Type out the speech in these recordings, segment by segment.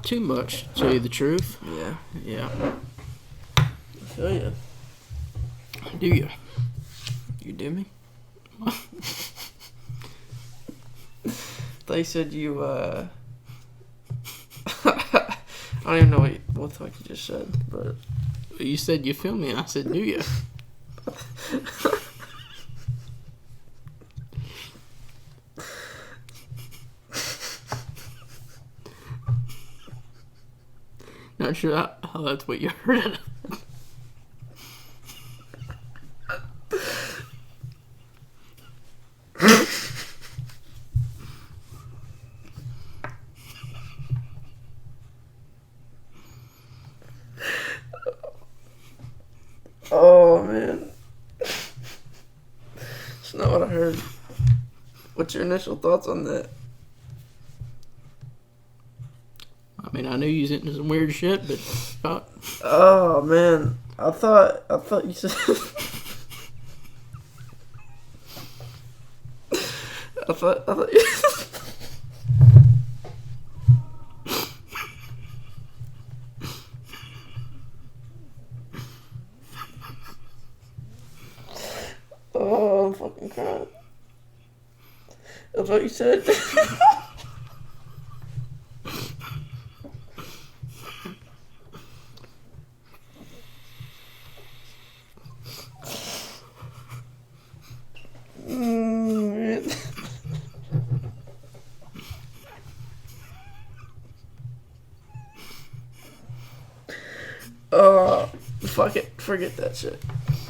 too much, to tell you the truth. Yeah. I feel you. Do you? You do me? They said you, I don't even know what the fuck you just said, but... You said you feel me, and I said, do you? Not sure how that's what you heard. Oh, man. That's not what I heard. What's your initial thoughts on that? I mean, I knew you was into some weird shit, but... Oh, man. I thought you said... I thought you... Oh, I'm fucking crying. That's what you said? Fuck it. Forget that shit.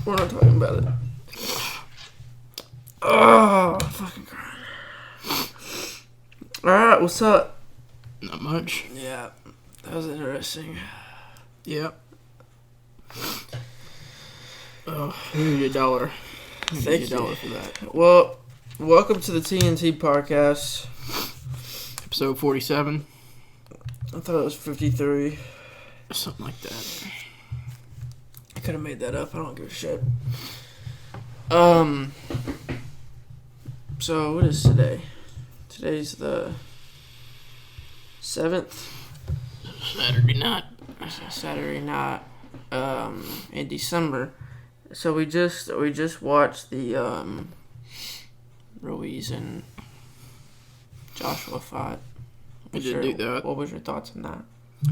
We're not talking about it. Oh, I'm fucking crying. Alright, what's up? Not much. Yeah, that was interesting. Yep. Oh, here's your $1. Thank you $1 for that. Well, welcome to the TnT podcast. Episode 47. I thought it was 53. Something like that. I could have made that up. I don't give a shit. So, what is today? Today's the 7th. Saturday night. Saturday night. In December. So we just watched the Ruiz and Joshua fight. We did do that. What was your thoughts on that? A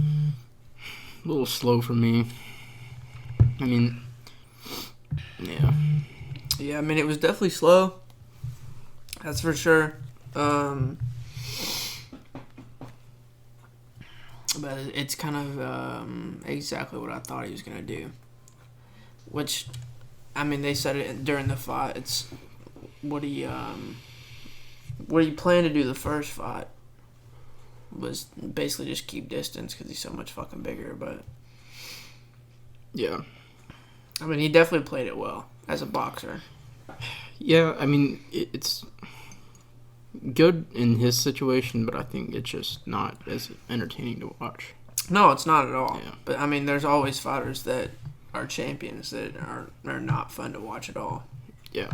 little slow for me. I mean, yeah. Yeah, I mean, it was definitely slow. That's for sure. But it's kind of exactly what I thought he was going to do. Which, I mean, they said it during the fight. It's what he planned to do the first fight was basically just keep distance because he's so much fucking bigger. But yeah, I mean, he definitely played it well as a boxer. Yeah, I mean, it's good in his situation, but I think it's just not as entertaining to watch. No, it's not at all. Yeah. But I mean, there's always fighters that are champions that are not fun to watch at all. Yeah.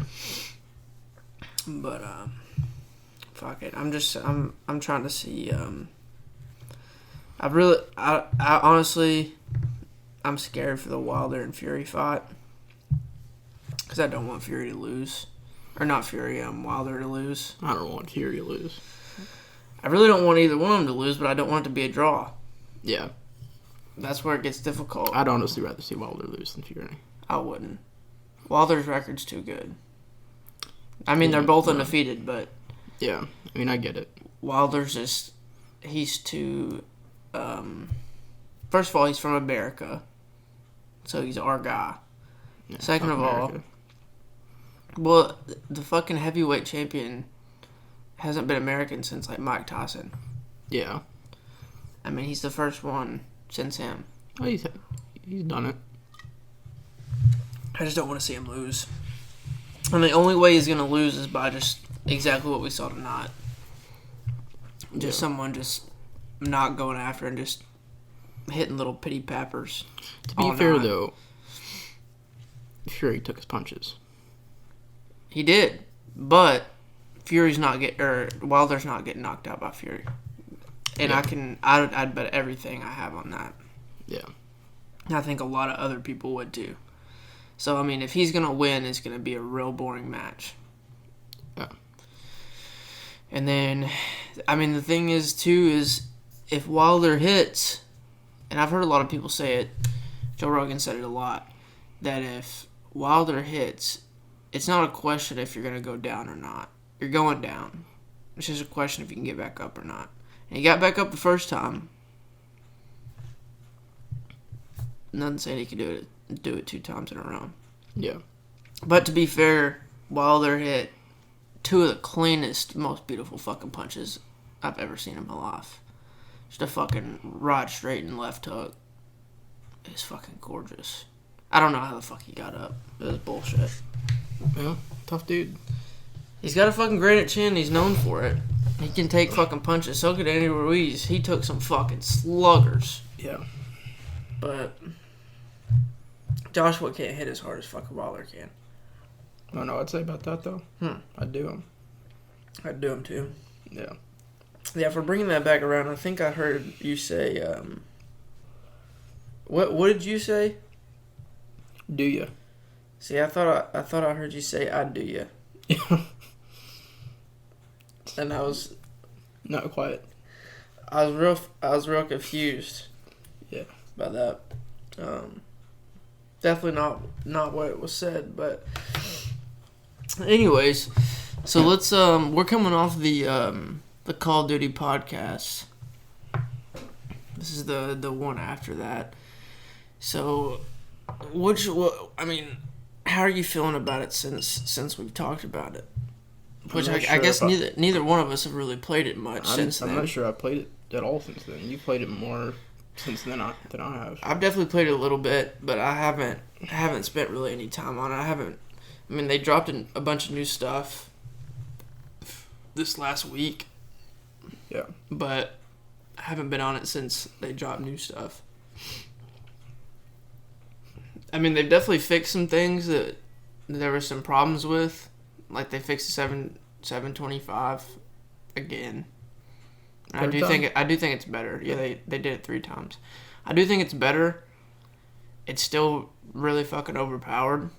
But fuck it. I'm trying to see. I honestly, I'm scared for the Wilder and Fury fight because I don't want Fury to lose, or not Fury, Wilder to lose. I don't want Fury to lose. I really don't want either one of them to lose, but I don't want it to be a draw. Yeah. That's where it gets difficult. I'd honestly rather see Wilder lose than Fury. I wouldn't. Wilder's record's too good. I mean, they're both undefeated, but... Yeah, I mean, I get it. Wilder's just... He's too... first of all, he's from America. So he's our guy. Yeah, Second of all... Well, the fucking heavyweight champion hasn't been American since, like, Mike Tyson. Yeah. I mean, he's the first one since him. Oh, he's done it. I just don't want to see him lose. And the only way he's going to lose is by just exactly what we saw tonight. Just someone just not going after and just hitting little pity pappers. To be fair, though, Fury took his punches. He did, but Wilder's not getting knocked out by Fury. And Yeah. I'd bet everything I have on that. Yeah. And I think a lot of other people would too. So, I mean, if he's going to win, it's going to be a real boring match. Yeah. And then, I mean, the thing is, too, is if Wilder hits, and I've heard a lot of people say it, Joe Rogan said it a lot, that if Wilder hits, it's not a question if you're going to go down or not. You're going down. It's just a question if you can get back up or not. And he got back up the first time. Nothing saying he could do it 2 times in a row. Yeah. But to be fair, Wilder hit 2 of the cleanest, most beautiful fucking punches I've ever seen in my life. Just a fucking right straight and left hook. It's fucking gorgeous. I don't know how the fuck he got up. It was bullshit. Yeah. Tough dude. He's got a fucking granite chin. He's known for it. He can take fucking punches. So could Andy Ruiz. He took some fucking sluggers. Yeah. But Joshua can't hit as hard as fucking Wilder can. I don't know what I'd say about that, though. I'd do him. I'd do him too. Yeah. Yeah, for bringing that back around, I think I heard you say, what did you say? Do ya? See, I thought I heard you say, I'd do ya. And I was Not quite. I was real confused. Yeah. By that. Definitely not what it was said, but anyways, so let's we're coming off the Call of Duty podcast. This is the one after that. So I mean, how are you feeling about it since we've talked about it? Which I guess neither one of us have really played it much since then. I'm not sure I played it at all since then. You played it more since then than I have. I've definitely played it a little bit, but I haven't spent really any time on it. I mean, they dropped a bunch of new stuff this last week. Yeah. But I haven't been on it since they dropped new stuff. I mean, they've definitely fixed some things that there were some problems with. Like, they fixed the 725 again. I do think it's better. Yeah, they did it 3 times. I do think it's better. It's still really fucking overpowered.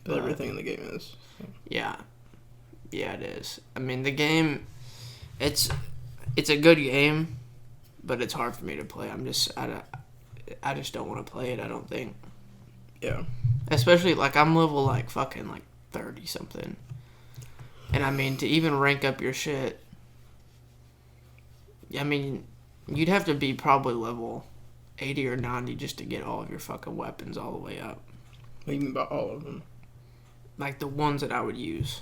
But everything in the game is. Yeah. Yeah, it is. I mean, the game, it's a good game, but it's hard for me to play. I just don't want to play it, I don't think. Yeah. Especially, like, I'm level, like, fucking, like, 30-something. And, I mean, to even rank up your shit, I mean, you'd have to be probably level 80 or 90 just to get all of your fucking weapons all the way up. What do you mean by all of them? Like, the ones that I would use.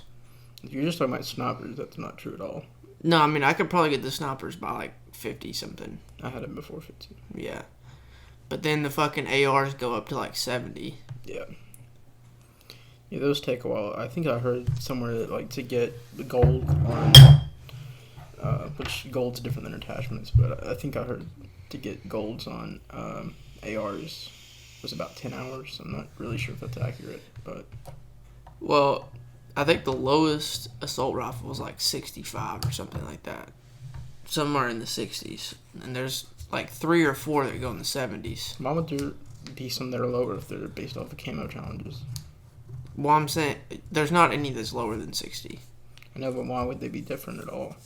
If you're just talking about snipers, that's not true at all. No, I mean, I could probably get the snipers by, like, 50-something. I had it before 50. Yeah. But then the fucking ARs go up to, like, 70. Yeah. Yeah, those take a while. I think I heard somewhere that, like, to get the gold on, which gold's different than attachments, but I think I heard to get golds on ARs was about 10 hours. I'm not really sure if that's accurate, but... Well, I think the lowest assault rifle was, like, 65 or something like that. Somewhere in the 60s. And there's, like, 3 or 4 that go in the 70s. Why would there be some that are lower if they're based off of camo challenges? Well, I'm saying there's not any that's lower than 60. I know, but why would they be different at all?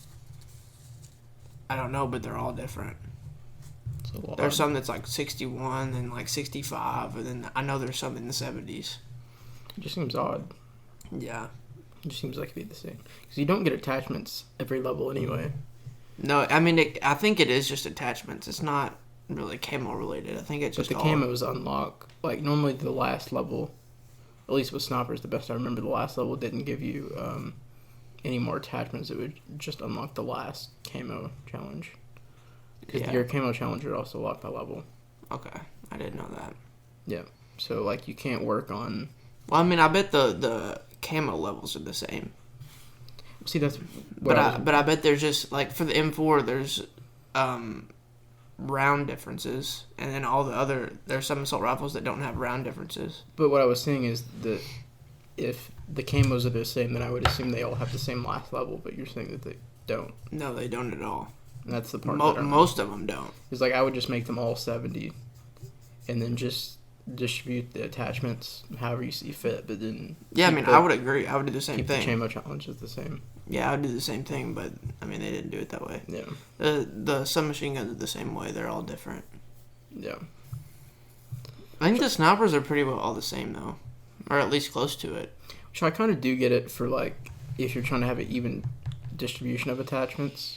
I don't know, but they're all different. It's a lot. There's some that's like 61 and like 65, and then I know there's some in the 70s. It just seems odd. Yeah. It just seems like it'd be the same. Because you don't get attachments every level anyway. No, I mean, I think it is just attachments. It's not really camo related. I think it's just But the camos unlock. Like, normally the last level, at least with snipers, the best I remember, the last level didn't give you any more attachments. It would just unlock the last camo challenge. Because your camo challenge are also locked by level. Okay. I didn't know that. Yeah. So, like, you can't work on... Well, I mean, I bet the camo levels are the same. See, that's... But I bet there's just, like, for the M4, there's round differences. And then all the other... There's some assault rifles that don't have round differences. But what I was saying is that if the camos are the same, then I would assume they all have the same last level, but you're saying that they don't. No, they don't at all. And that's the part that I don't know. Most of them don't. It's like I would just make them all 70, and then just distribute the attachments however you see fit. But then I would agree. I would do the same thing. The Chamo challenge is the same. Yeah, I would do the same thing, but I mean they didn't do it that way. Yeah. The submachine guns are the same way. They're all different. Yeah. I think the snipers are pretty well all the same though, or at least close to it. Which I kind of do get it for like if you're trying to have an even distribution of attachments.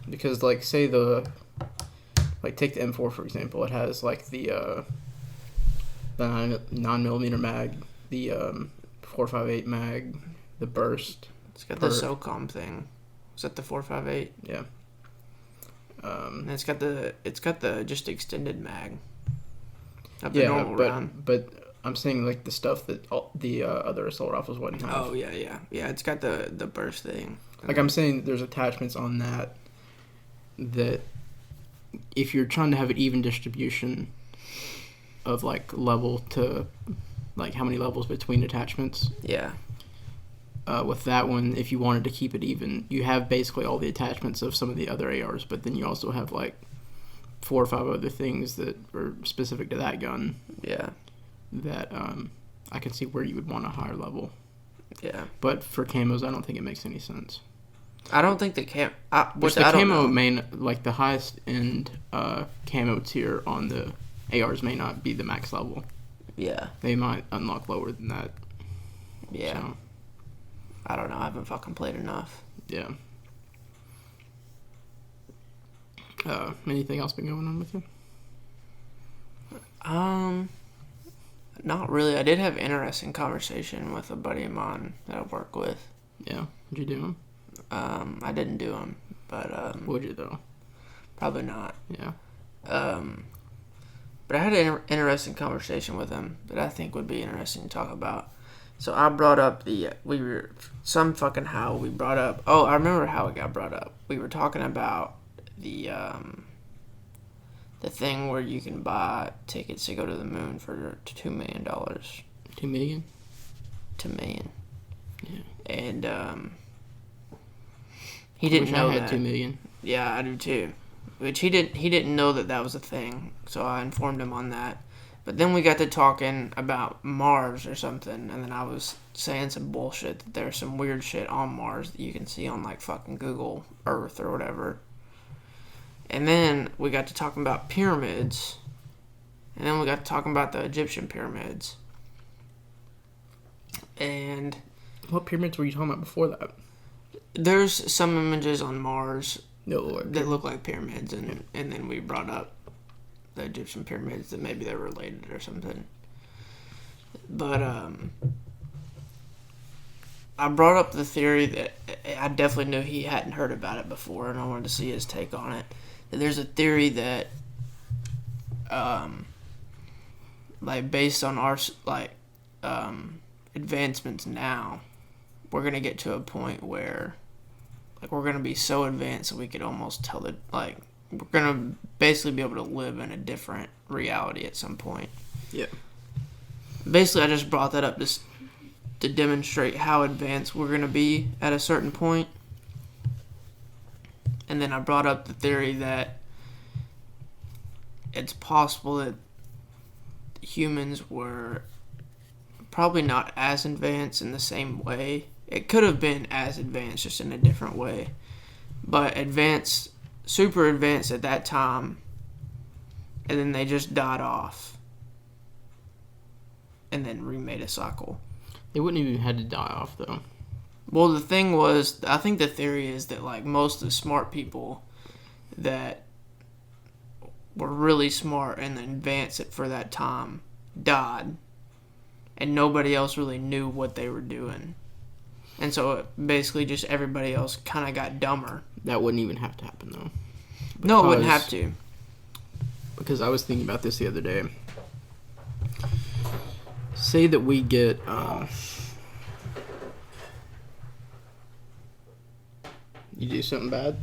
Because like say take the M4 for example, it has like the 9mm mag, the 4.58 mag, the burst. It's got the SOCOM thing. Is that the 4.58? Yeah. And it's got the just extended mag. Of the normal round. But I'm saying like the stuff that the other assault rifles wouldn't have. Oh yeah. It's got the burst thing. Like I'm saying, there's attachments on that if you're trying to have an even distribution of like level to like how many levels between attachments. Yeah. With that one, if you wanted to keep it even, you have basically all the attachments of some of the other ARs, but then you also have like 4 or 5 other things that are specific to that gun. Yeah. That I can see where you would want a higher level. Yeah. But for camos, I don't think it makes any sense. I don't think the camo main, like the highest end camo tier on the ARs may not be the max level. Yeah. They might unlock lower than that. Yeah. So. I don't know. I haven't fucking played enough. Yeah. Anything else been going on with you? Not really. I did have an interesting conversation with a buddy of mine that I work with. Yeah. What'd you do him? I didn't do him, but would you though? Probably not. Yeah. But I had an interesting conversation with him that I think would be interesting to talk about. So I brought up I remember how it got brought up. We were talking about the thing where you can buy tickets to go to the moon for $2 million. $2 million? $2 million. Yeah. And he didn't know I had that. $2 million. Yeah, I do too. Which he didn't know that was a thing. So I informed him on that. But then we got to talking about Mars or something, and then I was saying some bullshit that there's some weird shit on Mars that you can see on like fucking Google Earth or whatever. And then we got to talking about pyramids, and then we got to talking about the Egyptian pyramids. And what pyramids were you talking about before that? There's some images on Mars that look like pyramids, and then we brought up the Egyptian pyramids that maybe they're related or something. But I brought up the theory that I definitely knew he hadn't heard about it before, and I wanted to see his take on it. That there's a theory that, like based on our advancements now, we're gonna get to a point where, like, we're gonna be so advanced that we could almost tell it like. We're going to basically be able to live in a different reality at some point. Yeah. Basically, I just brought that up just to demonstrate how advanced we're going to be at a certain point. And then I brought up the theory that it's possible that humans were probably not as advanced in the same way. It could have been as advanced, just in a different way. But super advanced at that time, and then they just died off and then remade a cycle. They wouldn't even had to die off though. Well, the thing was, I think the theory is that like most of the smart people that were really smart and advanced it for that time died, and nobody else really knew what they were doing. And so basically just everybody else kind of got dumber. That wouldn't even have to happen, though. No, it wouldn't have to. Because I was thinking about this the other day. Say that we get... you do something bad?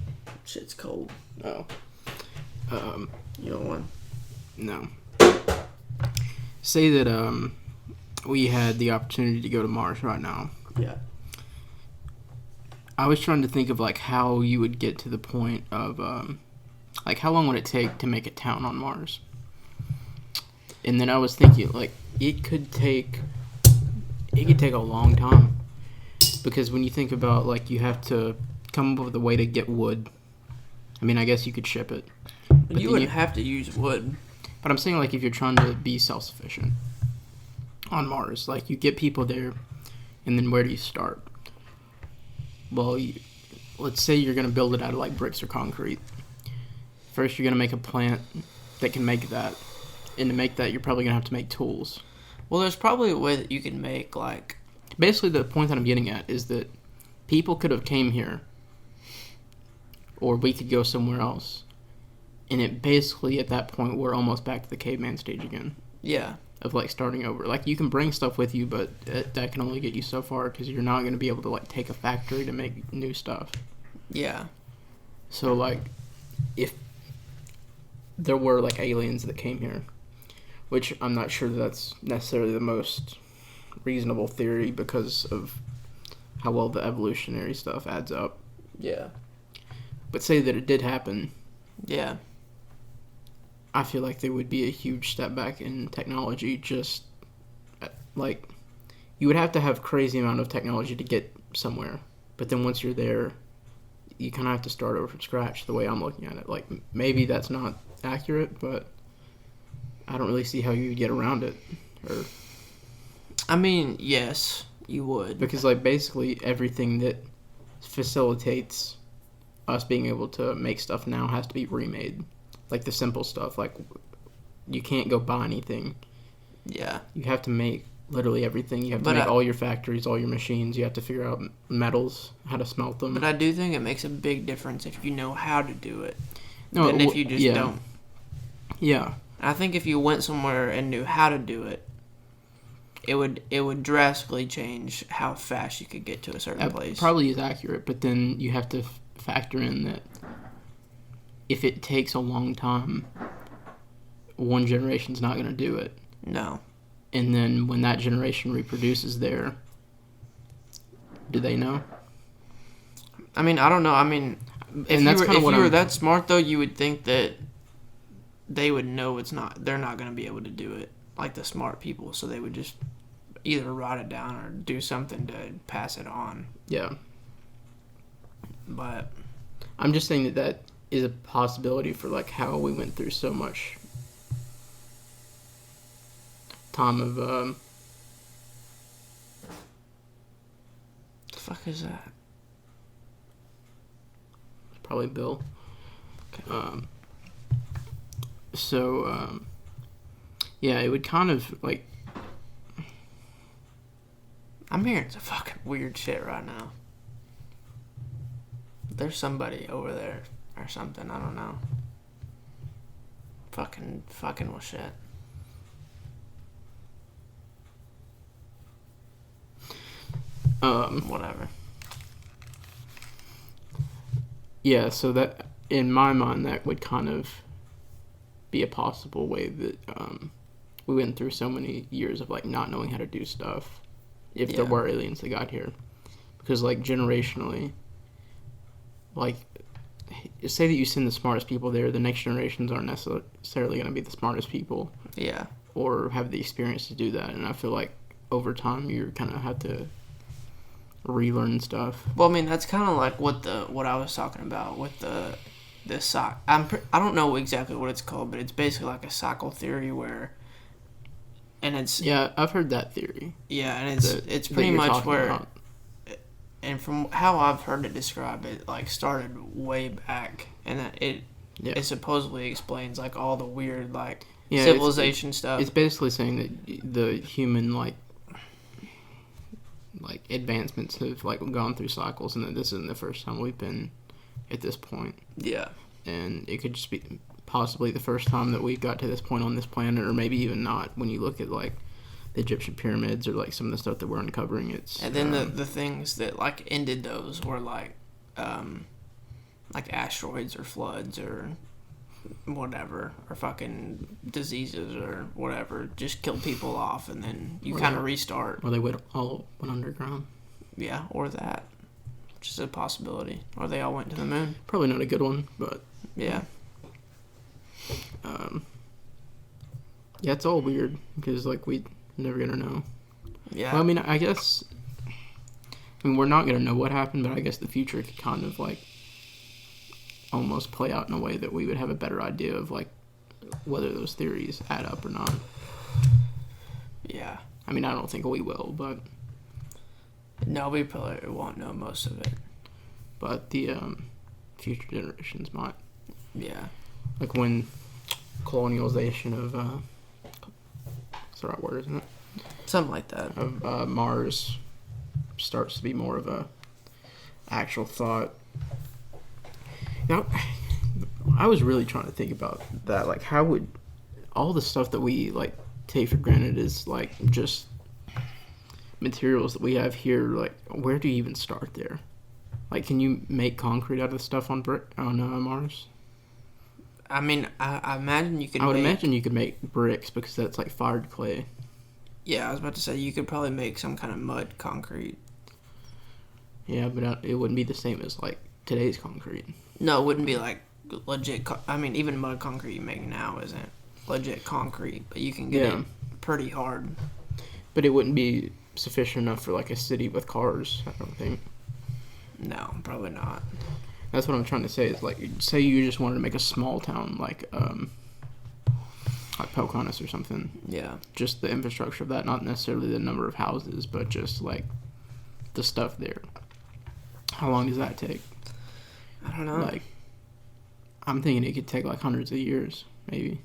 Shit's cold. Oh. You don't want... No. Say that we had the opportunity to go to Mars right now. Yeah. I was trying to think of like how you would get to the point of like how long would it take to make a town on Mars? And then I was thinking like it could take a long time, because when you think about like you have to come up with a way to get wood. I mean, I guess you could ship it, but you wouldn't have to use wood. But I'm saying like if you're trying to be self-sufficient on Mars, like you get people there, and then where do you start? Well, let's say you're going to build it out of like bricks or concrete. First, you're going to make a plant that can make that. And to make that, you're probably going to have to make tools. Well, there's probably a way that you can make, like... Basically, the point that I'm getting at is that people could have came here, or we could go somewhere else. And it basically, at that point, we're almost back to the caveman stage again. Yeah. Of, like, starting over. Like, you can bring stuff with you, but that can only get you so far, because you're not going to be able to, like, take a factory to make new stuff. Yeah. So, like, if there were, like, aliens that came here, which I'm not sure that's necessarily the most reasonable theory because of how well the evolutionary stuff adds up. Yeah. But say that it did happen. Yeah. I feel like there would be a huge step back in technology. Just like you would have to have crazy amount of technology to get somewhere, but then once you're there, you kind of have to start over from scratch. The way I'm looking at it, like maybe that's not accurate, but I don't really see how you would get around it. Or I mean, yes, you would, because like basically everything that facilitates us being able to make stuff now has to be remade. Like the simple stuff, like you can't go buy anything. Yeah. You have to make literally everything. You have to make all your factories, all your machines. You have to figure out metals, how to smelt them. But I do think it makes a big difference if you know how to do it than if you just don't. Yeah. I think if you went somewhere and knew how to do it, it would drastically change how fast you could get to a certain place. Probably is accurate, but then you have to factor in that if it takes a long time, one generation's not going to do it. No. And then when that generation reproduces there, do they know? I mean, I don't know. I mean, if you were that smart, though, you would think that they would know they're not going to be able to do it, like the smart people, so they would just either write it down or do something to pass it on. Yeah. But I'm just saying that is a possibility for like how we went through so much time of the fuck is that? Probably Bill. Okay. Yeah, it would kind of like I'm hearing some fucking weird shit right now. There's somebody over there or something, I don't know. Fucking with shit. Whatever. Yeah, so that in my mind that would kind of be a possible way that we went through so many years of like not knowing how to do stuff if there were aliens that got here, because like generationally, like say that you send the smartest people there, the next generations aren't necessarily going to be the smartest people, or have the experience to do that, and I feel like over time you kind of have to relearn stuff. Well, I mean that's kind of like what I was talking about with the I don't know exactly what it's called, but it's basically like a cycle theory where, and it's I've heard that theory. Yeah, and it's pretty much where, about. And from how I've heard it described, it like started way back, and that it supposedly explains like all the weird like civilization stuff. It's basically saying that the human like advancements have like gone through cycles, and that this isn't the first time we've been at this point. Yeah. And it could just be possibly the first time that we got to this point on this planet, or maybe even not when you look at like the Egyptian pyramids or like some of the stuff that we're uncovering. And then the things that like ended those were like asteroids or floods or whatever, or fucking diseases or whatever, just kill people off, and then you kind of restart. Or they all went underground. Yeah, or that. which is a possibility. Or they all went to the moon. Probably not a good one, but Yeah. Yeah, it's all weird because like we never gonna know. Yeah. Well, I mean, I guess. I mean, we're not gonna know what happened, but I guess the future could kind of like almost play out in a way that we would have a better idea of like whether those theories add up or not. Yeah. I mean, I don't think we will, but No, we probably won't know most of it. the future generations might. Yeah. Like when colonialization of that's the right word, isn't it? Something like that. Of Mars starts to be more of a actual thought. Now, I was really trying to think about that. Like, how would all the stuff that we like take for granted is like just materials that we have here? Like, where do you even start there? Like, can you make concrete out of stuff on Mars? I mean, I imagine you could. I would imagine you could make bricks because that's like fired clay. Yeah, I was about to say you could probably make some kind of mud concrete. Yeah, but it wouldn't be the same as like today's concrete. No, it wouldn't be like legit. I mean, even mud concrete you make now isn't legit concrete, but you can get it pretty hard. But it wouldn't be sufficient enough for like a city with cars, I don't think. No, probably not. That's what I'm trying to say. Is like, say you just wanted to make a small town, like Pocahontas or something. Yeah. Just the infrastructure of that, not necessarily the number of houses, but just like the stuff there. How long does that take? I don't know. Like, I'm thinking it could take like hundreds of years, maybe.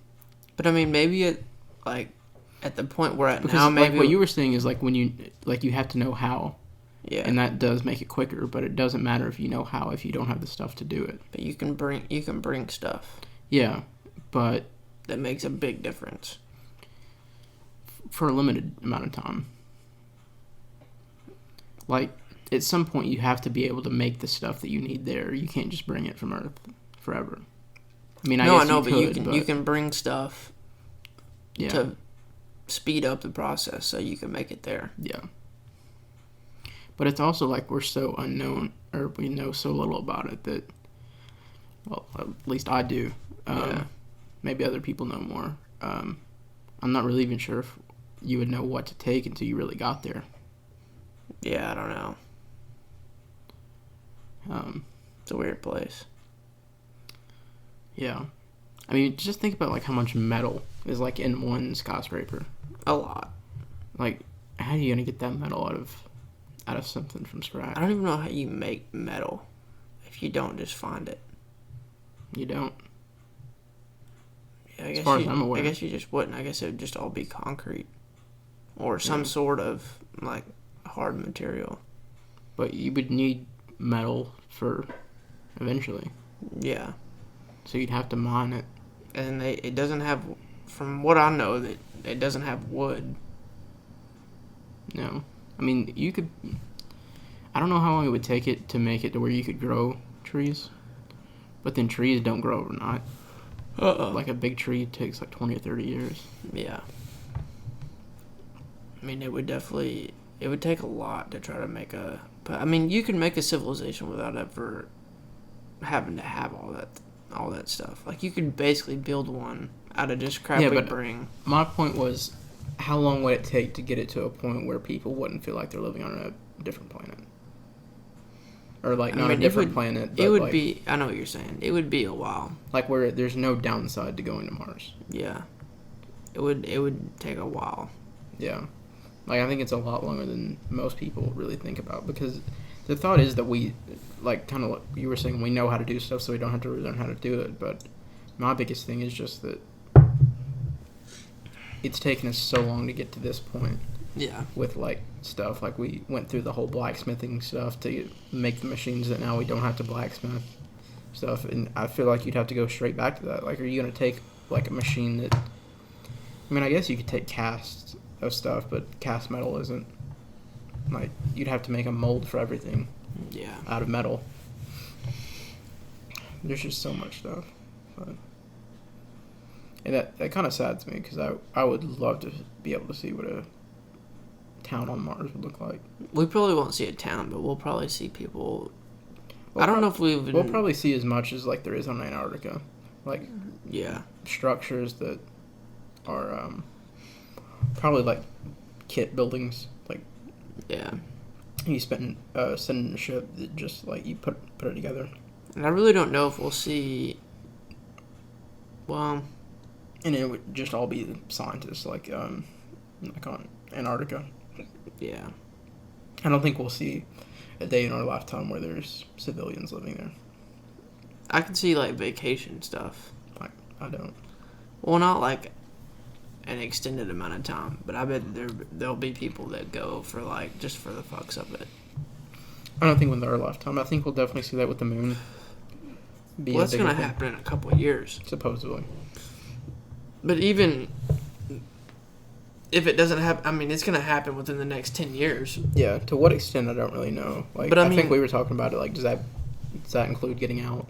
But I mean, maybe it like at the point we're at because now, maybe like what you were saying is like when you have to know how. Yeah. And that does make it quicker, but it doesn't matter if you know how if you don't have the stuff to do it. But you can bring stuff. Yeah, but that makes a big difference for a limited amount of time. Like at some point you have to be able to make the stuff that you need there. You can't just bring it from Earth forever. I mean, you can bring stuff to speed up the process so you can make it there. Yeah. But it's also like we're so unknown, or we know so little about it that, well, at least I do. Maybe other people know more. I'm not really even sure if you would know what to take until you really got there. Yeah, I don't know. It's a weird place. Yeah. I mean, just think about like how much metal is like in one skyscraper. A lot. Like, how are you gonna get that metal out of something from scratch? I don't even know how you make metal if you don't just find it. You don't. Yeah, as far as I'm aware. I guess you just wouldn't. I guess it would just all be concrete or some sort of like hard material. But you would need metal for eventually. Yeah. So you'd have to mine it. And it doesn't have, from what I know, that it doesn't have wood. No. I mean, you could... I don't know how long it would take it to make it to where you could grow trees. But then trees don't grow overnight. Like a big tree takes like 20 or 30 years. Yeah. I mean, it would take a lot to try to make a... But, I mean, you can make a civilization without ever having to have all that stuff. Like, you could basically build one out of just crap we bring. My point was, how long would it take to get it to a point where people wouldn't feel like they're living on a different planet? Or, like, not a different planet, but it would like, be... I know what you're saying. It would be a while. Like, where there's no downside to going to Mars. Yeah. It would take a while. Yeah. Like, I think it's a lot longer than most people really think about, because the thought is that we, like, kind of like you were saying, we know how to do stuff, so we don't have to learn how to do it, but my biggest thing is just that it's taken us so long to get to this point. Yeah. With, like, stuff. Like, we went through the whole blacksmithing stuff to make the machines that now we don't have to blacksmith stuff, and I feel like you'd have to go straight back to that. Like, are you going to take, like, a machine that... I mean, I guess you could take casts of stuff, but cast metal isn't... Like, you'd have to make a mold for everything. Yeah. Out of metal. There's just so much stuff. But... And that kind of saddens me, because I would love to be able to see what a town on Mars would look like. We probably won't see a town, but we'll probably see people I don't know if we've. We'll probably see as much as like there is on Antarctica, like Yeah. structures that are probably like kit buildings. Like Yeah. you send a ship that just like you put it together. And I really don't know if we'll see. Well. And it would just all be scientists like on Antarctica. Yeah. I don't think we'll see a day in our lifetime where there's civilians living there. I can see like vacation stuff. I don't. Well, not like an extended amount of time, but I bet there'll be people that go for like just for the fucks of it. I don't think within our lifetime. I think we'll definitely see that with the moon. Well, that's gonna happen in a couple of years, supposedly. But even if it doesn't happen, I mean, it's gonna happen within the next 10 years. Yeah. To what extent, I don't really know. Like, but I mean, think we were talking about it. Like, does that include getting out?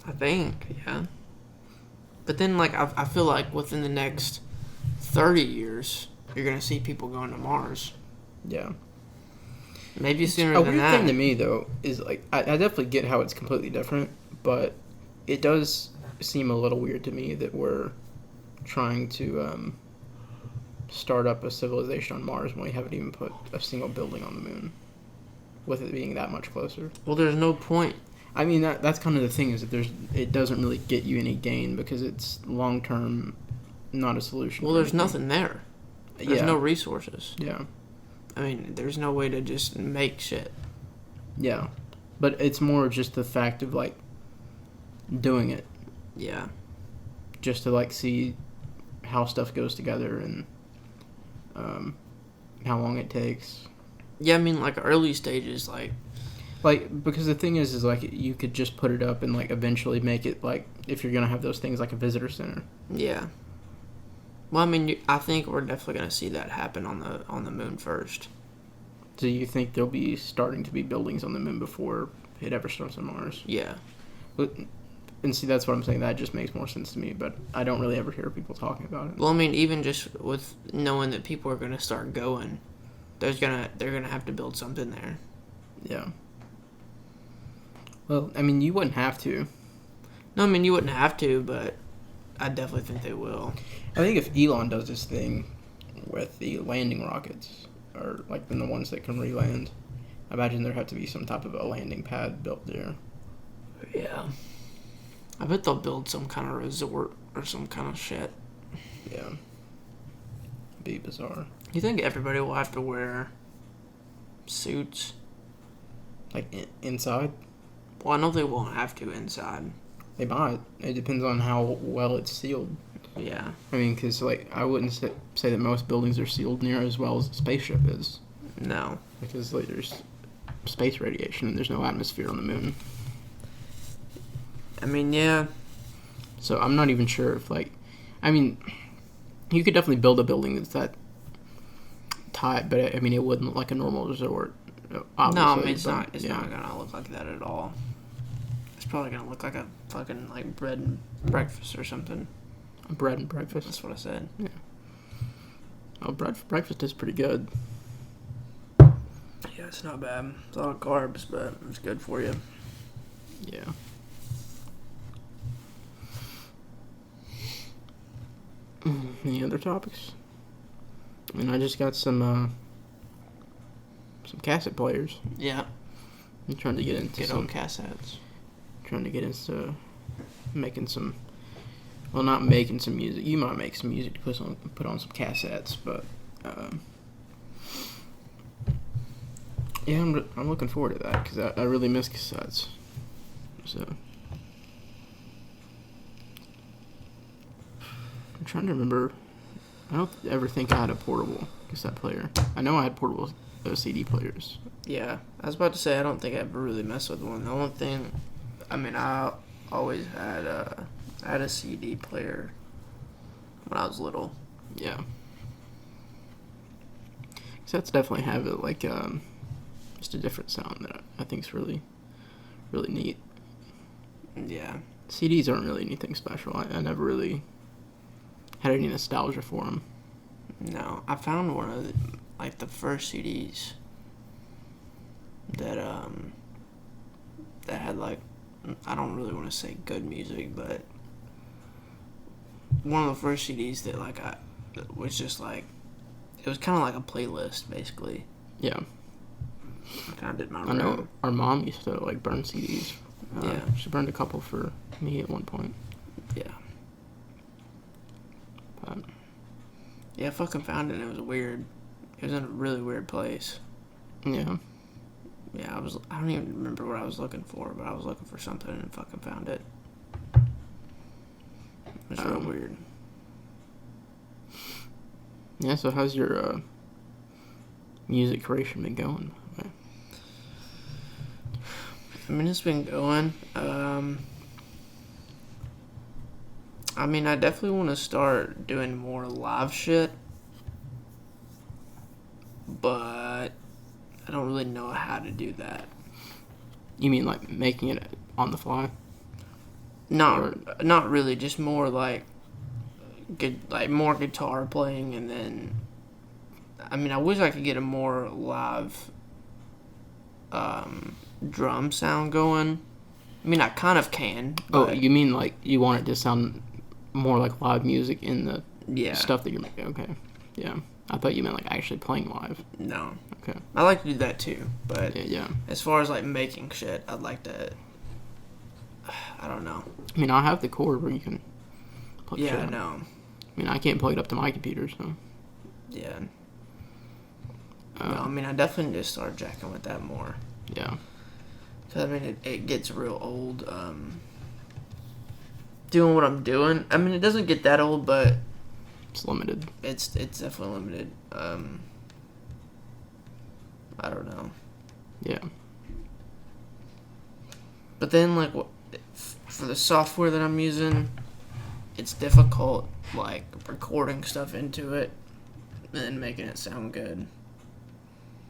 I think, yeah. But then, like, I feel like within the next 30 years, you're gonna see people going to Mars. Yeah. Maybe sooner than that. A weird thing to me, though, is like I definitely get how it's completely different, but it does seem a little weird to me that we're trying to start up a civilization on Mars when we haven't even put a single building on the moon, with it being that much closer. Well, there's no point. I mean, that's kind of the thing, is that it doesn't really get you any gain because it's long term, not a solution. Well, there's nothing there. There's no resources. Yeah. I mean, there's no way to just make shit. Yeah. But it's more just the fact of, like, doing it. Yeah. Just to, like, see how stuff goes together and how long it takes. Yeah, I mean, like, early stages, like, because the thing is like, you could just put it up and, like, eventually make it, like, if you're going to have those things, like a visitor center. Yeah. Well, I mean, I think we're definitely going to see that happen on the moon first. Do you think there'll be starting to be buildings on the moon before it ever starts on Mars? Yeah. And see, that's what I'm saying. That just makes more sense to me, but I don't really ever hear people talking about it. Well, I mean, even just with knowing that people are going to start going, they're gonna have to build something there. Yeah. Well, I mean, you wouldn't have to. No, I mean, you wouldn't have to, but I definitely think they will. I think if Elon does this thing with the landing rockets, or like the ones that can re-land, I imagine there have to be some type of a landing pad built there. Yeah. I bet they'll build some kind of resort or some kind of shit. Yeah. Be bizarre. You think everybody will have to wear suits? Like inside? Well, I know they won't have to inside. They might. It depends on how well it's sealed. Yeah. I mean, because, like, I wouldn't say that most buildings are sealed near as well as a spaceship is. No. Because, like, there's space radiation and there's no atmosphere on the moon. I mean, yeah. So I'm not even sure if, like... I mean, you could definitely build a building that's that tight, but, I mean, it wouldn't look like a normal resort. Obviously, no, I mean, it's not going to look like that at all. It's probably going to look like a fucking, like, bread and breakfast or something. Bread and breakfast? That's what I said. Yeah. Oh, breakfast is pretty good. Yeah, it's not bad. It's a lot of carbs, but it's good for you. Yeah. Any other topics? I mean, I just got some cassette players. Yeah. I'm trying to get into some cassettes. Trying to get into making some. Well, not making some music. You might make some music to put on some cassettes, but yeah, I'm looking forward to that because I really miss cassettes. So I'm trying to remember. I don't ever think I had a portable cassette player. I know I had portable CD players. Yeah, I was about to say I don't think I ever really messed with one. The only thing, I mean, I always had I had a CD player when I was little. Yeah. Cassettes definitely have it like just a different sound that I think is really, really neat. Yeah. CDs aren't really anything special. I never really had any nostalgia for them. No, I found one of the first CDs that that had like, I don't really want to say good music, but one of the first CDs that like I was just like, it was kind of like a playlist basically. Yeah. I kind of did my room. I know our mom used to like burn CDs. Yeah. She burned a couple for me at one point. Yeah. But, yeah, I fucking found it and it was weird. It was in a really weird place. yeah. Yeah, I don't even remember what I was looking for, but I was looking for something and fucking found it. It was real weird. Yeah, so how's your music creation been going? I mean, it's been going. I mean, I definitely want to start doing more live shit, but I don't really know how to do that. You mean like making it on the fly? Not really. Just more like more guitar playing, and then. I mean, I wish I could get a more live drum sound going. I mean, I kind of can. Oh, you mean like you want it to sound more like live music in the stuff that you're making? Okay, yeah. I thought you meant like actually playing live. No. Okay. I like to do that too, but yeah. As far as like making shit, I'd like to. I don't know. I mean, I have the cord where you can. Plug shit I up. know. I mean, I can't plug it up to my computer, so. Yeah. No, I mean, I definitely need to start jacking with that more. Yeah. Cause I mean, it gets real old. Doing what I'm doing. I mean, it doesn't get that old, but it's limited. It's definitely limited. I don't know. Yeah. But then, like, for the software that I'm using, it's difficult, like, recording stuff into it and then making it sound good.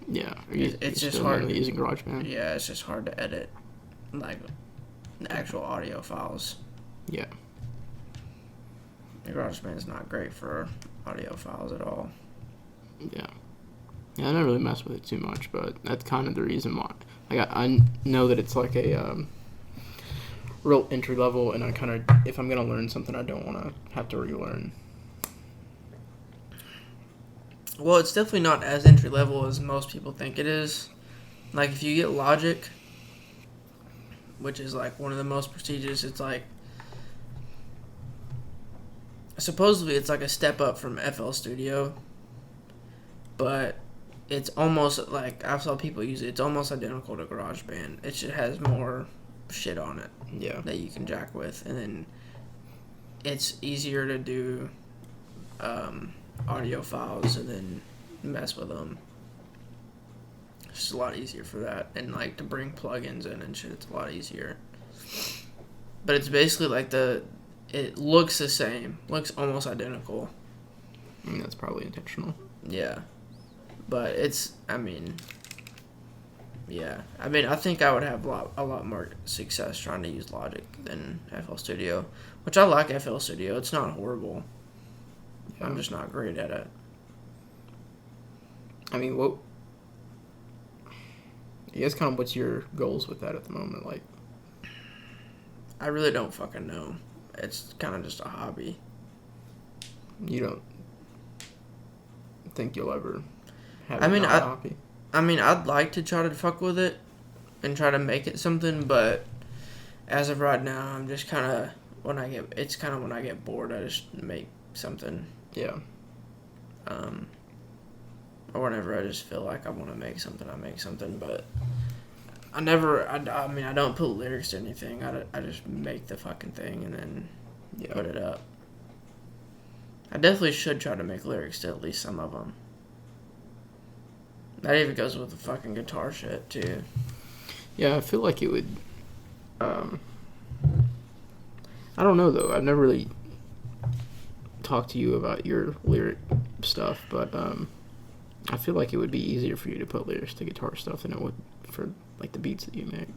Yeah. It's just hard. Using GarageBand. Yeah, it's just hard to edit, like, the actual audio files. Yeah. GarageBand is not great for audio files at all. Yeah. Yeah, I don't really mess with it too much, but that's kind of the reason why. Like, I know that it's like a real entry level, and I kind of, if I'm gonna learn something, I don't want to have to relearn. Well, it's definitely not as entry level as most people think it is. Like, if you get Logic, which is like one of the most prestigious, it's like supposedly it's like a step up from FL Studio, but it's almost like, I've saw people use it, it's almost identical to GarageBand. It just has more shit on it. Yeah. That you can jack with, and then it's easier to do audio files and then mess with them. It's just a lot easier for that, and like to bring plugins in and shit, it's a lot easier. But it's basically like it looks the same, looks almost identical. I mean, that's probably intentional. Yeah, but I mean, I think I would have a lot more success trying to use Logic than FL Studio, which I like FL Studio. It's not horrible. Yeah. I'm just not great at it. I mean, I guess kind of what's your goals with that at the moment? Like, I really don't fucking know. It's kind of just a hobby. You don't think you'll ever have a hobby? I mean, I'd like to try to fuck with it and try to make it something, but as of right now, I'm just kind of, when I get bored, I just make something. Yeah. Or whenever I just feel like I want to make something, I make something, but I mean, I don't put lyrics to anything. I just make the fucking thing and then put it up. I definitely should try to make lyrics to at least some of them. That even goes with the fucking guitar shit, too. Yeah, I feel like it would... I don't know, though. I've never really talked to you about your lyric stuff, but I feel like it would be easier for you to put lyrics to guitar stuff than it would for, like, the beats that you make.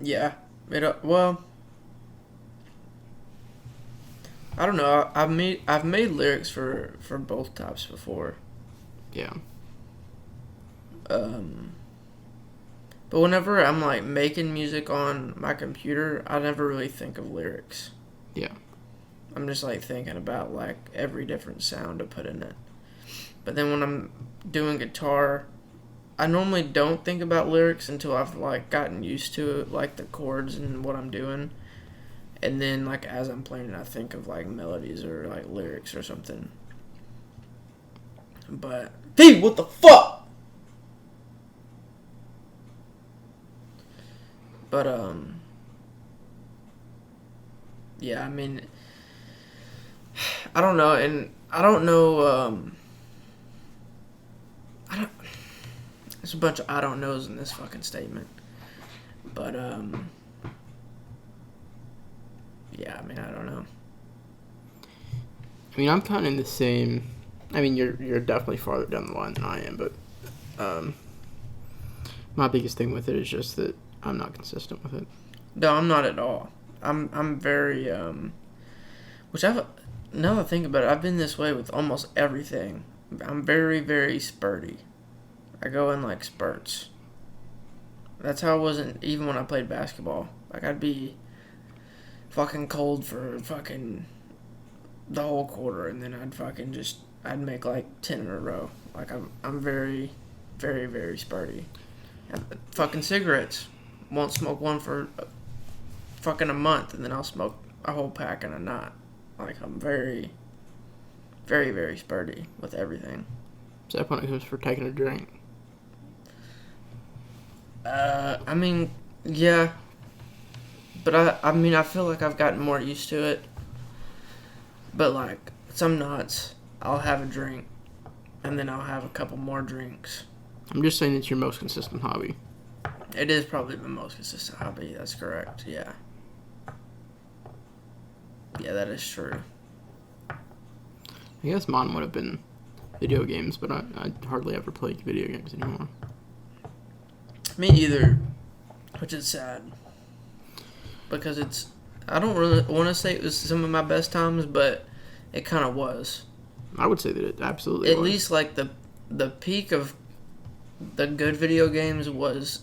Yeah. Well... I don't know. I've made lyrics for both types before. Yeah. But whenever I'm like making music on my computer, I never really think of lyrics. Yeah. I'm just like thinking about like every different sound to put in it. But then when I'm doing guitar, I normally don't think about lyrics until I've like gotten used to it, like the chords and what I'm doing. And then like as I'm playing, I think of like melodies or like lyrics or something. But hey, what the fuck? But yeah, I mean, I don't know, and I don't know. I don't. There's a bunch of I don't knows in this fucking statement, but yeah, I mean, I don't know. I mean, I'm kind of in the same. I mean, you're definitely farther down the line than I am, but my biggest thing with it is just that I'm not consistent with it. No, I'm not at all. I'm very which I've now that I think about it, I've been this way with almost everything. I'm very very spurty. I go in like spurts. That's how I wasn't even when I played basketball. Like I'd be fucking cold for fucking the whole quarter, and then I'd make like 10 in a row. Like I'm very, very very spurty. And fucking cigarettes. Won't smoke one for fucking a month, and then I'll smoke a whole pack in a night. Like I'm very, very very spurty with everything. Except when it comes for taking a drink. I mean, yeah, but I mean, I feel like I've gotten more used to it. But like some nights, I'll have a drink, and then I'll have a couple more drinks. I'm just saying it's your most consistent hobby. It is probably the most consistent hobby. That's correct. Yeah. Yeah, that is true. I guess mine would have been video games, but I hardly ever play video games anymore. Me either, which is sad. Because I don't really want to say it was some of my best times, but it kind of was. I would say that it absolutely At was. least like the peak of the good video games was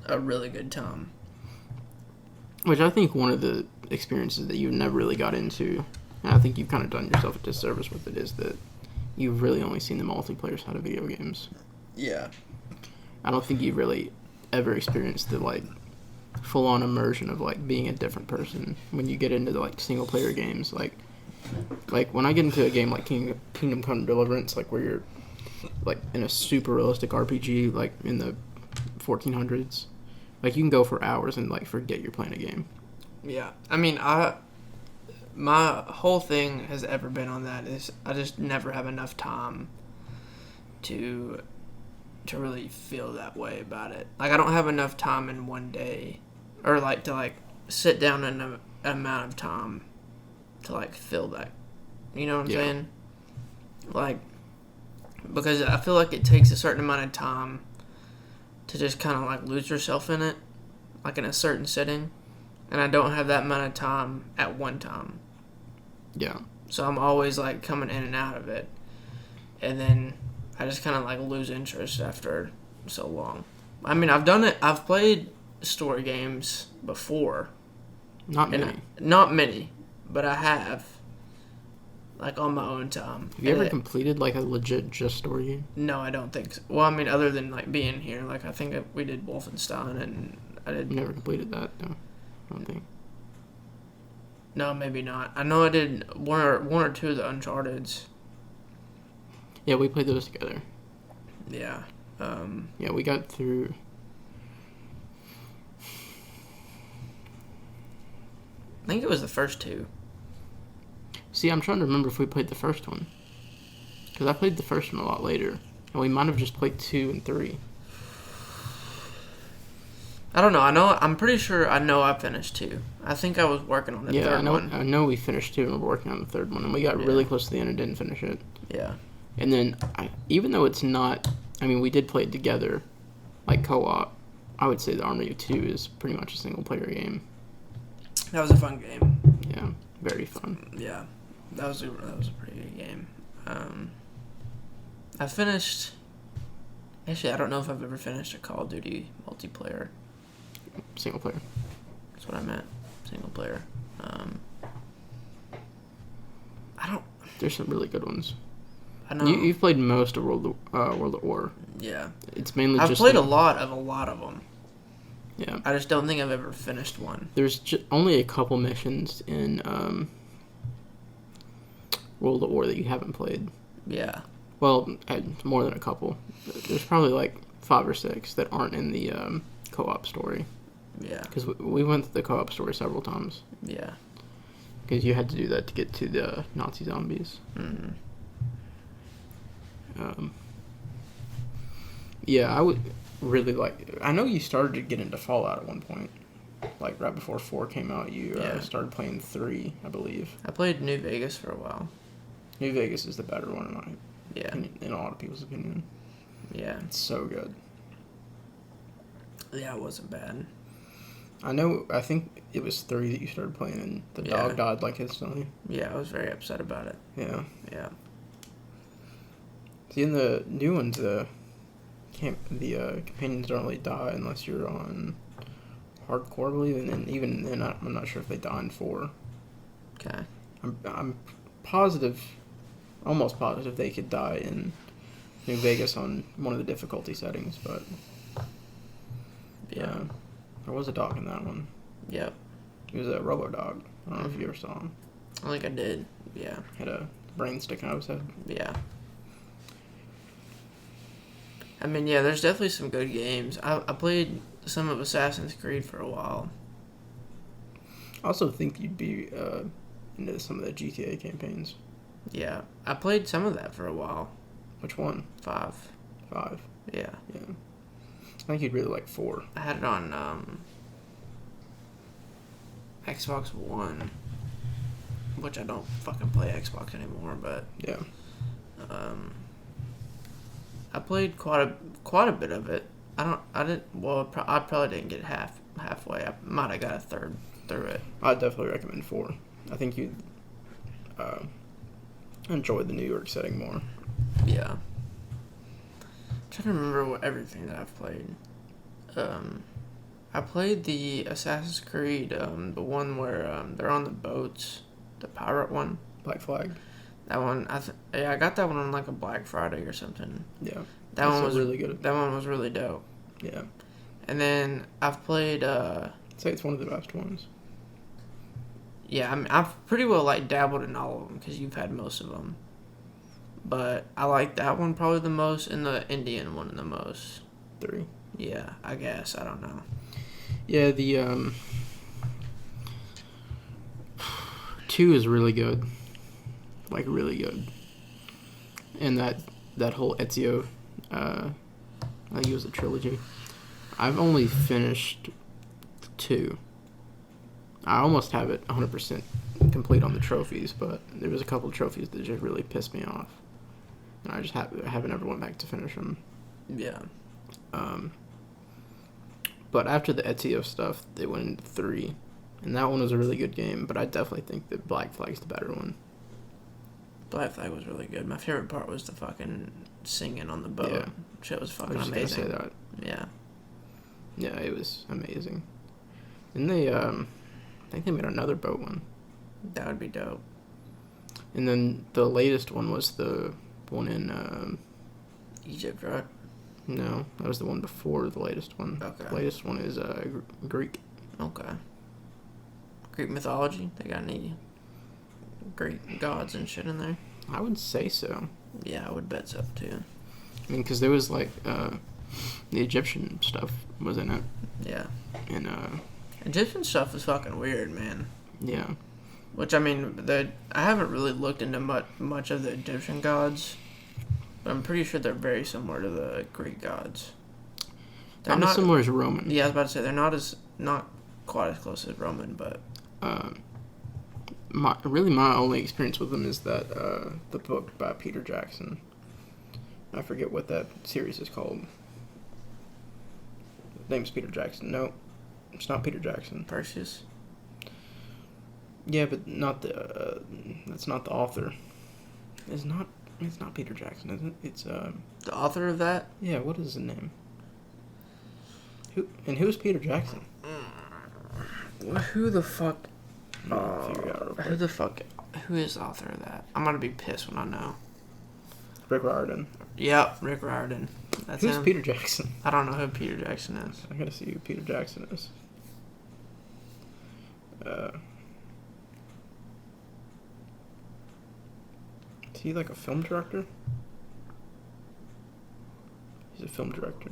a really good time. Which I think one of the experiences that you never really got into, and I think you've kind of done yourself a disservice with it, is that you've really only seen the multiplayer side of video games. Yeah. I don't think you've really ever experienced the like full-on immersion of like being a different person when you get into the like single-player games. Like when I get into a game like Kingdom Come Deliverance, like where you're like in a super realistic RPG, like in the 1400s, like you can go for hours and like forget you're playing a game. Yeah. I mean, my whole thing has ever been on that is I just never have enough time to really feel that way about it. Like I don't have enough time in one day, or like to like sit down in an amount of time to like feel that. You know what I'm saying? Like because I feel like it takes a certain amount of time to just kind of like lose yourself in it, like in a certain setting, and I don't have that amount of time at one time. Yeah. So I'm always like coming in and out of it, and then I just kind of like lose interest after so long. I mean, I've done it. I've played story games before. Not many. Not many, but I have. Like on my own time. Have you ever completed like a legit just story game? No, I don't think so. Well, I mean, other than like being here, like I think we did Wolfenstein, and I did. You never completed that, no? I don't think. No, maybe not. I know I did one or two of the Uncharted's. Yeah, we played those together. Yeah. Yeah, we got through. I think it was the first two. See, I'm trying to remember if we played the first one. Because I played the first one a lot later. And we might have just played 2 and 3. I don't know. I'm pretty sure I finished 2. I think I was working on the third one. I know we finished 2 and we're working on the third one. And we got really close to the end and didn't finish it. Yeah. And then, even though it's not... I mean, we did play it together, like co-op. I would say the Army of 2 is pretty much a single-player game. That was a fun game. Yeah, very fun. Yeah. That was a pretty good game. I finished Actually, I don't know if I've ever finished a Call of Duty multiplayer. Single player. That's what I meant. Single player. I don't. There's some really good ones. I know. You've played most of World of War. Yeah. It's mainly I've just played a lot of them. Yeah. I just don't think I've ever finished one. There's only a couple missions in World of War that you haven't played. Yeah. Well, more than a couple. There's probably like 5 or 6 that aren't in the co-op story. Yeah. Because we went through the co-op story several times. Yeah. Because you had to do that to get to the Nazi zombies. Mm-hmm. Yeah, I would really like... I know you started to get into Fallout at one point. Like, right before 4 came out, you started playing 3, I believe. I played New Vegas for a while. New Vegas is the better one, in a lot of people's opinion. Yeah. It's so good. Yeah, it wasn't bad. I think it was 3 that you started playing, and the dog died, like, instantly. Yeah, I was very upset about it. Yeah. Yeah. See, in the new ones, the companions don't really die unless you're on hardcore, I believe, and then even then, I'm not sure if they die in 4. Okay. I'm positive, almost positive they could die in New Vegas on one of the difficulty settings, but yeah, there was a dog in that one. Yep. He was a robo dog. I don't know if you ever saw him. I think I did. Yeah. Had a brain sticking out of his head. Yeah. I mean, yeah, there's definitely some good games. I played some of Assassin's Creed for a while. I also think you'd be into some of the GTA campaigns. Yeah. I played some of that for a while. Which one? 5. 5. Yeah. Yeah. I think you'd really like 4. I had it on Xbox One, which I don't fucking play Xbox anymore, but yeah. I played quite a bit of it. I probably didn't get halfway. I might have got a third through it. I'd definitely recommend 4. I think you'd enjoy the New York setting more. Yeah. I'm trying to remember everything that I've played. I played the Assassin's Creed, the one where they're on the boats, the pirate one. Black Flag. That one, I got that one on like a Black Friday or something. Yeah. That one was really good. That one was really dope. Yeah. And then I've played. I'd say it's one of the best ones. Yeah, I mean, I've pretty well like dabbled in all of them because you've had most of them. But I like that one probably the most, and the Indian one the most. 3. Yeah, I guess. I don't know. Yeah, the 2 is really good. Like, really good. And that whole Ezio, I think it was a trilogy. I've only finished 2. I almost have it 100% complete on the trophies, but there was a couple of trophies that just really pissed me off. And I just haven't ever went back to finish them. Yeah. But after the Ezio stuff, they went into 3. And that one was a really good game, but I definitely think that Black Flag's the better one. Black Flag was really good. My favorite part was the fucking singing on the boat. Yeah. Shit was fucking I was just amazing. gonna say that. Yeah. Yeah, it was amazing. And they, I think they made another boat one. That would be dope. And then the latest one was the one in, Egypt, right? No, that was the one before the latest one. Okay. The latest one is Greek. Okay. Greek mythology? They got any Greek gods and shit in there? I would say so. Yeah, I would bet so too. I mean, because there was like the Egyptian stuff was in it. Yeah. And Egyptian stuff is fucking weird, man. yeah. Which, I mean, I haven't really looked into much of the Egyptian gods, but I'm pretty sure they're very similar to the Greek gods. They're Not as similar as Roman. Yeah, I was about to say, they're not quite as close as Roman, but... My only experience with them is that the book by Peter Jackson. I forget what that series is called. His name's Peter Jackson. No, it's not Peter Jackson. Perseus? Yeah, but not the. That's not the author. It's not. It's not Peter Jackson, is it? It's The author of that? yeah. What is his name? Who's Peter Jackson? Who the fuck? Figure it out real quick. Who is the author of that? I'm gonna be pissed when I know. Rick Riordan. Yep, Rick Riordan. That's Who's him. Peter Jackson? I don't know who Peter Jackson is. I gotta see who Peter Jackson is. Is he like a film director? He's a film director.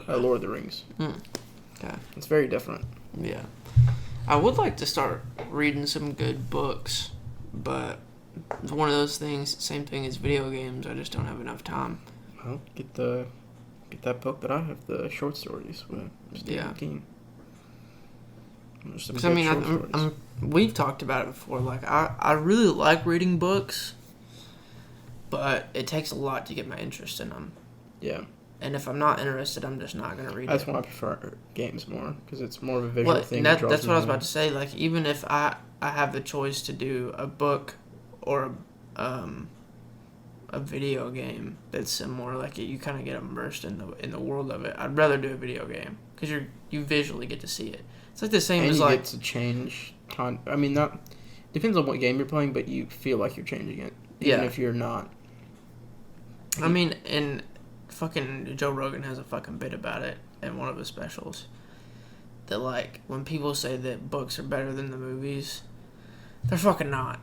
Lord of the Rings. Okay. It's very different. Yeah. I would like to start reading some good books, but it's one of those things, same thing as video games, I just don't have enough time. Well, get that book that I have, the short stories with Stephen King. Because, I mean, we've talked about it before. Like, I really like reading books, but it takes a lot to get my interest in them. Yeah. And if I'm not interested, I'm just not going to read it. That's why I prefer games more, because it's more of a visual thing. That's what I was about to say. Like, even if I have the choice to do a book or a video game that's similar, like you kind of get immersed in the world of it, I'd rather do a video game because you visually get to see it. It's like the same and as you like get to change. I mean, that depends on what game you're playing, but you feel like you're changing it, even if you're not. I mean, and fucking Joe Rogan has a fucking bit about it in one of his specials. That like when people say that books are better than the movies, they're fucking not.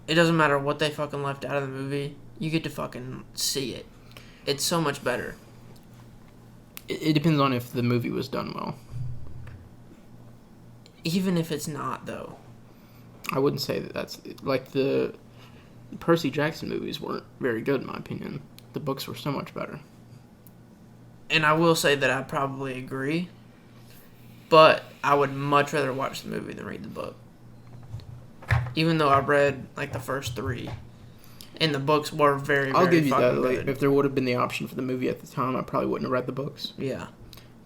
It doesn't matter what they fucking left out of the movie. You get to fucking see it. It's so much better. It depends on if the movie was done well. Even if it's not, though. I wouldn't say that's... Like, the Percy Jackson movies weren't very good, in my opinion. The books were so much better. And I will say that I probably agree. But I would much rather watch the movie than read the book. Even though I read, like, the first 3. And the books were very, very I'll give you that. good. Like, if there would have been the option for the movie at the time, I probably wouldn't have read the books. Yeah.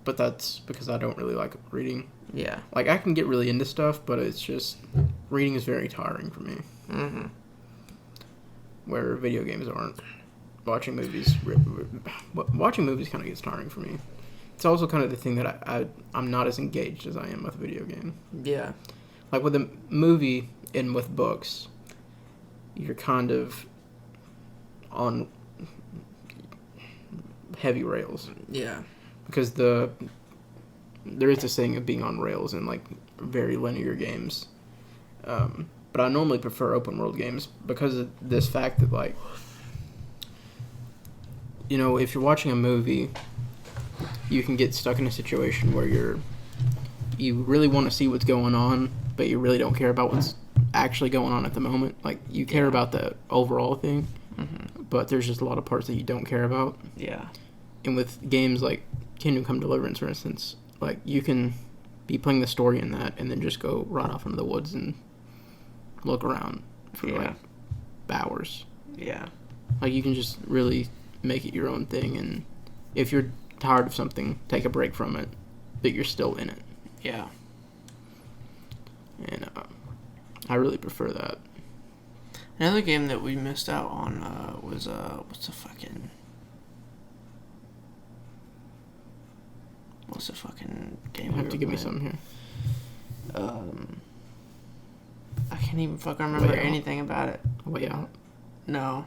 But that's because I don't really like reading. Yeah. Like, I can get really into stuff, but it's just... Reading is very tiring for me. Mm-hmm. Where video games aren't. Watching movies kind of gets tiring for me. It's also kind of the thing that I'm not as engaged as I am with a video game. Yeah. Like, with a movie and with books, you're kind of on heavy rails. Yeah. Because there is this thing of being on rails in, like, very linear games. But I normally prefer open world games because of this fact that, like, you know, if you're watching a movie, you can get stuck in a situation where you really want to see what's going on, but you really don't care about what's actually going on at the moment. Like, you care about the overall thing, but there's just a lot of parts that you don't care about. Yeah. And with games like Kingdom Come Deliverance, for instance, like, you can be playing the story in that and then just go right off into the woods and look around for, like, hours. Yeah. Like, you can just really make it your own thing, and if you're tired of something, take a break from it, but you're still in it. Yeah. And I really prefer that. Another game that we missed out on was what's the fucking game? You have to give me something here. I can't even fucking remember anything about it. Way Out. No.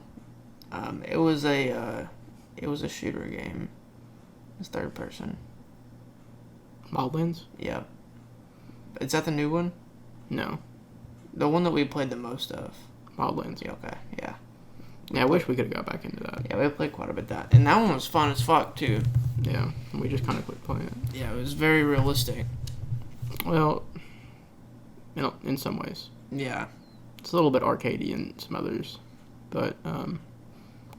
It was a shooter game. It's third person. Wildlands? Yeah. Is that the new one? No. The one that we played the most of. Wildlands. Yeah, okay, yeah. Yeah, I wish we could have got back into that. Yeah, we played quite a bit of that. And that one was fun as fuck, too. Yeah, we just kind of quit playing it. Yeah, it was very realistic. Well, you know, in some ways. Yeah. It's a little bit arcadey in some others, but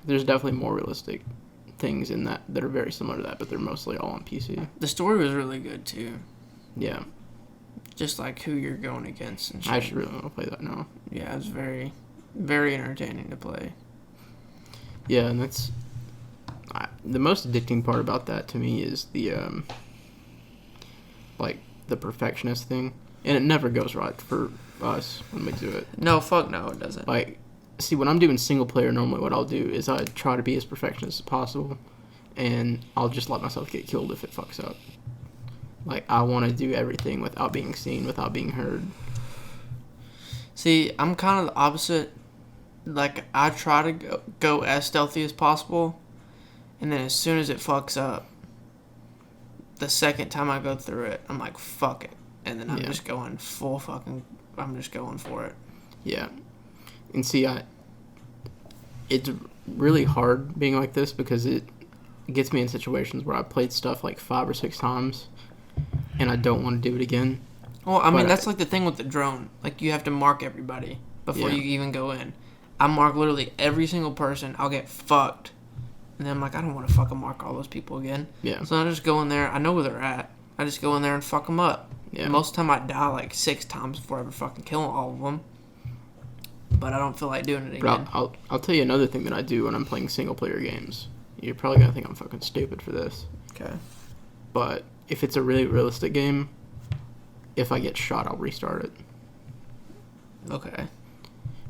there's definitely more realistic things in that are very similar to that, but they're mostly all on PC. The story was really good, too. Yeah. Just like who you're going against and shit. I actually really want to play that now. Yeah, it was very, very entertaining to play. Yeah, and that's... the most addicting part about that to me is the, like, the perfectionist thing. And it never goes right for us when we do it. No, fuck no, it doesn't. Like, See, when I'm doing single player, normally what I'll do is I try to be as perfectionist as possible, and I'll just let myself get killed if it fucks up. Like, I want to do everything without being seen, without being heard. See, I'm kind of the opposite. Like, I try to go as stealthy as possible, and then as soon as it fucks up, the second time I go through it, I'm like, fuck it. And then I'm just going I'm just going for it. Yeah. And see, it's really hard being like this because it gets me in situations where I played stuff like 5 or 6 times, and I don't want to do it again. Well, I mean, that's like the thing with the drone. Like, you have to mark everybody before you even go in. I mark literally every single person. I'll get fucked. And then I'm like, I don't want to fucking mark all those people again. Yeah. So I just go in there. I know where they're at. I just go in there and fuck them up. Yeah. Most of the time I die like 6 times before I ever fucking kill all of them. But I don't feel like doing it again. But I'll tell you another thing that I do when I'm playing single player games. You're probably going to think I'm fucking stupid for this. Okay. But if it's a really realistic game, if I get shot, I'll restart it. Okay.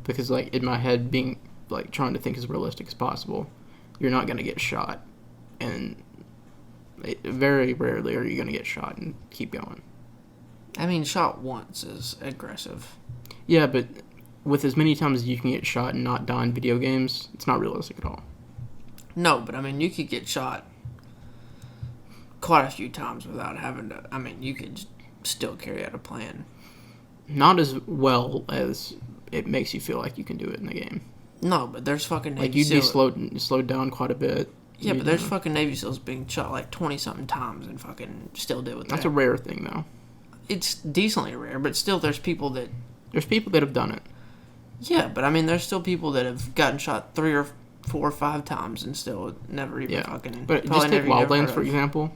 Because, like, in my head, being, like, trying to think as realistic as possible, you're not going to get shot. And very rarely are you going to get shot and keep going. I mean, shot once is aggressive. Yeah, but with as many times as you can get shot and not die in video games, it's not realistic at all. No, but, I mean, you could get shot quite a few times without having to... I mean, you could still carry out a plan. Not as well as it makes you feel like you can do it in the game. No, but there's fucking Navy Like, you'd SEAL... be slowed down quite a bit. Yeah, but there's fucking Navy SEALs being shot like 20-something times and fucking still do it. That's a rare thing, though. It's decently rare, but still there's people that... There's people that have done it. Yeah, but I mean, there's still people that have gotten shot 3 or 4 or 5 times and still never even fucking... But just take Wildlands, for example.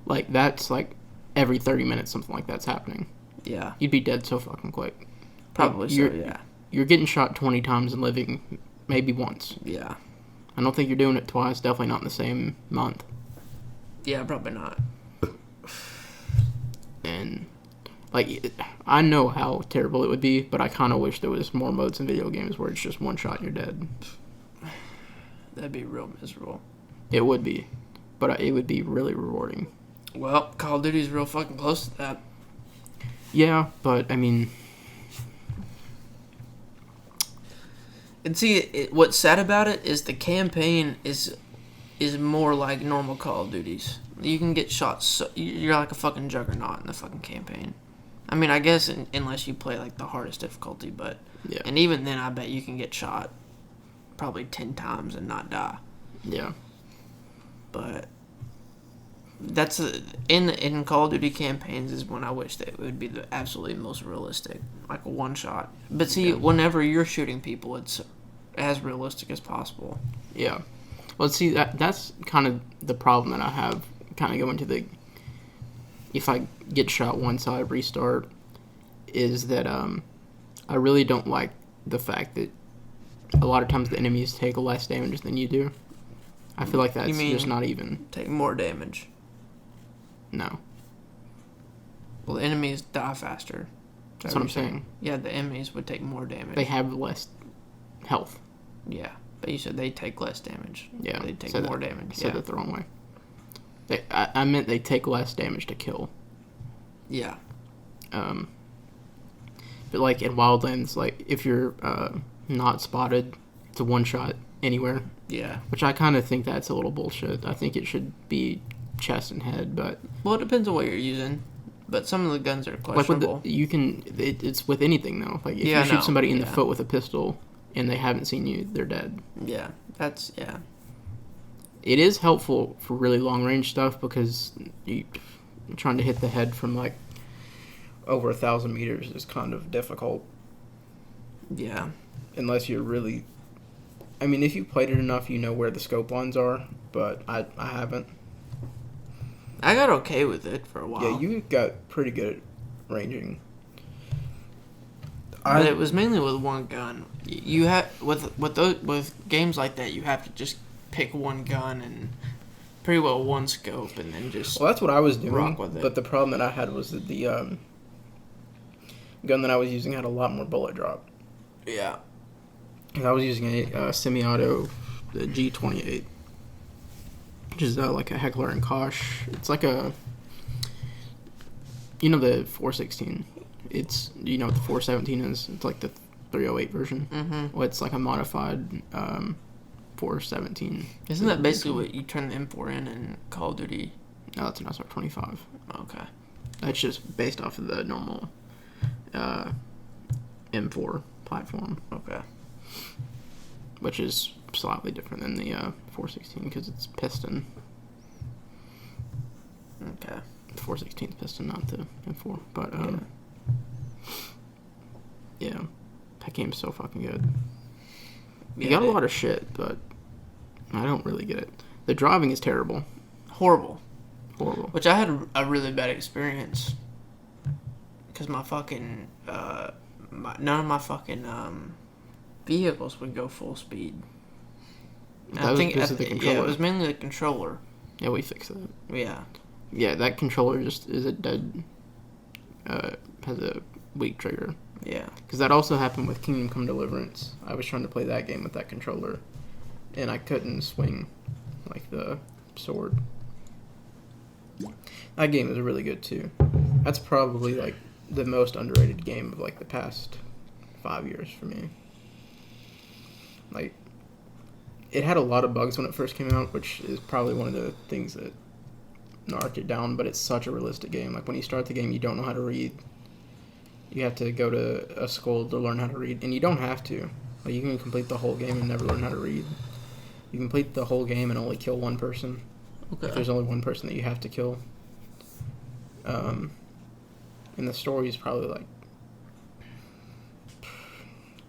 Like, that's like every 30 minutes something like that's happening. Yeah. You'd be dead so fucking quick. Probably so, yeah. You're getting shot 20 times and living maybe once. Yeah. I don't think you're doing it twice. Definitely not in the same month. Yeah, probably not. And, like, I know how terrible it would be, but I kind of wish there was more modes in video games where it's just one shot and you're dead. That'd be real miserable. It would be. But it would be really rewarding. Well, Call of Duty's real fucking close to that. Yeah, but, I mean... And see, what's sad about it is the campaign is more like normal Call of Duties. You can get shot, you're like a fucking juggernaut in the fucking campaign. I mean, I guess unless you play like the hardest difficulty, but... Yeah. And even then, I bet you can get shot probably 10 times and not die. Yeah. But... That's in Call of Duty campaigns is when I wish that it would be the absolutely most realistic, like a one shot. But see, whenever you're shooting people, it's as realistic as possible. Yeah. Well, see, that's kind of the problem that I have. Kind of going to the, if I get shot once, I restart. Is that I really don't like the fact that a lot of times the enemies take less damage than you do. I feel like that's just not even. Take more damage. No. Well, the enemies die faster. That's what I'm saying. Yeah, the enemies would take more damage. They have less health. Yeah, but you said they take less damage. Yeah. They take more damage. I said that the wrong way. I meant they take less damage to kill. Yeah. But like in Wildlands, like if you're not spotted, it's a one shot anywhere. Yeah. Which I kind of think that's a little bullshit. I think it should be chest and head, but... Well, it depends on what you're using. But some of the guns are questionable. Like it's with anything, though. Like, if you shoot somebody in the foot with a pistol and they haven't seen you, they're dead. Yeah, yeah. It is helpful for really long-range stuff because trying to hit the head from, like, over 1,000 meters is kind of difficult. Yeah. Unless you're really... I mean, if you played it enough, you know where the scope lines are, but I haven't. I got okay with it for a while. Yeah, you got pretty good at ranging. But it was mainly with one gun. You have with games like that, you have to just pick one gun and pretty well one scope, and then just. Well, that's what I was doing. Rock with it. But the problem that I had was that the gun that I was using had a lot more bullet drop. Yeah. 'Cause I was using a semi-auto, the G28, which is like a Heckler and Koch. It's like a, the 416. It's what the 417 is. It's like the 308 version. Mm-hmm. Well, it's like a modified 417. Isn't that basically what you turn the M4 in Call of Duty? No, that's an SR25. Okay. That's just based off of the normal M4 platform. Okay. Which is slightly different than the 416 because it's piston. Okay. The 416 piston, not the M4. But yeah, that game's so fucking good. You got a lot of shit, but I don't really get it. The driving is terrible. Horrible. Which I had a really bad experience because my fucking none of my fucking vehicles would go full speed. That was because of the controller. Yeah, it was mainly the controller. Yeah, we fixed that. Yeah. Yeah, that controller just is a dead. Has a weak trigger. Yeah. Because that also happened with Kingdom Come Deliverance. I was trying to play that game with that controller, and I couldn't swing like the sword. That game is really good too. That's probably like the most underrated game of like the past 5 years for me. Like, it had a lot of bugs when it first came out, which is probably one of the things that knocked it down, but it's such a realistic game. Like, when you start the game, you don't know how to read. You have to go to a school to learn how to read, and you don't have to. Like, you can complete the whole game and never learn how to read. You can complete the whole game and only kill one person. Okay. If there's only one person that you have to kill. And the story is probably like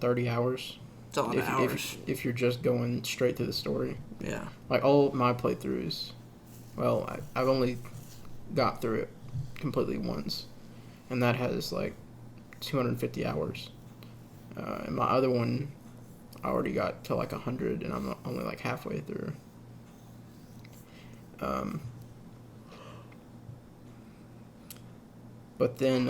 30 hours. It's a lot of hours. If you're just going straight through the story. Yeah. Like, all of my playthroughs, well, I've only got through it completely once. And that has like 250 hours. And my other one, I already got to like 100, and I'm only like halfway through. But then,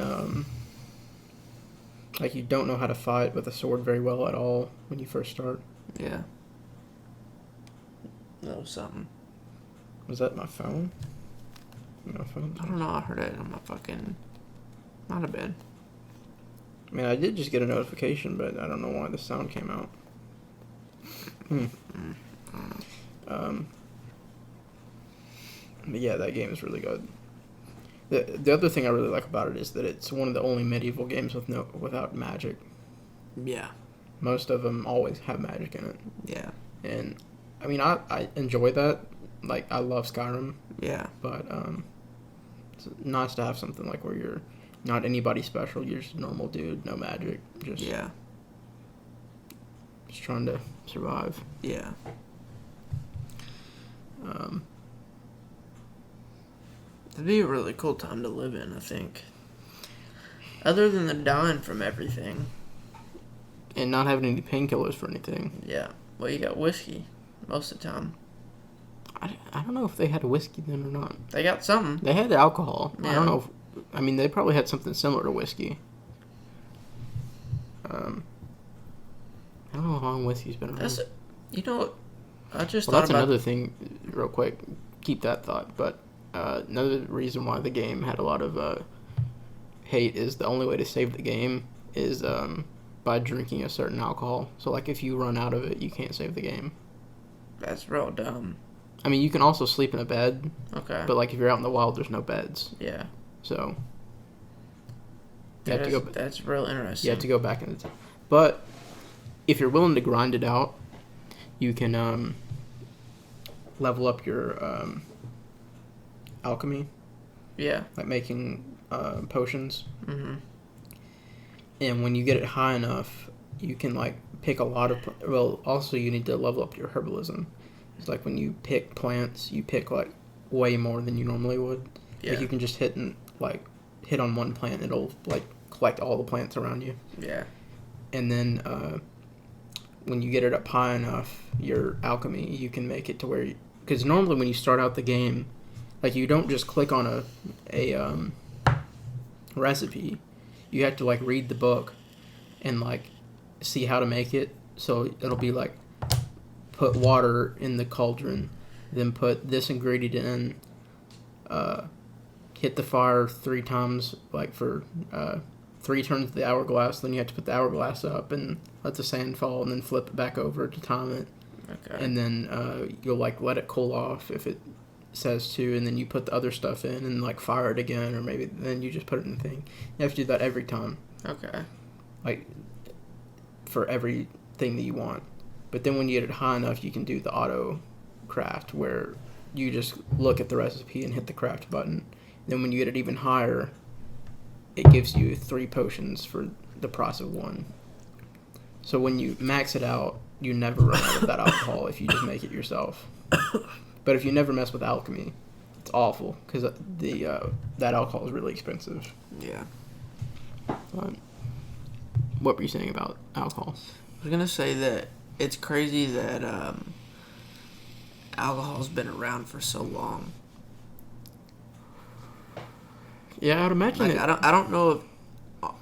like, you don't know how to fight with a sword very well at all when you first start. Yeah. That was something. Was that my phone? My phone? I don't know. I heard it on my fucking. Might have been. I mean, I did just get a notification, but I don't know why the sound came out. But yeah, that game is really good. The other thing I really like about it is that it's one of the only medieval games without magic. Yeah. Most of them always have magic in it. Yeah. And I mean, I enjoy that. Like, I love Skyrim. Yeah. But it's nice to have something like where you're not anybody special. You're just a normal dude, no magic. Just trying to survive. Yeah. It'd be a really cool time to live in, I think. Other than the dying from everything. And not having any painkillers for anything. Yeah. Well, you got whiskey most of the time. I don't know if they had whiskey then or not. They got something. They had alcohol. Yeah. I don't know if... they probably had something similar to whiskey. I don't know how long whiskey's been around. You know what? I just thought thought that's about... another thing, real quick. Keep that thought. But another reason why the game had a lot of hate is the only way to save the game is by drinking a certain alcohol. So, like, if you run out of it, you can't save the game. That's real dumb. I mean, you can also sleep in a bed. Okay. But, like, if you're out in the wild, there's no beds. Yeah. So... That's real interesting. You have to go back in the time. But if you're willing to grind it out, you can level up your alchemy. Yeah. Like making potions. Mm-hmm. And when you get it high enough, you can like pick a lot of... Well, also you need to level up your herbalism. It's like when you pick plants, you pick like way more than you normally would. Yeah. Like you can just hit on one plant, it'll like collect all the plants around you. Yeah. And then when you get it up high enough, your alchemy, you can make it to where... Because normally when you start out the game, like, you don't just click on a recipe. You have to, like, read the book and, like, see how to make it So it'll be like put water in the cauldron, then put this ingredient in, hit the fire 3 times, like for 3 turns of the hourglass. Then you have to put the hourglass up and let the sand fall, and then flip it back over to time it. Okay. And then you'll like let it cool off if it says to, and then you put the other stuff in and like fire it again, or maybe then you just put it in the thing. You have to do that every time, Okay. like for everything that you want. But then when you get it high enough, you can do the auto craft where you just look at the recipe and hit the craft button. Then when you get it even higher, it gives you 3 potions for the price of 1. So when you max it out, you never run out of that alcohol if you just make it yourself. But if you never mess with alchemy, it's awful because that alcohol is really expensive. Yeah. What were you saying about alcohol? I was gonna say that it's crazy that alcohol's been around for so long. Yeah, I'd imagine Like, it. I don't know if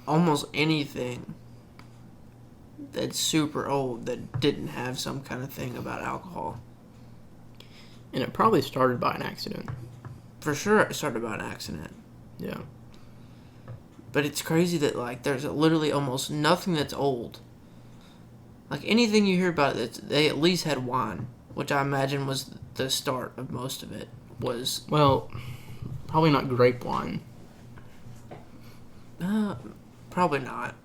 almost anything that's super old that didn't have some kind of thing about alcohol. And it probably started by an accident. For sure, it started by an accident. Yeah. But it's crazy that like there's literally almost nothing that's old. Like anything you hear about it, they at least had wine, which I imagine was the start of most of it. Was Well, probably not grape wine. probably not.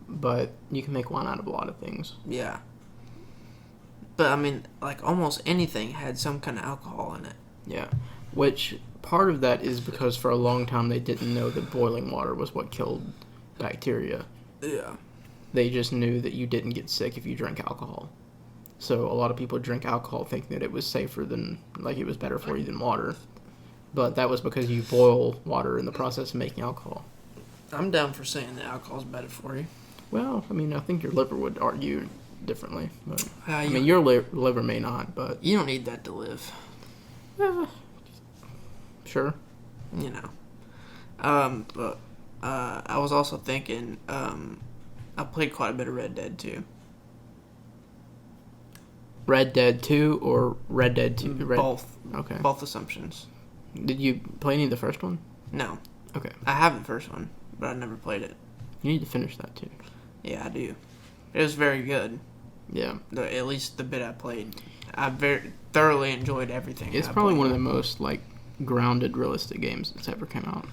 But you can make wine out of a lot of things. Yeah. But I mean, like almost anything had some kind of alcohol in it. Yeah. Which part of that is because for a long time they didn't know that boiling water was what killed bacteria. Yeah. They just knew that you didn't get sick if you drank alcohol. So a lot of people drink alcohol thinking that it was safer than, like it was better for you than water. But that was because you boil water in the process of making alcohol. I'm down for saying that alcohol's better for you. Well, I mean, I think your liver would argue differently. But, I You- mean, your liver may not, but You don't need that to live. sure. You know. But I was also thinking, I played quite a bit of Red Dead 2. Red Dead 2 or Red Dead 2? Both. Okay. Both assumptions. Did you play any of the first one? No. Okay. I have the first one, but I never played it. You need to finish that too. Yeah, I do. It was very good. Yeah. At least the bit I played. I very thoroughly enjoyed everything. It's probably one of the most, like, grounded, realistic games that's ever come out.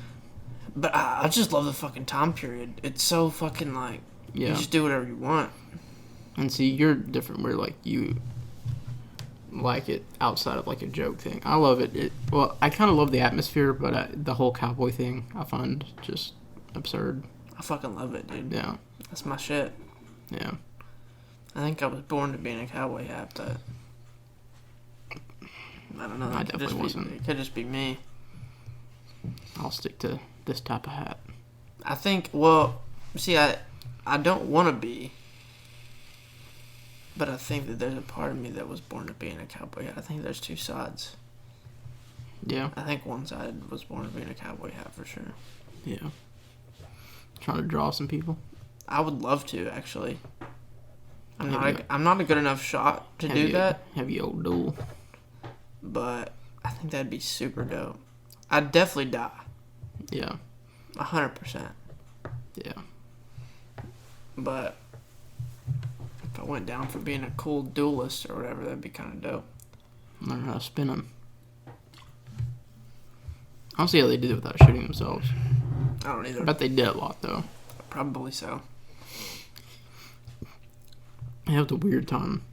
But I just love the fucking time period. It's so fucking, like, Yeah. you just do whatever you want. And see, you're different where, like, you like it outside of, like, a joke thing. I love it. Well, I kind of love the atmosphere, but the whole cowboy thing I find just absurd. I fucking love it, dude. Yeah. That's my shit. Yeah. I think I was born to be in a cowboy hat, but I don't know. I definitely wasn't. It could just be me. I'll stick to this type of hat. I think, well, see, I don't want to be, but I think that there's a part of me that was born to be in a cowboy hat. I think there's two sides. Yeah. I think one side was born to be in a cowboy hat for sure. Yeah. Trying to draw some people. I would love to, actually. I'm Have not a good enough shot to do that, Heavy old duel. but I think that'd be super dope. I'd definitely die. Yeah. 100%. Yeah. But if I went down for being a cool duelist or whatever, that'd be kind of dope. Learn how to spin them. I don't see how they did it without shooting themselves. I don't either. I bet they did a lot, though. Probably so. It was a weird time.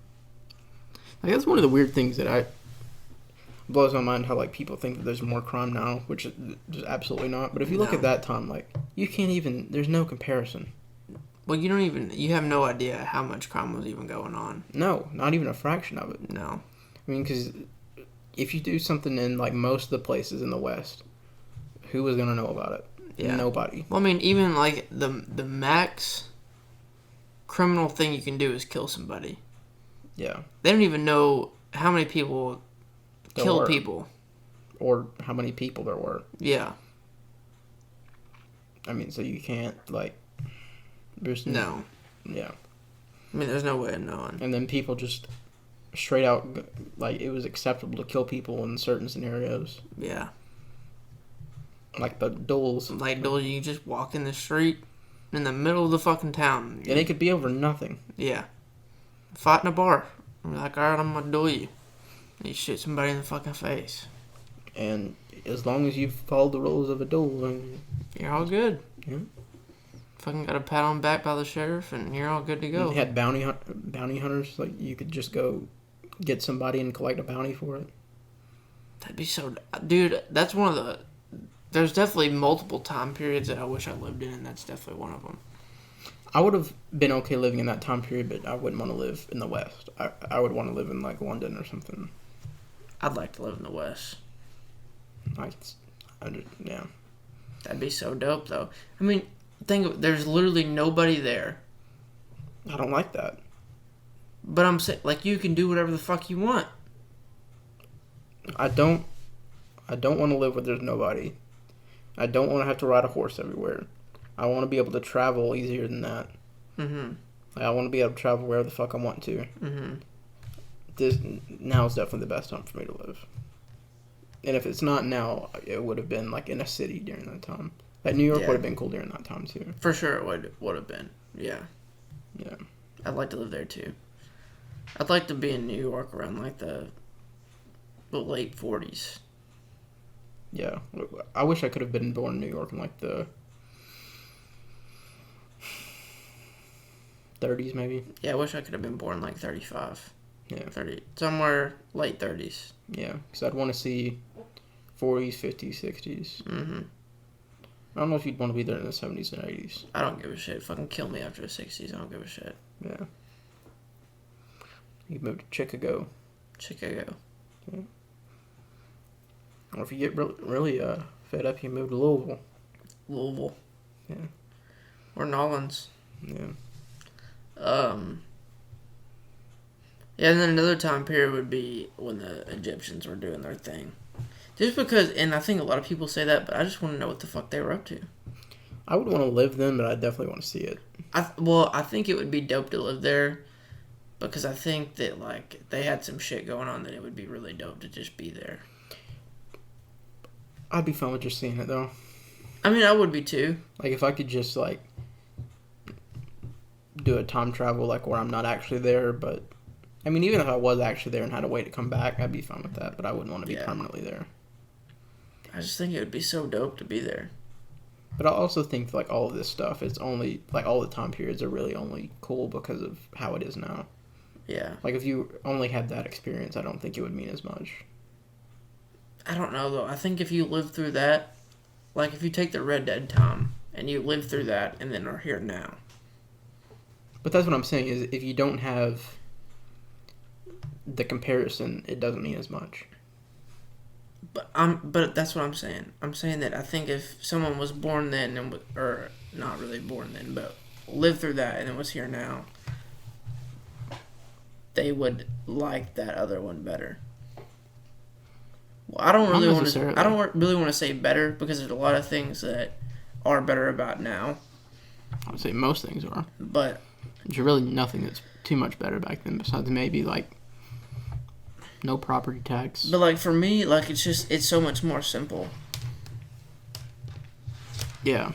Like, that's one of the weird things that blows my mind, how, like, people think that there's more crime now, which is just absolutely not. But if you look No. at that time, like, you can't even, there's no comparison. Well, you have no idea how much crime was even going on. No, not even a fraction of it. No. I mean, because if you do something in, like, most of the places in the West, who was going to know about it? Yeah. Nobody. Well, I mean, even, like, the max criminal thing you can do is kill somebody. Yeah. They don't even know how many people There killed were. people. Or how many people there were. Yeah. I mean, so you can't, like... There's No. Yeah. I mean, there's no way of knowing. And then people just straight out, like, it was acceptable to kill people in certain scenarios. Yeah. Like the duels. Like, you just walk in the street in the middle of the fucking town. And it could be over nothing. Yeah. Fight in a bar. I'm like, alright, I'm gonna duel you. And you shoot somebody in the fucking face. And as long as you follow the rules of a duel, then you're all good. Yeah. Fucking got a pat on the back by the sheriff, and you're all good to go. They had bounty hunters. Like, you could just go get somebody and collect a bounty for it. That'd be so... Dude, that's one of the... There's definitely multiple time periods that I wish I lived in, and that's definitely one of them. I would have been okay living in that time period, but I wouldn't want to live in the West. I would want to live in, like, London or something. I'd like to live in the West. Yeah. That'd be so dope, though. I mean, there's literally nobody there. I don't like that. But I'm saying, like, you can do whatever the fuck you want. I don't want to live where there's nobody. I don't want to have to ride a horse everywhere. I want to be able to travel easier than that. Mm-hmm. Like, I want to be able to travel wherever the fuck I want to. Mm-hmm. Now is definitely the best time for me to live. And if it's not now, it would have been, like, in a city during that time. Like, New York would have been cool during that time, too. For sure it would have been. Yeah. Yeah. I'd like to live there, too. I'd like to be in New York around, like, the late 40s. Yeah. I wish I could have been born in New York in, like, the 30s, maybe. Yeah, I wish I could have been born, like, 35. Yeah. 30. Somewhere late 30s. Yeah, because I'd want to see 40s, 50s, 60s. Mm-hmm. I don't know if you'd want to be there in the 70s and 80s. I don't give a shit. Fucking kill me after the 60s. I don't give a shit. Yeah. You move to Chicago. Chicago. Yeah. Or if you get really fed up, you move to Louisville. Louisville. Yeah. Or Nolans. Yeah. Yeah, and then another time period would be when the Egyptians were doing their thing. Just because, and I think a lot of people say that, but I just want to know what the fuck they were up to. I would want to live then, but I definitely want to see it. I think it would be dope to live there, because I think that, like, they had some shit going on that it would be really dope to just be there. I'd be fine with just seeing it, though. I mean, I would be, too. Like, if I could just, like, do a time travel, like, where I'm not actually there, but... I mean, even if I was actually there and had a way to come back, I'd be fine with that, but I wouldn't want to be permanently there. I just think it would be so dope to be there. But I also think, like, all of this stuff, it's only... Like, all the time periods are really only cool because of how it is now. Yeah. Like, if you only had that experience, I don't think it would mean as much. I don't know, though. I think if you live through that... Like, if you take the Red Dead time, and you live through that, and then are here now. But that's what I'm saying, is if you don't have the comparison, it doesn't mean as much. But that's what I'm saying. I'm saying that I think if someone was born then, or not really born then, but lived through that and then was here now, they would like that other one better. Well, I don't really want to. I don't really want to say better because there's a lot of things that are better about now. I would say most things are. But there's really nothing that's too much better back then, besides maybe, like, no property tax. But, like, for me, like, it's so much more simple. Yeah.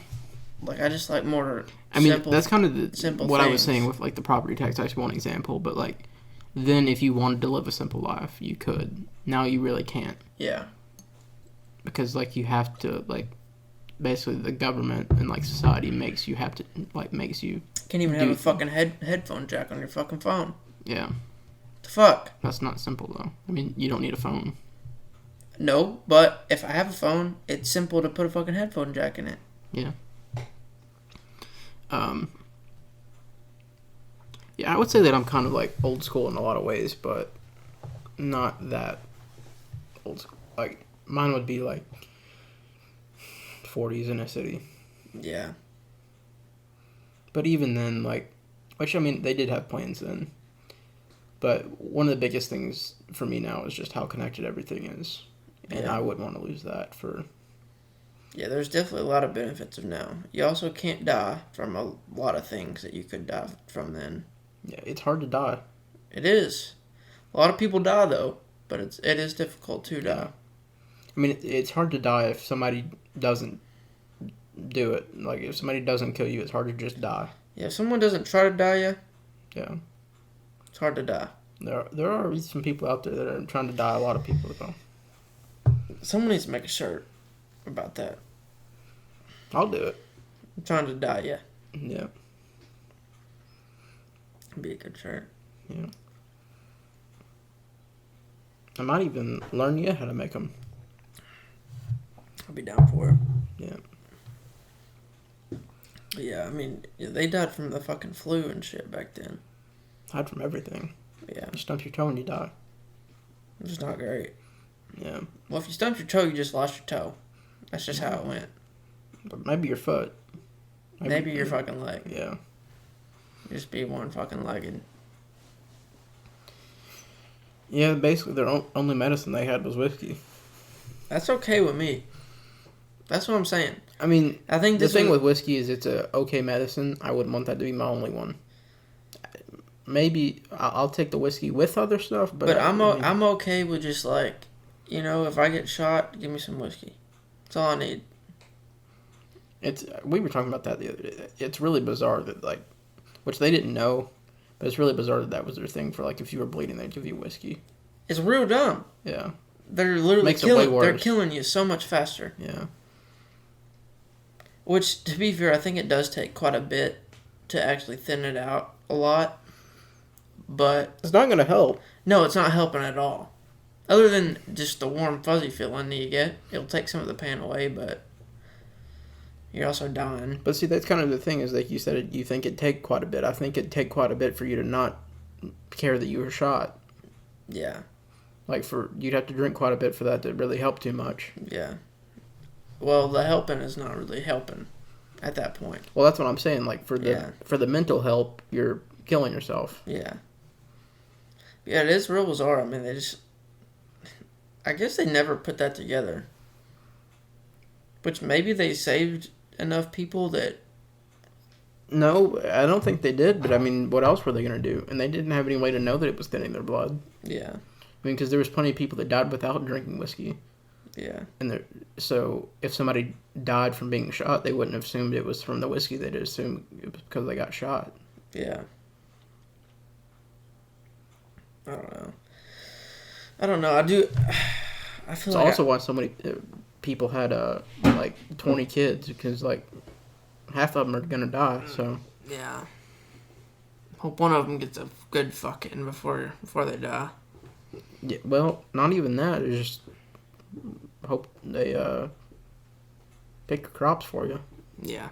Like, I just like more. I mean, that's kind of what things. I was saying with, like, the property tax. That's one example, but, like, then if you wanted to live a simple life, you could. Now you really can't. Yeah. Because, like, you have to, like, basically the government and, like, society makes you Can't even have a fucking headphone jack on your fucking phone. Yeah. The fuck? That's not simple, though. I mean, you don't need a phone. No, but if I have a phone, it's simple to put a fucking headphone jack in it. Yeah. Yeah, I would say that I'm kind of, like, old school in a lot of ways, but not that old school. Like, mine would be, like, 40s in a city. Yeah. But even then, like, which, I mean, they did have planes then. But one of the biggest things for me now is just how connected everything is. And I wouldn't want to lose that for Yeah, there's definitely a lot of benefits of now. You also can't die from a lot of things that you could die from then. Yeah, it's hard to die. It is. A lot of people die though, but it is difficult to die. Yeah. I mean, it's hard to die if somebody doesn't do it. Like, if somebody doesn't kill you, it's hard to just die. Yeah, if someone doesn't try to die you, Yeah. it's hard to die. There are some people out there that are trying to die a lot of people, though. Someone needs to make a shirt about that. I'll do it. I'm trying to die you. Yeah. It'd be a good shirt. Yeah. I might even learn you how to make them. I'll be down for it. Yeah. But yeah, I mean, they died from the fucking flu and shit back then. Hide from everything. Yeah. You stump your toe and you die. It's just not great. Yeah. Well, if you stumped your toe, you just lost your toe. That's just how it went. But maybe your foot. Maybe your fucking leg. Yeah. Just be one fucking legged. Yeah, basically their only medicine they had was whiskey. That's okay with me. That's what I'm saying. I mean, I think the thing with whiskey is it's a okay medicine. I wouldn't want that to be my only one. Maybe I'll take the whiskey with other stuff, but I'm okay with just like, if I get shot, give me some whiskey. That's all I need. We were talking about that the other day. It's really bizarre that which they didn't know, but it's really bizarre that was their thing for if you were bleeding, they'd give you whiskey. It's real dumb. Yeah. They're literally Makes it way worse. They're killing you so much faster. Yeah. Which, to be fair, I think it does take quite a bit to actually thin it out a lot. But It's not going to help. No, it's not helping at all. Other than just the warm, fuzzy feeling that you get. It'll take some of the pain away, but you're also dying. But see, that's kind of the thing is, like you said, you think it'd take quite a bit. I think it'd take quite a bit for you to not care that you were shot. Yeah. You'd have to drink quite a bit for that to really help too much. Yeah. Well, the helping is not really helping at that point. Well, that's what I'm saying. For the mental help, you're killing yourself. Yeah. Yeah, it is real bizarre. I mean, I guess they never put that together. Which maybe they saved enough people that... No, I don't think they did, but I mean, what else were they going to do? And they didn't have any way to know that it was thinning their blood. Yeah. I mean, because there was plenty of people that died without drinking whiskey. Yeah. So if somebody died from being shot, they wouldn't have assumed it was from the whiskey. They'd assume it was because they got shot. Yeah. I don't know. I feel it's also why so many people had 20 kids, because half of them are gonna die. So yeah. Hope one of them gets a good fucking before they die. Yeah. Well, not even that. It's just hope they pick your crops for you. Yeah.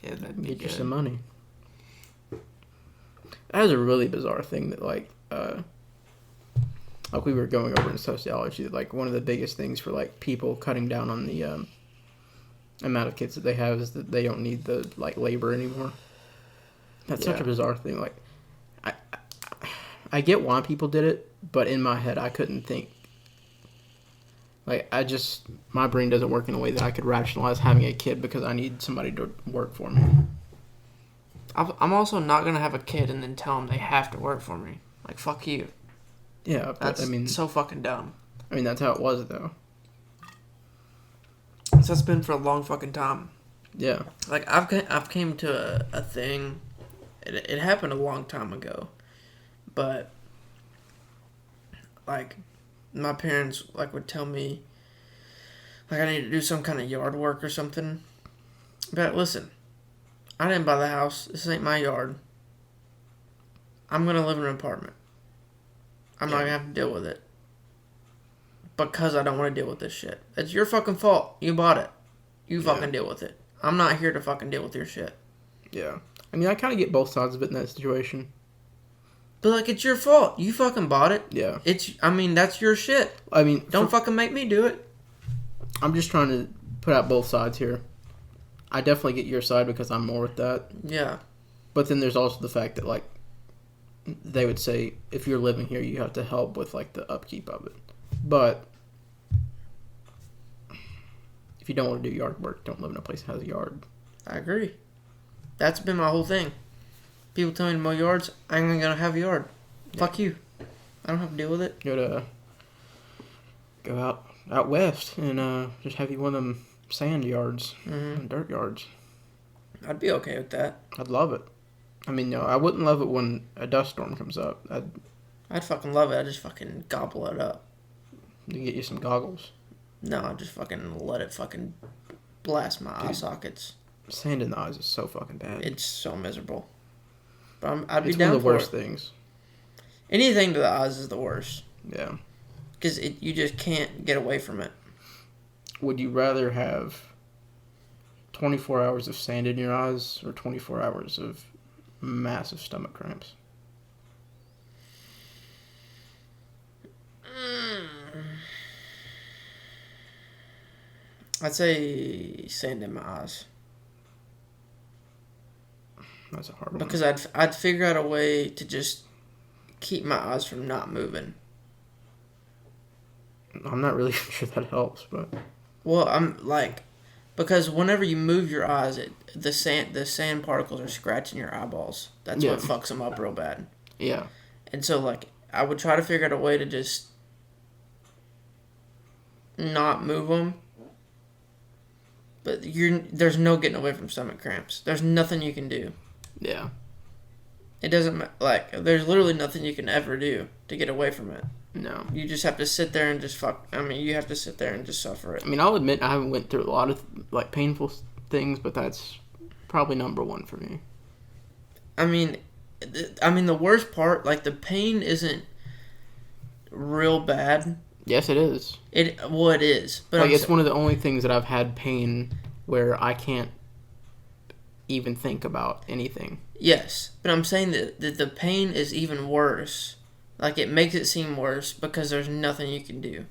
Yeah, that'd be Get good. you some money. That is a really bizarre thing that we were going over in sociology. One of the biggest things for people cutting down on the amount of kids that they have is that they don't need the labor anymore. That's such a bizarre thing. I get why people did it, but in my head I couldn't think. My brain doesn't work in a way that I could rationalize having a kid because I need somebody to work for me. I'm also not going to have a kid and then tell them they have to work for me. Fuck you. Yeah, but that's so fucking dumb. I mean, that's how it was, though. So it's been for a long fucking time. Yeah. I've came to a thing. It happened a long time ago. But, my parents, would tell me, I need to do some kind of yard work or something. But listen, I didn't buy the house. This ain't my yard. I'm going to live in an apartment. I'm not going to have to deal with it. Because I don't want to deal with this shit. It's your fucking fault. You bought it. You fucking deal with it. I'm not here to fucking deal with your shit. Yeah. I mean, I kind of get both sides of it in that situation. But, it's your fault. You fucking bought it. Yeah. That's your shit. I mean... Don't fucking make me do it. I'm just trying to put out both sides here. I definitely get your side because I'm more with that. Yeah. But then there's also the fact that, they would say, if you're living here, you have to help with, the upkeep of it. But if you don't want to do yard work, don't live in a place that has a yard. I agree. That's been my whole thing. People tell me to mow yards, I ain't gonna have a yard. Yeah. Fuck you. I don't have to deal with it. Go out west and just have you one of them sand yards and dirt yards. I'd be okay with that. I'd love it. I mean, no, I wouldn't love it when a dust storm comes up. I'd fucking love it. I'd just fucking gobble it up. You get you some goggles. No, I'd just fucking let it fucking blast my eye sockets. Sand in the eyes is so fucking bad. It's so miserable. But I'd be It's down one of the for worst it. things. Anything to the eyes is the worst. Yeah. Because you just can't get away from it. Would you rather have 24 hours of sand in your eyes or 24 hours of massive stomach cramps? I'd say sand in my eyes. That's a hard one. Because I'd figure out a way to just keep my eyes from not moving. I'm not really sure that helps, but Well, I'm like, because whenever you move your eyes, the sand particles are scratching your eyeballs. That's what fucks them up real bad. yeah. And so, like, I would try to figure out a way to just not move them. But there's no getting away from stomach cramps. There's nothing you can do. Yeah. It doesn't, like, there's literally nothing you can ever do to get away from it. No. You just have to sit there and just you have to sit there and just suffer it. I mean, I'll admit I haven't went through a lot of, like, painful things, but that's probably number one for me. I mean, the worst part, like, the pain isn't real bad. Yes, it is. It is. But Like, it's one of the only things that I've had pain where I can't even think about anything. Yes, but I'm saying that the pain is even worse. Like, it makes it seem worse because there's nothing you can do.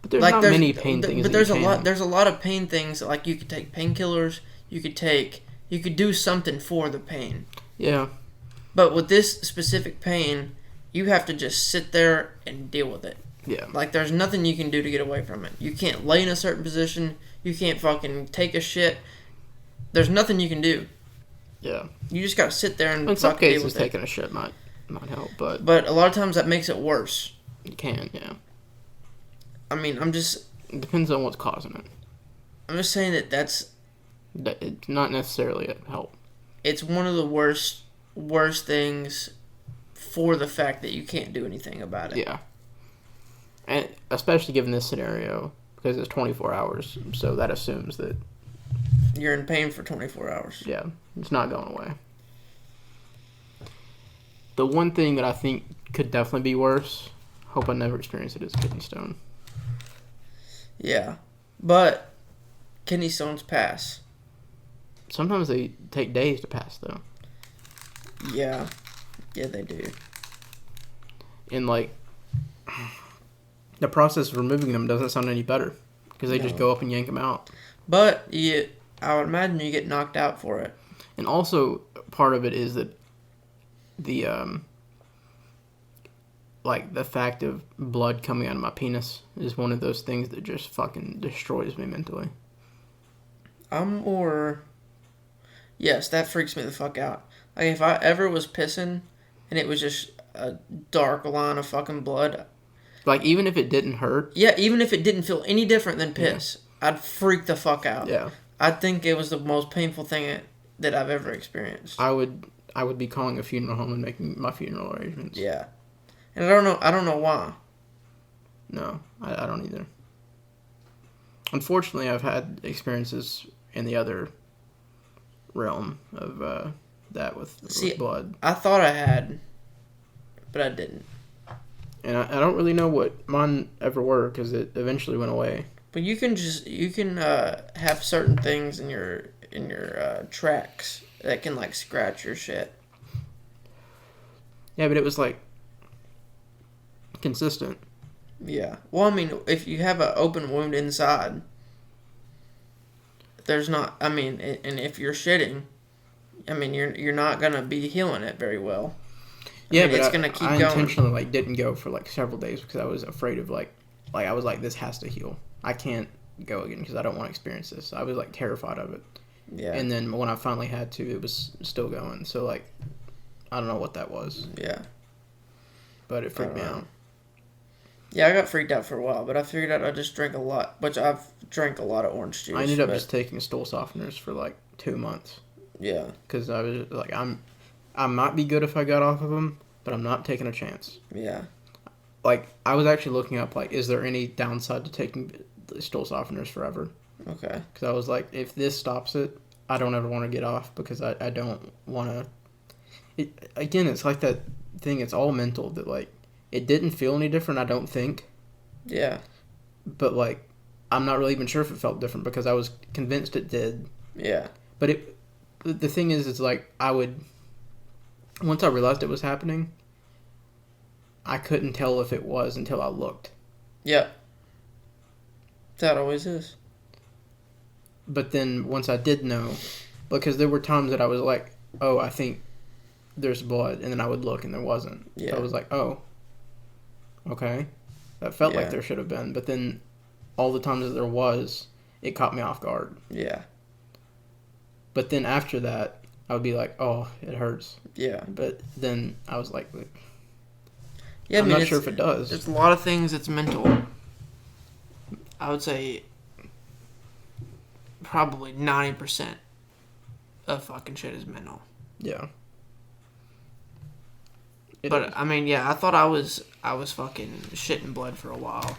But there's not many pain things. But there's a lot of pain things. Like, you could take painkillers. You could do something for the pain. Yeah. But with this specific pain, you have to just sit there and deal with it. Yeah. Like, there's nothing you can do to get away from it. You can't lay in a certain position. You can't fucking take a shit. There's nothing you can do. Yeah. You just gotta sit there and in some fucking deal cases, with it. taking a shit might help, but But a lot of times that makes it worse. it can, yeah. I mean, It depends on what's causing it. I'm just saying that's It's not necessarily a help. it's one of the worst things for the fact that you can't do anything about it. Yeah. And especially given this scenario, because it's 24 hours, so that assumes that, You're in pain for 24 hours. yeah, it's not going away. The one thing that I think could definitely be worse, hope I never experience it, is kidney stone. Yeah. But kidney stones pass. Sometimes they take days to pass, though. Yeah. Yeah, they do. And, like, the process of removing them doesn't sound any better, because they just go up and yank them out. But I would imagine you get knocked out for it. And also, part of it is that the the fact of blood coming out of my penis is one of those things that just fucking destroys me mentally. Yes, that freaks me the fuck out. Like, if I ever was pissing and it was just a dark line of fucking blood. Like, even if it didn't hurt. Yeah, even if it didn't feel any different than piss, I'd freak the fuck out. Yeah. I'd think it was the most painful thing that I've ever experienced. I would be calling a funeral home and making my funeral arrangements. Yeah. And I don't know why. No, I don't either. Unfortunately, I've had experiences in the other realm of that with blood. I thought I had, but I didn't. And I don't really know what mine ever were, because it eventually went away. But you can have certain things in your tracks that can, like, scratch your shit. Yeah, but it was like consistent. Yeah. Well, I mean, if you have an open wound inside, there's not. I mean, and if you're shitting, I mean, you're not gonna be healing it very well. Yeah, but it's gonna keep going. I intentionally, like, didn't go for, like, several days because I was afraid of, like I was like, this has to heal. I can't go again because I don't want to experience this. I was like terrified of it. Yeah. And then when I finally had to, it was still going. So like, I don't know what that was. Yeah. But it freaked me out. Yeah, I got freaked out for a while, but I figured out I just drank a lot, which I've drank a lot of orange juice. I ended up just taking stool softeners for like 2 months. Yeah. Because I was like, I might be good if I got off of them, but I'm not taking a chance. Yeah. Like, I was actually looking up, like, is there any downside to taking the stool softeners forever? Okay. Because I was like, if this stops it, I don't ever want to get off because I don't want to. Again, it's like that thing, it's all mental that, like, it didn't feel any different, I don't think. Yeah. But, like, I'm not really even sure if it felt different because I was convinced it did. Yeah. But the thing is like, once I realized it was happening, I couldn't tell if it was until I looked. Yeah. That always is. But then once I did know, because there were times that I was like, oh, I think there's blood, and then I would look and there wasn't. Yeah. So I was like, oh, okay. That felt like there should have been. But then all the times that there was, it caught me off guard. Yeah. But then after that, I would be like, oh, it hurts. Yeah. But then I was like, yeah, I'm not sure if it does. There's a lot of things that's mental. I would say probably 90% of fucking shit is mental. Yeah. But I mean, yeah, I thought I was fucking shitting blood for a while.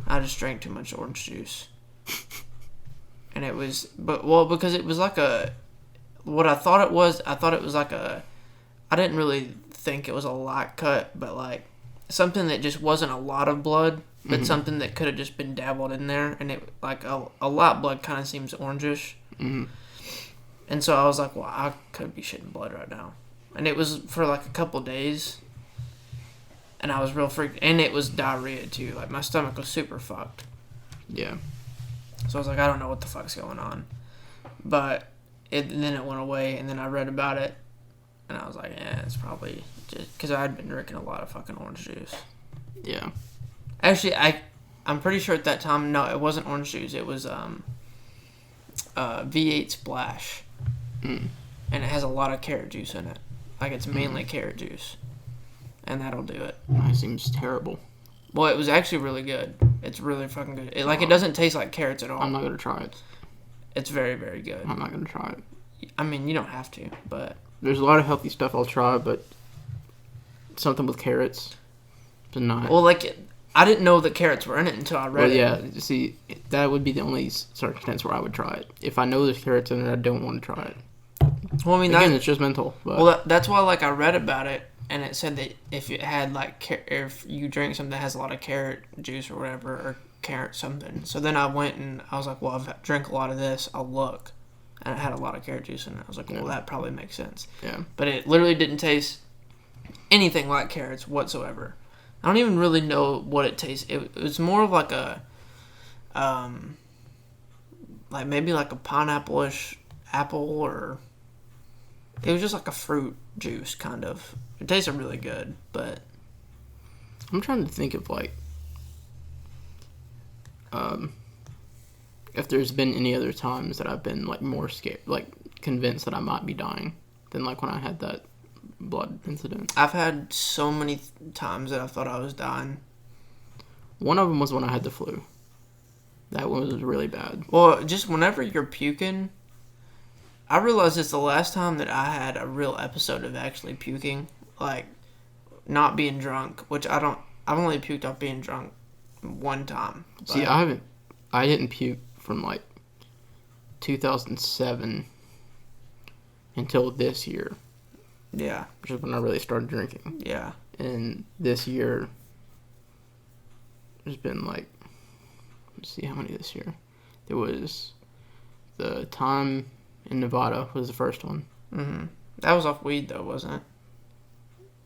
I just drank too much orange juice. And it was, because it was like what I thought it was like I didn't really think it was a light cut, but like something that just wasn't a lot of blood, but something that could have just been dabbled in there, and it like a lot blood kind of seems orangish. Mm-hmm. And so I was like, well, I could be shitting blood right now. And it was for like a couple days, and I was real freaked, and it was diarrhea too. Like my stomach was super fucked. Yeah. So I was like, I don't know what the fuck's going on. But then it went away, and then I read about it, and I was like, yeah, it's probably just because I had been drinking a lot of fucking orange juice. Yeah. Actually, I'm pretty sure at that time, no, it wasn't orange juice. It was V8 Splash. Mm. And it has a lot of carrot juice in it. Like, it's mainly carrot juice. And that'll do it. That seems terrible. Well, it was actually really good. It's really fucking good. It doesn't taste like carrots at all. I'm not going to try it. It's very, very good. I'm not going to try it. I mean, you don't have to, but... There's a lot of healthy stuff I'll try, but something with carrots is not... Well, like, I didn't know that carrots were in it until I read it. Yeah, see, that would be the only circumstance where I would try it. If I know there's carrots in it, I don't want to try it. Well, I mean, again, it's just mental. But. Well, that's why, like, I read about it, and it said that if it had, like, if you drink something that has a lot of carrot juice or whatever, or carrot something. So then I went and I was like, well, I've drank a lot of this. I'll look. And it had a lot of carrot juice in it. I was like, well, that probably makes sense. Yeah. But it literally didn't taste anything like carrots whatsoever. I don't even really know what it tastes. It was more of like a, like maybe like a pineapple-ish apple, or it was just like a fruit juice kind of. It tasted really good, but I'm trying to think of like, if there's been any other times that I've been like more scared, like convinced that I might be dying than like when I had that blood incident. I've had so many times that I thought I was dying. One of them was when I had the flu. That one was really bad. Well, just whenever you're puking, I realized it's the last time that I had a real episode of actually puking, like not being drunk, which I've only puked off being drunk one time. See, I didn't puke from like 2007 until this year. Yeah. Which is when I really started drinking. Yeah. And this year, there's been like, let's see how many this year. There was the time in Nevada was the first one. Mm-hmm. That was off weed though, wasn't it?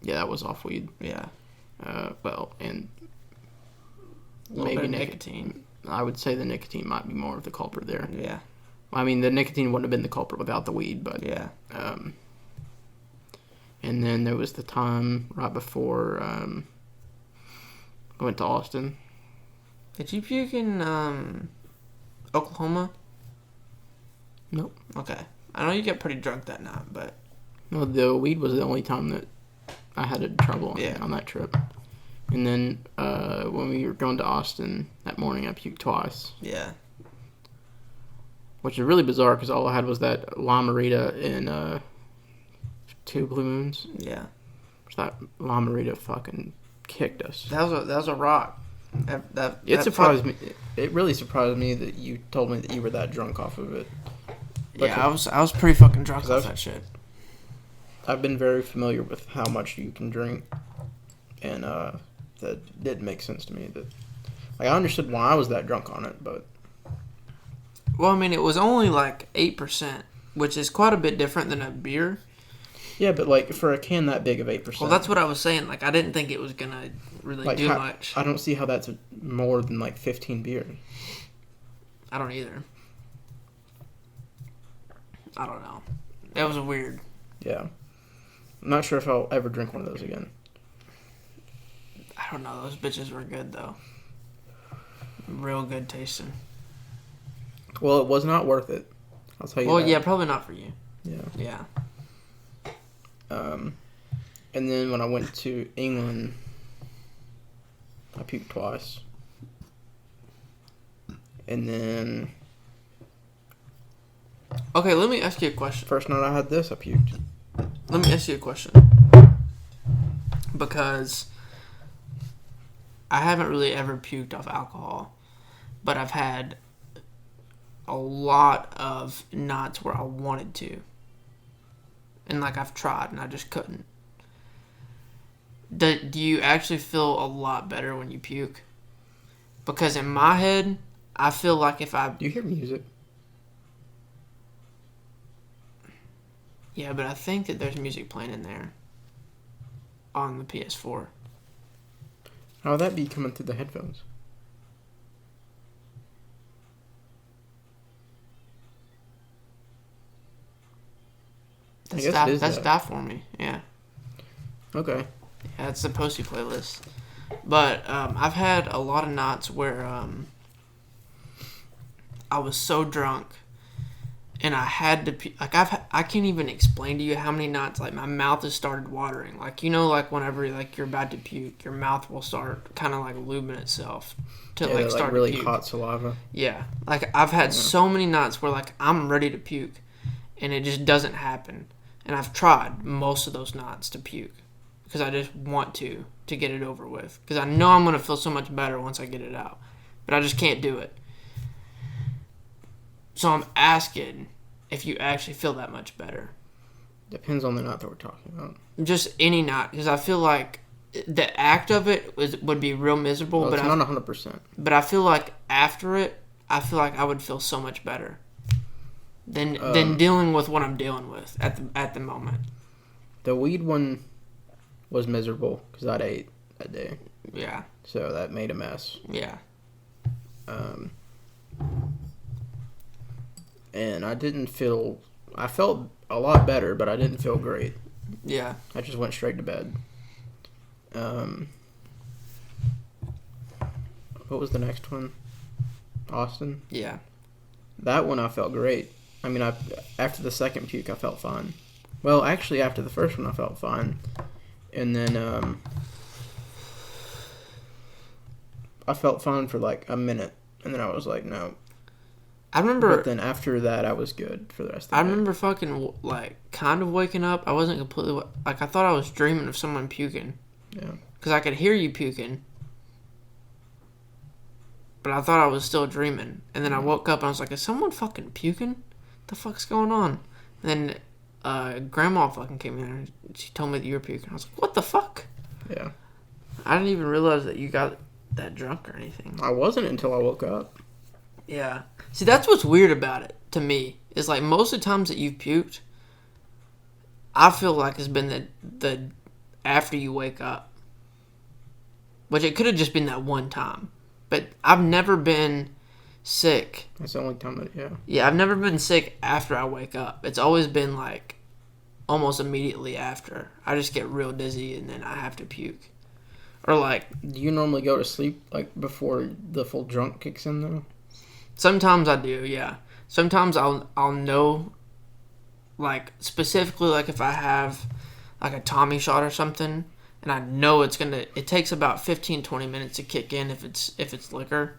Yeah, that was off weed. Yeah. Well, and maybe nicotine. I would say the nicotine might be more of the culprit there. Yeah. I mean, the nicotine wouldn't have been the culprit without the weed, but yeah. And then there was the time right before I went to Austin. Did you puke in Oklahoma? Nope. Okay. I know you got pretty drunk that night, but... No, the weed was the only time that I had trouble on that trip. And then when we were going to Austin that morning, I puked twice. Yeah. Which is really bizarre because all I had was that La Marita and 2 Blue Moons. Yeah. Which that La Marita fucking kicked us. That was a rock. It surprised me. It really surprised me that you told me that you were that drunk off of it. Yeah, I was pretty fucking drunk off that shit. I've been very familiar with how much you can drink, and that didn't make sense to me. That I understood why I was that drunk on it, but well, I mean, it was only like 8%, which is quite a bit different than a beer. Yeah, but like for a can that big of 8%. Well, that's what I was saying. Like, I didn't think it was gonna really do much. I don't see how that's more than like 15 beers. I don't either. I don't know. It was weird. Yeah. I'm not sure if I'll ever drink one of those again. I don't know. Those bitches were good, though. Real good tasting. Well, it was not worth it. I'll tell you that. Well, yeah, probably not for you. Yeah. Yeah. And then when I went to England, I puked twice. And then... Okay, let me ask you a question. First night I had this, I puked. Let me ask you a question. Because I haven't really ever puked off alcohol, but I've had a lot of nights where I wanted to. And like I've tried and I just couldn't. Do you actually feel a lot better when you puke? Because in my head, I feel like if I... Do you hear music? Yeah, but I think that there's music playing in there on the PS4. How would that be coming through the headphones? That's Die For Me, yeah. Okay. Yeah, it's the Posty playlist. But I've had a lot of nights where I was so drunk and I had to like I can't even explain to you how many nights like my mouth has started watering. Like, you know, like whenever like you're about to puke, your mouth will start kind of like lubing itself to like start like really to puke. hot saliva. Yeah, like I've had so many nights where like I'm ready to puke and it just doesn't happen. And I've tried most of those nights to puke because I just want to get it over with because I know I'm gonna feel so much better once I get it out, but I just can't do it. So I'm asking if you actually feel that much better. Depends on the night that we're talking about. Just any night, because I feel like the act of it would be real miserable. Well, but it's not 100%. But I feel like after it, I feel like I would feel so much better than dealing with what I'm dealing with at the moment. The weed one was miserable because I'd ate that day. Yeah. So that made a mess. Yeah. And I didn't feel... I felt a lot better, but I didn't feel great. Yeah. I just went straight to bed. What was the next one? Austin? Yeah. That one I felt great. I mean, after the second puke, I felt fine. Well, actually, after the first one, I felt fine. And then I felt fine for like a minute. And then I was like, no. I remember... But then after that, I was good for the rest of the I day. remember fucking, like, kind of waking up. I wasn't completely... Like, I thought I was dreaming of someone puking. Yeah. Because I could hear you puking. But I thought I was still dreaming. And then I woke up and I was like, is someone fucking puking? What the fuck's going on? And then Grandma fucking came in and she told me that you were puking. I was like, what the fuck? Yeah. I didn't even realize that you got that drunk or anything. I wasn't until I woke up. Yeah. See, that's what's weird about it, to me. Is like, most of the times that you've puked, I feel like it's been the after you wake up. Which it could have just been that one time. But I've never been sick. That's the only time that, yeah. Yeah, I've never been sick after I wake up. It's always been like almost immediately after. I just get real dizzy and then I have to puke. Or like... Do you normally go to sleep like before the full drunk kicks in though? Sometimes I do, yeah. Sometimes I'll know, like, specifically, like, if I have, like, a Tommy shot or something, and I know it takes about 15-20 minutes to kick in if it's liquor.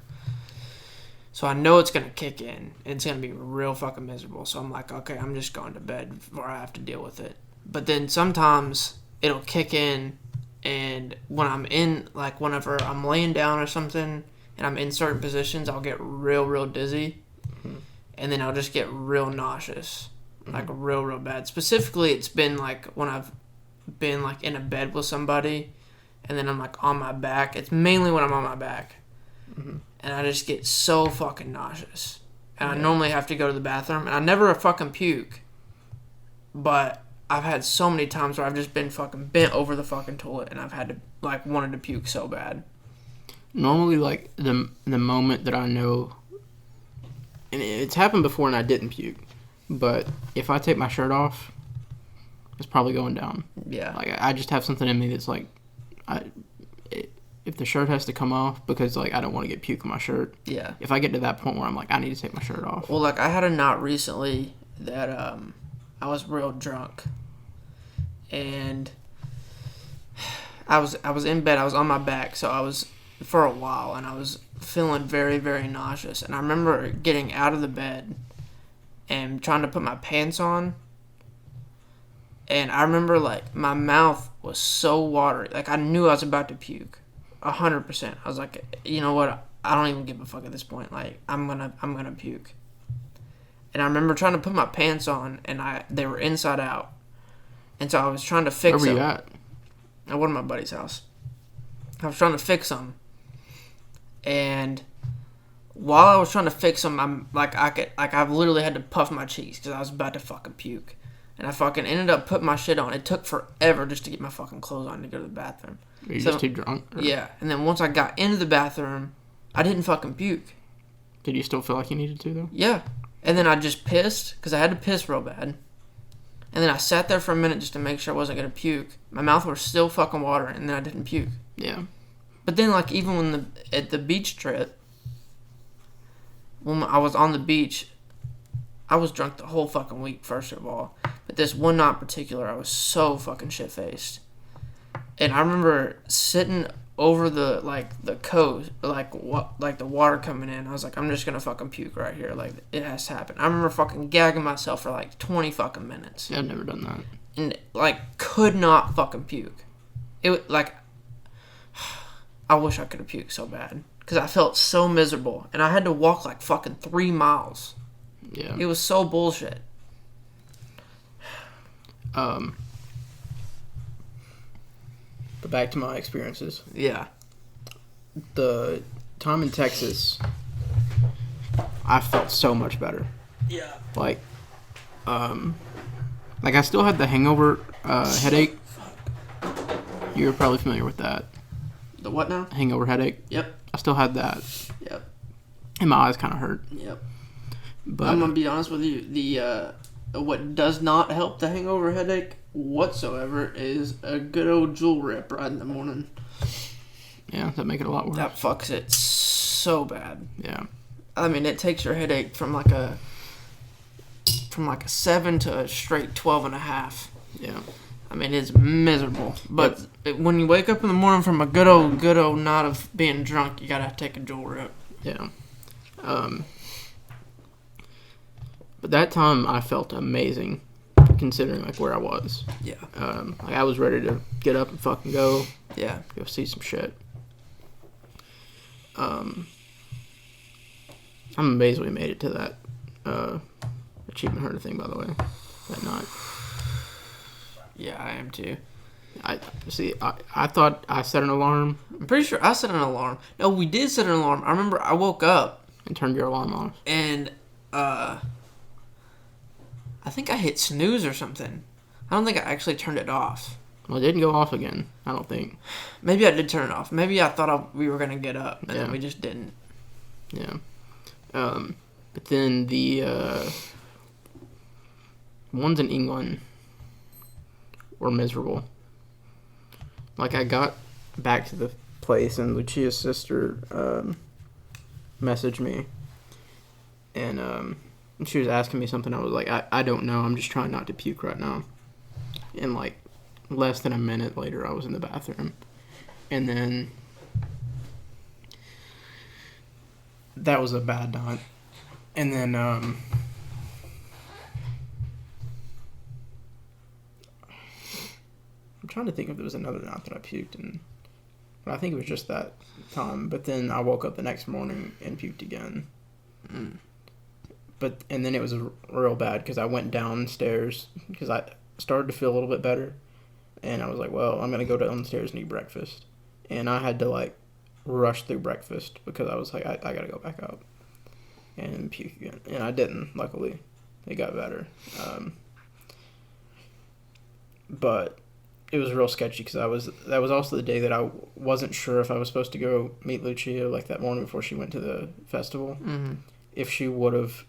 So I know it's going to kick in, and it's going to be real fucking miserable. So I'm like, okay, I'm just going to bed before I have to deal with it. But then sometimes it'll kick in, and when I'm in, like, whenever I'm laying down or something, and I'm in certain positions, I'll get real dizzy, and then I'll just get real nauseous, like real bad. Specifically, it's been like when I've been like in a bed with somebody, and then I'm like on my back. It's mainly when I'm on my back, and I just get so fucking nauseous, and I normally have to go to the bathroom, and I never fucking puke, but I've had so many times where I've just been fucking bent over the fucking toilet, and I've had to like wanted to puke so bad. Normally, like, the moment that I know, and it's happened before and I didn't puke, but if I take my shirt off, it's probably going down. Yeah. Like, I just have something in me that's like, if the shirt has to come off, because, like, I don't want to get puke on my shirt. Yeah. If I get to that point where I'm like, I need to take my shirt off. Well, like, I had a night recently that I was real drunk, and I was in bed. I was on my back, so I was for a while, and I was feeling very nauseous. And I remember getting out of the bed and trying to put my pants on, and I remember, like, my mouth was so watery. Like, I knew I was about to puke, 100%. I was like, you know what? I don't even give a fuck at this point. Like, I'm gonna puke. And I remember trying to put my pants on, and they were inside out, and so I was trying to fix them. Where were you at? At one of my buddy's house. I was trying to fix them, and while I was trying to fix them, I've literally had to puff my cheeks because I was about to fucking puke, and I fucking ended up putting my shit on. It took forever just to get my fucking clothes on to go to the bathroom. Were you just too drunk? Or? Yeah, and then once I got into the bathroom, I didn't fucking puke. Did you still feel like you needed to, though? Yeah, and then I just pissed because I had to piss real bad. And then I sat there for a minute just to make sure I wasn't going to puke. My mouth was still fucking watering, and then I didn't puke. Yeah. But then, like, even at the beach trip, when I was on the beach, I was drunk the whole fucking week, first of all. But this one night in particular, I was so fucking shit-faced. And I remember sitting over the coast, like the water coming in. I was like, I'm just gonna fucking puke right here. Like, it has to happen. I remember fucking gagging myself for like 20 fucking minutes. Yeah, I've never done that. And, like, could not fucking puke. It, like, I wish I could have puked so bad. Because I felt so miserable. And I had to walk like fucking 3 miles. Yeah. It was so bullshit. But back to my experiences. Yeah. The time in Texas, I felt so much better. Yeah. Like I still had the hangover headache. You're probably familiar with that. The what now? Hangover headache. Yep. I still had that. Yep. And my eyes kind of hurt. Yep. But I'm gonna be honest with you. The what does not help the hangover headache whatsoever is a good old Jewel Rip right in the morning. Yeah, that make it a lot worse. That fucks it so bad. Yeah. I mean, it takes your headache from like a 7 to a straight 12.5. Yeah. I mean, it's miserable. But when you wake up in the morning from a good old night of being drunk, you gotta take a Jewel Rip. Yeah. But that time I felt amazing, considering like where I was. Yeah. Like I was ready to get up and fucking go. Yeah. Go see some shit. I'm amazed we made it to that achievement hunter thing, by the way, that night. Yeah, I am too. I thought I set an alarm. I'm pretty sure I set an alarm. No, we did set an alarm. I remember I woke up And turned your alarm off. and I think I hit snooze or something. I don't think I actually turned it off. Well, it didn't go off again, I don't think. Maybe I did turn it off. Maybe I thought we were gonna get up, and then we just didn't. Yeah. But then the ones in England were miserable. Like, I got back to the place, and Lucia's sister messaged me, and she was asking me something. I was like, I don't know. I'm just trying not to puke right now. And like less than a minute later, I was in the bathroom, and then that was a bad night. And then I'm trying to think if there was another night that I puked, and I think it was just that time. But then I woke up the next morning and puked again. And then it was real bad because I went downstairs because I started to feel a little bit better, and I was like, well, I'm gonna go downstairs and eat breakfast, and I had to like rush through breakfast because I was like, I gotta go back up and puke again, and I didn't. Luckily, it got better. But it was real sketchy because that was also the day that I wasn't sure if I was supposed to go meet Lucia like that morning before she went to the festival. Mm-hmm. If she would have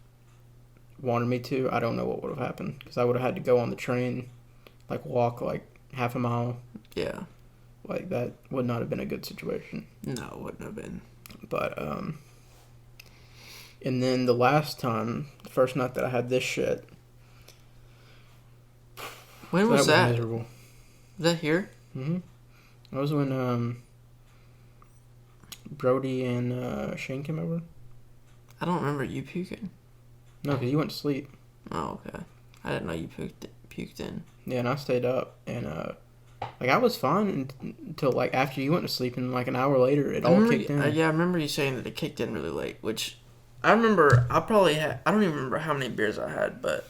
wanted me to, I don't know what would have happened because I would have had to go on the train, like walk like half a mile. Yeah. Like that would not have been a good situation. No, it wouldn't have been. But and then the last time, the first night that I had this shit. When was that? Miserable. Was that here? Mm-hmm. That was when Brody and Shane came over. I don't remember you puking. No, because you went to sleep. Oh, okay. I didn't know you puked in. Yeah, and I stayed up, and like I was fine until like after you went to sleep, and like an hour later, it all kicked in. Yeah, I remember you saying that it kicked in really late, which I remember. I probably had. I don't even remember how many beers I had, but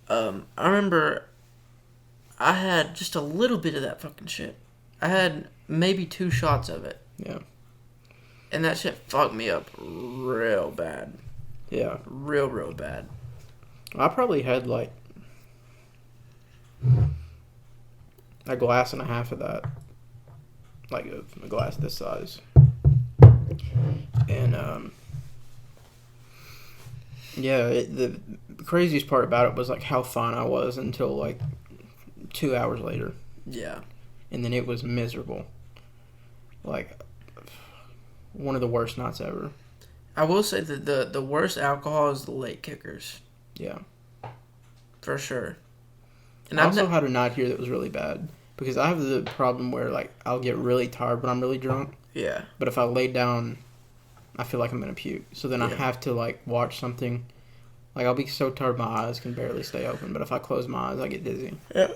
I remember I had just a little bit of that fucking shit. I had maybe 2 shots of it. Yeah. And that shit fucked me up real bad. Yeah. Real bad. I probably had like a glass and a half of that. Like a glass this size. And yeah, the craziest part about it was like how fine I was until like 2 hours later. Yeah. And then it was miserable. Like one of the worst nights ever. I will say that the worst alcohol is the late kickers. Yeah. For sure. And I also had a night here that was really bad because I have the problem where like I'll get really tired when I'm really drunk. Yeah. But if I lay down, I feel like I'm gonna puke. So then I have to like watch something. Like I'll be so tired my eyes can barely stay open. But if I close my eyes, I get dizzy. Yeah.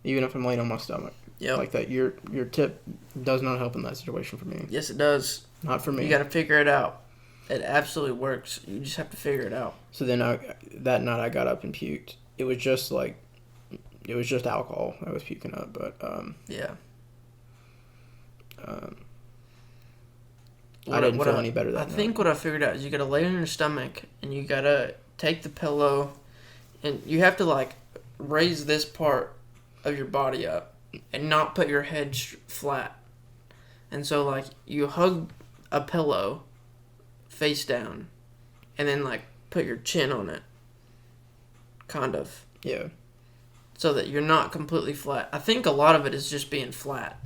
Even if I'm laying on my stomach. Yeah. Like that. Your tip does not help in that situation for me. Yes, it does. Not for me. You got to figure it out. It absolutely works. You just have to figure it out. So then that night I got up and puked. It was just alcohol I was puking up. But yeah. I didn't feel any better that night. I think what I figured out is you got to lay on your stomach and you got to take the pillow and you have to like raise this part of your body up and not put your head flat. And so like you hug a pillow face down and then like put your chin on it. Kind of. Yeah. So that you're not completely flat. I think a lot of it is just being flat.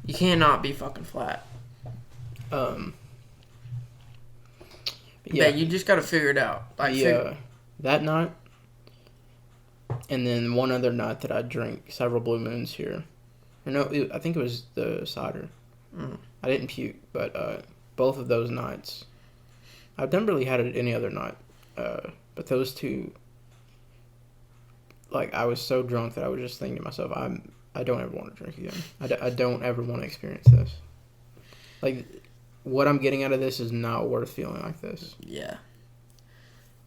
You cannot be fucking flat. Yeah, you just got to figure it out. Like that night, and then one other night that I drank several Blue Moons here. I think it was the cider. I didn't puke, but both of those nights, I've never really had it any other night. But those two, like I was so drunk that I was just thinking to myself, I don't ever want to drink again. I don't ever want to experience this. Like, what I'm getting out of this is not worth feeling like this. Yeah.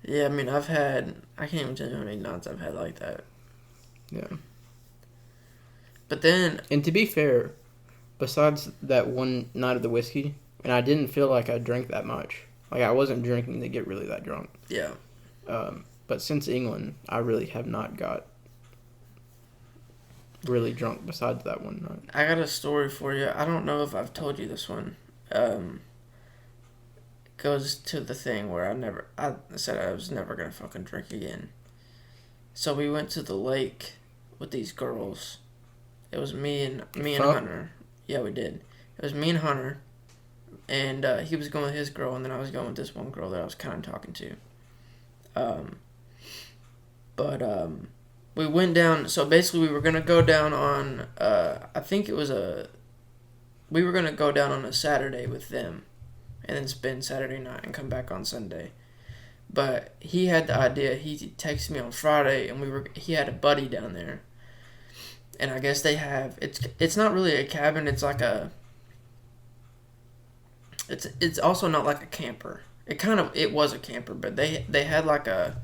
Yeah, I mean, I can't even tell you how many nights I've had like that. Yeah. But then... And to be fair, besides that one night of the whiskey, and I didn't feel like I drank that much. Like, I wasn't drinking to get really that drunk. Yeah. But since England, I really have not got really drunk besides that one night. I got a story for you. I don't know if I've told you this one. Goes to the thing where I said I was never gonna fucking drink again. So we went to the lake with these girls. It was me and Hunter. Yeah, we did. It was me and Hunter, and he was going with his girl, and then I was going with this one girl that I was kind of talking to. But we went down. So basically, we were gonna go down on. I think it was we were gonna go down on a Saturday with them, and then spend Saturday night and come back on Sunday. But he had the idea. He texted me on Friday, and he had a buddy down there. And I guess they have it's not really a cabin. It's like it's also not like a camper. It was a camper, but they had like a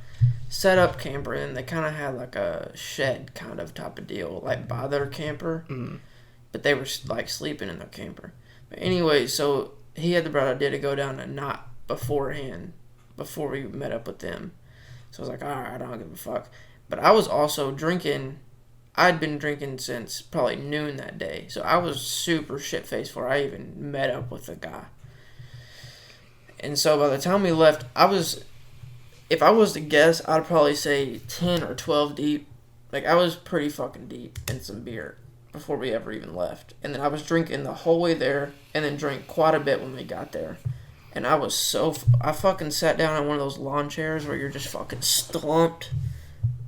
set up camper, and they kind of had like a shed kind of type of deal, like by their camper. Mm. But they were like sleeping in their camper. But anyway, so he had the bright idea to go down a night beforehand, before we met up with them. So I was like, all right, I don't give a fuck. But I was also drinking. I'd been drinking since probably noon that day. So I was super shit-faced before I even met up with the guy. And so by the time we left, if I was to guess, I'd probably say 10 or 12 deep. Like, I was pretty fucking deep in some beer before we ever even left. And then I was drinking the whole way there, and then drank quite a bit when we got there. And I fucking sat down on one of those lawn chairs where you're just fucking slumped,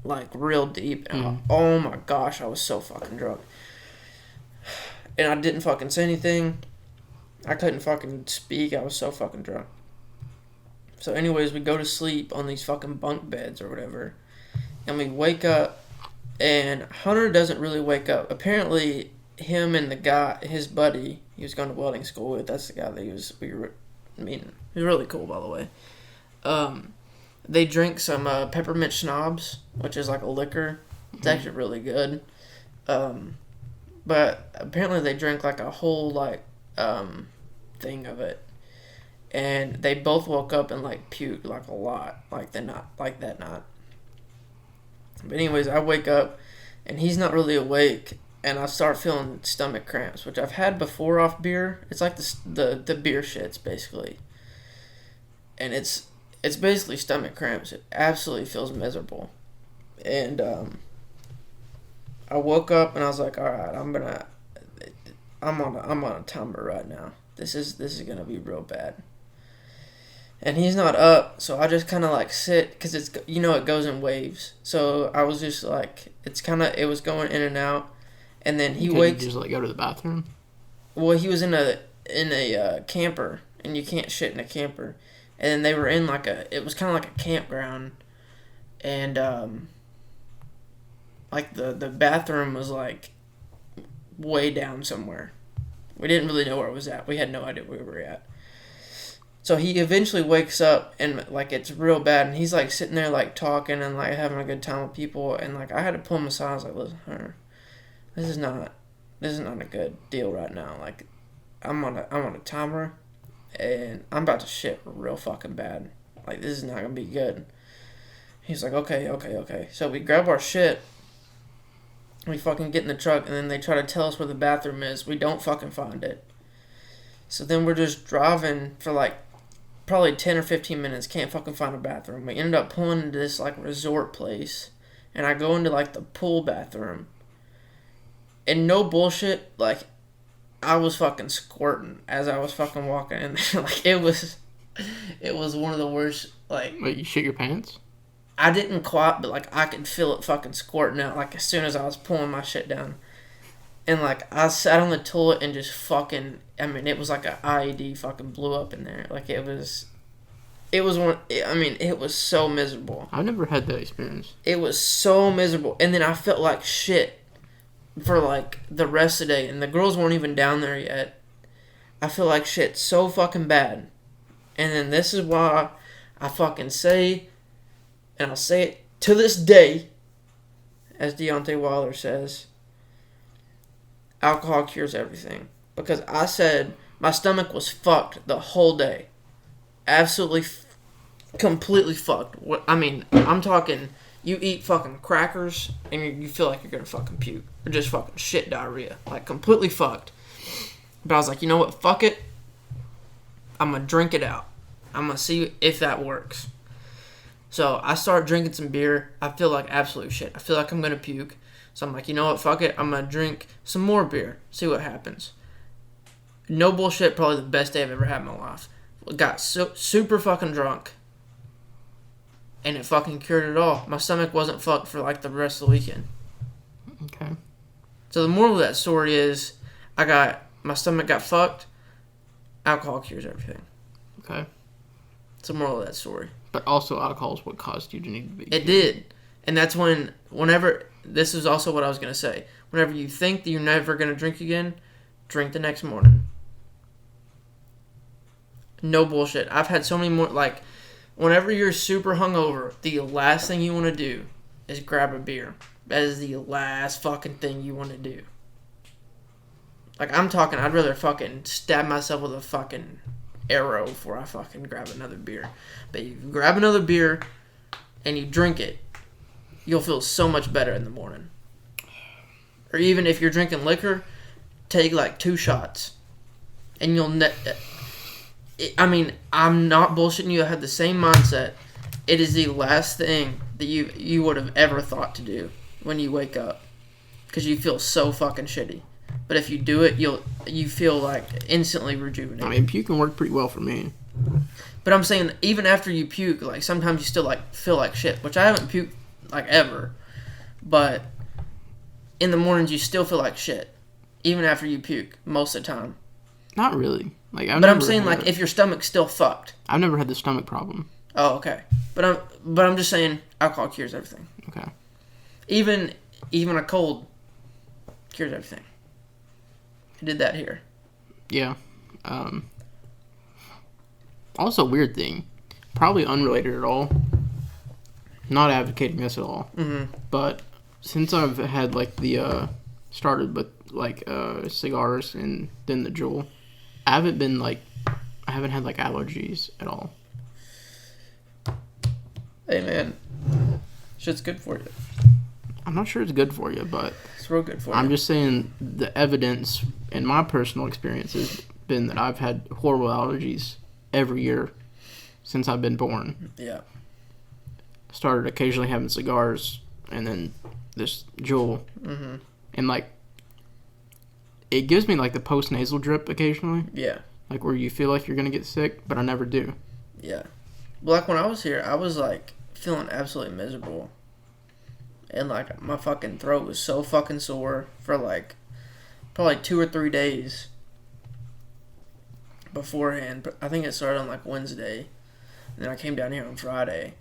like, real deep. And oh my gosh, I was so fucking drunk. And I didn't fucking say anything. I couldn't fucking speak. I was so fucking drunk. So anyways, we go to sleep on these fucking bunk beds or whatever. And we wake up, and Hunter doesn't really wake up. Apparently, him and the guy, his buddy, he was going to welding school with. That's the guy that we were meeting. He was really cool, by the way. They drink some peppermint schnapps, which is like a liquor. It's actually really good. But apparently they drank like a whole thing of it. And they both woke up and like puked like a lot, like that night. But anyways, I wake up and he's not really awake, and I start feeling stomach cramps, which I've had before off beer. It's like the beer shits basically, and it's basically stomach cramps. It absolutely feels miserable, and I woke up and I was like, all right, I'm on a timer right now. This is gonna be real bad. And he's not up, so I just kind of like sit, because it's, it goes in waves. So I was just like, it was going in and out, and then he wakes. You just go to the bathroom. Well, he was in a camper, and you can't shit in a camper, and then they were in it was kind of like a campground, and like the bathroom was like way down somewhere. We didn't really know where it was at. We had no idea where we were at. So he eventually wakes up, and like it's real bad, and he's like sitting there like talking and like having a good time with people, and like I had to pull him aside. I was like, listen, Hunter, this is not a good deal right now. Like I'm on a timer, and I'm about to shit real fucking bad. Like this is not gonna be good. He's like, okay. So we grab our shit, we fucking get in the truck, and then they try to tell us where the bathroom is. We don't fucking find it. So then we're just driving for like probably 10 or 15 minutes, can't fucking find a bathroom. We ended up pulling into this like resort place, and I go into like the pool bathroom, and no bullshit, like I was fucking squirting as I was fucking walking in there. Like it was one of the worst. Like, wait, you shit your pants? I didn't quite, but like I could feel it fucking squirting out like as soon as I was pulling my shit down. And like I sat on the toilet and just fucking, it was like an IED fucking blew up in there. Like it was so miserable. I've never had that experience. It was so miserable. And then I felt like shit for like the rest of the day, and the girls weren't even down there yet. I feel like shit so fucking bad. And then this is why I fucking say, and I'll say it to this day, as Deontay Wilder says, alcohol cures everything. Because I said my stomach was fucked the whole day. Absolutely, completely fucked. I'm talking, you eat fucking crackers and you feel like you're gonna fucking puke. Or just fucking shit diarrhea. Like, completely fucked. But I was like, you know what? Fuck it. I'm gonna drink it out. I'm gonna see if that works. So I start drinking some beer. I feel like absolute shit. I feel like I'm gonna puke. So I'm like, you know what, fuck it. I'm going to drink some more beer. See what happens. No bullshit, probably the best day I've ever had in my life. Got super fucking drunk. And it fucking cured it all. My stomach wasn't fucked for like the rest of the weekend. Okay. So the moral of that story is, my stomach got fucked. Alcohol cures everything. Okay. It's the moral of that story. But also, alcohol is what caused you to need to be. It did. And that's whenever, this is also what I was going to say. Whenever you think that you're never going to drink again, drink the next morning. No bullshit. I've had so many more, like, whenever you're super hungover, the last thing you want to do is grab a beer. That is the last fucking thing you want to do. Like, I'm talking, I'd rather fucking stab myself with a fucking arrow before I fucking grab another beer. But you grab another beer and you drink it, you'll feel so much better in the morning. Or even if you're drinking liquor, take like 2 shots. And you'll... I mean, I'm not bullshitting you. I had the same mindset. It is the last thing that you would have ever thought to do when you wake up. Because you feel so fucking shitty. But if you do it, you feel like instantly rejuvenated. I mean, puke can work pretty well for me. But I'm saying, even after you puke, like, sometimes you still, like, feel like shit. Which I haven't puked, like, ever. But in the mornings, you still feel like shit. Even after you puke, most of the time. Not really. Like, I'm saying, like, if your stomach's still fucked. I've never had the stomach problem. Oh, okay. But I'm just saying, alcohol cures everything. Okay. Even a cold cures everything. I did that here. Yeah. Also, weird thing. Probably unrelated at all. Not advocating this at all. Mm-hmm. But since I've had, like, started with, like, cigars and then the Juul, I haven't had, like, allergies at all. Hey, man. Shit's good for you. I'm not sure it's good for you, but... It's real good for you. I'm just saying the evidence in my personal experience has been that I've had horrible allergies every year since I've been born. Yeah. Started occasionally having cigars and then this Juul. Mm-hmm. And, like, it gives me, like, the post-nasal drip occasionally. Yeah. Like, where you feel like you're going to get sick, but I never do. Yeah. Well, like, when I was here, I was, like, feeling absolutely miserable. And, like, my fucking throat was so fucking sore for, like, probably 2 or 3 days beforehand. I think it started on, like, Wednesday. And then I came down here on Friday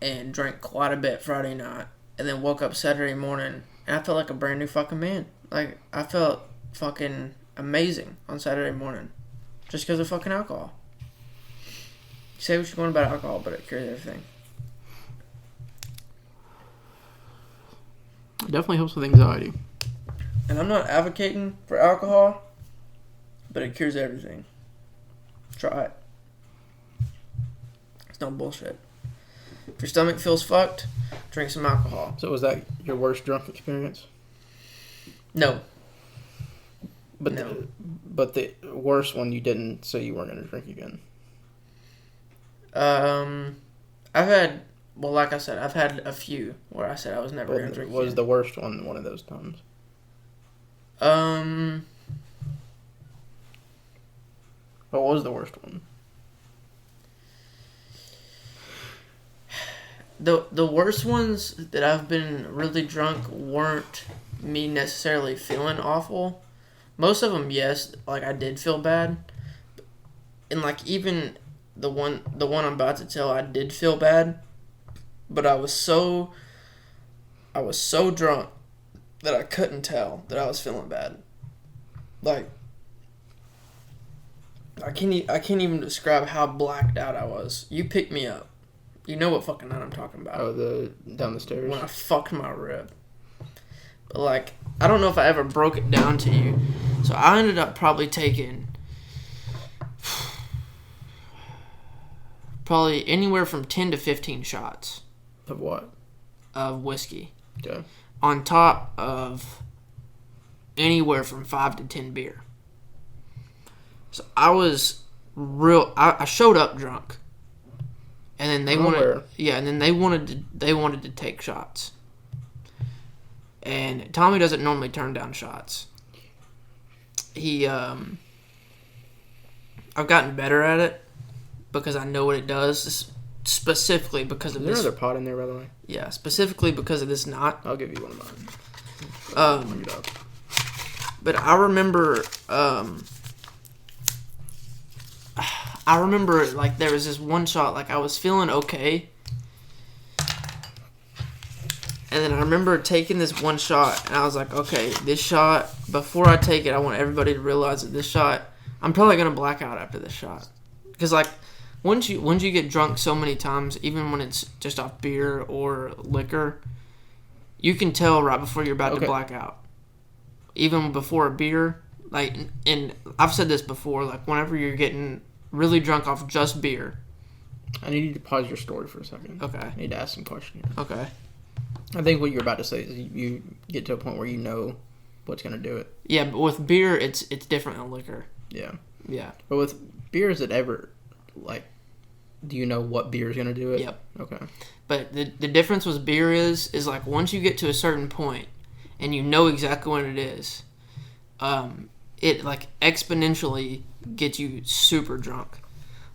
and drank quite a bit Friday night. And then woke up Saturday morning, and I felt like a brand new fucking man. Like, I felt fucking amazing on Saturday morning. Just because of fucking alcohol. You say what you want about alcohol, but it cures everything. It definitely helps with anxiety. And I'm not advocating for alcohol, but it cures everything. Try it. It's no bullshit. If your stomach feels fucked, drink some alcohol. So was that your worst drunk experience? No. But No. But the worst one you didn't say you weren't going to drink again. I've had, well, like I said, I've had a few where I said I was never going to drink was again. the worst one of those times? What was the worst one? The worst ones that I've been really drunk weren't me necessarily feeling awful. Most of them, yes, like I did feel bad. And like even the one I'm about to tell, I did feel bad. But I was so drunk that I couldn't tell that I was feeling bad. Like, I can't even describe how blacked out I was. You picked me up. You know what fucking night I'm talking about. Oh, down the stairs? When I fucked my rib. But, like, I don't know if I ever broke it down to you. So I ended up probably taking probably anywhere from 10 to 15 shots. Of what? Of whiskey. Okay. On top of anywhere from 5 to 10 beer. So I was I showed up drunk. And then they wanted to take shots. And Tommy doesn't normally turn down shots. He I've gotten better at it because I know what it does. Specifically because of Is there this. another pot in there, by the way? Yeah, specifically because of this knot. I'll give you one of mine. Um, but I remember, like there was this one shot, like I was feeling okay, and then I remember taking this one shot, and I was like, okay, this shot, before I take it, I want everybody to realize that this shot, I'm probably gonna black out after this shot, because like once you get drunk so many times, even when it's just off beer or liquor, you can tell right before you're about to black out. Even before a beer, like, and I've said this before, like whenever you're getting really drunk off just beer. I need you to pause your story for a second. Okay. I need to ask some questions. Okay. I think what you're about to say is you get to a point where you know what's going to do it. Yeah, but with beer, it's different than liquor. Yeah. Yeah. But with beer, is it ever, like, do you know what beer is going to do it? Yep. Okay. But the difference with beer is like once you get to a certain point and you know exactly what it is, it like exponentially gets you super drunk.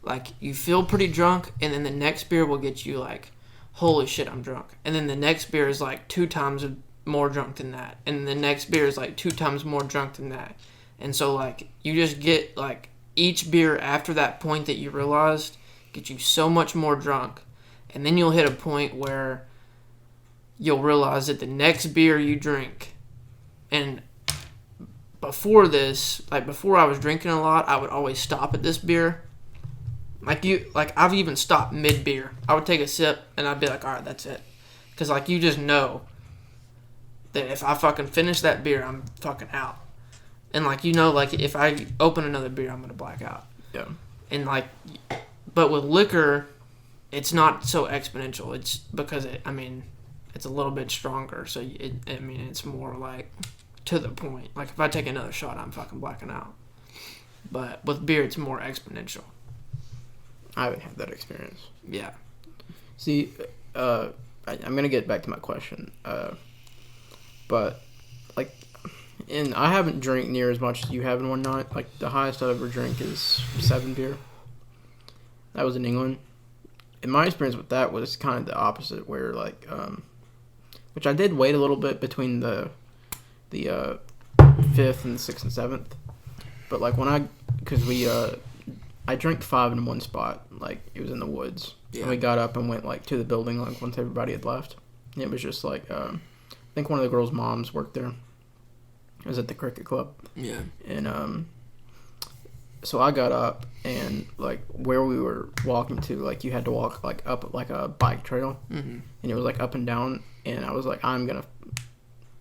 Like you feel pretty drunk, and then the next beer will get you like, holy shit, I'm drunk. And then the next beer is like 2 times more drunk than that. And the next beer is like 2 times more drunk than that. And so like you just get like each beer after that point that you realized gets you so much more drunk. And then you'll hit a point where you'll realize that the next beer you drink, and before this, like before I was drinking a lot, I would always stop at this beer. Like I've even stopped mid beer. I would take a sip and I'd be like, all right, that's it. Because like you just know that if I fucking finish that beer, I'm fucking out. And like you know, like if I open another beer, I'm gonna black out. Yeah. And like, but with liquor, it's not so exponential. It's because it's a little bit stronger. So it's more like to the point. Like if I take another shot, I'm fucking blacking out. But with beer, it's more exponential. I haven't had that experience. Yeah. See, I'm going to get back to my question. But, like, and I haven't drank near as much as you have in one night. Like, the highest I ever drank is 7 beer. That was in England. And my experience with that was kind of the opposite, where, like, which I did wait a little bit between the 5th and 6th and 7th. But, like, I drank 5 in one spot, like, it was in the woods. Yeah. And we got up and went, like, to the building, like, once everybody had left. And it was just, like, I think one of the girls' moms worked there. It was at the cricket club. Yeah. And, so I got up, and, like, where we were walking to, like, you had to walk, like, up, like, a bike trail. Mm-hmm. And it was, like, up and down. And I was like, I'm gonna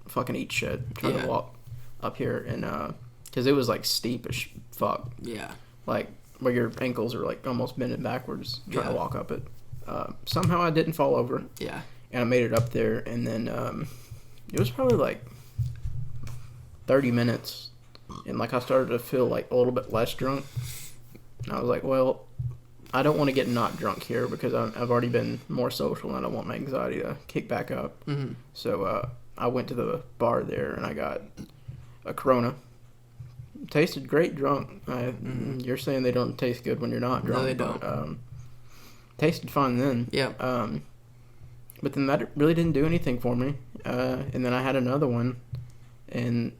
fucking eat shit trying to walk up here. And, because it was, like, steep as fuck. Yeah. Like, where your ankles are like almost bending backwards trying to walk up it. Somehow I didn't fall over. Yeah. And I made it up there, and then it was probably like 30 minutes, and like I started to feel like a little bit less drunk. And I was like, well, I don't want to get not drunk here because I've already been more social, and I don't want my anxiety to kick back up. Mm-hmm. So I went to the bar there, and I got a Corona. Tasted great drunk. You're saying they don't taste good when you're not drunk. No, they don't. But, tasted fine then. Yeah. But then that really didn't do anything for me. And then I had another one, and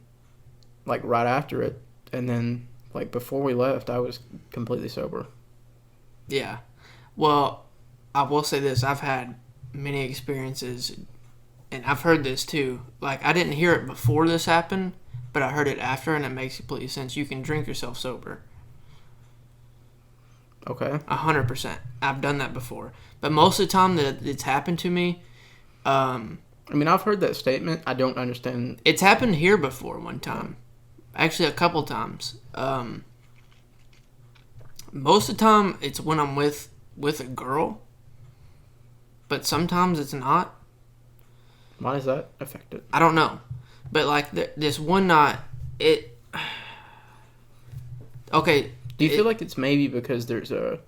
like right after it, and then like before we left, I was completely sober. Yeah. Well, I will say this: I've had many experiences, and I've heard this too. Like I didn't hear it before this happened, but I heard it after, and it makes complete sense. You can drink yourself sober. Okay. 100%. I've done that before. But most of the time that it's happened to me... I mean, I've heard that statement. I don't understand... It's happened here before one time. Actually, a couple times. Most of the time, it's when I'm with a girl. But sometimes it's not. Why does that affect it? I don't know. But, like, this one night, it... Okay. Do you feel like it's maybe because there's a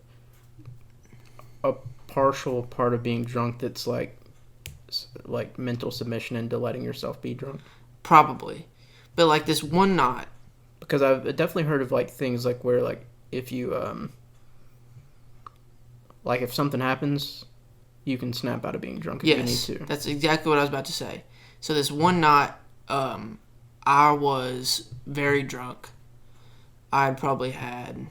partial part of being drunk that's, like mental submission into letting yourself be drunk? Probably. But, like, this one night... Because I've definitely heard of, like, things, like, where, like, if you like if something happens, you can snap out of being drunk if you need to. That's exactly what I was about to say. So this one night, I was very drunk. I probably had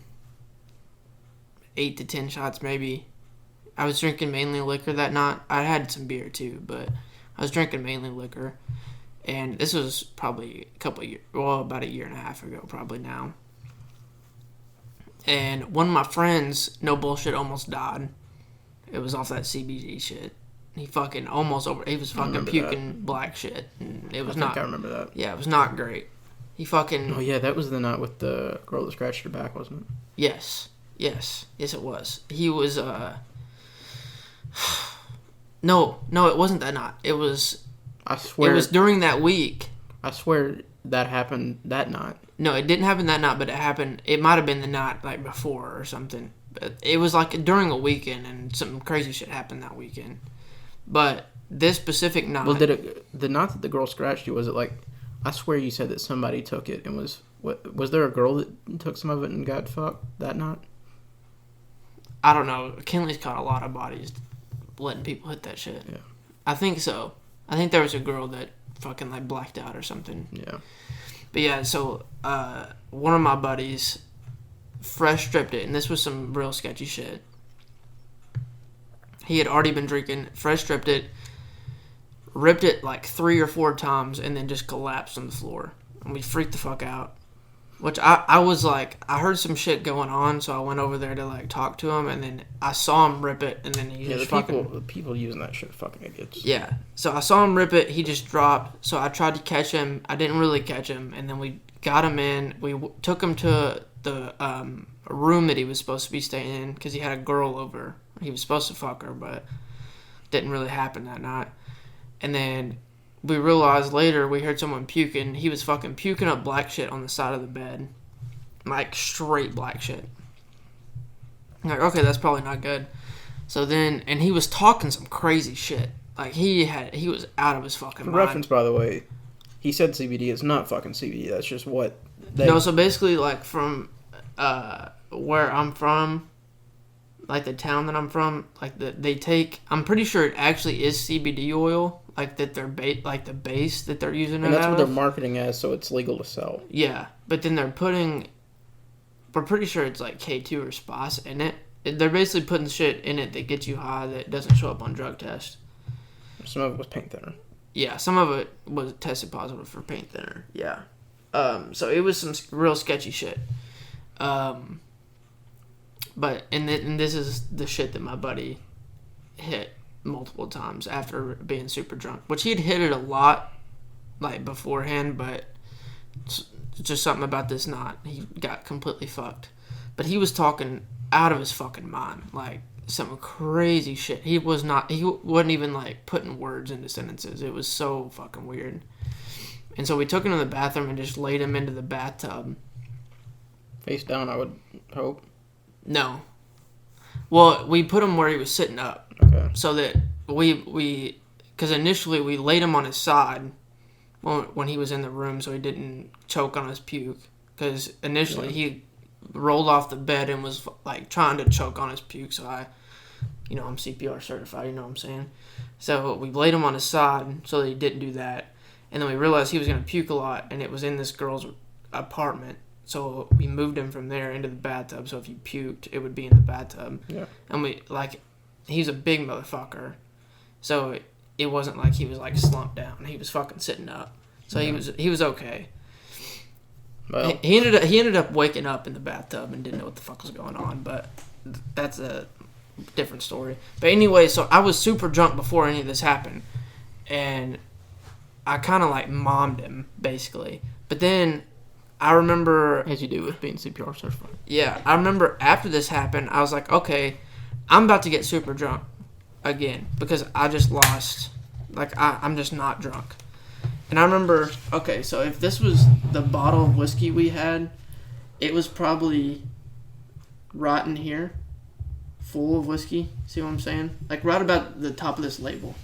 8 to 10 shots, maybe. I was drinking mainly liquor that night. I had some beer too, but I was drinking mainly liquor. And this was probably about a year and a half ago, probably now. And one of my friends, no bullshit, almost died. It was off that CBD shit. He fucking he was fucking puking black shit. And it was I remember that. Yeah, it was not great. He fucking... Oh, yeah, that was the night with the girl that scratched her back, wasn't it? Yes, it was. He was, No, it wasn't that night. It was... I swear... It was during that week. I swear that happened that night. No, it didn't happen that night, but it happened... It might have been the night, like, before or something. But it was, like, during a weekend, and some crazy shit happened that weekend. But this specific night... Well, the night that the girl scratched you, was it, like... I swear you said that somebody took it and was there a girl that took some of it and got fucked that night? I don't know. Kinley's caught a lot of bodies letting people hit that shit. Yeah. I think so. I think there was a girl that fucking like blacked out or something. Yeah. But yeah, so one of my buddies fresh stripped it, and this was some real sketchy shit. He had already been drinking, fresh stripped it, ripped it like 3 or 4 times, and then just collapsed on the floor. And we freaked the fuck out. Which I was like, I heard some shit going on, so I went over there to like talk to him, and then I saw him rip it, and then he just the people using that shit are fucking idiots. Yeah. So I saw him rip it, he just dropped, so I tried to catch him. I didn't really catch him, and then we got him in. We took him to the room that he was supposed to be staying in, because he had a girl over. He was supposed to fuck her, but didn't really happen that night. And then we realized later, we heard someone puking. He was fucking puking up black shit on the side of the bed. Like, straight black shit. I'm like, okay, that's probably not good. So then, and he was talking some crazy shit. Like, he was out of his fucking mind. Reference, by the way, he said CBD. It's not fucking CBD. That's just what they... No, so basically, like, from where I'm from, like, the town that I'm from, like, they take... I'm pretty sure it actually is CBD oil. Like that they're like the base that they're using it. And that's out what they're of. marketing as, so it's legal to sell. Yeah, but then we're pretty sure it's like K2 or SPOS in it. They're basically putting shit in it that gets you high that doesn't show up on drug tests. Some of it was paint thinner. Yeah, some of it was tested positive for paint thinner. Yeah. So it was some real sketchy shit. But and this is the shit that my buddy hit multiple times after being super drunk, which he had hit it a lot like beforehand, but just something about this night he got completely fucked. But he was talking out of his fucking mind, like some crazy shit. He wasn't even like putting words into sentences. It was so fucking weird. And so we took him to the bathroom and just laid him into the bathtub face down, I would hope. No, well, we put him where he was sitting up. Okay. So that because initially we laid him on his side when he was in the room, so he didn't choke on his puke. Because initially he rolled off the bed and was like trying to choke on his puke. So I'm CPR certified. You know what I'm saying? So we laid him on his side so that he didn't do that. And then we realized he was gonna puke a lot, and it was in this girl's apartment. So we moved him from there into the bathtub. So if he puked, it would be in the bathtub. Yeah. And he's a big motherfucker. So it wasn't like he was like slumped down. He was fucking sitting up. So he was okay. Well, he ended up waking up in the bathtub and didn't know what the fuck was going on, but that's a different story. But anyway, so I was super drunk before any of this happened, and I kind of like mommed him basically. But then I remember, as you do with being CPR certified. Yeah, I remember after this happened, I was like, okay, I'm about to get super drunk again because I just lost. Like, I'm just not drunk. And I remember, okay, so if this was the bottle of whiskey we had, it was probably right in here, full of whiskey. See what I'm saying? Like, right about the top of this label.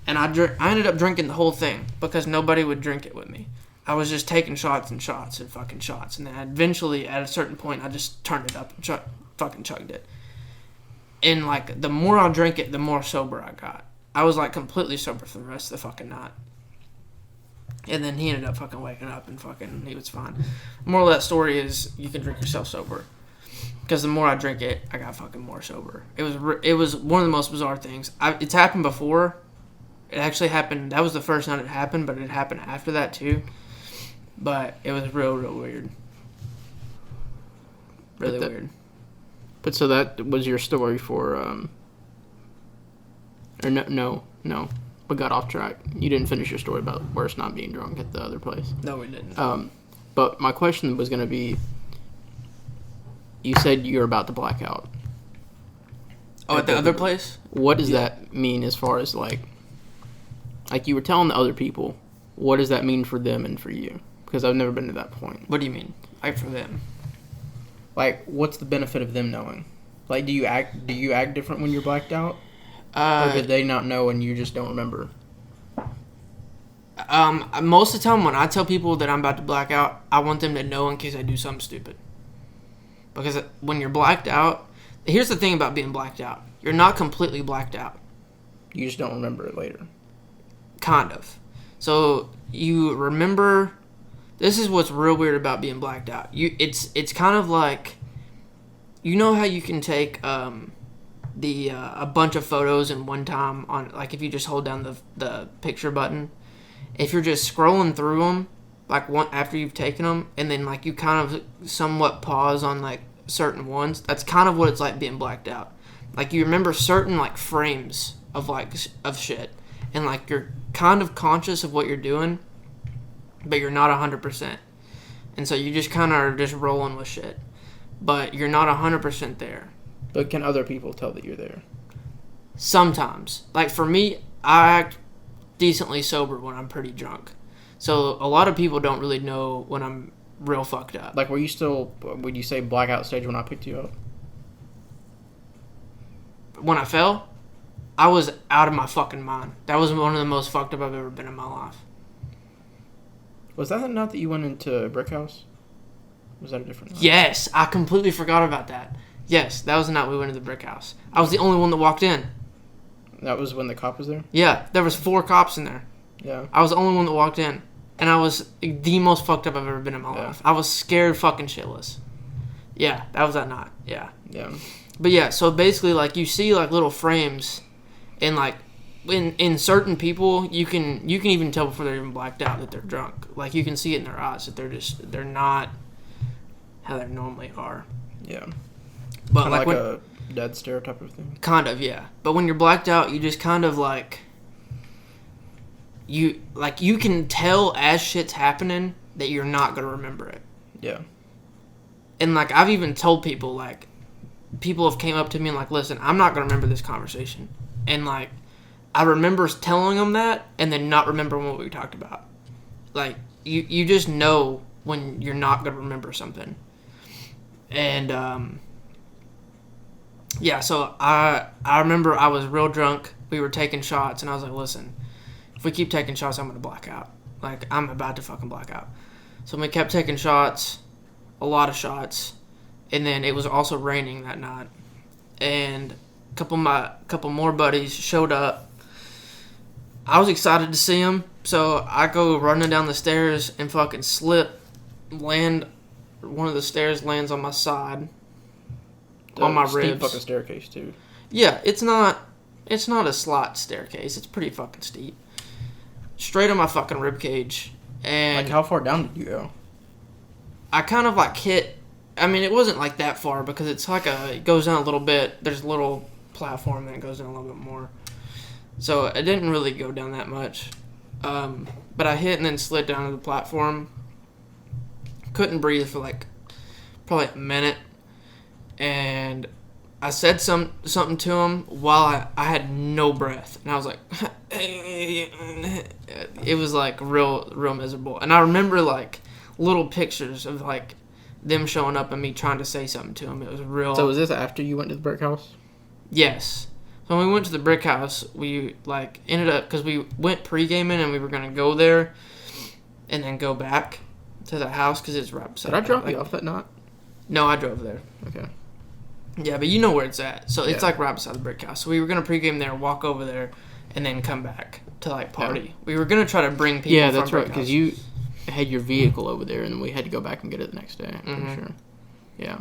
And I ended up drinking the whole thing because nobody would drink it with me. I was just taking shots and shots and fucking shots. And then eventually, at a certain point, I just turned it up and fucking chugged it. And, like, the more I drank it, the more sober I got. I was, like, completely sober for the rest of the fucking night. And then he ended up fucking waking up and fucking, he was fine. The moral of that story is you can drink yourself sober. Because the more I drink it, I got fucking more sober. It was one of the most bizarre things. It's happened before. It actually happened, that was the first night it happened, but it happened after that too. But it was real weird. Really weird. But so that was your story for, or no. We got off track. You didn't finish your story about worse not being drunk at the other place. No, we didn't. But my question was going to be, you said you're about to black out. Oh, at the other place? What does that mean as far as, like you were telling the other people, what does that mean for them and for you? Because I've never been to that point. What do you mean? Like, for them? Like, what's the benefit of them knowing? Like, do you act different when you're blacked out? Or did they not know and you just don't remember? Most of the time when I tell people that I'm about to black out, I want them to know in case I do something stupid. Because when you're blacked out, here's the thing about being blacked out. You're not completely blacked out. You just don't remember it later. Kind of. So you remember. This is what's real weird about being blacked out. It's kind of like, you know how you can take a bunch of photos in one time on, like, if you just hold down the picture button. If you're just scrolling through them, like, one after you've taken them, and then, like, you kind of somewhat pause on, like, certain ones. That's kind of what it's like being blacked out. Like, you remember certain, like, frames of, like, of shit, and, like, you're kind of conscious of what you're doing, but you're not 100%. And so you just kind of are just rolling with shit. But you're not 100% there. But can other people tell that you're there? Sometimes. Like, for me, I act decently sober when I'm pretty drunk. So a lot of people don't really know when I'm real fucked up. Like, would you say blackout stage when I picked you up? When I fell, I was out of my fucking mind. That was one of the most fucked up I've ever been in my life. Was that the night that you went into Brick House? Was that a different night? Yes, I completely forgot about that. Yes, that was the night we went to the Brick House. I was the only one that walked in. That was when the cop was there? Yeah, there was 4 cops in there. Yeah. I was the only one that walked in. And I was the most fucked up I've ever been in my life. I was scared fucking shitless. Yeah, that was that night. Yeah. Yeah. But yeah, so basically, like, you see, like, little frames, and, like, in certain people, you can even tell before they're even blacked out that they're drunk. Like, you can see it in their eyes that they're not how they normally are. Yeah. But like a dead stare type of thing. Kind of, yeah. But when you're blacked out, you just kind of, like, you can tell as shit's happening that you're not gonna remember it. Yeah. And, like, I've even told people, like, people have came up to me and, like, listen, I'm not gonna remember this conversation. And, like, I remember telling them that and then not remembering what we talked about. Like, you just know when you're not gonna remember something. And yeah, so I remember I was real drunk. We were taking shots, and I was like, listen, if we keep taking shots, I'm gonna black out. Like, I'm about to fucking black out. So we kept taking shots, a lot of shots, and then it was also raining that night. And a couple more buddies showed up. I was excited to see them, so I go running down the stairs and fucking slip, land. One of the stairs lands on my side, on my ribs. Steep fucking staircase too. Yeah, it's not a slot staircase. It's pretty fucking steep. Straight on my fucking rib cage. And like, how far down did you go? I kind of, like, hit. I mean, it wasn't like that far because it's like it goes down a little bit. There's a little platform that goes down a little bit more. So it didn't really go down that much. But I hit and then slid down to the platform. Couldn't breathe for, like, probably a minute. And I said something to him while I had no breath. And I was like, it was, like, real miserable. And I remember, like, little pictures of, like, them showing up and me trying to say something to him. It was real. So was this after you went to the Brick House? Yes. So when we went to the Brick House, we, like, ended up, because we went pre-gaming and we were going to go there. and then go back to the house because it's right beside. Did I drop you off that night? No, I drove there. Okay. Yeah, but you know where it's at. So it's Yeah. like right beside the brick house. So we were going to pregame there, walk over there, and then come back to like party. Yeah. We were going to try to bring people Yeah, from that's right. brick Because house. you had your vehicle over there, and we had to go back and get it the next day. I'm pretty Mhm. sure. Yeah.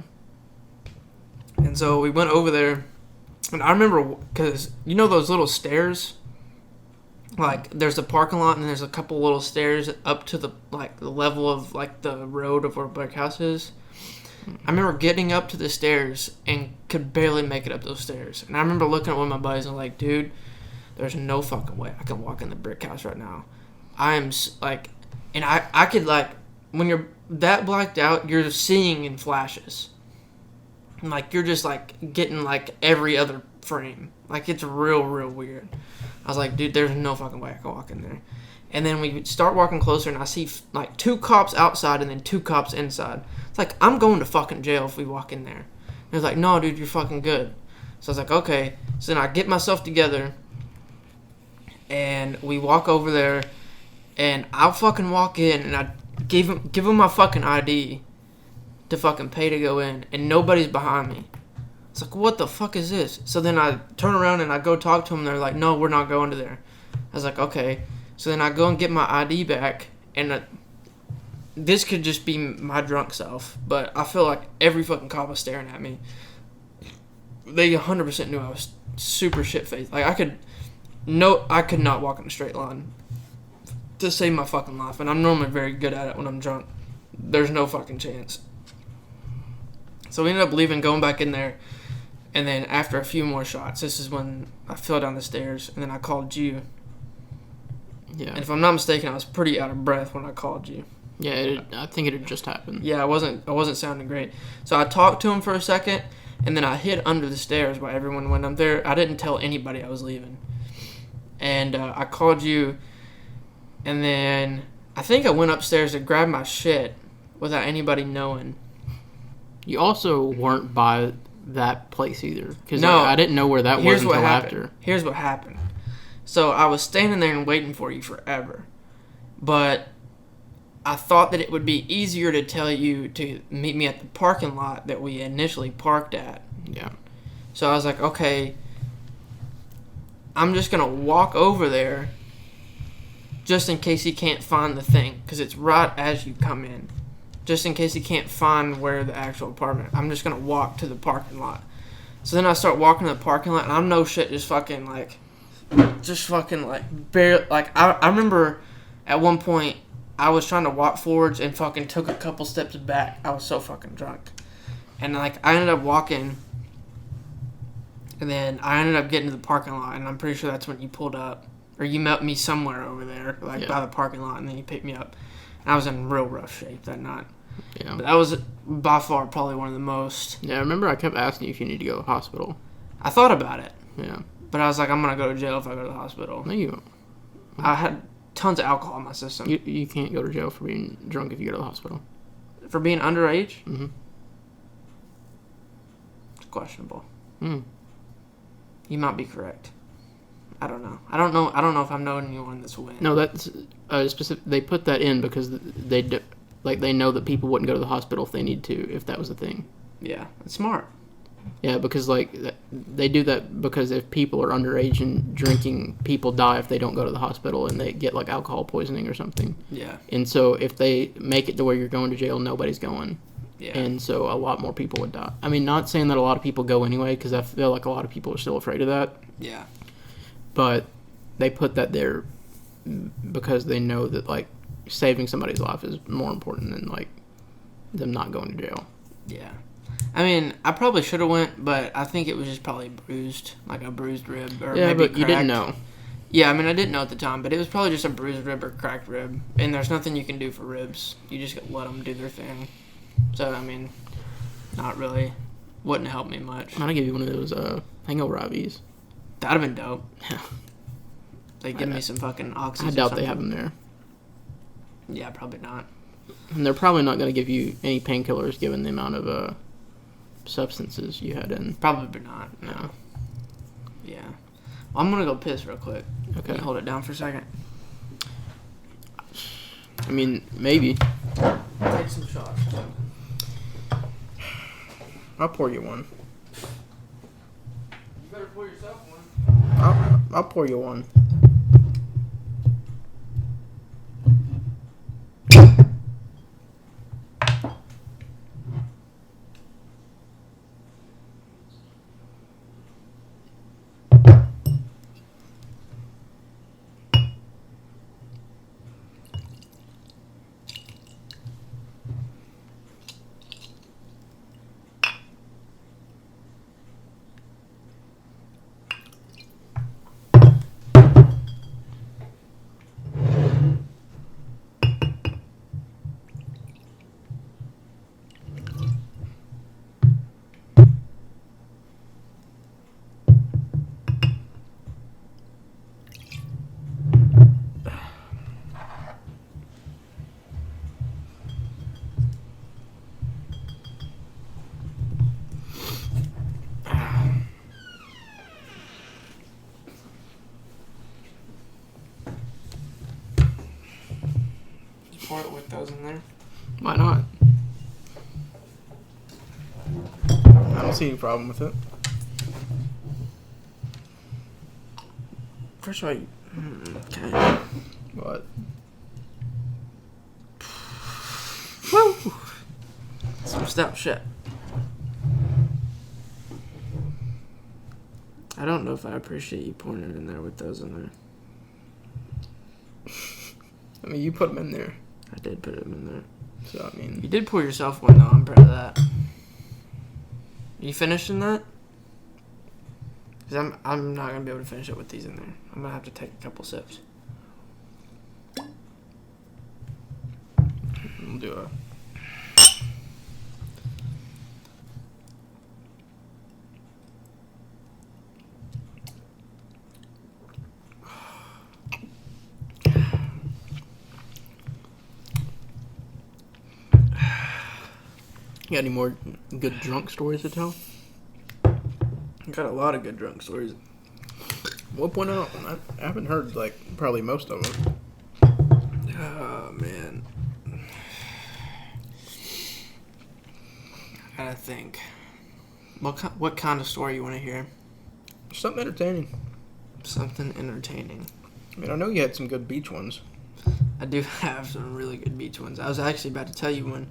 And so we went over there, and I remember because you know those little stairs. Like there's a parking lot, and there's a couple little stairs up to the level of like the road of where brick house is. I remember getting up to the stairs and could barely make it up those stairs. And I remember looking at one of my buddies and like, dude, there's no fucking way I can walk in the brick house right now. I am like, and I could like, when you're that blacked out, you're seeing in flashes. And like, you're just like getting like every other frame. Like, it's real, real weird. I was like, dude, there's no fucking way I can walk in there. And then we start walking closer, and I see like 2 cops outside and then 2 cops inside. It's like, I'm going to fucking jail if we walk in there. And he was like, no, dude, you're fucking good. So I was like, okay. So then I get myself together, and we walk over there, and I'll fucking walk in, and I give him my fucking ID to fucking pay to go in, and nobody's behind me. It's like, what the fuck is this? So then I turn around and I go talk to them. They're like, no, we're not going to there. I was like, okay. So then I go and get my ID back, and this could just be my drunk self, but I feel like every fucking cop was staring at me. They 100% knew I was super shit-faced. Like, I could not walk in a straight line to save my fucking life, and I'm normally very good at it when I'm drunk. There's no fucking chance. So we ended up leaving, going back in there, and then after a few more shots, this is when I fell down the stairs, and then I called you. Yeah. And if I'm not mistaken, I was pretty out of breath when I called you. Yeah, I think it had just happened. Yeah, I wasn't sounding great. So I talked to him for a second, and then I hid under the stairs while everyone went up there. I didn't tell anybody I was leaving. And I called you, and then I think I went upstairs to grab my shit without anybody knowing. You also weren't by that place either. Because No. I didn't know where that was until after. Here's what happened. So I was standing there and waiting for you forever. But I thought that it would be easier to tell you to meet me at the parking lot that we initially parked at. Yeah. So I was like, okay, I'm just going to walk over there just in case he can't find the thing. Because it's right as you come in. Just in case he can't find where the actual apartment. I'm just going to walk to the parking lot. So then I start walking to the parking lot, and I'm no shit just fucking like barely, like, I remember at one point I was trying to walk forwards and fucking took a couple steps back. I was so fucking drunk. And like, I ended up walking, and then I ended up getting to the parking lot, and I'm pretty sure that's when you pulled up. Or you met me somewhere over there, like by the parking lot, and then you picked me up. And I was in real rough shape that night. Yeah. But that was by far probably one of the most. Yeah, I remember I kept asking you if you need to go to the hospital. I thought about it. Yeah. But I was like, I'm going to go to jail if I go to the hospital. No, you I had tons of alcohol in my system. You can't go to jail for being drunk if you go to the hospital. For being underage? Mm-hmm. It's questionable. Mm. You might be correct. I don't know. I don't know if I've known anyone that's went. No, that's specific. They put that in because they know that people wouldn't go to the hospital if they need to, if that was a thing. Yeah, it's smart. Yeah, because they do that because if people are underage and drinking, people die if they don't go to the hospital and they get like alcohol poisoning or something. Yeah. And so if they make it to where you're going to jail, nobody's going. Yeah. And so a lot more people would die. I mean, not saying that a lot of people go anyway, because I feel like a lot of people are still afraid of that. Yeah. But they put that there because they know that like saving somebody's life is more important than like them not going to jail. Yeah. I mean, I probably should have went, but I think it was just probably bruised, like a bruised rib or maybe but you didn't know. Yeah, I mean, I didn't know at the time, but it was probably just a bruised rib or cracked rib, and there's nothing you can do for ribs. You just let them do their thing. So, I mean, not really. Wouldn't help me much. I'm gonna give you one of those hangover IVs. That'd have been dope. Yeah. They give me some fucking oxys. I doubt they have them there. Yeah, probably not. And they're probably not going to give you any painkillers given the amount of substances you had in. Probably not. No. Yeah. Well, I'm gonna go piss real quick. Okay. Can you hold it down for a second? I mean, maybe. Take some shots or something. I'll pour you one. You better pour yourself one. I'll pour you one. Pour it with those in there. Why not? I don't see any problem with it. First of all, okay. But Woo! Some stout shit. I don't know if I appreciate you pouring it in there with those in there. I mean, you put them in there, I did put them in there. so I mean, You did pour yourself one though. I'm proud of that. You finishing that? Because I'm not gonna be able to finish it with these in there. I'm gonna have to take a couple sips. we'll do a. You got any more good drunk stories to tell? Got a lot of good drunk stories. What point out? I haven't heard like probably most of them. Oh man. I gotta think. What kind of story you want to hear? Something entertaining. Something entertaining. I mean, I know you had some good beach ones. I do have some really good beach ones. I was actually about to tell you one.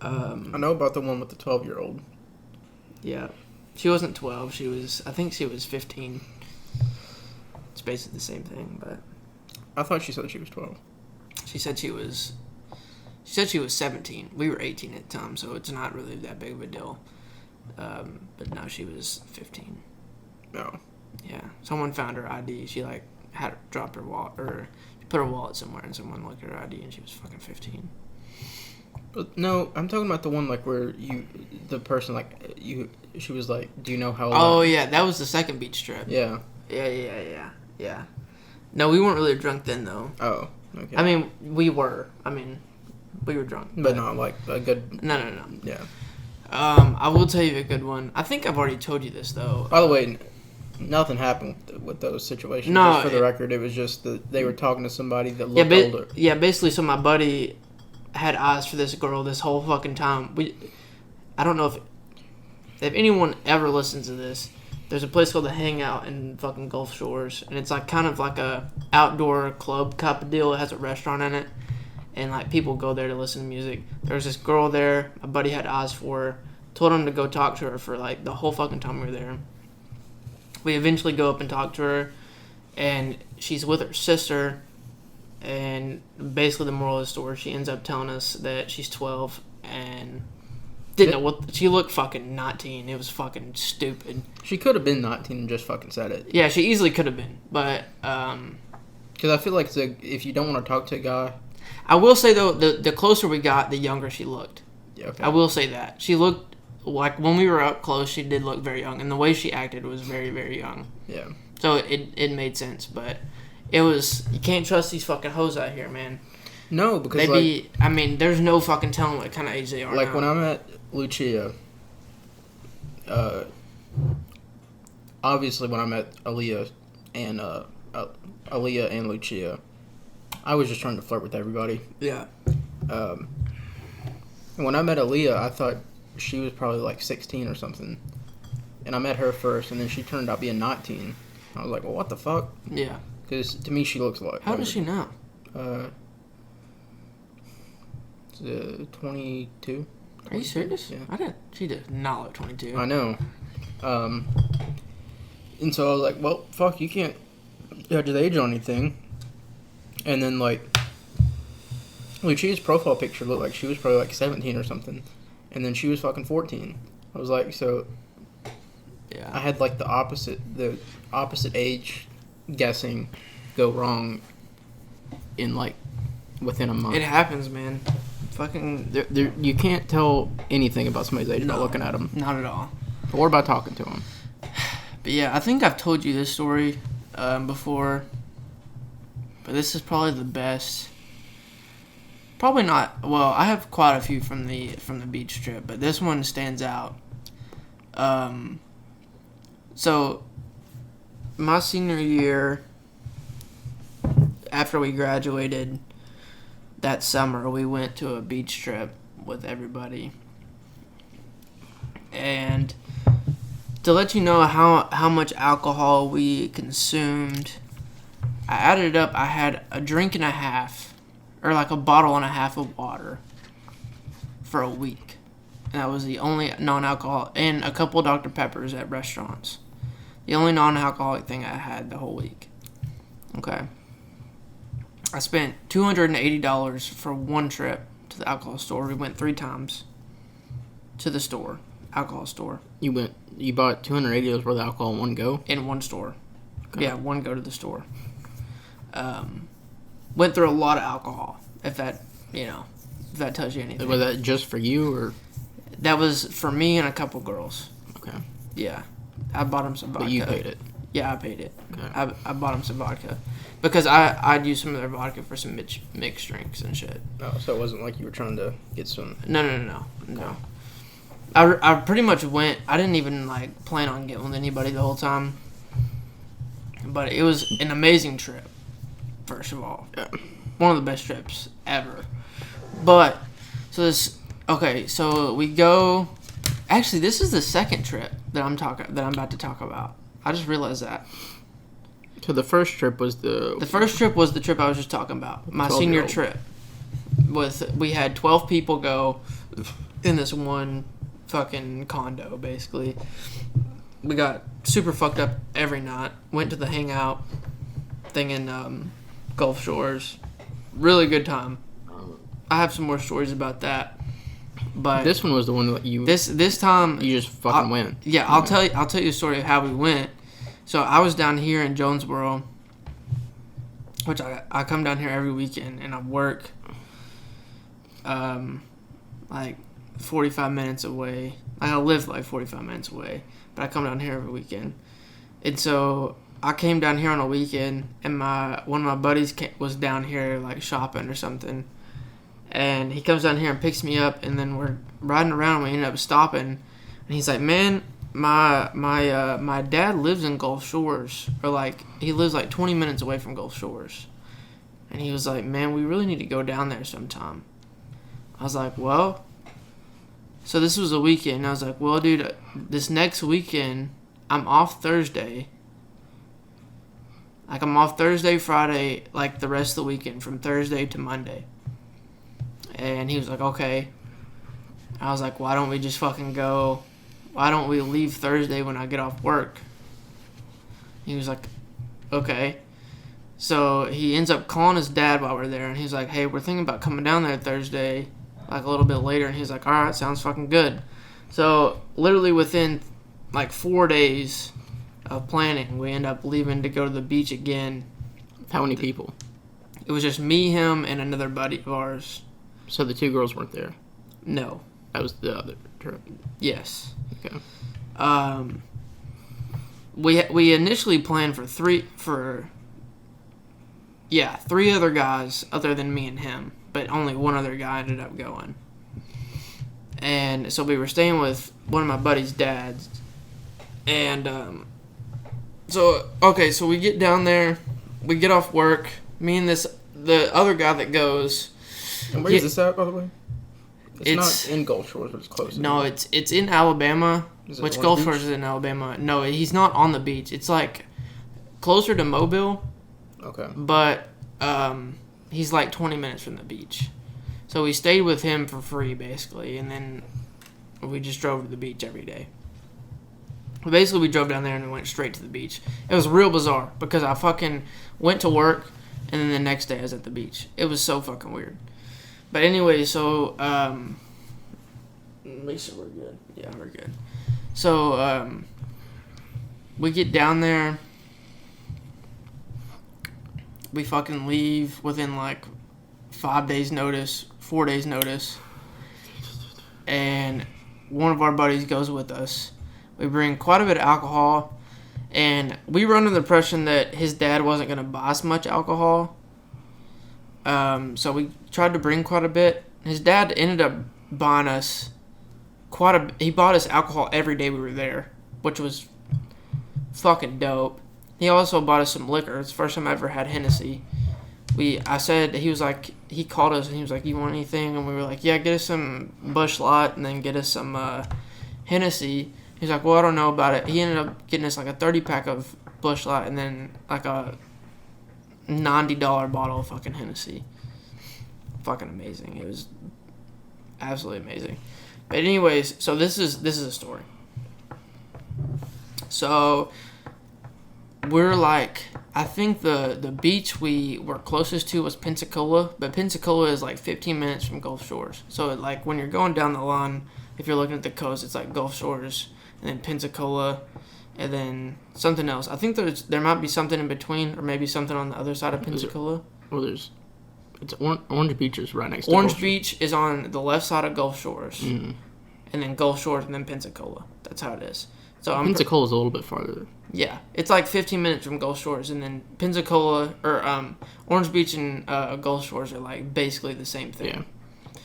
I know about the one with the 12-year-old. Yeah. She wasn't 12. I think she was 15. It's basically the same thing, but I thought she said she was 12. she said she was 17. We were 18 at the time, so it's not really that big of a deal. But now she was 15. No. Yeah. Someone found her ID. She had dropped her wallet, or she put her wallet somewhere, and someone looked at her ID, and she was fucking 15. But no, I'm talking about the one like where she was like, do you know how Oh yeah, that was the second beach trip. Yeah. Yeah. No, we weren't really drunk then though. Oh, okay. I mean, we were. We were drunk. But not like a good... No. Yeah. I will tell you a good one. I think I've already told you this though. By the way, nothing happened with those situations. No, just for the record, it was just that they were talking to somebody that looked older. Yeah, basically, so my buddy had eyes for this girl this whole fucking time. I don't know if anyone ever listens to this. There's a place called The Hangout in fucking Gulf Shores, and it's like kind of like a outdoor club type of deal. It has a restaurant in it, and like people go there to listen to music. There was this girl there. My buddy had eyes for her. Told him to go talk to her for like the whole fucking time we were there. We eventually go up and talk to her, and she's with her sister. And basically, the moral of the story, she ends up telling us that she's 12 and didn't know what. She looked fucking 19. It was fucking stupid. She could have been 19 and just fucking said it. Yeah, she easily could have been, but because I feel like if you don't want to talk to a guy, I will say though, the closer we got, the younger she looked. Yeah, okay. I will say that she looked like when we were up close, she did look very young, and the way she acted was very, very young. Yeah. So it made sense, but. It was, you can't trust these fucking hoes out here, man. No, because there's no fucking telling what kind of age they are. Like now. when I met Lucia, obviously when I met Aaliyah and Lucia, I was just trying to flirt with everybody. Yeah. And when I met Aaliyah, I thought she was probably like 16 or something. And I met her first, and then she turned out being 19. I was like, well, what the fuck? Yeah. Because to me, she looks like... How old is she now? 22. Are you serious? Yeah. I didn't. She did not look 22. I know. And so I was like, well, fuck, you can't judge the age on anything. And then, like, Lucia's profile picture looked like she was probably, like, 17 or something. And then she was fucking 14. I was like, so... Yeah. I had, like, the opposite age guessing go wrong in, like, within a month. It happens, man. Fucking... You can't tell anything about somebody's age by looking at them. Not at all. Or by talking to them. But yeah, I think I've told you this story before. But this is probably the best. Probably not. Well, I have quite a few from the beach trip, but this one stands out. So, my senior year, after we graduated that summer, we went to a beach trip with everybody. And to let you know how much alcohol we consumed, I added it up. I had a drink and a half, or like a bottle and a half of water for a week. And that was the only non-alcoholic, and a couple Dr. Peppers at restaurants. The only non-alcoholic thing I had the whole week. Okay. I spent $280 for one trip to the alcohol store. We went 3 times to the store, alcohol store. You bought $280 worth of alcohol in one go? In one store. Okay. Yeah, one go to the store. Went through a lot of alcohol, if that tells you anything. Was that just for you, or? That was for me and a couple girls. Okay. Yeah. I bought them some vodka. But you paid it? Yeah, I paid it. Okay. I bought them some vodka. Because I'd use some of their vodka for some mixed drinks and shit. Oh, so it wasn't like you were trying to get some... No. I pretty much went... I didn't even, like, plan on getting with anybody the whole time. But it was an amazing trip, first of all. Yeah. One of the best trips ever. But, so we go... Actually, this is the second trip that I'm about to talk about. I just realized that. So the first trip was The first trip was the trip I was just talking about. My senior trip. We had 12 people go in this one fucking condo, basically. We got super fucked up every night. Went to the hangout thing in Gulf Shores. Really good time. I have some more stories about that. But this one was the one that you... This time... You just fucking went. Yeah, I'll tell you the story of how we went. So I was down here in Jonesboro, which I come down here every weekend, and I work like 45 minutes away. I live like 45 minutes away, but I come down here every weekend. And so I came down here on a weekend, and one of my buddies was down here like shopping or something. And he comes down here and picks me up, and then we're riding around, and we ended up stopping. And he's like, man, my dad lives in Gulf Shores, or like, he lives like 20 minutes away from Gulf Shores. And he was like, man, we really need to go down there sometime. I was like, well, so this was a weekend. And I was like, well, dude, this next weekend, I'm off Thursday. Like, I'm off Thursday, Friday, like the rest of the weekend, from Thursday to Monday. And he was like, okay. I was like, why don't we just fucking go? Why don't we leave Thursday when I get off work? He was like, okay. So he ends up calling his dad while we're there, and he's like, hey, we're thinking about coming down there Thursday, like a little bit later. And he's like, all right, sounds fucking good. So literally within like 4 days of planning, we end up leaving to go to the beach again. How many people? It was just me, him, and another buddy of ours. So the 2 girls weren't there? No. That was the other trip? Yes. Okay. We initially planned for three other guys other than me and him, but only one other guy ended up going. And so we were staying with one of my buddy's dads. And so we get down there, we get off work, me and this the other guy that goes. And where is this at, by the way? It's not in Gulf Shores, but it's close. No, it's in Alabama. Which Orange Gulf Beach? Shores is in Alabama? No, he's not on the beach. It's like closer to Mobile, Okay. but he's like 20 minutes from the beach. So we stayed with him for free, basically, and then we just drove to the beach every day. Basically, we drove down there and we went straight to the beach. It was real bizarre because I fucking went to work and then the next day I was at the beach. It was so fucking weird. But anyway, so make sure we're good. Yeah, we're good. So we get down there. We fucking leave within like 5 days notice, 4 days notice. And one of our buddies goes with us. We bring quite a bit of alcohol. And we were under the impression that his dad wasn't going to buy us much alcohol. So we tried to bring quite a bit. His dad ended up buying us he bought us alcohol every day we were there, which was fucking dope. He also bought us some liquor. It's the first time I ever had Hennessy. He called us and he was like, "You want anything?" And we were like, "Yeah, get us some Busch Light and then get us some Hennessy." He's like, "Well, I don't know about it." He ended up getting us like a 30-pack of Busch Light and then like a $90 bottle of fucking Hennessy. Fucking amazing. It was absolutely amazing. But anyways, so this is a story. So we're like, I think the beach we were closest to was Pensacola, but Pensacola is like 15 minutes from Gulf Shores. So like when you're going down the line, if you're looking at the coast, it's like Gulf Shores and then Pensacola and then something else. I think there might be something in between or maybe something on the other side of Pensacola. It's Orange Beach is right next to Orange Beach is on the left side of Gulf Shores. Mm. And then Gulf Shores and then Pensacola. That's how it is. So Pensacola's a little bit farther. Yeah, it's like 15 minutes from Gulf Shores, and then Pensacola or Orange Beach and Gulf Shores are like basically the same thing. Yeah.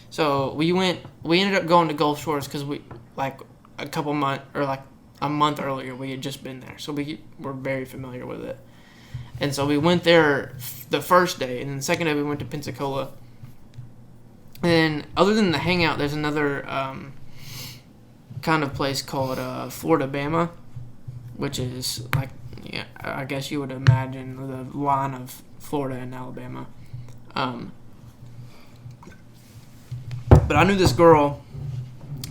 So we ended up going to Gulf Shores because we like a month earlier we had just been there, so we were very familiar with it. And so we went there the first day, and then the second day we went to Pensacola. And then other than the hangout, there's another kind of place called Florida Bama, which is like, yeah, I guess you would imagine the line of Florida and Alabama. But I knew this girl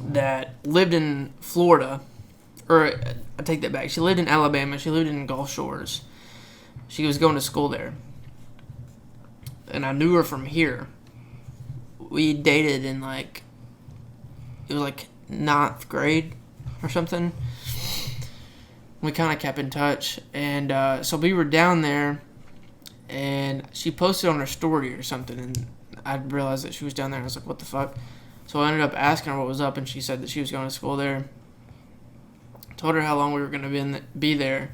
that lived in Florida, or I take that back. She lived in Alabama. She lived in Gulf Shores. She was going to school there. And I knew her from here. We dated in it was like 9th grade or something. We kind of kept in touch. And so we were down there, and she posted on her story or something, and I realized that she was down there. I was like, what the fuck? So I ended up asking her what was up, and she said that she was going to school there. Told her how long we were going to be there.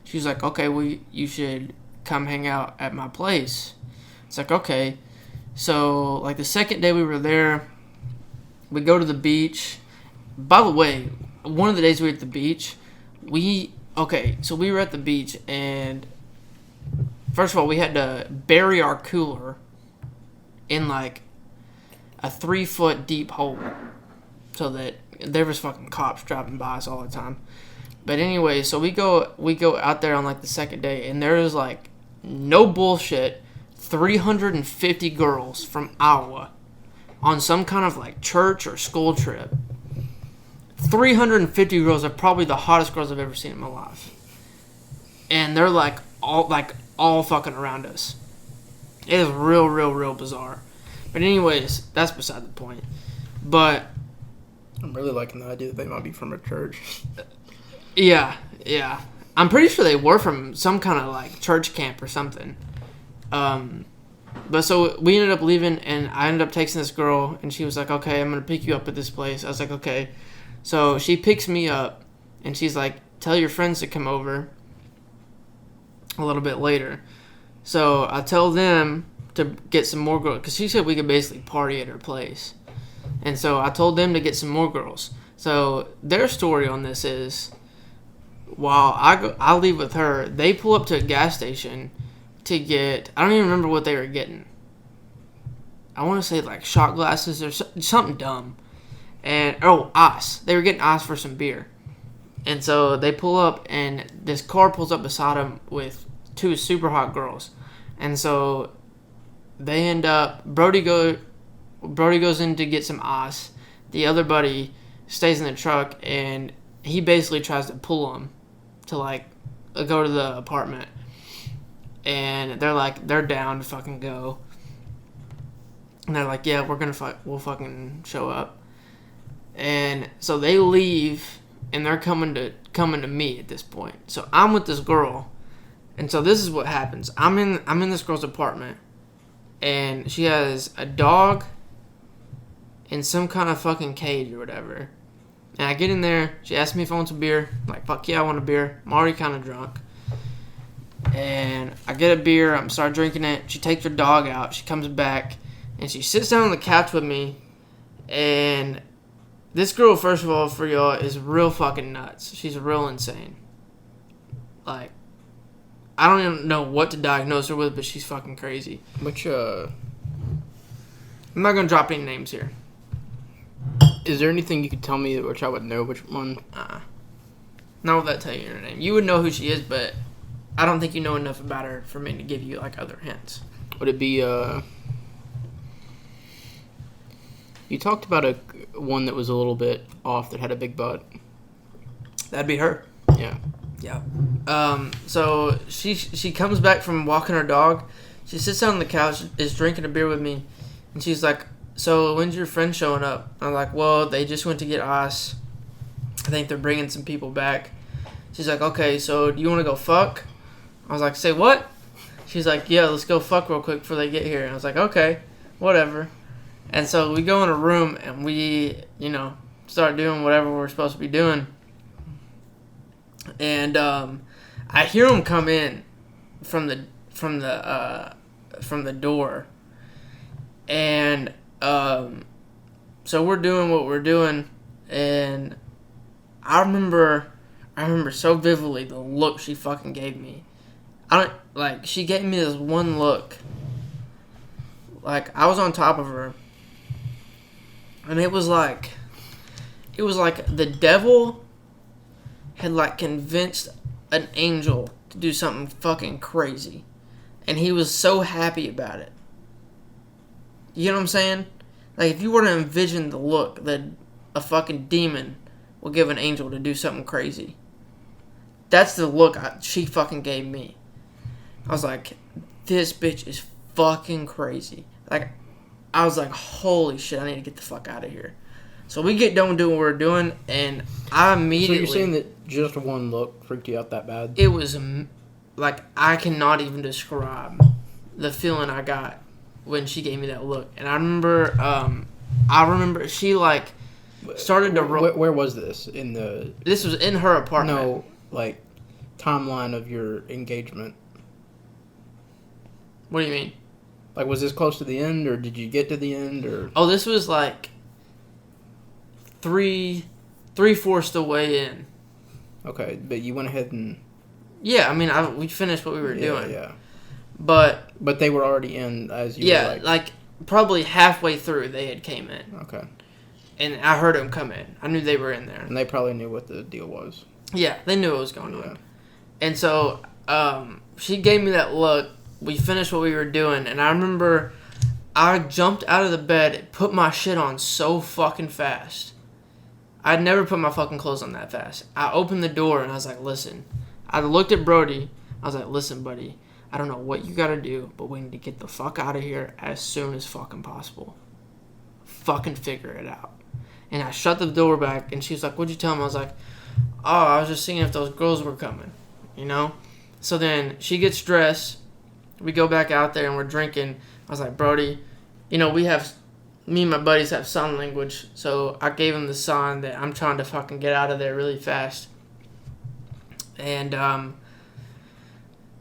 She was like, okay, well, you should come hang out at my place. It's like, okay. So, like, the second day we were there, we go to the beach. By the way, one of the days we were at the beach, so we were at the beach, and first of all, we had to bury our cooler in, like, a 3-foot deep hole so that there was fucking cops driving by us all the time. But anyway, so we go out there on, like, the second day, and there was, like, no bullshit, 350 girls from Iowa on some kind of, like, church or school trip. 350 girls are probably the hottest girls I've ever seen in my life. And they're, all fucking around us. It is real, real, real bizarre. But anyways, that's beside the point. But I'm really liking the idea that they might be from a church. Yeah. I'm pretty sure they were from some kind of, like, church camp or something. But so we ended up leaving, and I ended up texting this girl, and she was like, okay, I'm going to pick you up at this place. I was like, okay. So she picks me up, and she's like, tell your friends to come over a little bit later. So I tell them to get some more girls, because she said we could basically party at her place. And so I told them to get some more girls. So their story on this is, while I leave with her, they pull up to a gas station to get, I don't even remember what they were getting. I want to say like shot glasses or something dumb. And, ice. They were getting ice for some beer. And so they pull up, and this car pulls up beside them with 2 super hot girls. And so they end up, Brody goes in to get some ice. The other buddy stays in the truck, and he basically tries to pull him to, like, go to the apartment. And they're down to fucking go. And they're like, yeah, we'll fucking show up. And so they leave, and they're coming to me at this point. So I'm with this girl, and so this is what happens. I'm in this girl's apartment, and she has a dog in some kind of fucking cage or whatever. And I get in there. She asks me if I want some beer. I'm like, fuck yeah, I want a beer. I'm already kind of drunk. And I get a beer. I'm start drinking it. She takes her dog out. She comes back, and she sits down on the couch with me, and this girl, first of all, for y'all, is real fucking nuts. She's real insane. Like, I don't even know what to diagnose her with, but she's fucking crazy. Which, I'm not going to drop any names here. is there anything you could tell me which I would know which one? Not without telling you her name. You would know who she is, but I don't think you know enough about her for me to give you, like, other hints. Would it be, you talked about one that was a little bit off that had a big butt. That'd be her. Yeah. Yeah. So she comes back from walking her dog. She sits down on the couch, is drinking a beer with me, and she's like, so when's your friend showing up? I'm like, well, they just went to get ice. I think they're bringing some people back. She's like, okay, so do you want to go fuck? I was like, say what? She's like, yeah, let's go fuck real quick before they get here. And I was like, okay, whatever. And so we go in a room, and we, start doing whatever we're supposed to be doing. And I hear them come in from the door. And so we're doing what we're doing, and I remember so vividly the look she fucking gave me. She gave me this one look. Like, I was on top of her, and it was like the devil had, like, convinced an angel to do something fucking crazy, and he was so happy about it. You know what I'm saying? Like, if you were to envision the look that a fucking demon will give an angel to do something crazy, that's the look she fucking gave me. I was like, this bitch is fucking crazy. Like, I was like, holy shit, I need to get the fuck out of here. So we get done doing what we're doing, and I immediately... So you're saying that just one look freaked you out that bad? It was, like, I cannot even describe the feeling I got when she gave me that look. And I remember she, like, started to... Where was this? This was in her apartment. No, like, timeline of your engagement. What do you mean? Like, was this close to the end, or did you get to the end, or... Oh, this was, like, three-fourths the way in. Okay, but you went ahead and... Yeah, I mean, we finished what we were doing. Yeah. But they were already in as you were, like, probably halfway through they had came in. Okay. And I heard them come in. I knew they were in there. And they probably knew what the deal was. Yeah, they knew what was going on. And so, she gave me that look. We finished what we were doing, and I remember I jumped out of the bed, put my shit on so fucking fast. I'd never put my fucking clothes on that fast. I opened the door, and I was like, listen. I looked at Brody. I was like, listen, buddy. I don't know what you gotta do, but we need to get the fuck out of here as soon as fucking possible. Fucking figure it out. And I shut the door back, and she was like, what'd you tell him? I was like, oh, I was just seeing if those girls were coming, So then she gets dressed. We go back out there, and we're drinking. I was like, Brody, me and my buddies have sign language, so I gave him the sign that I'm trying to fucking get out of there really fast. And,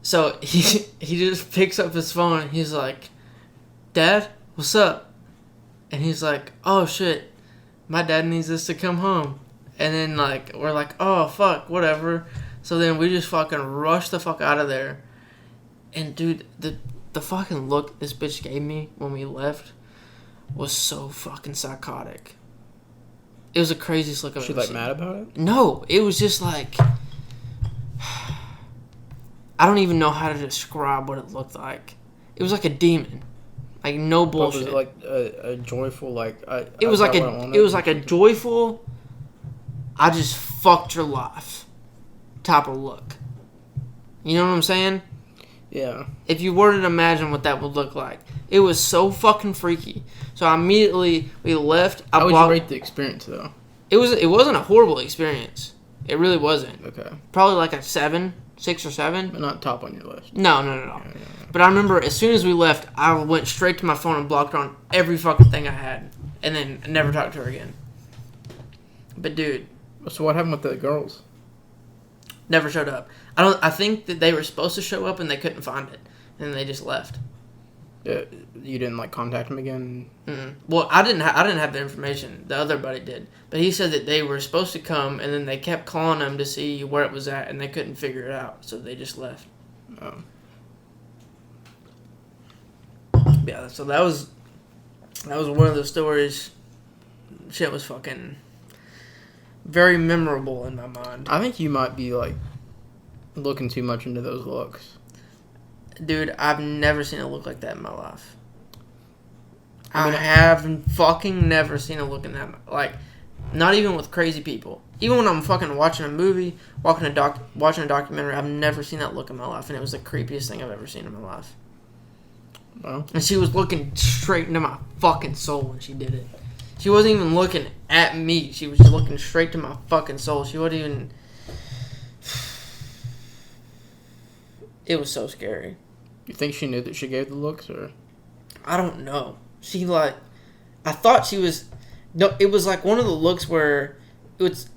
so he just picks up his phone, and he's like, Dad, what's up? And he's like, oh, shit, my dad needs us to come home. And then, like, we're like, oh, fuck, whatever. So then we just fucking rush the fuck out of there. And, dude, the fucking look this bitch gave me when we left, was so fucking psychotic. It was the craziest look I've Was she ever like seen. mad about it? No, it was just like, I don't even know how to describe what it looked like. It was like a demon, like no But bullshit. was it like a joyful like? It was like a joyful, I just fucked your life type of look. You know what I'm saying? Yeah. If you were to imagine what that would look like, it was so fucking freaky. So we left. How would you rate the experience though? It wasn't a horrible experience. It really wasn't. Okay. Probably like a 6 or 7. But not top on your list. No. Yeah. But I remember as soon as we left, I went straight to my phone and blocked her on every fucking thing I had, and then never talked to her again. But dude, So what happened with the girls? never showed up. I think that they were supposed to show up and they couldn't find it, and they just left. You didn't like contact them again? Mm-mm. Well, I didn't have the information. The other buddy did, but he said that they were supposed to come, and then they kept calling them to see where it was at, and they couldn't figure it out, so they just left. Oh. Yeah, so that was one of the stories. Shit was fucking very memorable in my mind. I think you might be like looking too much into those looks. Dude, I've never seen a look like that in my life. I I mean, have fucking never seen a look in that. Like, not even with crazy people. Even when I'm fucking watching a movie, watching a documentary, I've never seen that look in my life, and it was the creepiest thing I've ever seen in my life. Well, And she was looking straight into my fucking soul when she did it. She wasn't even looking at me. She was just looking straight to my fucking soul. She wasn't even... It was so scary. you think she knew that she gave the looks, or? I don't know. She like... I thought she was... No, it was like one of the looks where... It's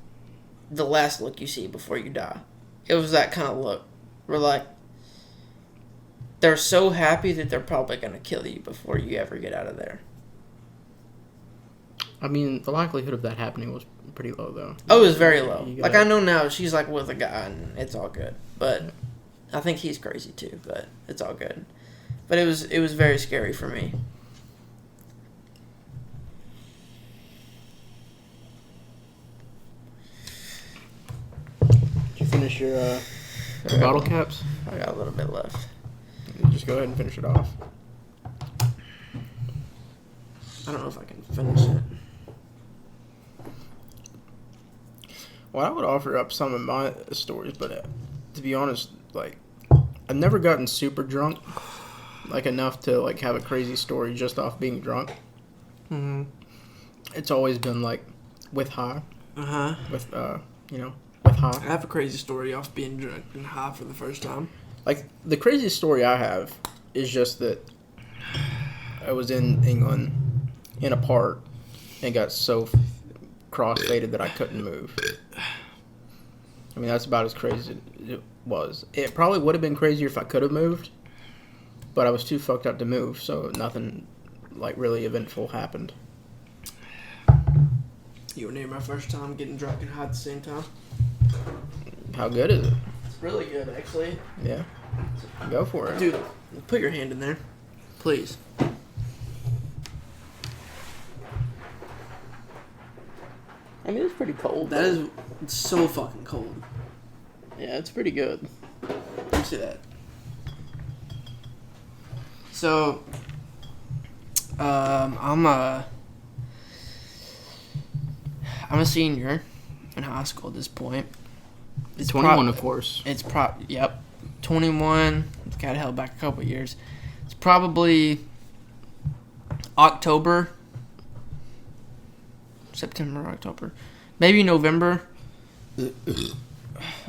the last look you see before you die. It was that kind of look. Where like... They're so happy that they're probably going to kill you before you ever get out of there. I mean, the likelihood of that happening was pretty low, though. Oh, it was very low. You Like, gotta- I know now she's, like, with a guy, and it's all good. But I think he's crazy, too, but it's all good. But it was very scary for me. Did you finish your bottle caps? I got a little bit left. Just go ahead and finish it off. I don't know if I can finish it. Well, I would offer up some of my stories, but to be honest, like, I've never gotten super drunk, like, enough to, like, have a crazy story just off being drunk. Mm-hmm. It's always been, like, with high, Uh-huh. with high. I have a crazy story off being drunk and high for the first time. Like, the craziest story I have is just that I was in England in a park and got so cross-faded that I couldn't move. I mean, that's about as crazy as it was. It probably would have been crazier if I could have moved, but I was too fucked up to move, so nothing, like, really eventful happened. You were near my first time getting drunk and high at the same time. How good is it? It's really good, actually. Yeah. Go for it. Dude, put your hand in there. Please. I mean, it's pretty cold. That is it's so fucking cold. Yeah, it's pretty good. Let me see that. So, I'm a senior in high school at this point. It's 21, of course. It's yep, 21. It's got held back a couple of years. It's probably October, September, October, maybe November.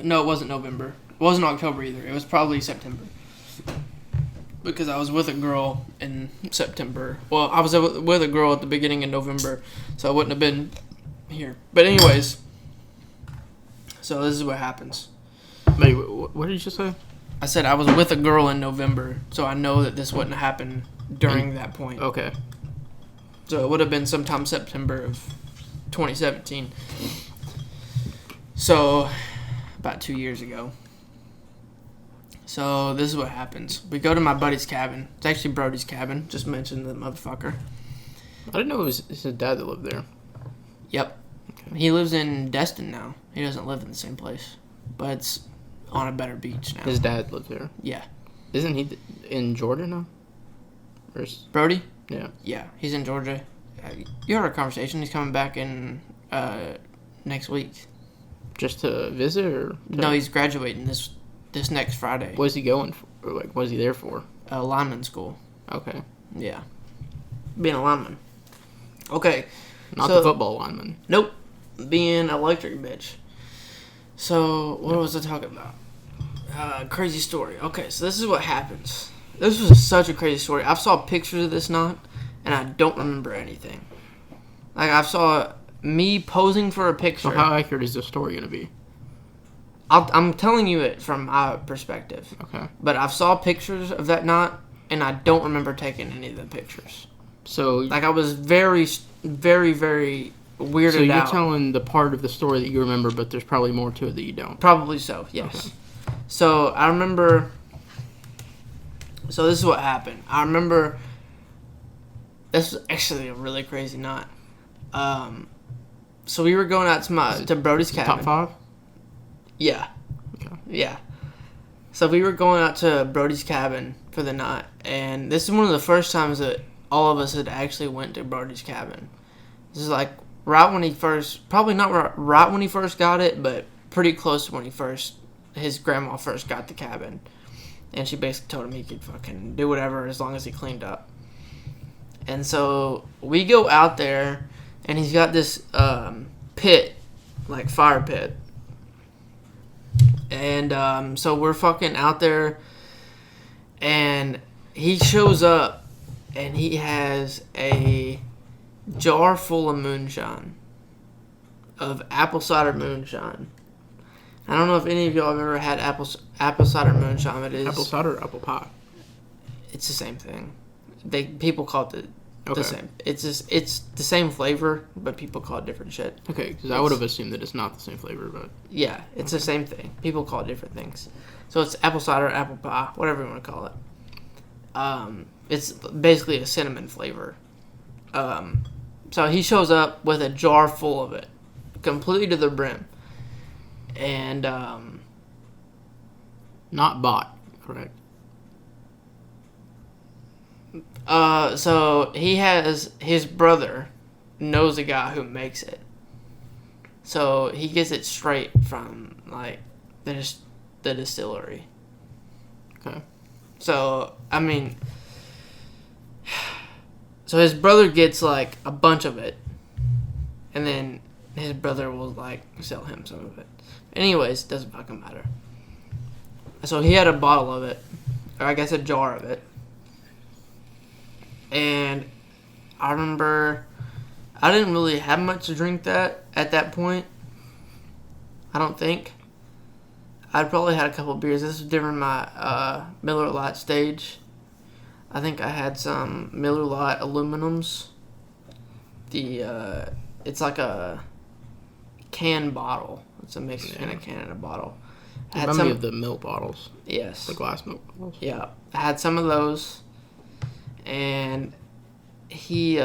No, it wasn't November. It wasn't October either. It was probably September. Because I was with a girl in September. Well, I was with a girl at the beginning of November, so I wouldn't have been here. But anyways, so this is what happens. Wait, what did you just say? I said I was with a girl in November, so I know that this wouldn't happen during that point. Okay. So it would have been sometime September of 2017. So, about 2 years ago. So, this is what happens. We go to my buddy's cabin. It's actually Brody's cabin. Just mentioned the motherfucker. I didn't know it was his dad that lived there. Yep. He lives in Destin now. He doesn't live in the same place, but it's on a better beach now. His dad lived there. Yeah. Isn't he in Georgia now? Brody? Yeah. Yeah, he's in Georgia. You heard our conversation. He's coming back in next week. Just to visit, or No, he's graduating this next Friday. What is he going for? Or like, what is he there for? Lineman school. Okay. Yeah. Being a lineman. Okay. Not the football lineman. Nope. Being electric bitch. So, what was I talking about? Crazy story. Okay, so this is what happens. This was such a crazy story. I saw pictures of this knot, and I don't remember anything. Like, I saw me posing for a picture. So how accurate is this story going to be? I'm telling you it from my perspective. Okay. But I saw pictures of that knot, and I don't remember taking any of the pictures. So, like, I was very, very, very weirded out. So you're telling the part of the story that you remember, but there's probably more to it that you don't. Probably so, yes. Okay. So I remember. So this is what happened. I remember. This was actually a really crazy knot. So we were going out to Brody's cabin. Top 5? Yeah. Okay. Yeah. So we were going out to Brody's cabin for the night, and this is one of the first times that all of us had actually went to Brody's cabin. This is like right when he first, probably not right when he first got it, but pretty close to when his grandma first got the cabin. And she basically told him he could fucking do whatever as long as he cleaned up. And so we go out there, and he's got this pit, like fire pit. And so we're fucking out there, and he shows up, and he has a jar full of moonshine, of apple cider moonshine. I don't know if any of y'all have ever had apple cider moonshine. It is apple cider or apple pie? It's the same thing. People call it the Okay. same. It's the same flavor, but people call it different shit. Okay, because I would have assumed that it's not the same flavor, but yeah, it's the same thing. People call it different things. So it's apple cider, apple pie, whatever you want to call it. It's basically a cinnamon flavor. So he shows up with a jar full of it, completely to the brim, and not bought, correct? So he has his brother knows a guy who makes it. So he gets it straight from like the distillery. Okay. So I mean, so his brother gets like a bunch of it, and then his brother will like sell him some of it. Anyways, doesn't fucking matter. So he had a bottle of it, or I guess a jar of it. And I remember I didn't really have much to drink at that point. I don't think. I'd probably had a couple of beers. This was during my Miller Lite stage. I think I had some Miller Lite aluminums. It's like a can bottle. It's a mix between a can and a bottle. I had Remind me of the milk bottles. Yes. The glass milk bottles. Yeah. I had some of those. And he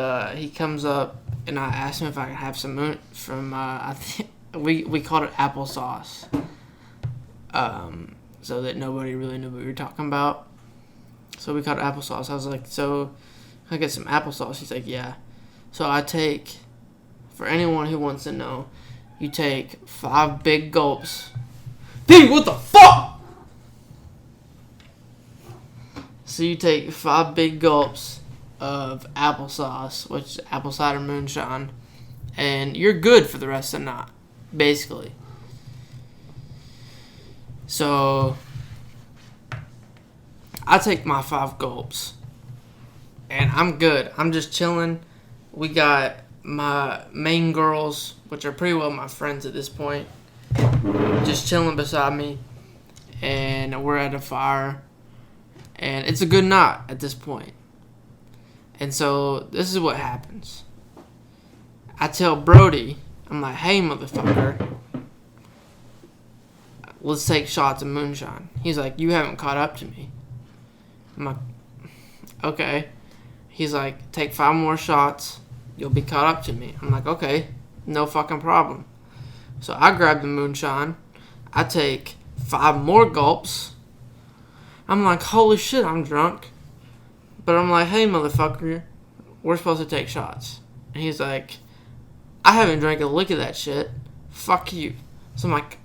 comes up, and I asked him if I could have some from I think we called it applesauce, so that nobody really knew what we were talking about. So we called it applesauce. I was like, so can I get some applesauce? He's like, yeah. So I take, for anyone who wants to know, you take 5 big gulps. Dude, what the fuck? So you take 5 big gulps of applesauce, which is apple cider moonshine, and you're good for the rest of the night, basically. So I take my 5 gulps, and I'm good. I'm just chilling. We got my main girls, which are pretty well my friends at this point, just chilling beside me, and we're at a fire. And it's a good night at this point. And so this is what happens. I tell Brody, I'm like, hey, motherfucker, let's take shots of moonshine. He's like, you haven't caught up to me. I'm like, okay. He's like, take 5 more shots. you'll be caught up to me. I'm like, okay, no fucking problem. So I grab the moonshine. I take 5 more gulps. I'm like, holy shit, I'm drunk. But I'm like, hey, motherfucker, we're supposed to take shots. And he's like, I haven't drank a lick of that shit. Fuck you. So I'm like,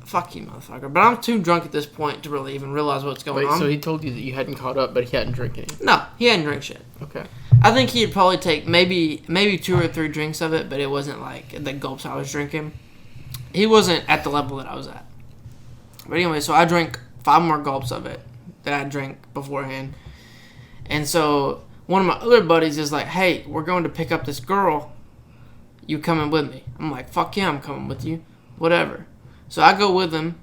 fuck you, motherfucker. But I'm too drunk at this point to really even realize what's going on. So he told you that you hadn't caught up, but he hadn't drank any? No, he hadn't drank shit. Okay. I think he'd probably take maybe 2 or 3 drinks of it, but it wasn't like the gulps I was drinking. He wasn't at the level that I was at. But anyway, so I drank 5 more gulps of it that I drank beforehand. And so one of my other buddies is like, hey, we're going to pick up this girl. You coming with me? I'm like, fuck yeah, I'm coming with you. Whatever. So I go with him.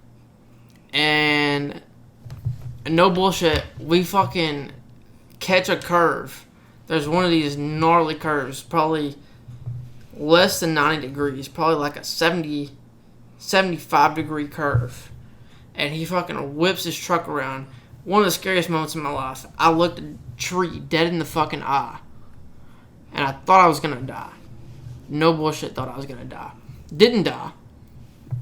And no bullshit, we fucking catch a curve. There's one of these gnarly curves, probably less than 90 degrees, probably like a 75 degree curve. And he fucking whips his truck around. One of the scariest moments in my life. I looked at a tree dead in the fucking eye. And I thought I was gonna die. No bullshit, thought I was gonna die. Didn't die.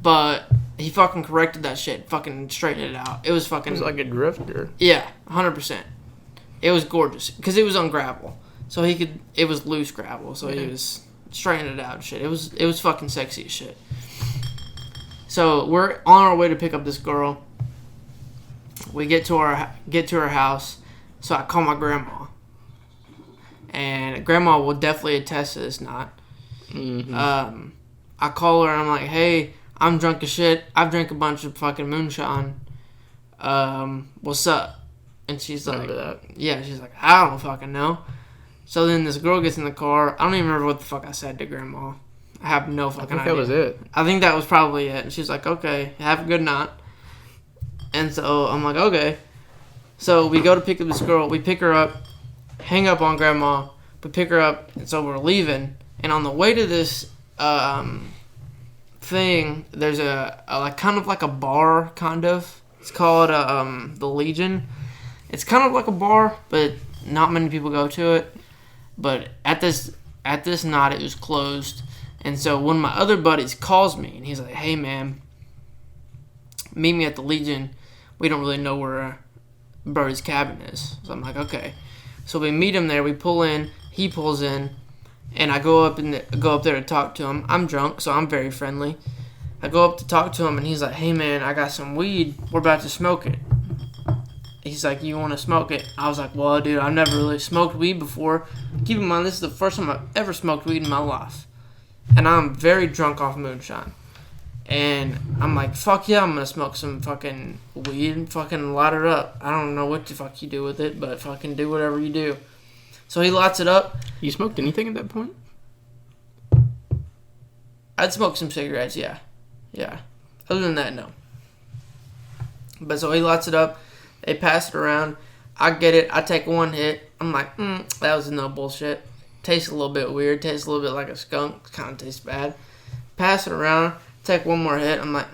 But he fucking corrected that shit. Fucking straightened it out. It was fucking... It was like a drifter. Yeah, 100%. It was gorgeous. Because it was on gravel. So he could... It was loose gravel. So he was straightening it out and shit. It was fucking sexy as shit. So we're on our way to pick up this girl. We get to her house. So I call my grandma. And grandma will definitely attest to this night. Mm-hmm. I call her and I'm like, hey, I'm drunk as shit. I've drank a bunch of fucking moonshine. What's up? And she's like, yeah, she's like, I don't fucking know. So then this girl gets in the car. I don't even remember what the fuck I said to grandma. I have no fucking idea. That was it. I think that was probably it. And she's like, okay, have a good night. And so I'm like, okay. So we go to pick up this girl. We pick her up, hang up on grandma, we pick her up, and so we're leaving. And on the way to this thing, there's a like kind of like a bar, kind of. It's called the Legion. It's kind of like a bar, but not many people go to it. But at this night, it was closed. And so one of my other buddies calls me, and he's like, hey, man, meet me at the Legion. We don't really know where Brody's cabin is. So I'm like, okay. So we meet him there. We pull in. He pulls in. And I go up there to talk to him. I'm drunk, so I'm very friendly. I go up to talk to him, and he's like, hey, man, I got some weed. We're about to smoke it. He's like, you want to smoke it? I was like, well, dude, I've never really smoked weed before. Keep in mind, this is the first time I've ever smoked weed in my life. And I'm very drunk off moonshine. And I'm like, fuck yeah, I'm going to smoke some fucking weed and fucking light it up. I don't know what the fuck you do with it, but fucking do whatever you do. So he lights it up. You smoked anything at that point? I'd smoked some cigarettes, yeah. Yeah. Other than that, no. But so he lights it up. They pass it around. I get it. I take one hit. I'm like, that was no bullshit. Tastes a little bit weird. Tastes a little bit like a skunk. Kind of tastes bad. Pass it around. Take one more hit. I'm like,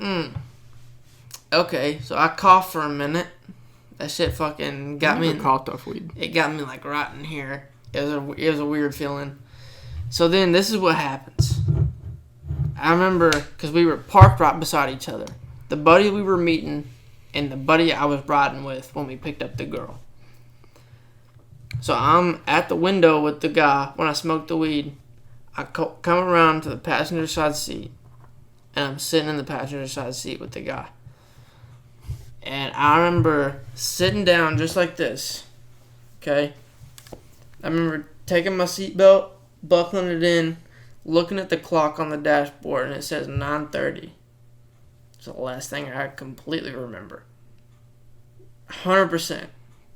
okay. So I cough for a minute. That shit fucking got me. Coughed off weed. It got me like right in here. It was a weird feeling. So then this is what happens. I remember because we were parked right beside each other. The buddy we were meeting and the buddy I was riding with when we picked up the girl. So I'm at the window with the guy when I smoked the weed. I come around to the passenger side seat, and I'm sitting in the passenger side seat with the guy. And I remember sitting down just like this, okay? I remember taking my seatbelt, buckling it in, looking at the clock on the dashboard, and it says 9:30. It's the last thing I completely remember. 100%.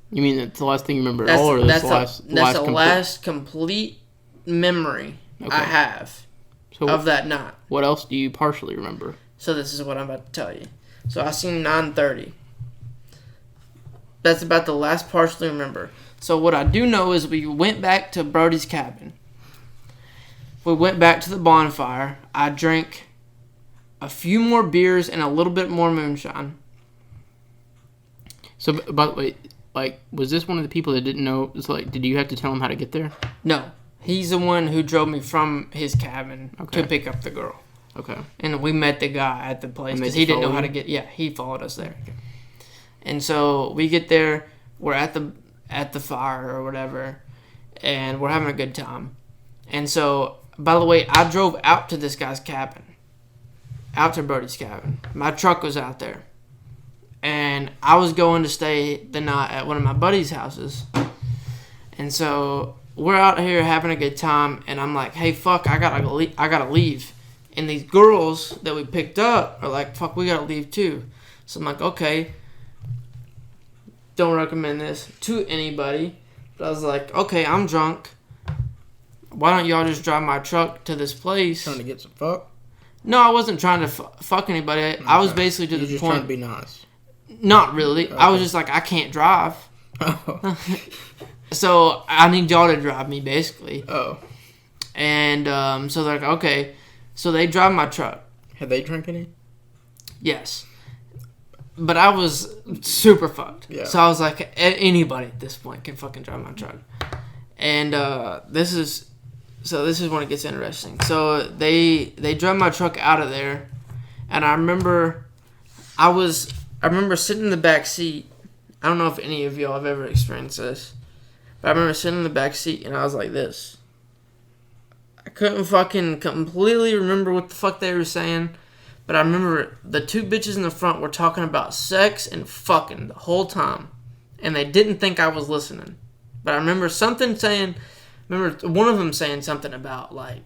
You mean that's the last thing you remember at all, or that's the last complete memory I have of that night. What else do you partially remember? So this is what I'm about to tell you. So I seen 9:30. That's about the last partially remember. So what I do know is we went back to Brody's cabin. We went back to the bonfire. I drank a few more beers and a little bit more moonshine. So, by the way, like, was this one of the people that didn't know? It's like, did you have to tell him how to get there? No. He's the one who drove me from his cabin Okay. to pick up the girl. Okay. And we met the guy at the place And because did he he didn't know follow how to you? get. Yeah, he followed us there. And so we get there. We're at the fire or whatever, and we're having a good time. And so, by the way, I drove out to this guy's cabin, out to Brody's cabin. My truck was out there, and I was going to stay the night at one of my buddies' houses. And so we're out here having a good time, and I'm like, "Hey, fuck, I gotta leave." And these girls that we picked up are like, "Fuck, we gotta leave too." So I'm like, "Okay." Don't recommend this to anybody. But I was like, "Okay, I'm drunk. Why don't y'all just drive my truck to this place?" Trying to get some fuck. No, I wasn't trying to fuck anybody. I was Okay. basically to You're the just point. trying to be nice. Not really. I was Okay. just like, I can't drive. Oh. So I need y'all to drive me, basically. Oh. And so they're like, okay. So they drive my truck. Had they drank any? Yes. But I was super fucked. Yeah. So I was like, anybody at this point can fucking drive my truck. And this is when it gets interesting. So they drove my truck out of there, and I remember sitting in the back seat. I don't know if any of y'all have ever experienced this, but I remember sitting in the back seat and I was like this. I couldn't fucking completely remember what the fuck they were saying, but I remember the two bitches in the front were talking about sex and fucking the whole time, and they didn't think I was listening. But I remember remember one of them saying something about like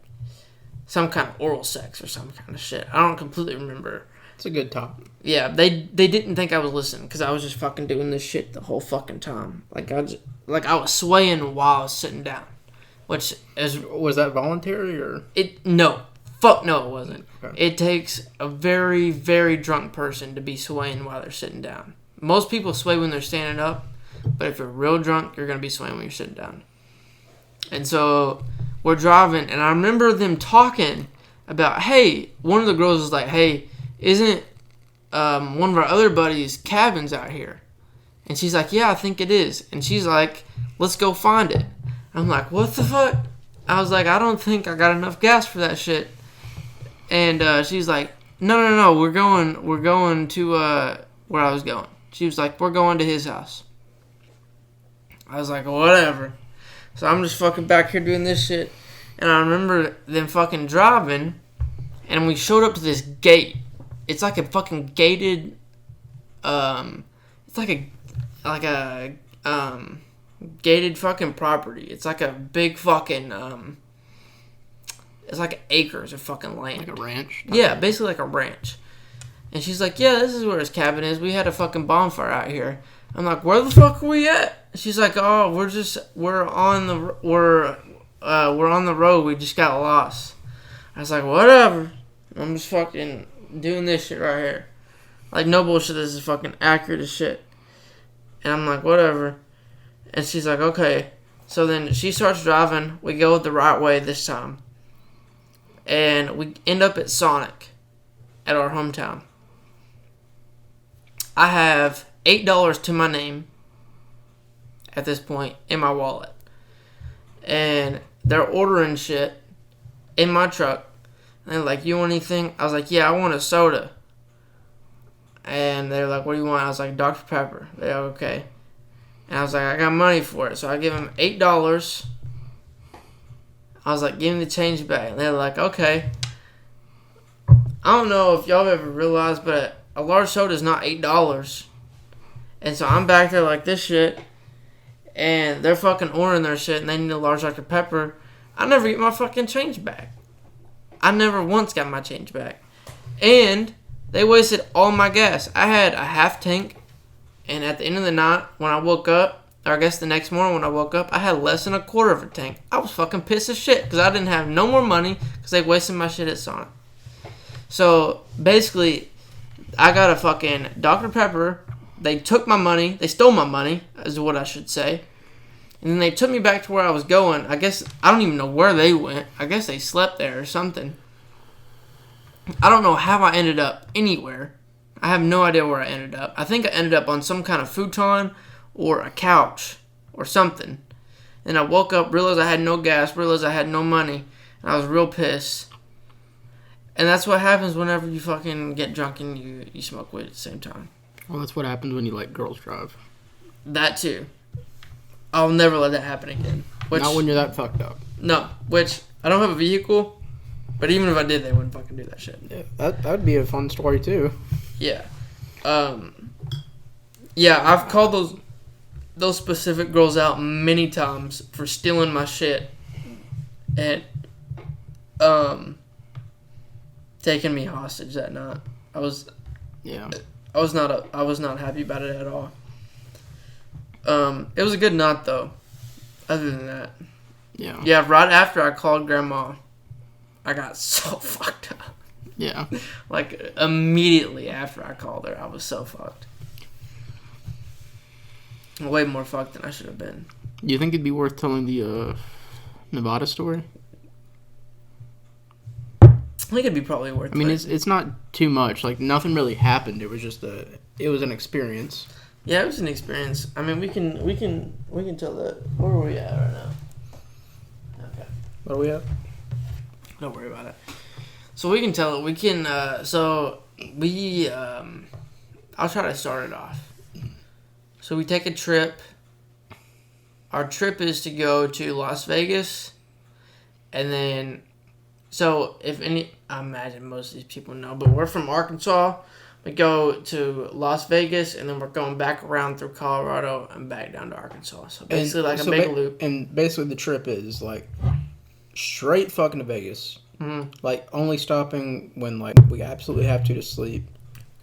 some kind of oral sex or some kind of shit. I don't completely remember. It's a good topic. Yeah, they didn't think I was listening because I was just fucking doing this shit the whole fucking time. Like I was swaying while I was sitting down, which is Was that voluntary or? fuck no, it wasn't. Okay. It takes a very, very drunk person to be swaying while they're sitting down. Most people sway when they're standing up, but if you're real drunk, you're gonna be swaying when you're sitting down. And so we're driving, and I remember them talking about, hey, one of the girls was like, hey, isn't one of our other buddies' cabins out here? And she's like, yeah, I think it is. And she's like, let's go find it. I'm like, what the fuck? I was like, I don't think I got enough gas for that shit. And she's like, no, we're going to where I was going. She was like, we're going to his house. I was like, whatever. So I'm just fucking back here doing this shit. And I remember them fucking driving, and we showed up to this gate. It's like a fucking gated, it's like a gated fucking property. It's like a big fucking, it's like acres of fucking land. Like a ranch? Yeah, basically like a ranch. And she's like, yeah, this is where his cabin is. We had a fucking bonfire out here. I'm like, where the fuck are we at? She's like, oh, we're on the road. We just got lost. I was like, whatever. I'm just fucking doing this shit right here. Like, no bullshit, this is fucking accurate as shit. And I'm like, whatever. And she's like, okay. So then she starts driving. We go the right way this time. And we end up at Sonic at our hometown. I have $8 to my name at this point in my wallet. And they're ordering shit in my truck. And they're like, you want anything? I was like, yeah, I want a soda. And they're like, what do you want? I was like, Dr. Pepper. They're like, okay. And I was like, I got money for it. So I give them $8. I was like, give me the change back. And they're like, okay. I don't know if y'all have ever realized, but a large soda is not $8. And so I'm back there like this shit. And they're fucking ordering their shit, and they need a large Dr. Pepper. I never get my fucking change back. I never once got my change back. And they wasted all my gas. I had a half tank, and at the end of the night, when I woke up, or I guess the next morning when I woke up, I had less than a quarter of a tank. I was fucking pissed as shit, because I didn't have no more money, because they wasted my shit at Sonic. So, basically, I got a fucking Dr. Pepper. They took my money. They stole my money, is what I should say. And then they took me back to where I was going. I guess, I don't even know where they went. I guess they slept there or something. I don't know how I ended up anywhere. I have no idea where I ended up. I think I ended up on some kind of futon or a couch or something. And I woke up, realized I had no gas, realized I had no money, and I was real pissed. And that's what happens whenever you fucking get drunk and you smoke weed at the same time. Well, that's what happens when you let girls drive. That too. I'll never let that happen again. Not when you're that fucked up. No, which I don't have a vehicle, but even if I did, they wouldn't fucking do that shit. Yeah, that'd be a fun story too. Yeah. Yeah, I've called those specific girls out many times for stealing my shit and taking me hostage that night. I was not happy about it at all. It was a good night though. Other than that. Yeah. Yeah, right after I called Grandma, I got so fucked up. Yeah. Like, immediately after I called her, I was so fucked. Way more fucked than I should have been. Do you think it'd be worth telling the Nevada story? I think it'd be probably worth it. I mean, it's not too much. Like, nothing really happened. It was just it was an experience. Yeah, it was an experience. I mean, we can tell that. Where are we at right now? Okay. What are we at? Don't worry about it. So we can tell it. We can. I'll try to start it off. So we take a trip. Our trip is to go to Las Vegas, and then, so I imagine most of these people know, but we're from Arkansas. We go to Las Vegas, and then we're going back around through Colorado and back down to Arkansas. So basically, a big loop. And basically, the trip is like straight fucking to Vegas. Mm-hmm. Like only stopping when like we absolutely have to sleep.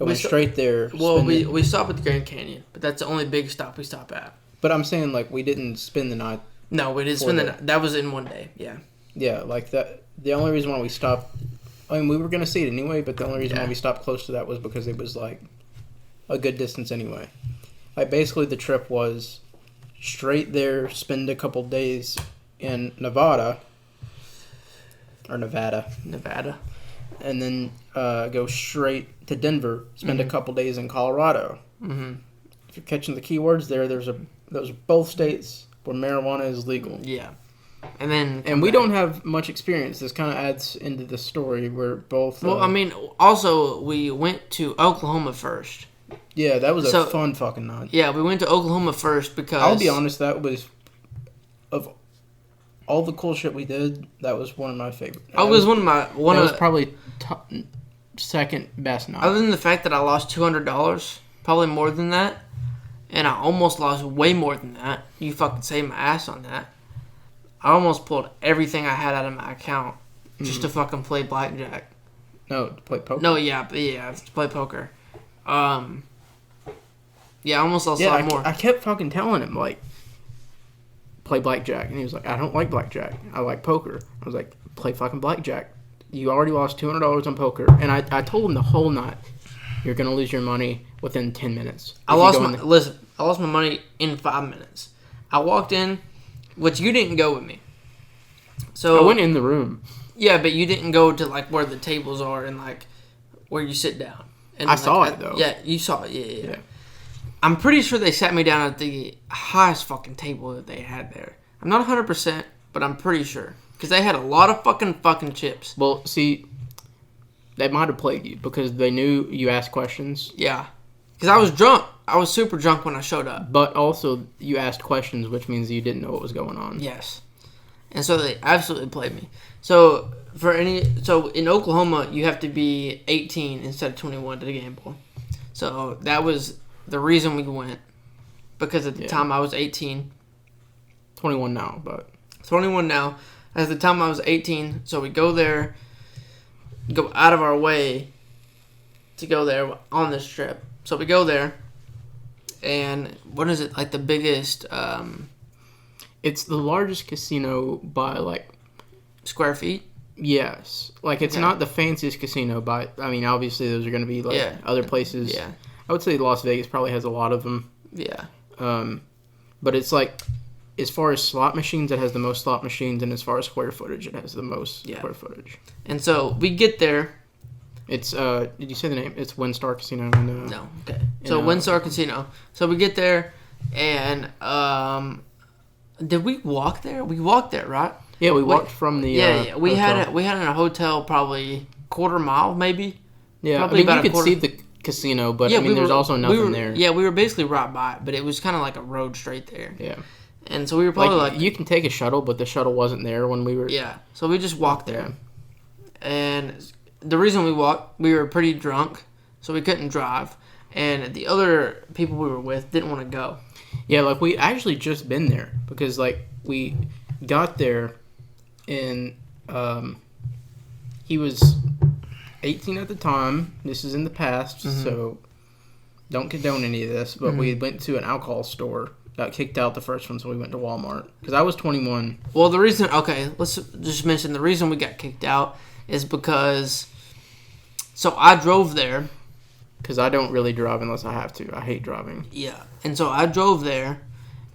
Going straight there. Well, we stop at the Grand Canyon, but that's the only big stop we stop at. But I'm saying like we didn't spend the night. No, we didn't spend the night. That was in one day. Yeah. Yeah, like that. The only reason why we stopped. I mean, we were gonna see it anyway, but the only reason why we stopped close to that was because it was like a good distance anyway. Like basically, the trip was straight there, spend a couple days in Nevada, and then go straight to Denver, spend a couple days in Colorado. Mm-hmm. If you're catching the keywords there, those are both states where marijuana is legal. Yeah. And we don't have much experience. This kind of adds into the story. We're both. Well, I mean, also we went to Oklahoma first. Yeah, that was a fun fucking night. Yeah, we went to Oklahoma first because I'll be honest. That was of all the cool shit we did. That was one of my favorite. That was probably second best night. Other than the fact that I lost $200, probably more than that, and I almost lost way more than that. You fucking saved my ass on that. I almost pulled everything I had out of my account just to fucking play blackjack. No, to play poker. No, to play poker. I almost lost a lot more. I kept fucking telling him, like, play blackjack. And he was like, I don't like blackjack. I like poker. I was like, play fucking blackjack. You already lost $200 on poker. And I told him the whole night, you're going to lose your money within 10 minutes. I lost my money in 5 minutes. I walked in, which you didn't go with me. So I went in the room. Yeah, but you didn't go to like where the tables are and like where you sit down. And I saw it though. Yeah, you saw it. Yeah. I'm pretty sure they sat me down at the highest fucking table that they had there. I'm not 100%, but I'm pretty sure because they had a lot of fucking chips. Well, see, they might have played you because they knew you asked questions. Yeah, because I was drunk. I was super drunk when I showed up. But also, you asked questions, which means you didn't know what was going on. Yes. And so they absolutely played me. So in Oklahoma, you have to be 18 instead of 21 to gamble. So that was the reason we went. Because at the time I was 18. 21 now, but 21 now. At the time I was 18, so we go there, go out of our way to go there on this trip. So we go there. And what is it, like the biggest... it's the largest casino by, like... Square feet? Yes. Like, it's not the fanciest casino by... I mean, obviously, those are going to be, like, other places. Yeah. I would say Las Vegas probably has a lot of them. Yeah. But it's, like, as far as slot machines, it has the most slot machines, and as far as square footage, it has the most square footage. And so, we get there... It's, did you say the name? It's Windstar Casino. No, okay. So, Windstar Casino. So, we get there, and, Did we walk there? We walked there, right? Yeah, we walked from the We hotel. had in a hotel probably quarter mile, maybe. Yeah, probably I mean, about you a could see quarter- the casino, but Yeah, I mean, there's also nothing we were, there. Yeah, we were basically right by it, but it was kind of like a road straight there. Yeah. And so we were probably like you can take a shuttle, but the shuttle wasn't there when we were. yeah. So we just walked there. Yeah. And the reason we walked, we were pretty drunk, so we couldn't drive. And the other people we were with didn't want to go. Yeah, like we actually just been there because like we got there and he was 18 at the time. This is in the past, so don't condone any of this. But we went to an alcohol store. Got kicked out the first one, so we went to Walmart because I was 21. Well, the reason, okay, let's just mention the reason we got kicked out is because, so I drove there. Because I don't really drive unless I have to. I hate driving. Yeah. And so I drove there,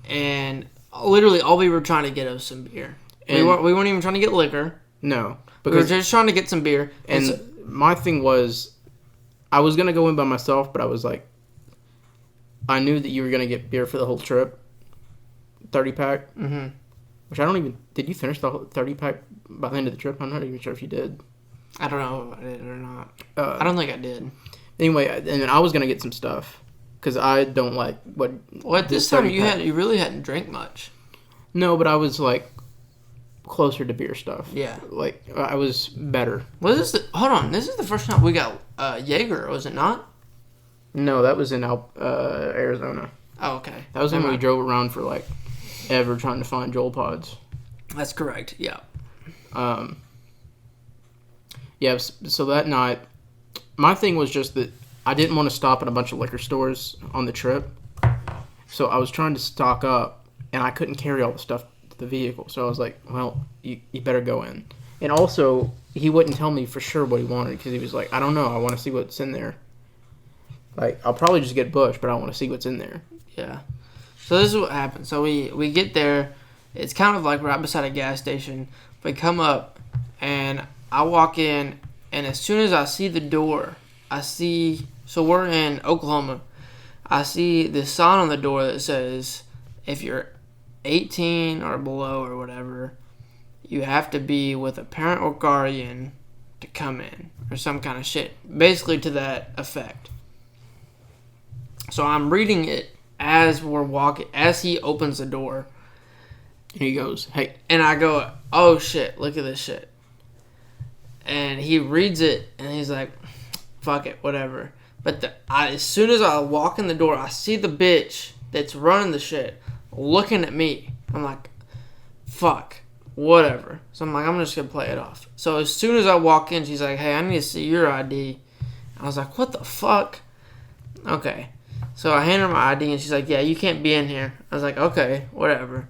and literally all we were trying to get was some beer. We weren't even trying to get liquor. No. We were just trying to get some beer. And so, my thing was, I was going to go in by myself, but I was like, I knew that you were going to get beer for the whole trip. 30-pack. mm-hmm. Which I don't even... Did you finish the whole 30-pack by the end of the trip? I'm not even sure if you did. I don't know if I did or not. I don't think I did. Anyway, and then I was going to get some stuff. Because I don't like what... Well, at this time, you really hadn't drank much. No, but I was like closer to beer stuff. Yeah. Like, I was better. Hold on. This is the first time we got Jaeger, was it not? No, that was in Arizona. Oh, okay. That was when we drove around for like ever trying to find Joel pods. That's correct. Yeah. Yeah. So that night, my thing was just that I didn't want to stop at a bunch of liquor stores on the trip. So I was trying to stock up, and I couldn't carry all the stuff to the vehicle. So I was like, well, you better go in. And also, he wouldn't tell me for sure what he wanted because he was like, I don't know. I want to see what's in there. Like, I'll probably just get Bush, but I want to see what's in there. Yeah. So this is what happened. So we get there. It's kind of like right beside a gas station. We come up, and I walk in, and as soon as I see the door, so we're in Oklahoma. I see this sign on the door that says, if you're 18 or below or whatever, you have to be with a parent or guardian to come in, or some kind of shit. Basically to that effect. So I'm reading it as we're walking, as he opens the door. And he goes, hey. And I go, oh shit, look at this shit. And he reads it, and he's like, fuck it, whatever. But as soon as I walk in the door, I see the bitch that's running the shit looking at me. I'm like, fuck, whatever. So I'm like, I'm just going to play it off. So as soon as I walk in, she's like, hey, I need to see your ID. I was like, what the fuck? Okay. So I hand her my ID, and she's like, yeah, you can't be in here. I was like, okay, whatever.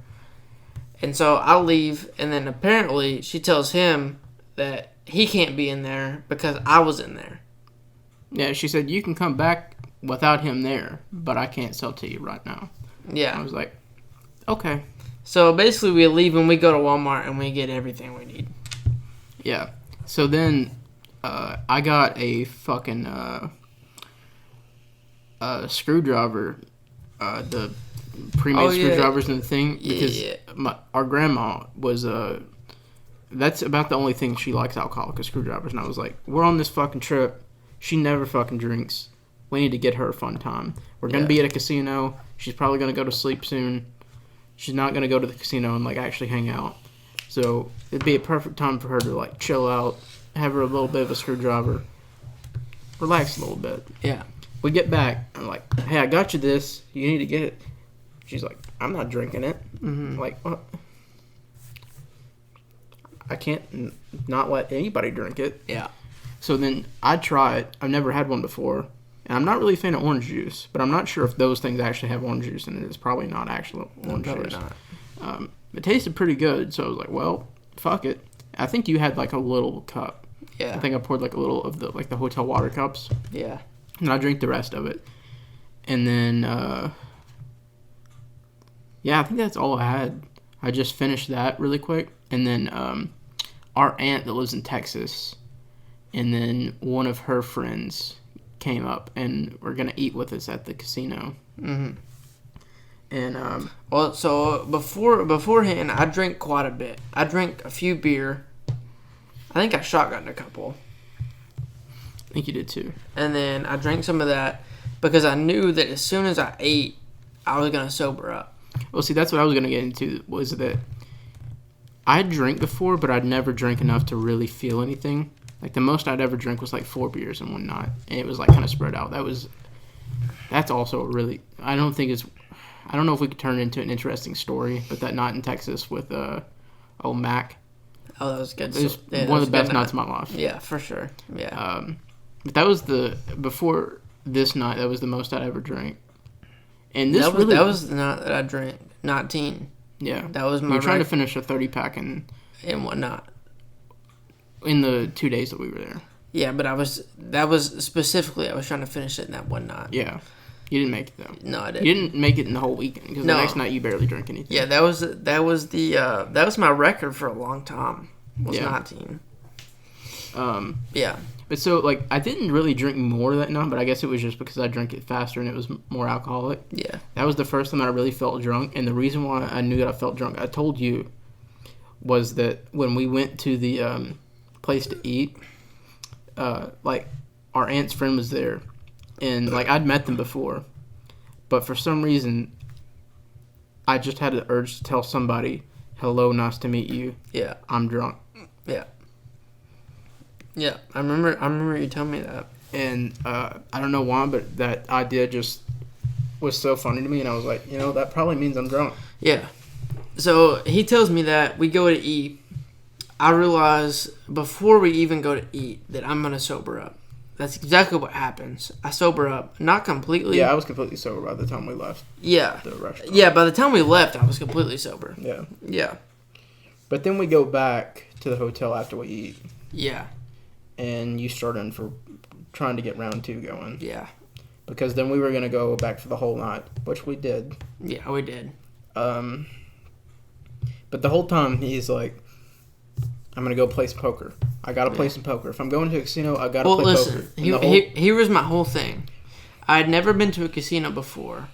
And so I leave, and then apparently she tells him that he can't be in there because I was in there. Yeah, she said, you can come back without him there, but I can't sell to you right now. Yeah. I was like, okay. So basically we leave and we go to Walmart and we get everything we need. Yeah. So then I got a fucking screwdriver, the pre-made screwdrivers and the thing, because our grandma was that's about the only thing she likes, alcoholic, is screwdrivers. And I was like, we're on this fucking trip. She never fucking drinks. We need to get her a fun time. We're going to be at a casino. She's probably going to go to sleep soon. She's not going to go to the casino and, like, actually hang out. So it'd be a perfect time for her to, like, chill out, have her a little bit of a screwdriver, relax a little bit. Yeah. We get back. I'm like, hey, I got you this. You need to get it. She's like, I'm not drinking it. Mm-hmm. I'm like, what? I can't not let anybody drink it. Yeah. So then I try it. I've never had one before. And I'm not really a fan of orange juice, but I'm not sure if those things actually have orange juice in it. It's probably not actual orange probably juice. Not. It tasted pretty good, so I was like, well, fuck it. I think you had like a little cup. Yeah. I think I poured like a little of the hotel water cups. Yeah. And I drank the rest of it. And then, yeah, I think that's all I had. I just finished that really quick. And then our aunt that lives in Texas, and then one of her friends came up and were going to eat with us at the casino. Mm-hmm. And Well, so beforehand, I drank quite a bit. I drank a few beer. I think I shotgunned a couple. I think you did too. And then I drank some of that because I knew that as soon as I ate, I was going to sober up. Well, see, that's what I was going to get into, was that I'd drank before, but I'd never drank enough to really feel anything. Like, the most I'd ever drink was like 4 beers in one night, and it was like kind of spread out. That's also really, I don't know if we could turn it into an interesting story, but that night in Texas with old Mac. Oh, that was good. It was one of the best nights of my life. Yeah, for sure. Yeah. But that was before this night, that was the most I'd ever drank. And that was the night that I drank 19. Yeah. That was my We were trying to finish a 30-pack and whatnot. In the 2 days that we were there. Yeah, but I was trying to finish it in that one night. Yeah. You didn't make it, though. No, I didn't. You didn't make it in the whole weekend, because the next night you barely drank anything. Yeah, that was my record for a long time. Was 19. Yeah. But so, like, I didn't really drink more that night, but I guess it was just because I drank it faster and it was more alcoholic. Yeah. That was the first time I really felt drunk, and the reason why I knew that I felt drunk, I told you, was that when we went to the place to eat, like, our aunt's friend was there, and, like, I'd met them before, but for some reason, I just had the urge to tell somebody, hello, nice to meet you. Yeah. I'm drunk. Yeah. Yeah, I remember you telling me that. And I don't know why, but that idea just was so funny to me, and I was like, that probably means I'm drunk. Yeah. So he tells me that we go to eat. I realize before we even go to eat that I'm going to sober up. That's exactly what happens. I sober up. Not completely. Yeah, I was completely sober by the time we left the restaurant. Yeah, by the time we left, I was completely sober. Yeah. Yeah. But then we go back to the hotel after we eat. Yeah. And you start in for trying to get round 2 going. Yeah. Because then we were going to go back for the whole night, which we did. Yeah, we did. But the whole time he's like, I'm going to go play some poker. I got to play some poker. If I'm going to a casino, I got to play poker. Here was my whole thing. I had never been to a casino before.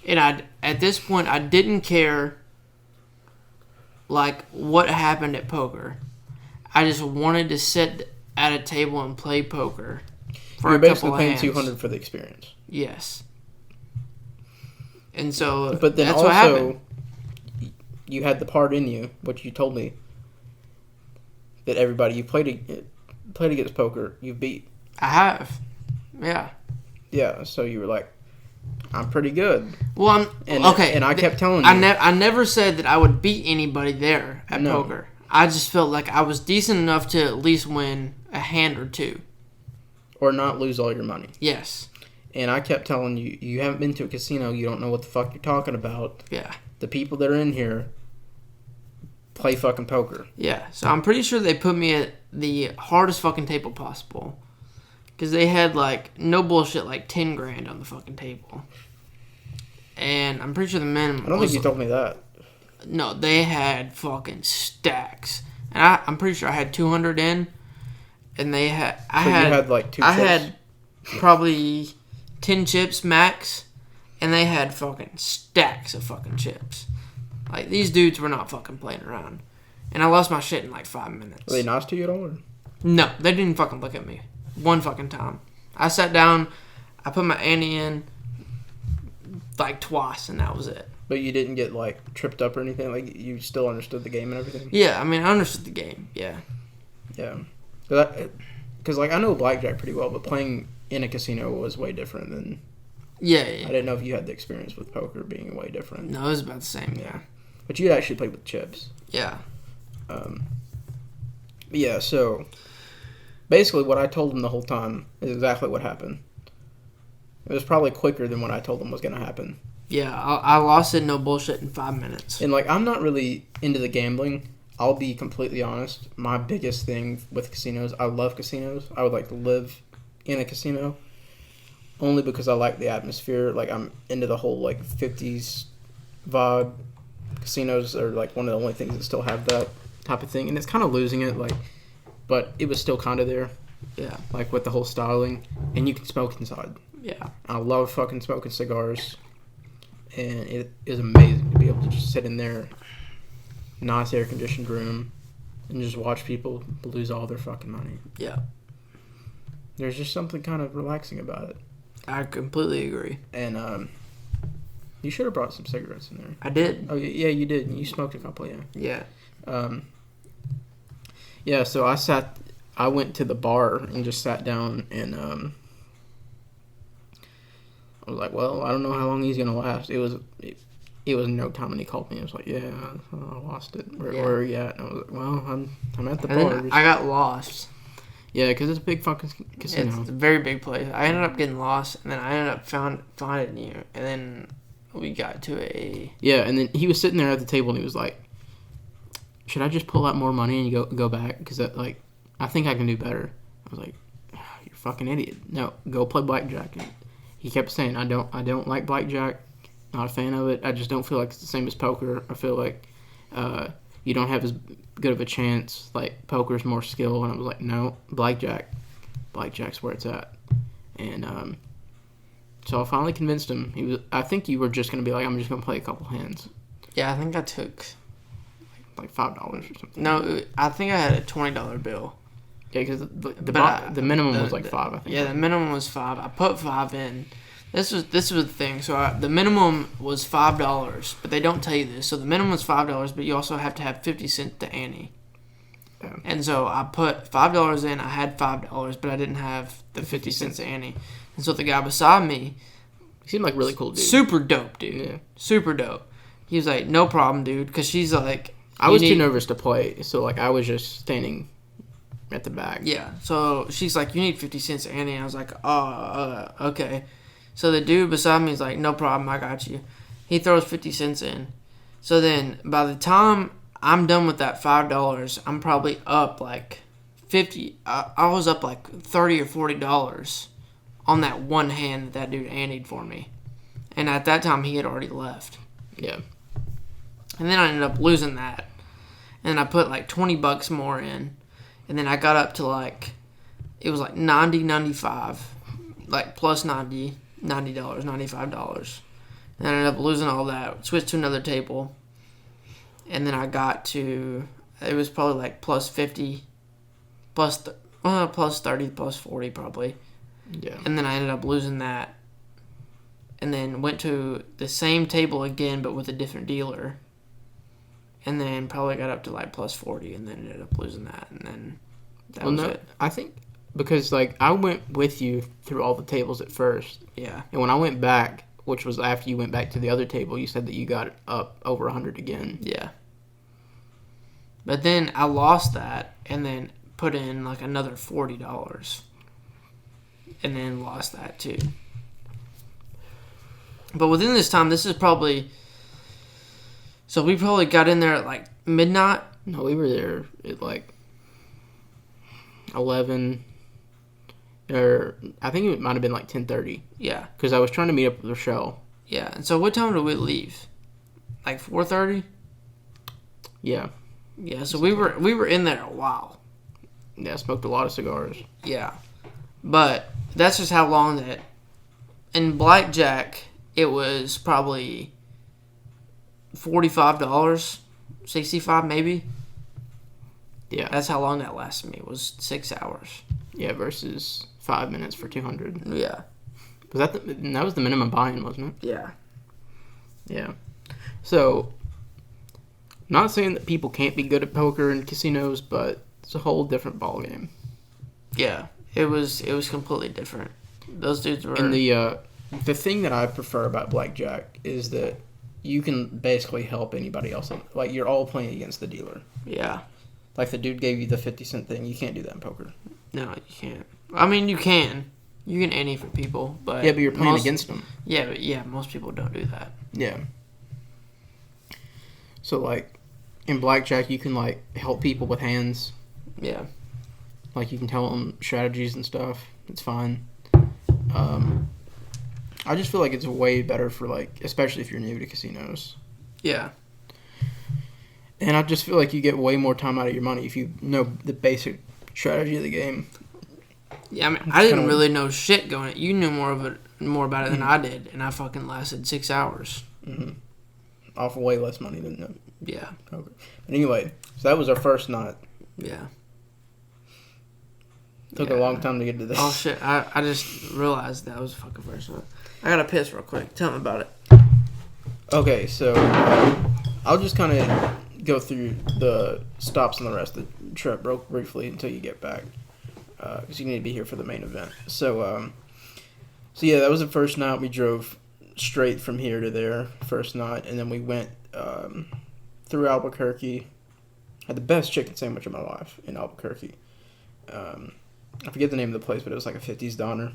And at this point, I didn't care, like, what happened at poker. I just wanted to sit at a table and play poker for You're a basically couple paying hands. $200 for the experience. Yes. And so but then that's also, what happened. You had the part in you, which you told me, that everybody you played against poker, you beat. I have. Yeah. Yeah, so you were like, I'm pretty good. Well, okay. And I kept telling you. I never said that I would beat anybody there at poker. I just felt like I was decent enough to at least win a hand or two. Or not lose all your money. Yes. And I kept telling you, you haven't been to a casino, you don't know what the fuck you're talking about. Yeah. The people that are in here play fucking poker. Yeah, so I'm pretty sure they put me at the hardest fucking table possible. Because they had, like, no bullshit, like 10 grand on the fucking table. And I'm pretty sure the minimum I don't think you told me that. No, they had fucking stacks. And I'm pretty sure I had 200 in. And they had... You had like 2 chips? I had probably 10 chips max. And they had fucking stacks of fucking chips. Like, these dudes were not fucking playing around. And I lost my shit in like 5 minutes. Were they nice to you at all? Or? No, they didn't fucking look at me. One fucking time. I sat down, I put my ante in like twice, and that was it. But you didn't get like tripped up or anything? Like, you still understood the game and everything? Yeah, I mean, I understood the game, yeah. Yeah. Because, like, I know blackjack pretty well, but playing in a casino was way different than... Yeah. I didn't know if you had the experience with poker being way different. No, it was about the same, yeah. But you actually played with chips. Yeah. Yeah, so... Basically, what I told them the whole time is exactly what happened. It was probably quicker than what I told them was going to happen. Yeah, I lost it, no bullshit, in 5 minutes. And, like, I'm not really into the gambling. I'll be completely honest. My biggest thing with casinos, I love casinos. I would like to live in a casino. Only because I like the atmosphere. Like, I'm into the whole, like, 50s vibe. Casinos are, like, one of the only things that still have that type of thing. And it's kind of losing it, like... But it was still kind of there. Yeah. Like, with the whole styling. And you can smoke inside. Yeah. I love fucking smoking cigars. and it is amazing to be able to just sit in there, nice air conditioned room, and just watch people lose all their fucking money. Yeah. There's just something kind of relaxing about it. I completely agree. And you should have brought some cigarettes in there. I did. Oh yeah, you did. You smoked a couple, yeah. Yeah. Yeah. So I went to the bar and just sat down, and I was like, well, I don't know how long he's gonna last. It was no time, and he called me. I was like, yeah, I lost it. Where are you at? And I was like, well, I'm at the bar. I got lost. Yeah, because it's a big fucking casino. It's a very big place. I ended up getting lost, and then I ended up finding you, and then we got to a... Yeah, and then he was sitting there at the table, and he was like, should I just pull out more money and you go back? Because, I think I can do better. I was like, you're a fucking idiot. No, go play blackjack. And he kept saying, I don't like blackjack. Not a fan of it. I just don't feel like it's the same as poker. I feel like you don't have as good of a chance. Like, poker's more skill. And I was like, no, blackjack's where it's at. And so I finally convinced him. I think you were just going to be like, I'm just going to play a couple hands. Yeah, I think I took... like $5 or something. No, I think I had a $20 bill. Yeah, because the minimum was like $5, I think. Yeah, the minimum was $5. I put $5 in. This was the thing. So the minimum was $5, but they don't tell you this. So the minimum was $5, but you also have to have 50 cents to ante. Yeah. And so I put $5 in. I had $5, but I didn't have the 50 cents to ante. And so the guy beside me, he seemed like a really cool dude. Super dope, dude. Yeah. Super dope. He was like, no problem, dude, because she's like. I was too nervous to play, so I was just standing at the back. Yeah, so she's like, you need 50 cents, Annie. And I was like, okay. So the dude beside me is like, no problem, I got you. He throws 50 cents in. So then by the time I'm done with that $5, I'm probably up like 50. I was up like $30 or $40 on that one hand that dude anteed for me. And at that time, he had already left. Yeah. And then I ended up losing that. And I put like $20 more in. And then I got up to like, it was like 95, like plus $90, $95. And I ended up losing all that. Switched to another table. And then I got to, it was probably like plus 50, plus 30, plus 40 probably. Yeah. And then I ended up losing that. And then went to the same table again, but with a different dealer. And then probably got up to like plus 40, and then ended up losing that. And then that was it. I think because like I went with you through all the tables at first. Yeah. And when I went back, which was after you went back to the other table, you said that you got up over 100 again. Yeah. But then I lost that, and then put in like another $40, and then lost that too. But within this time, this is probably... So we probably got in there at like midnight. No, we were there at like 11, or I think it might have been like 10:30. Yeah. Because I was trying to meet up with Rochelle. Yeah. And so what time did we leave? Like 4:30? Yeah. Yeah. So we were in there a while. Yeah, I smoked a lot of cigars. Yeah. But that's just how long that... In blackjack, it was probably $45, 65 maybe. Yeah. That's how long that lasted me, was 6 hours. Yeah, versus 5 minutes for 200. Yeah. Was that was the minimum buy-in, wasn't it? Yeah. Yeah. So, not saying that people can't be good at poker in casinos, but it's a whole different ballgame. Yeah. It was completely different. Those dudes were... And the thing that I prefer about blackjack is that you can basically help anybody else. Like, you're all playing against the dealer. Yeah. Like, the dude gave you the 50-cent thing. You can't do that in poker. No, you can't. I mean, you can. You can ante for people, but... Yeah, but you're playing against them. Yeah, but most people don't do that. Yeah. So, like, in blackjack, you can, like, help people with hands. Yeah. Like, you can tell them strategies and stuff. It's fine. I just feel like it's way better for, like, especially if you're new to casinos. Yeah. And I just feel like you get way more time out of your money if you know the basic strategy of the game. Yeah, I mean, I didn't really know shit going. You knew more about it than I did, and I fucking lasted 6 hours. Mm-hmm. Off way less money than them. Yeah. Okay. But anyway, so that was our first night. Yeah. Took a long time to get to this. Oh shit! I just realized that was the fucking first one. I gotta piss real quick. Tell me about it. Okay, so I'll just kind of go through the stops on the rest of the trip real briefly until you get back, because you need to be here for the main event. So yeah, that was the first night. We drove straight from here to there first night, and then we went through Albuquerque. Had the best chicken sandwich of my life in Albuquerque. I forget the name of the place, but it was like a 50s diner.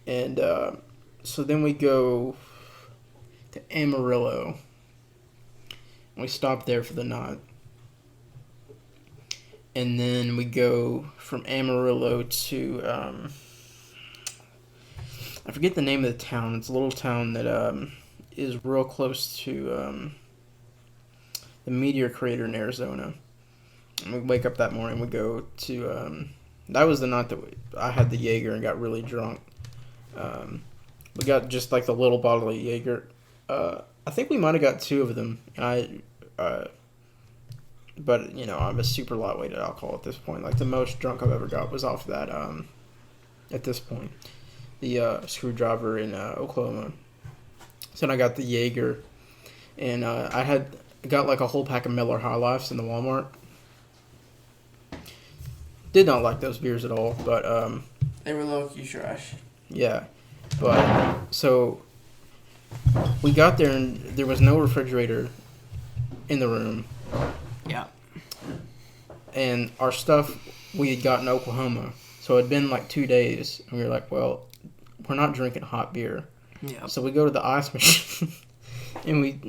And so then we go to Amarillo. We stopped there for the night. And then we go from Amarillo to, I forget the name of the town. It's a little town that is real close to the meteor crater in Arizona. And we wake up that morning, we go to, that was the night that I had the Jaeger and got really drunk. We got just like the little bottle of Jaeger. I think we might have got 2 of them. But, you know, I'm a super lightweight at alcohol at this point. Like, the most drunk I've ever got was off that, at this point, the screwdriver in Oklahoma. So then I got the Jaeger, and I got like a whole pack of Miller High Lifes in the Walmart. Did not like those beers at all, but They were low-key trash. yeah. But so we got there and there was no refrigerator in the room. Yeah. And our stuff we had got in Oklahoma. So it had been like 2 days, and we were like, well, we're not drinking hot beer. Yeah. So we go to the ice machine and we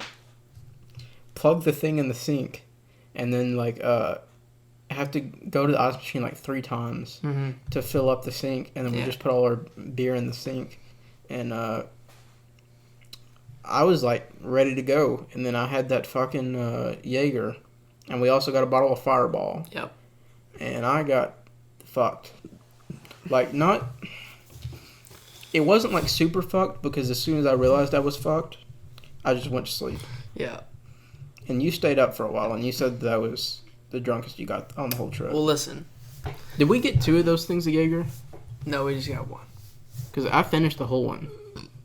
plug the thing in the sink, and then like have to go to the ice machine like 3 times to fill up the sink, and then we just put all our beer in the sink, and I was like ready to go, and then I had that fucking Jaeger, and we also got a bottle of Fireball. Yep. And I got fucked. Like, not... It wasn't like super fucked, because as soon as I realized I was fucked, I just went to sleep. Yeah. And you stayed up for a while, and you said that was the drunkest you got on the whole trip. Well, listen. Did we get 2 of those things of Jaeger? No, we just got 1. Because I finished the whole one.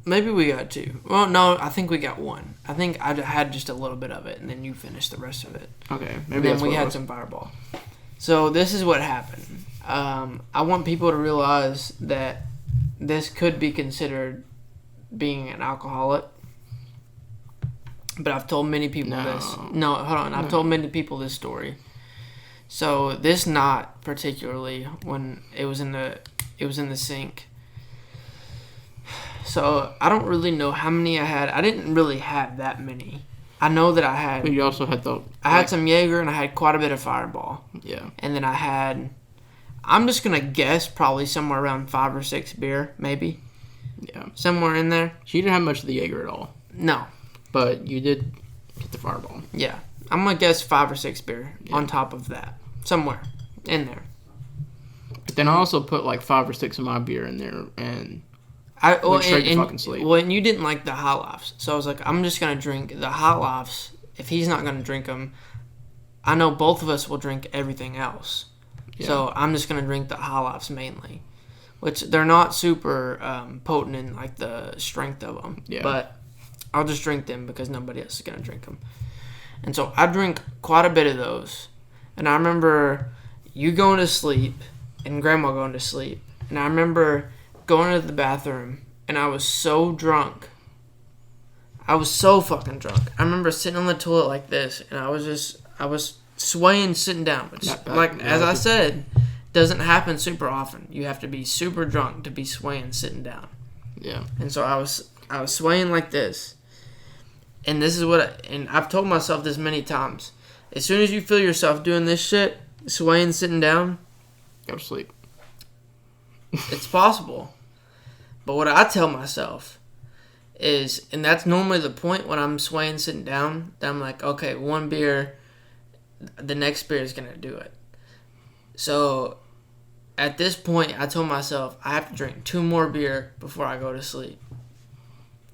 Maybe we got 2. Well, no, I think we got 1. I think I had just a little bit of it, and then you finished the rest of it. Okay, maybe And that's then we what it had was. some Fireball. So this is what happened. I want people to realize that this could be considered being an alcoholic. But I've told many people this. No, hold on. I've told many people this story. So this night, particularly when it was in the sink. So I don't really know how many I had. I didn't really have that many. I know that I had. But you also had the... I had some Jaeger, and I had quite a bit of Fireball. Yeah. And then I had, I'm just going to guess, probably somewhere around 5 or 6 beer, maybe. Yeah. Somewhere in there. So you didn't have much of the Jaeger at all. No. But you did get the Fireball. Yeah. I'm going to guess 5 or 6 beer on top of that. Somewhere in there. But then I also put like 5 or 6 of my beer in there, and... Went straight to fucking sleep. Well, and you didn't like the High Lifes. So I was like, I'm just going to drink the High Lifes. If he's not going to drink them, I know both of us will drink everything else. Yeah. So I'm just going to drink the High Lifes mainly. Which, they're not super potent in, like, the strength of them. Yeah. But I'll just drink them because nobody else is going to drink them. And so I drink quite a bit of those. And I remember you going to sleep and Grandma going to sleep. And I remember... going to the bathroom, and I was so drunk. I was so fucking drunk. I remember sitting on the toilet like this, and I was swaying sitting down. Which, as I said, doesn't happen super often. You have to be super drunk to be swaying sitting down. Yeah. And so I was swaying like this, and this is and I've told myself this many times. As soon as you feel yourself doing this shit, swaying sitting down, go to sleep. It's possible. But what I tell myself is, and that's normally the point when I'm swaying sitting down, that I'm like, okay, 1 beer, the next beer is going to do it. So at this point, I told myself I have to drink 2 more beer before I go to sleep.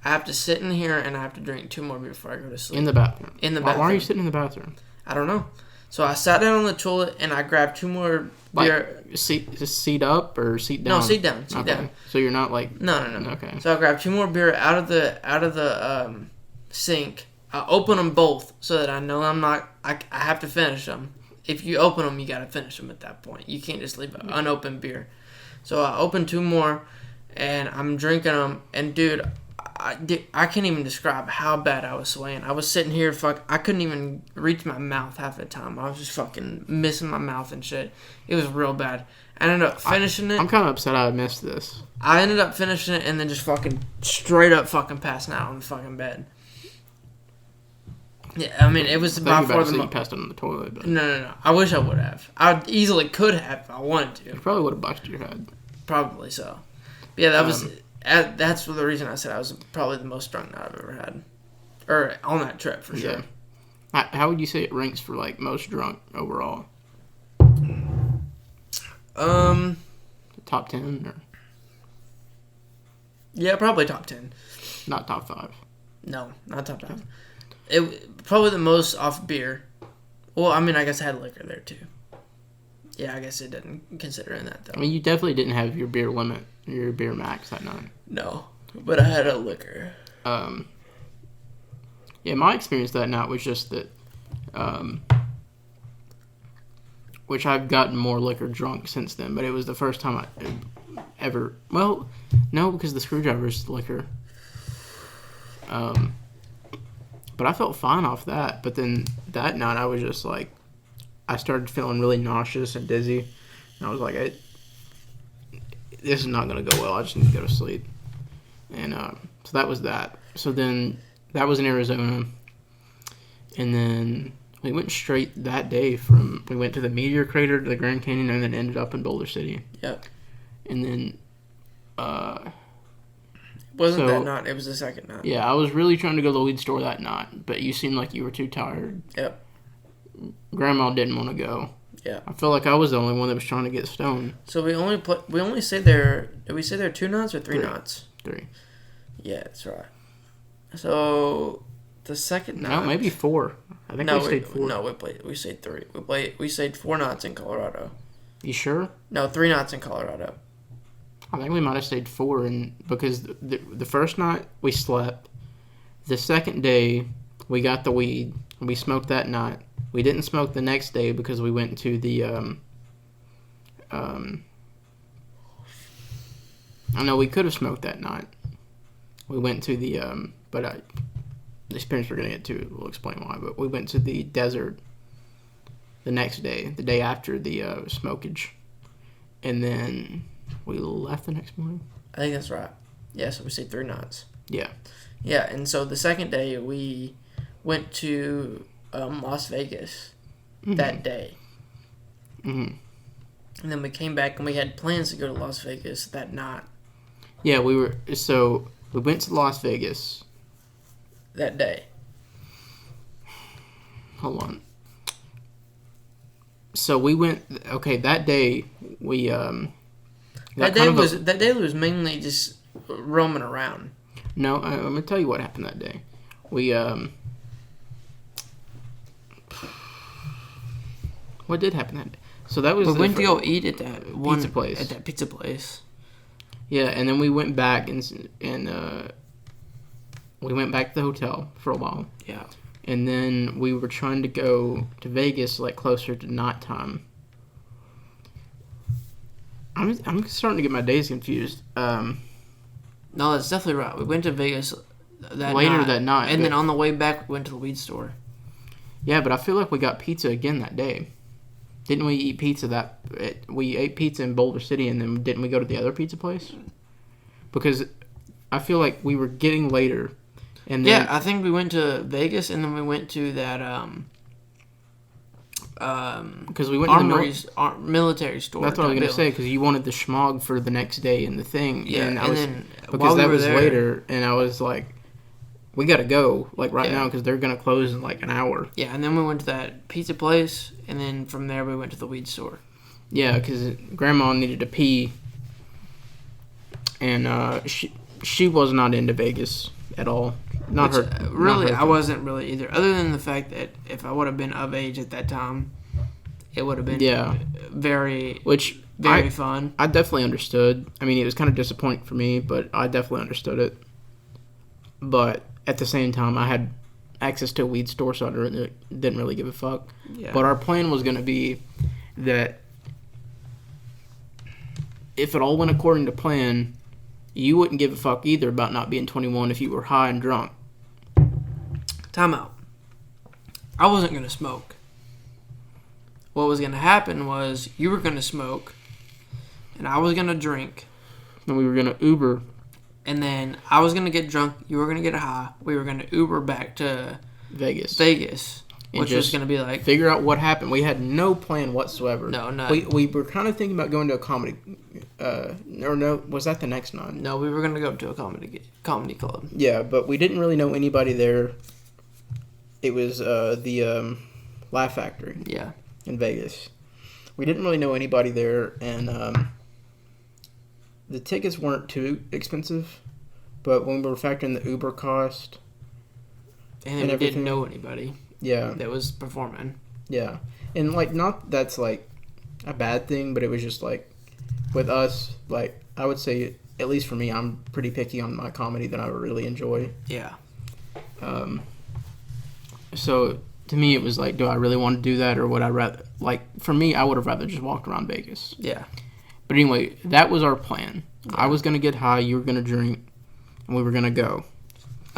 I have to sit in here and I have to drink 2 more beers before I go to sleep. In the bathroom. In the Why bathroom. are you sitting in the bathroom? I don't know. So I sat down on the toilet and I grabbed 2 more beer. Seat up or seat down? No, seat down. Seat down. So you're not like... No. Okay. So I grabbed 2 more beer out of the sink. I open them both so that I know I have to finish them. If you open them, you got to finish them at that point. You can't just leave an unopened beer. So I opened 2 more and I'm drinking them. And dude, I can't even describe how bad I was swaying. I was sitting here, I couldn't even reach my mouth half the time. I was just fucking missing my mouth and shit. It was real bad. I ended up finishing it. I'm kind of upset I missed this. I ended up finishing it and then just fucking straight up fucking passing out on the fucking bed. Yeah, I mean, it was by far the most... You passed it on the toilet. But No. I wish I would have. I easily could have if I wanted to. you probably would have busted your head. Probably so. But yeah, that was... That's the reason I said I was probably the most drunk I've ever had. Or on that trip, for sure. Yeah. How would you say it ranks for, like, most drunk overall? Top 10? Or Yeah, probably top 10. not top 5? No, not top 5. It probably the most off beer. Well, I mean, I guess I had liquor there, too. Yeah, I guess it didn't consider in that, though. I mean, you definitely didn't have your beer limit, your beer max that night. No, but I had a liquor. Yeah, my experience that night was just that, which I've gotten more liquor drunk since then, but it was the first time I ever, well, no, because the screwdriver's liquor. But I felt fine off that, but then that night I was just like, I started feeling really nauseous and dizzy, and I was like, this is not going to go well, I just need to go to sleep. And so that was that. So then that was in Arizona, and then we went straight that day we went to the Meteor Crater, to the Grand Canyon, and then ended up in Boulder City. Yep. And then wasn't that night, it was the second night. Yeah, I was really trying to go to the weed store that night, but you seemed like you were too tired. Yep. Grandma didn't want to go. Yeah. I felt like I was the only one that was trying to get stoned. So we only stayed there. Did we stay there 2 nights or 3 nights? 3. Yeah, that's right. So the second night. No, maybe 4. I think we stayed 4. No, we stayed 3. We stayed 4 nights in Colorado. You sure? No, 3 nights in Colorado. I think we might have stayed 4, because the first night we slept. The second day we got the weed. We smoked that night. We didn't smoke the next day because we went to the I know we could have smoked that night. We went to the the experience we're gonna get to will explain why. But we went to the desert the next day, the day after the smokage, and then we left the next morning. I think that's right. Yeah, so we stayed 3 nights. Yeah. Yeah, and so the second day we went to Las Vegas that day. Mm-hmm. And then we came back and we had plans to go to Las Vegas that night. Yeah, we went to Las Vegas that day. Hold on. So we went. Okay, that day we that day was mainly just roaming around. No, I'm gonna tell you what happened that day. We what did happen that day? So that was we went to go eat at that pizza place. At that pizza place. Yeah, and then we went back and we went back to the hotel for a while. Yeah. And then we were trying to go to Vegas like closer to night time. I'm starting to get my days confused. No, that's definitely right. We went to Vegas later that night, and then on the way back we went to the weed store. Yeah, but I feel like we got pizza again that day. Didn't we eat pizza we ate pizza in Boulder City, and then didn't we go to the other pizza place? Because I feel like we were getting later. And then, yeah, I think we went to Vegas, and then we went to that because we went Armory's military store. That's what I was gonna say, because you wanted the schmog for the next day and the thing. Yeah, and then because that was later, and I was like, we gotta go like now because they're gonna close in like an hour. Yeah, and then we went to that pizza place, and then from there we went to the weed store. Yeah, because Grandma needed to pee, and she was not into Vegas. at all. Not Which, her. really, not her I wasn't really either. Other than the fact that if I would have been of age at that time, it would have been very, very fun. I definitely understood. I mean, it was kind of disappointing for me, but I definitely understood it. But at the same time, I had access to a weed store, so I didn't really give a fuck. Yeah. But our plan was going to be that if it all went according to plan, you wouldn't give a fuck either about not being 21 if you were high and drunk. Time out. I wasn't going to smoke. What was going to happen was you were going to smoke, and I was going to drink. And we were going to Uber. And then I was going to get drunk. You were going to get high. We were going to Uber back to Vegas. Which was going to be like... Figure out what happened. We had no plan whatsoever. No. We were kind of thinking about going to a comedy... or no, was that the next night? No, we were going to go to a comedy club. Yeah, but we didn't really know anybody there. It was the Laugh Factory. Yeah. In Vegas. We didn't really know anybody there, and the tickets weren't too expensive, but when we were factoring the Uber cost... And we didn't know anybody. Yeah. That was performing. Yeah. And, like, not that's, like, a bad thing, but it was just, like, with us, like, I would say, at least for me, I'm pretty picky on my comedy that I really enjoy. Yeah. So, to me, it was like, do I really want to do that, or would I rather... Like, for me, I would have rather just walked around Vegas. Yeah. But anyway, that was our plan. Yeah. I was going to get high, you were going to drink, and we were going to go.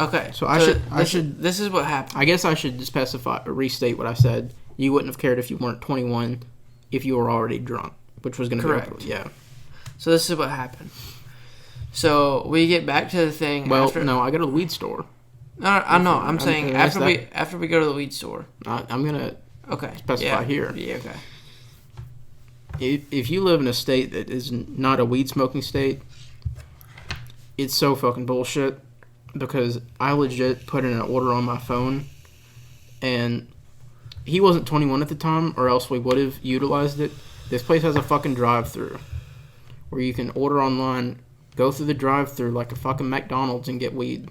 Okay. So This is what happened. I guess I should specify or restate what I said. You wouldn't have cared if you weren't 21 if you were already drunk, which was going to be correct. Yeah. So this is what happened. So we get back to the thing. Well, no, I go to the weed store. No, I know. I'm saying after we go to the weed store. I'm gonna specify here. Yeah. Okay. If you live in a state that is not a weed smoking state, it's so fucking bullshit. Because I legit put in an order on my phone, and he wasn't 21 at the time, or else we would have utilized it. This place has a fucking drive-thru where you can order online, go through the drive-thru like a fucking McDonald's and get weed.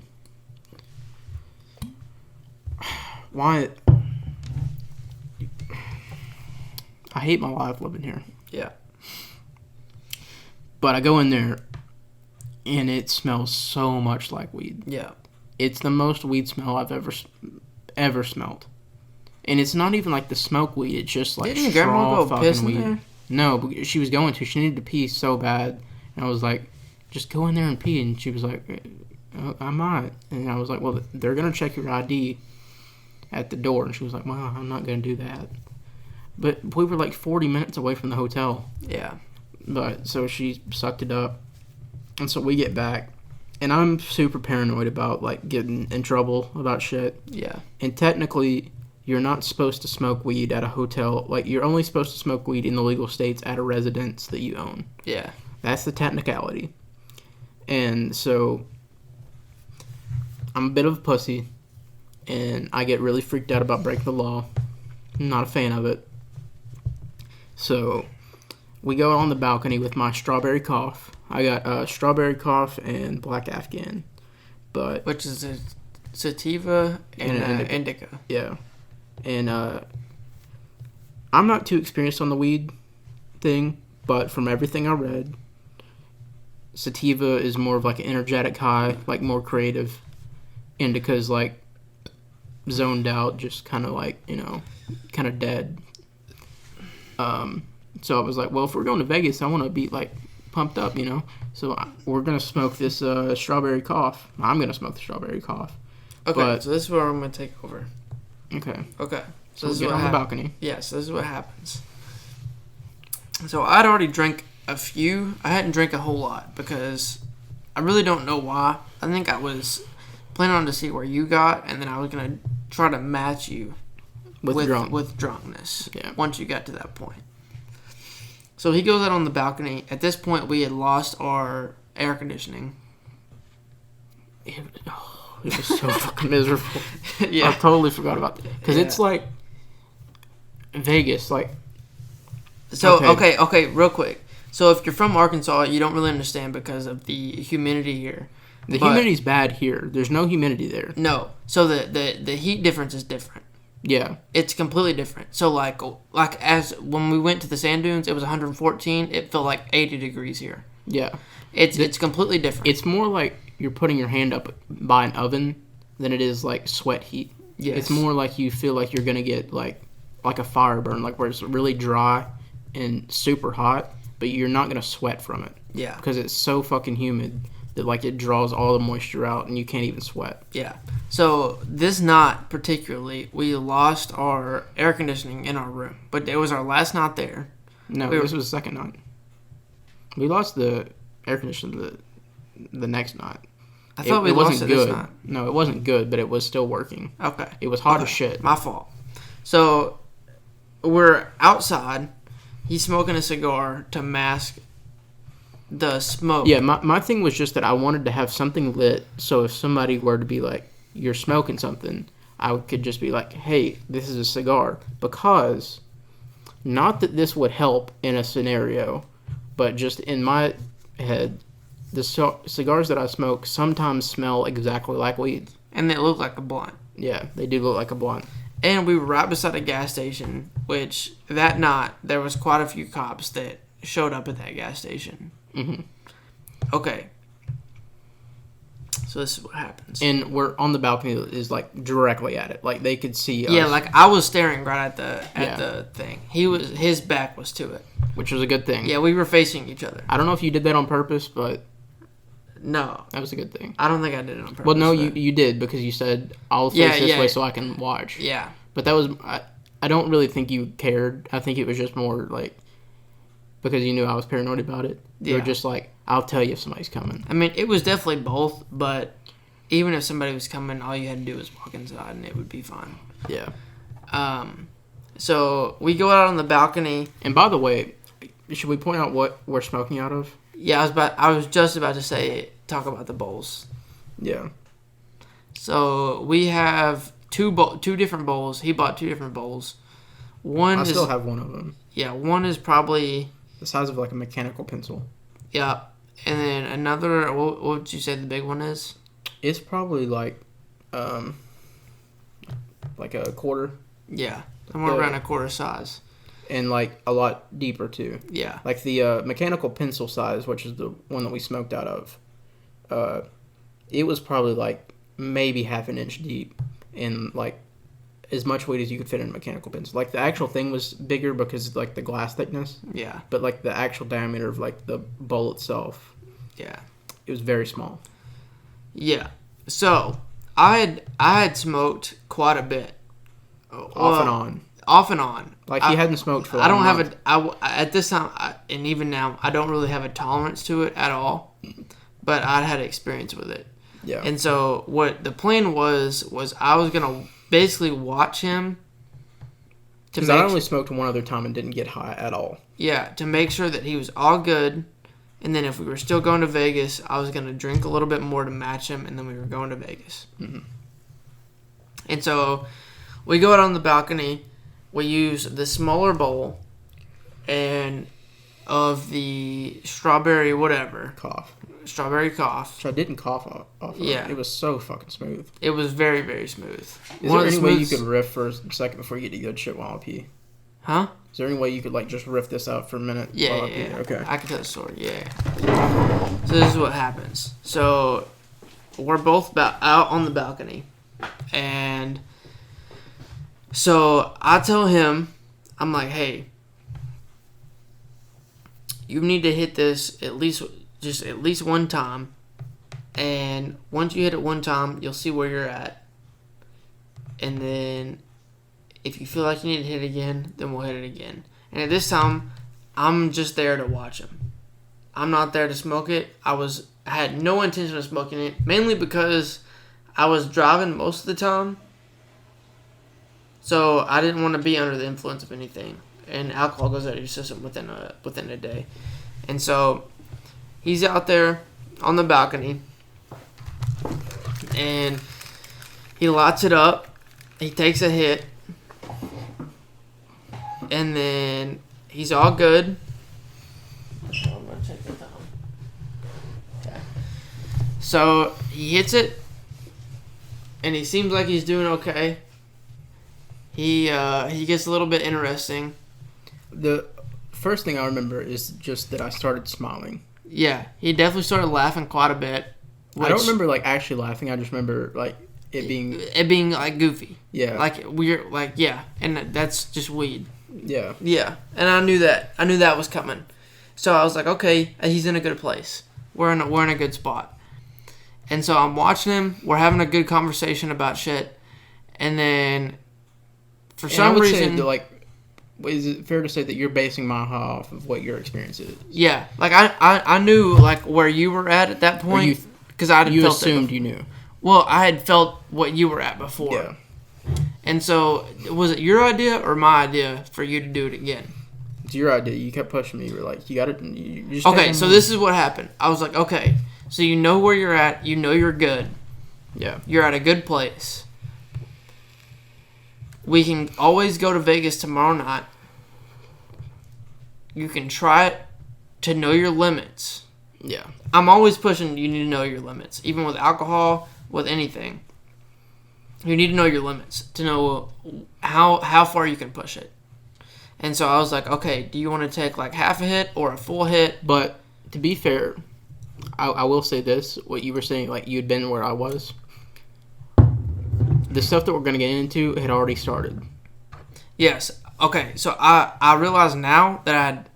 Why? I hate my life living here. Yeah. But I go in there, and it smells so much like weed. Yeah. It's the most weed smell I've ever smelled. And it's not even like the smoke weed. It's just like Didn't your grandma go fucking piss in weed. there? No, but she was going to. She needed to pee so bad. And I was like, just go in there and pee. And she was like, I might. And I was like, well, they're going to check your ID at the door. And she was like, well, I'm not going to do that. But we were like 40 minutes away from the hotel. Yeah. But so she sucked it up. And so we get back. And I'm super paranoid about like getting in trouble about shit. Yeah. And technically, you're not supposed to smoke weed at a hotel. Like, you're only supposed to smoke weed in the legal states at a residence that you own. Yeah. That's the technicality. And so, I'm a bit of a pussy. And I get really freaked out about breaking the law. I'm not a fan of it. So, we go on the balcony with my strawberry cough. I got strawberry cough and black Afghan. But which is a sativa and indica. Yeah. And I'm not too experienced on the weed thing, but from everything I read, sativa is more of like an energetic high, like more creative. Indica's like zoned out, just kind of like, kind of dead. So I was like, well, if we're going to Vegas, I want to be like pumped up, So we're going to smoke this strawberry cough. I'm going to smoke the strawberry cough. Okay, so this is where I'm going to take over. Okay. So this is what on the balcony. Yeah, so this is what happens. So I'd already drank a few. I hadn't drank a whole lot because I really don't know why. I think I was planning on to see where you got, and then I was going to try to match you with drunkenness. Yeah. Once you got to that point. So he goes out on the balcony. At this point, we had lost our air conditioning. It was so fucking miserable. Yeah. I totally forgot about that. Because it's like Vegas, like... So, okay, real quick. So if you're from Arkansas, you don't really understand because of the humidity here. The humidity's bad here. There's no humidity there. No. So the heat difference is different. Yeah. It's completely different. So like as when we went to the sand dunes, it was 114. It felt like 80 degrees here. Yeah. It's completely different. It's more like you're putting your hand up by an oven than it is like sweat heat. Yes. It's more like you feel like you're going to get like a fire burn, like where it's really dry and super hot, but you're not going to sweat from it. Yeah. Because it's so fucking humid that like it draws all the moisture out and you can't even sweat. Yeah. So this night particularly, we lost our air conditioning in our room, but it was our last night there. No, this was the second night. We lost the air conditioning the next night. I thought we lost it good. this night. No, it wasn't good, but it was still working. Okay. It was hot as shit. My fault. So we're outside. He's smoking a cigar to mask the smoke. Yeah, my thing was just that I wanted to have something lit, so if somebody were to be like, you're smoking something, I could just be like, hey, this is a cigar. Because, not that this would help in a scenario, but just in my head, the cigars that I smoke sometimes smell exactly like weed. And they look like a blunt. Yeah, they do look like a blunt. And we were right beside a gas station, which that night there was quite a few cops that showed up at that gas station. Mm-hmm. Okay. So this is what happens. And we're on the balcony is like directly at it. Like they could see us. Yeah, like I was staring right at the thing. His back was to it. Which was a good thing. Yeah, we were facing each other. I don't know if you did that on purpose, but no. That was a good thing. I don't think I did it on purpose. Well, no, you did because you said, I'll face this way so I can watch. Yeah. But that was, I don't really think you cared. I think it was just more like, because you knew I was paranoid about it. You were just like, I'll tell you if somebody's coming. I mean, it was definitely both, but even if somebody was coming, all you had to do was walk inside and it would be fine. Yeah. So we go out on the balcony. And by the way, should we point out what we're smoking out of? Yeah, I was just about to talk about the bowls. Yeah. So we have two different bowls. He bought two different bowls. I still have one of them. Yeah, one is probably the size of like a mechanical pencil. Yeah, and then another. What would you say the big one is? It's probably like a quarter. Yeah, somewhere around a quarter size. And like a lot deeper too. Yeah. Like the mechanical pencil size, which is the one that we smoked out of, it was probably like maybe half an inch deep and like as much weight as you could fit in a mechanical pencil. Like the actual thing was bigger because like the glass thickness. Yeah. But like the actual diameter of like the bowl itself. Yeah. It was very small. Yeah. So I had smoked quite a bit. Off and on. Off and on. Like he hadn't smoked for. I don't have at this time, and even now, I don't really have a tolerance to it at all. But I had experience with it. Yeah. And so what the plan was I was gonna basically watch him. Because I only smoked one other time and didn't get high at all. Yeah, to make sure that he was all good. And then if we were still going to Vegas, I was going to drink a little bit more to match him, and then we were going to Vegas. Mm-hmm. And so we go out on the balcony. We use the smaller bowl and of the strawberry whatever. Strawberry cough. Which I didn't cough off of. Yeah. It was so fucking smooth. It was very, very smooth. Is there any way you could riff for a second before you get to good shit while I pee? Huh? Is there any way you could like just riff this out for a minute? Yeah. Okay. I can tell the story. Yeah. So this is what happens. So we're both out on the balcony, and so I tell him, I'm like, hey, you need to hit this at least one time, and once you hit it one time, you'll see where you're at, and then if you feel like you need to hit it again, then we'll hit it again. And at this time, I'm just there to watch him. I'm not there to smoke it. I had no intention of smoking it, mainly because I was driving most of the time. So I didn't want to be under the influence of anything. And alcohol goes out of your system within a day. And so he's out there on the balcony, and he lights it up. He takes a hit. And then he's all good. I'm going to check the time. Okay. So he hits it, and he seems like he's doing okay. He gets a little bit interesting. The first thing I remember is just that I started smiling. Yeah, he definitely started laughing quite a bit. I don't remember like actually laughing. I just remember like it being like goofy. Yeah. Like weird. Like yeah, and that's just weed. Yeah. Yeah, and I knew that. I knew that was coming. So I was like, okay, he's in a good place. We're in a good spot. And so I'm watching him. We're having a good conversation about shit, and then for some reason, is it fair to say that you're basing my high off of what your experience is? Yeah, like I knew like where you were at that point because I had you felt assumed you knew. Well, I had felt what you were at before. Yeah. And so, was it your idea or my idea for you to do it again? It's your idea. You kept pushing me. You were like, you got it. You just okay, so this is what happened. I was like, okay, so you know where you're at. You know you're good. Yeah. You're at a good place. We can always go to Vegas tomorrow night. You can try it to know your limits. Yeah. I'm always pushing you need to know your limits. Even with alcohol, with anything. You need to know your limits to know how far you can push it. And so I was like, okay, do you want to take like half a hit or a full hit? But to be fair, I will say this. What you were saying, like you'd been where I was. The stuff that we're going to get into had already started. Yes. Okay, so I realize now that I had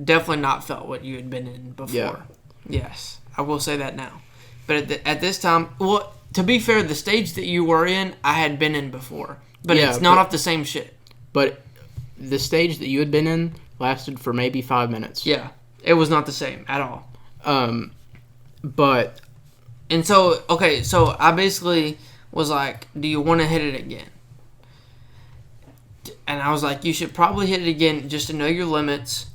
definitely not felt what you had been in before. Yeah. Yes, I will say that now. But at this time, well, to be fair, the stage that you were in, I had been in before. But it's not off the same shit. But the stage that you had been in lasted for maybe 5 minutes. Yeah, it was not the same at all. But... And so, okay, so I basically was like, do you want to hit it again? And I was like, you should probably hit it again just to know your limits.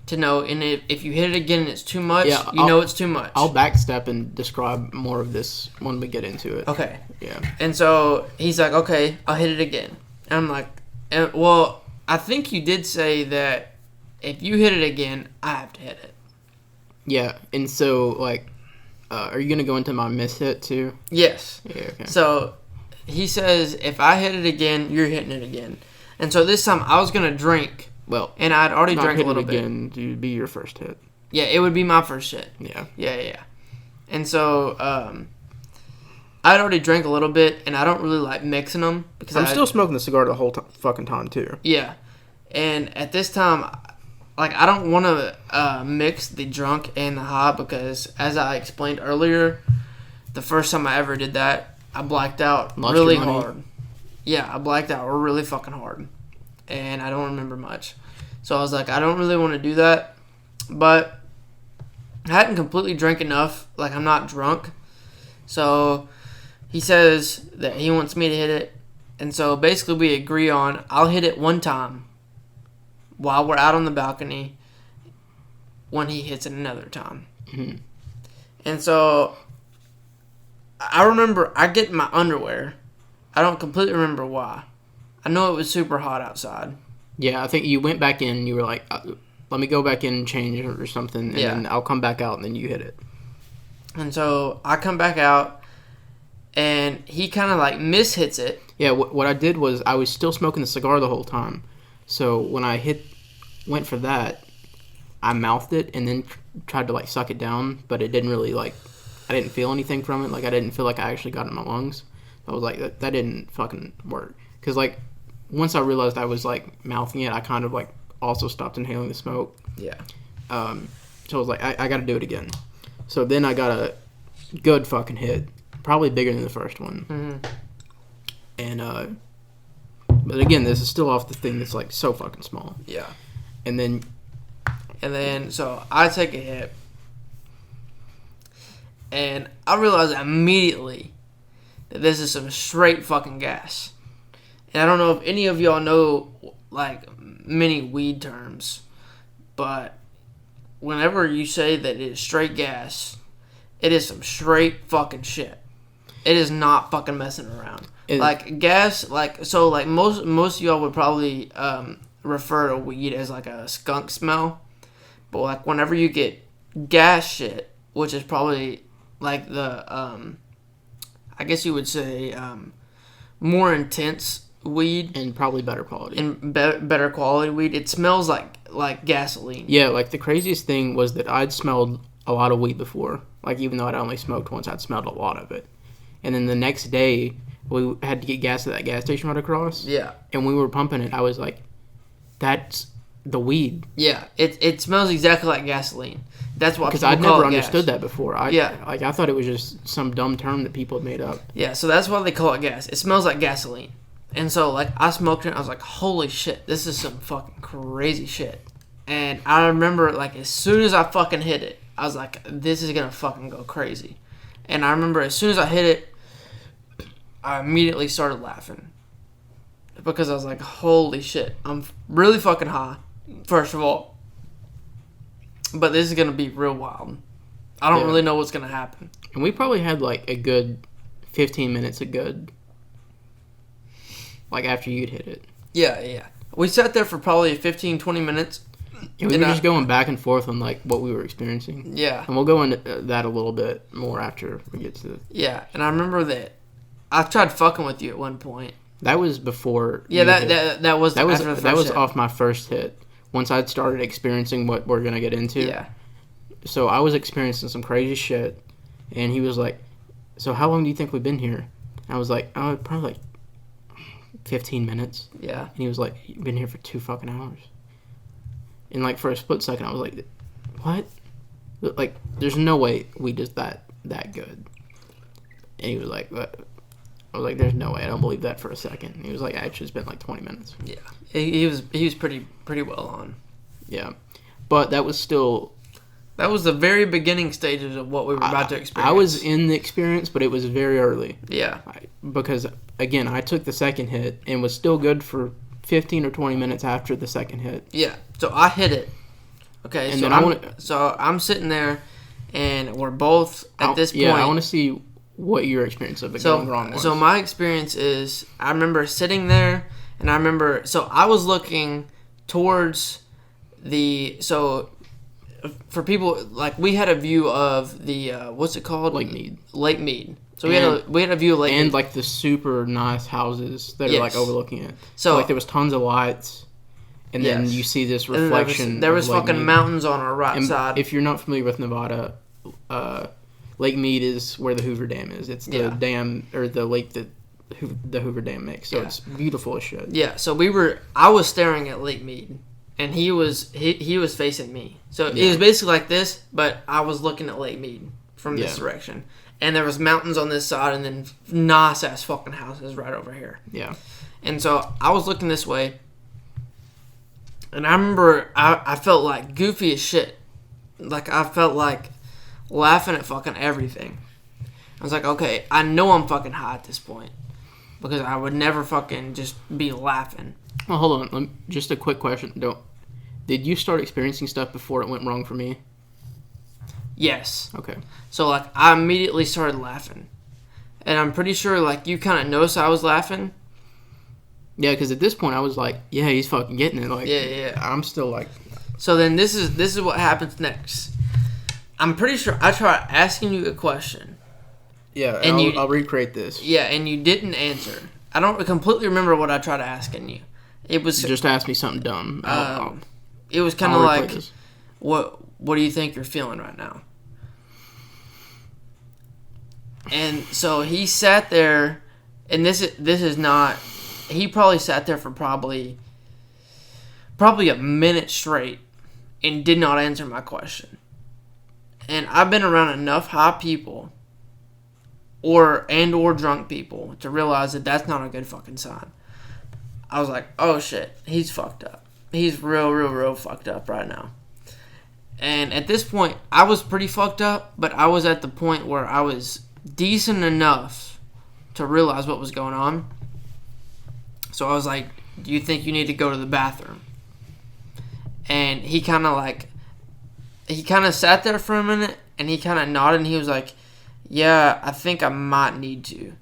To know, and if you hit it again and it's too much, know it's too much. I'll backstep and describe more of this when we get into it. Okay. Yeah. And so he's like, okay, I'll hit it again. And I'm like, well, I think you did say that if you hit it again, I have to hit it. Yeah, and so, like, are you going to go into my miss hit too? Yes. Yeah, okay. So he says, if I hit it again, you're hitting it again. And so this time I was going to drink. Well, and I'd already drank a little bit. Again, to be your first hit. Yeah, it would be my first hit. Yeah. Yeah. And so, I'd already drank a little bit, and I don't really like mixing them because I'm still smoking the cigar the whole fucking time too. Yeah, and at this time, like I don't want to mix the drunk and the high because, as I explained earlier, the first time I ever did that, I blacked out really hard. Yeah, I blacked out really fucking hard. And I don't remember much. So I was like, I don't really want to do that. But I hadn't completely drank enough. Like, I'm not drunk. So he says that he wants me to hit it. And so basically we agree on I'll hit it one time while we're out on the balcony when he hits it another time. Mm-hmm. And so I remember I get in my underwear. I don't completely remember why. I know it was super hot outside. Yeah, I think you went back in and you were like, let me go back in and change or something, and then I'll come back out, and then you hit it. And so I come back out, and he kind of like mishits it. Yeah, what I did was I was still smoking the cigar the whole time. So when I went for that, I mouthed it and then tried to like suck it down, but it didn't really like, I didn't feel anything from it. Like I didn't feel like I actually got it in my lungs. I was like, that didn't fucking work. Because like, once I realized I was like mouthing it, I kind of like also stopped inhaling the smoke. Yeah. So I was like, I got to do it again. So then I got a good fucking hit, probably bigger than the first one. Mm-hmm. And but again, this is still off the thing that's like so fucking small. Yeah. And then so I take a hit, and I realize immediately that this is some straight fucking gas. And I don't know if any of y'all know, like, many weed terms, but whenever you say that it is straight gas, it is some straight fucking shit. It is not fucking messing around. Like, gas, like, so, like, most of y'all would probably refer to weed as, like, a skunk smell. But, like, whenever you get gas shit, which is probably like the I guess you would say more intense weed and probably better quality. and better quality weed. It smells like gasoline. Yeah, like the craziest thing was that I'd smelled a lot of weed before. Like even though I'd only smoked once, I'd smelled a lot of it. And then the next day, we had to get gas at that gas station right across. Yeah. And we were pumping it. I was like, that's the weed. Yeah, it smells exactly like gasoline. That's why Because people I'd call never it understood gas. that before. I thought it was just some dumb term that people had made up. Yeah, so that's why they call it gas. It smells like gasoline. And so, like, I smoked it, and I was like, holy shit, this is some fucking crazy shit. And I remember, like, as soon as I fucking hit it, I was like, this is gonna fucking go crazy. And I remember as soon as I hit it, I immediately started laughing. Because I was like, holy shit, I'm really fucking high, first of all. But this is gonna be real wild. I don't really know what's gonna happen. And we probably had like a good 15 minutes of good. Like after you'd hit it. Yeah. We sat there for probably 15, 20 minutes. And we were just going back and forth on like what we were experiencing. Yeah. And we'll go into that a little bit more after we get to Yeah, and I remember that I tried fucking with you at one point. that was before. Yeah, that was that was after the that first was hit. off my first hit. Once I'd started experiencing what we're gonna get into. Yeah. So I was experiencing some crazy shit, and he was like, "So how long do you think we've been here?" And I was like, "Oh, probably like 15 minutes." Yeah. And he was like, "You've been here for 2 fucking hours." And like for a split second, I was like, "What?" Like, there's no way we just that good. And he was like, "What?" I was like, "There's no way. I don't believe that for a second." And he was like, "Actually, it's been like 20 minutes." Yeah. He was pretty well on. Yeah, but that was still. That was the very beginning stages of what we were about to experience. I was in the experience, but it was very early. Yeah. Because again, I took the second hit and was still good for 15 or 20 minutes after the second hit. Yeah. So I hit it. Okay. And so then I'm sitting there, and we're both at this point. Yeah, I want to see what your experience of it going wrong was. So my experience is, I remember sitting there, and I remember, so I was looking towards for people, like, we had a view of the, what's it called? Lake Mead. Lake Mead. So we had a view of Lake Mead. And, like, the super nice houses that are, like, overlooking it. So, like, there was tons of lights, and then you see this reflection. There was of Lake fucking Mead. mountains on our right side. If you're not familiar with Nevada, Lake Mead is where the Hoover Dam is. It's the dam, or the lake that the Hoover Dam makes. So it's beautiful as shit. Yeah, so I was staring at Lake Mead, and he was facing me. So it was basically like this, but I was looking at Lake Mead from this direction. And there was mountains on this side, and then nice ass fucking houses right over here. Yeah. And so I was looking this way, and I remember I felt like goofy as shit. Like, I felt like laughing at fucking everything. I was like, okay, I know I'm fucking high at this point, because I would never fucking just be laughing. Well, hold on. Just a quick question. Did you start experiencing stuff before it went wrong for me? Yes. Okay. So, like, I immediately started laughing. And I'm pretty sure, like, you kind of noticed I was laughing. Yeah, because at this point I was like, yeah, he's fucking getting it. Like, Yeah. I'm still like. So then this is what happens next. I'm pretty sure I tried asking you a question. Yeah, and I'll recreate this. Yeah, and you didn't answer. I don't completely remember what I tried asking you. It was just ask me something dumb. It was kind of like, what do you think you're feeling right now? And so he sat there, and this is not. He probably sat there for probably a minute straight and did not answer my question. And I've been around enough high people or drunk people to realize that that's not a good fucking sign. I was like, oh shit, he's fucked up. He's real fucked up right now. And at this point, I was pretty fucked up, but I was at the point where I was decent enough to realize what was going on. So I was like, do you think you need to go to the bathroom? And he kind of sat there for a minute, and he kind of nodded, and he was like, yeah, I think I might need to.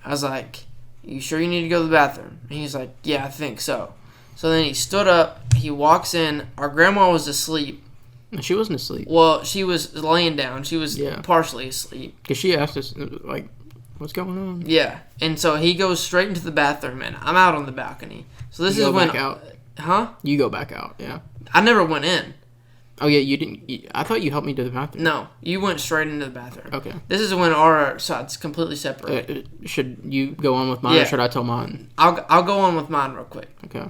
I was like, you sure you need to go to the bathroom? And he's like, yeah, I think so. So then he stood up, he walks in, our grandma was asleep, And she wasn't asleep. Well, she was laying down. She was Yeah. partially asleep. Because she asked us, like, what's going on? Yeah. And so he goes straight into the bathroom, and I'm out on the balcony. So this You is go when... back out. Huh? You go back out, yeah. I never went in. Oh, yeah, you didn't... I thought you helped me to the bathroom. No. You went straight into the bathroom. Okay. This is when our sides completely separate. Should you go on with mine Yeah. or should I tell mine? I'll go on with mine real quick. Okay.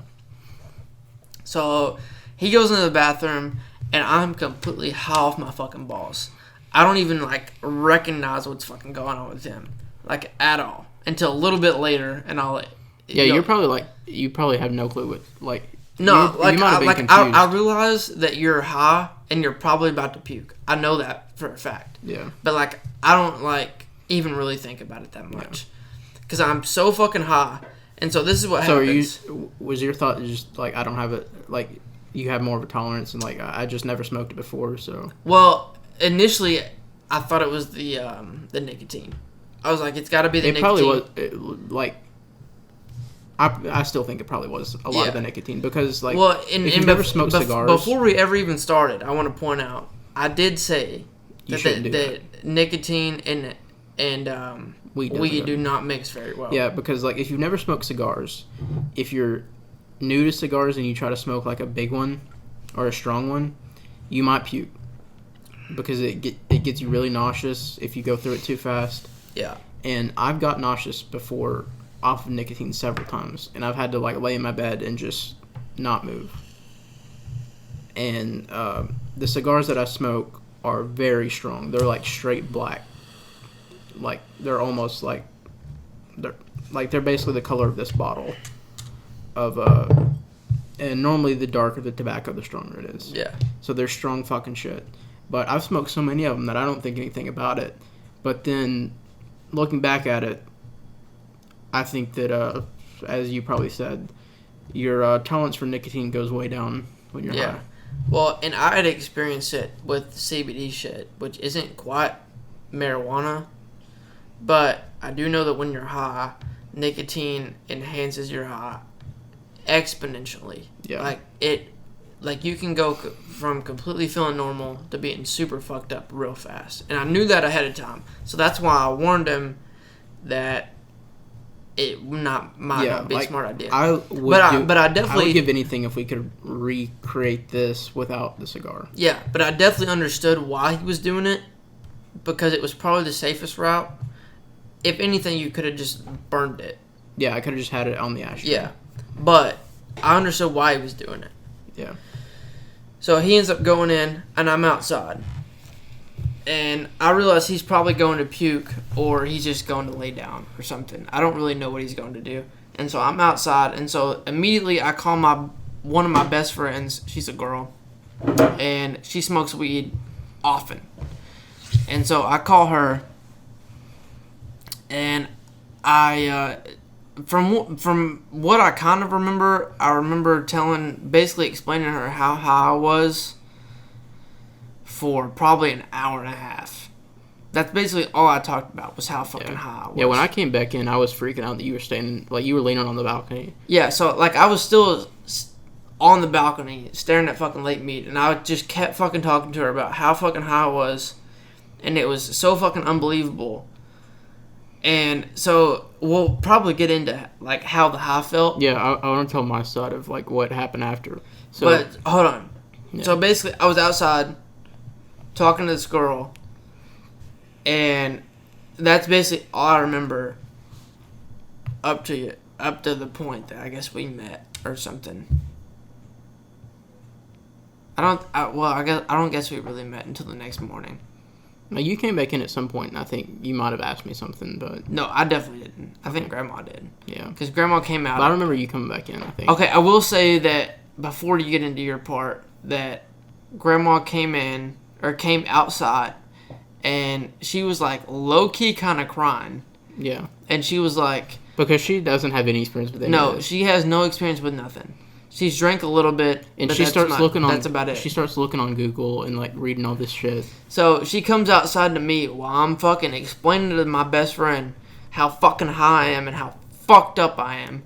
So he goes into the bathroom, and I'm completely high off my fucking balls. I don't even, like, recognize what's fucking going on with him. Like, at all. Until a little bit later, and I'll... Yeah, you're probably, like... You probably have no clue what... Like... No, you might have been confused. I realize that you're high, and you're probably about to puke. I know that for a fact. Yeah. But, like, I don't, like, even really think about it that much. Because I'm so fucking high. And so this is what happens. Was your thought just, like, I don't have it... Like, you have more of a tolerance, and, like, I just never smoked it before, so... Well, initially, I thought it was the nicotine. I was like, it's got to be the nicotine. It probably was, like... I still think it probably was a lot of the nicotine, because, like, well, if you've never smoked cigars... Before we ever even started, I want to point out, I did say that nicotine and weed do not mix very well. Yeah, because, like, if you've never smoked cigars, if you're new to cigars and you try to smoke, like, a big one or a strong one, you might puke. Because it gets you really nauseous if you go through it too fast. Yeah. And I've got nauseous before off of nicotine several times, and I've had to, like, lay in my bed and just not move. And the cigars that I smoke are very strong. They're, like, straight black. Like, they're almost like they're basically the color of this bottle of and normally the darker the tobacco, the stronger it is. Yeah. So they're strong fucking shit. But I've smoked so many of them that I don't think anything about it. But then looking back at it, I think that as you probably said, your tolerance for nicotine goes way down when you're high. Well, and I had experienced it with CBD shit, which isn't quite marijuana, but I do know that when you're high, nicotine enhances your high exponentially. Yeah. Like you can go from completely feeling normal to being super fucked up real fast. And I knew that ahead of time. So that's why I warned him that it might not be a smart idea. But I definitely... I would give anything if we could recreate this without the cigar. Yeah, but I definitely understood why he was doing it, because it was probably the safest route. If anything, you could have just burned it. Yeah, I could have just had it on the ashtray. Yeah, but I understood why he was doing it. Yeah. So he ends up going in, and I'm outside. And I realize he's probably going to puke, or he's just going to lay down or something. I don't really know what he's going to do. And so I'm outside, and so immediately I call one of my best friends. She's a girl, and she smokes weed often. And so I call her, and from what I kind of remember, I remember basically explaining to her how high I was for probably an hour and a half. That's basically all I talked about, was how fucking high I was. Yeah, when I came back in, I was freaking out that you were standing, like, you were leaning on the balcony. Yeah, so, like, I was still on the balcony staring at fucking Lake Mead, and I just kept fucking talking to her about how fucking high I was, and it was so fucking unbelievable. And so we'll probably get into, like, how the high felt. Yeah, I want to tell my side of, like, what happened after. So, but hold on. Yeah. So basically, I was outside talking to this girl, and that's basically all I remember up to the point that I guess we met or something. I don't guess we really met until the next morning. Now, you came back in at some point, and I think you might have asked me something, but... No, I definitely didn't. I think Grandma did. Yeah. Because Grandma came out... But I remember you coming back in, I think. Okay, I will say that before you get into your part, that Grandma came outside, and she was, like, low-key kind of crying. Yeah. And she was like... Because she doesn't have any experience with it. No, she has no experience with nothing. She's drank a little bit, and she starts looking on... That's about it. She starts looking on Google and, like, reading all this shit. So she comes outside to me while I'm fucking explaining to my best friend how fucking high I am and how fucked up I am.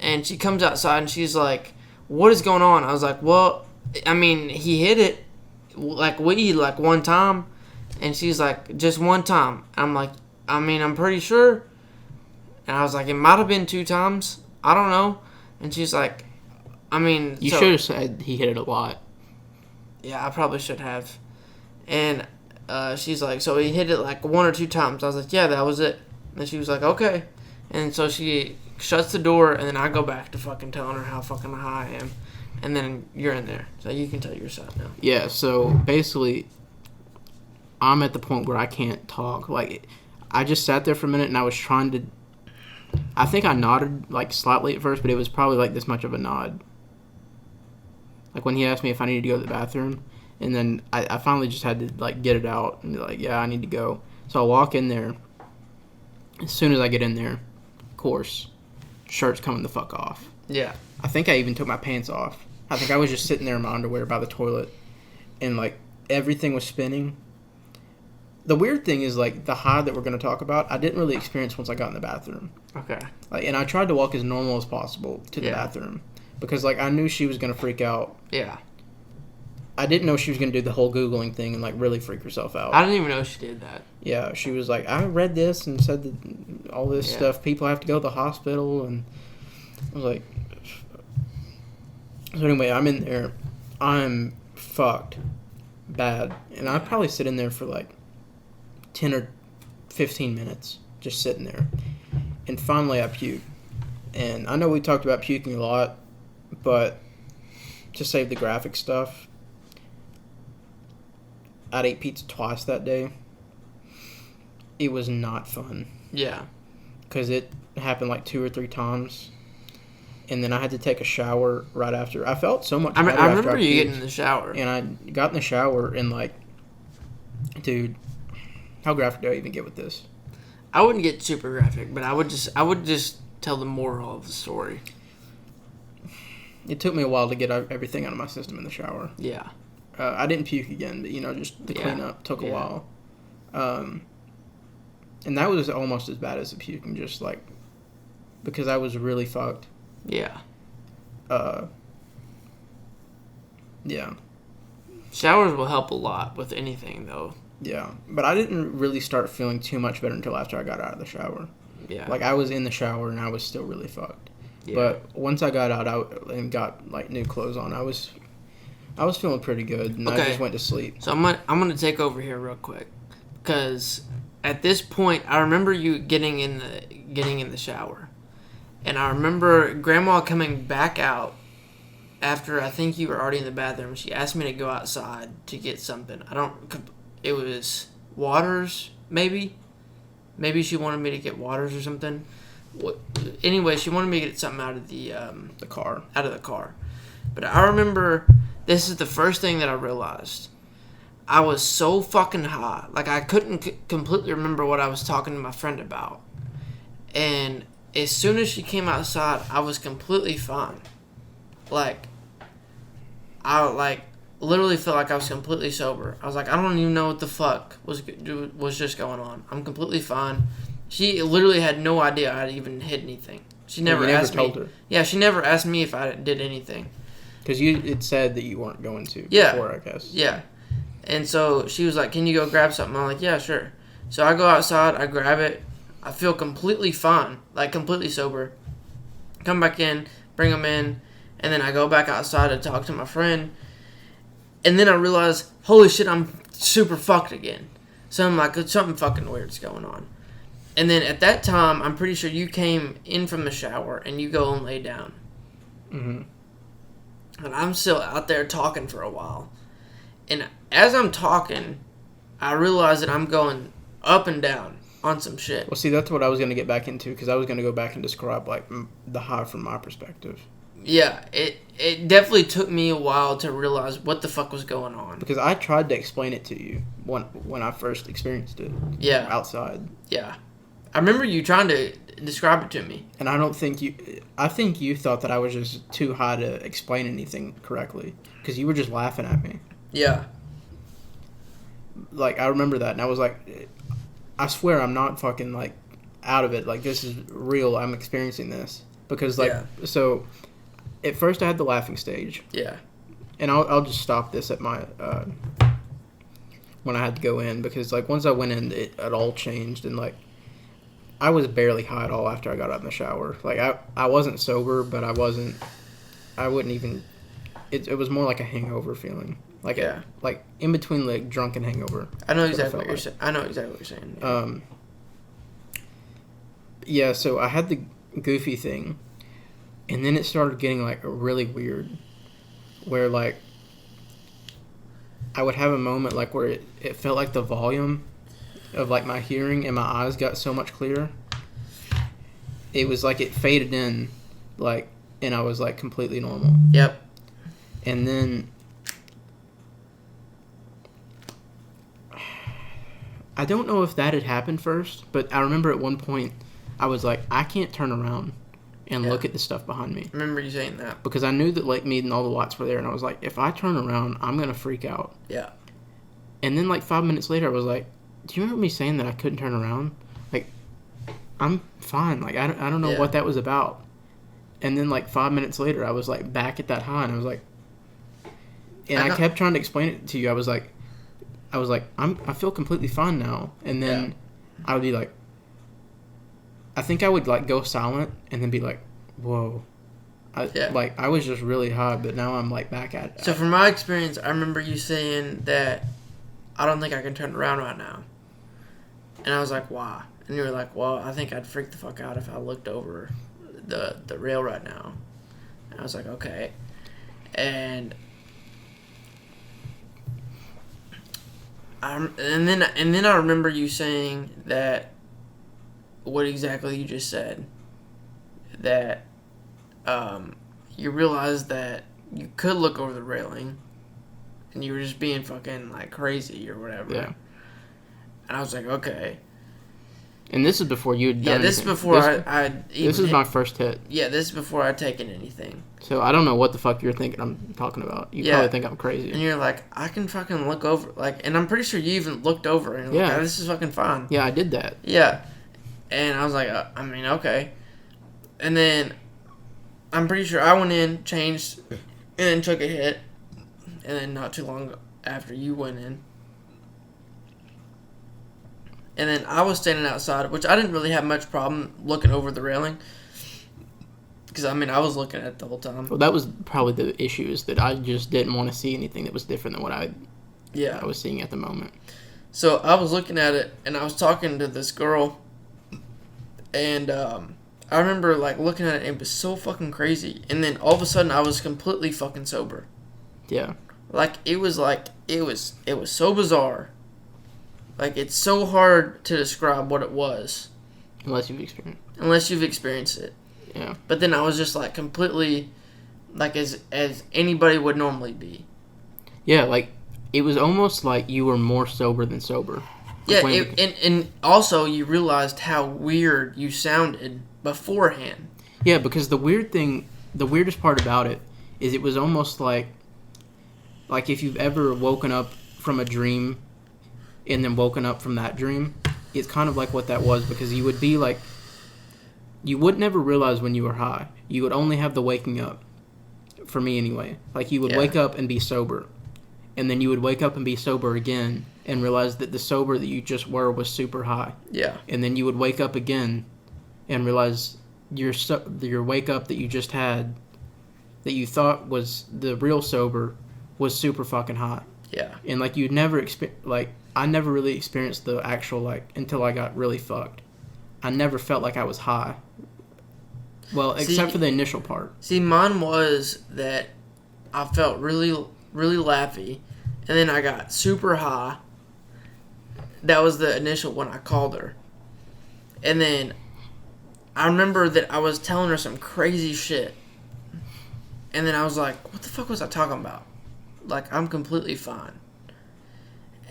And she comes outside and she's like, "What is going on?" I was like, "Well, I mean, he hit it. like weed like one time, and she's like, just one time. I'm like, I mean, I'm pretty sure. And I was like, it might have been 2 times. I don't know. And she's like, I mean, You should have said he hit it a lot. Yeah, I probably should have. And she's like, so he hit it like 1 or 2 times. I was like, yeah, that was it. And she was like, okay. And so she shuts the door, and then I go back to fucking telling her how fucking high I am. And then you're in there, so you can tell your side now. Yeah, so basically, I'm at the point where I can't talk. Like, I just sat there for a minute, and I was trying to... I think I nodded, like, slightly at first, but it was probably, like, this much of a nod. Like, when he asked me if I needed to go to the bathroom, and then I finally just had to, like, get it out and be like, yeah, I need to go. So I walk in there. As soon as I get in there, of course, shirt's coming the fuck off. Yeah. I think I even took my pants off. I think I was just sitting there in my underwear by the toilet, and, like, everything was spinning. The weird thing is, like, the high that we're going to talk about, I didn't really experience once I got in the bathroom. Okay. Like, and I tried to walk as normal as possible to the bathroom, because, like, I knew she was going to freak out. Yeah. I didn't know she was going to do the whole Googling thing and, like, really freak herself out. I didn't even know she did that. Yeah, she was like, I read this and said that all this stuff, people have to go to the hospital, and I was like... So anyway, I'm in there. I'm fucked bad. And I probably sit in there for, like, 10 or 15 minutes, just sitting there. And finally I puke. And I know we talked about puking a lot, but to save the graphic stuff, I'd ate pizza twice that day. It was not fun. Yeah. Because it happened like 2 or 3 times. And then I had to take a shower right after. I felt so much better I remember after you puked. getting in the shower. And I got in the shower and, like, dude, how graphic do I even get with this? I wouldn't get super graphic, but I would just tell the moral of the story. It took me a while to get everything out of my system in the shower. Yeah. I didn't puke again, but, you know, just the cleanup took a while. And that was almost as bad as the puking, just, like, because I was really fucked. Yeah. Yeah. Showers will help a lot with anything, though. Yeah. But I didn't really start feeling too much better until after I got out of the shower. Yeah. Like, I was in the shower and I was still really fucked. Yeah. But once I got out and got, like, new clothes on, I was feeling pretty good, and I just went to sleep. So I'm gonna take over here real quick, because at this point I remember you getting in the shower, and I remember Grandma coming back out after I think you were already in the bathroom. She asked me to go outside to get something. It was waters, maybe she wanted me to get waters or something. Anyway, she wanted me to get something out of the car. But I remember this is the first thing that I realized. I was so fucking high. Like, I couldn't completely remember what I was talking to my friend about. And as soon as she came outside, I was completely fine. Like, I literally felt like I was completely sober. I was like, I don't even know what the fuck was just going on. I'm completely fine. She literally had no idea I had even hit anything. She never asked me. Her. Yeah, she never asked me if I did anything. Because it said that you weren't going to before, I guess. Yeah. And so she was like, can you go grab something? I'm like, yeah, sure. So I go outside, I grab it. I feel completely fine, like completely sober. Come back in, bring them in, and then I go back outside to talk to my friend. And then I realize, holy shit, I'm super fucked again. So I'm like, something fucking weird's going on. And then at that time, I'm pretty sure you came in from the shower and you go and lay down. Mm-hmm. And I'm still out there talking for a while. And as I'm talking, I realize that I'm going up and down on some shit. Well, see, that's what I was going to get back into, because I was going to go back and describe, like, the high from my perspective. Yeah, it definitely took me a while to realize what the fuck was going on. Because I tried to explain it to you when I first experienced it. Yeah. Outside. Yeah. I remember you trying to describe it to me. And I think you thought that I was just too high to explain anything correctly. Because you were just laughing at me. Yeah. Like, I remember that, and I was like, I swear I'm not fucking, like, out of it. Like, this is real. I'm experiencing this. Because, like, so, at first I had the laughing stage. Yeah. And I'll just stop this at my when I had to go in, because like once I went in, it all changed, and like I was barely high at all after I got out in the shower. Like I wasn't sober, but I wouldn't even. It was more like a hangover feeling. Like Yeah. like in between like drunk and hangover. I know That's exactly what what it you're felt saying. I know exactly what you're saying. Yeah. Yeah, so I had the goofy thing, and then it started getting like really weird, where like I would have a moment like where it felt like the volume of like my hearing and my eyes got so much clearer. It was like it faded in, like, and I was like completely normal. Yep. And then I don't know if that had happened first, but I remember at one point I was like, I can't turn around and look at the stuff behind me. I remember you saying that. Because I knew that Lake Mead and all the lights were there, and I was like, if I turn around, I'm going to freak out. Yeah. And then like 5 minutes later, I was like, do you remember me saying that I couldn't turn around? Like, I'm fine. Like, I don't know what that was about. And then like 5 minutes later, I was like back at that high, and I was like, and I kept trying to explain it to you. I was like, I feel completely fine now. And then I would be like, I think I would like go silent and then be like, whoa. Like I was just really high, but now I'm like back at. So from my experience, I remember you saying that I don't think I can turn around right now. And I was like, why? And you were like, well, I think I'd freak the fuck out if I looked over the rail right now. And I was like, okay. And then I remember you saying that what exactly you just said, that you realized that you could look over the railing and you were just being fucking like crazy or whatever. Yeah. And I was like, okay. And this is before you had done Yeah, this is anything. before I even This is my first hit. Yeah, this is before I'd taken anything. So I don't know what the fuck you're thinking I'm talking about. You probably think I'm crazy. And you're like, I can fucking look over, like, and I'm pretty sure you even looked over and you're like, oh, this is fucking fine. Yeah, I did that. Yeah. And I was like, I mean, okay. And then I'm pretty sure I went in, changed, and then took a hit. And then not too long after you went in. And then I was standing outside, which I didn't really have much problem looking over the railing. Because, I mean, I was looking at it the whole time. Well, that was probably the issue, is that I just didn't want to see anything that was different than what I was seeing at the moment. So I was looking at it, and I was talking to this girl. And I remember, like, looking at it, and it was so fucking crazy. And then all of a sudden, I was completely fucking sober. Yeah. Like, it was so bizarre. Like, it's so hard to describe what it was. Unless you've experienced it. Yeah. But then I was just, like, completely, like, as anybody would normally be. Yeah, like, it was almost like you were more sober than sober. Yeah, and also you realized how weird you sounded beforehand. Yeah, because the weirdest part about it is it was almost like if you've ever woken up from a dream and then woken up from that dream, it's kind of like what that was, because you would be like, you would never realize when you were high. You would only have the waking up, for me anyway. Like, you would wake up and be sober, and then you would wake up and be sober again and realize that the sober that you just were was super high. Yeah. And then you would wake up again and realize your wake up that you just had, that you thought was the real sober, was super fucking high. Yeah. And like you'd never I never really experienced the actual, like, until I got really fucked. I never felt like I was high. Well, except for the initial part. See, mine was that I felt really, really laughy, and then I got super high. That was the initial when I called her. And then I remember that I was telling her some crazy shit. And then I was like, what the fuck was I talking about? Like, I'm completely fine.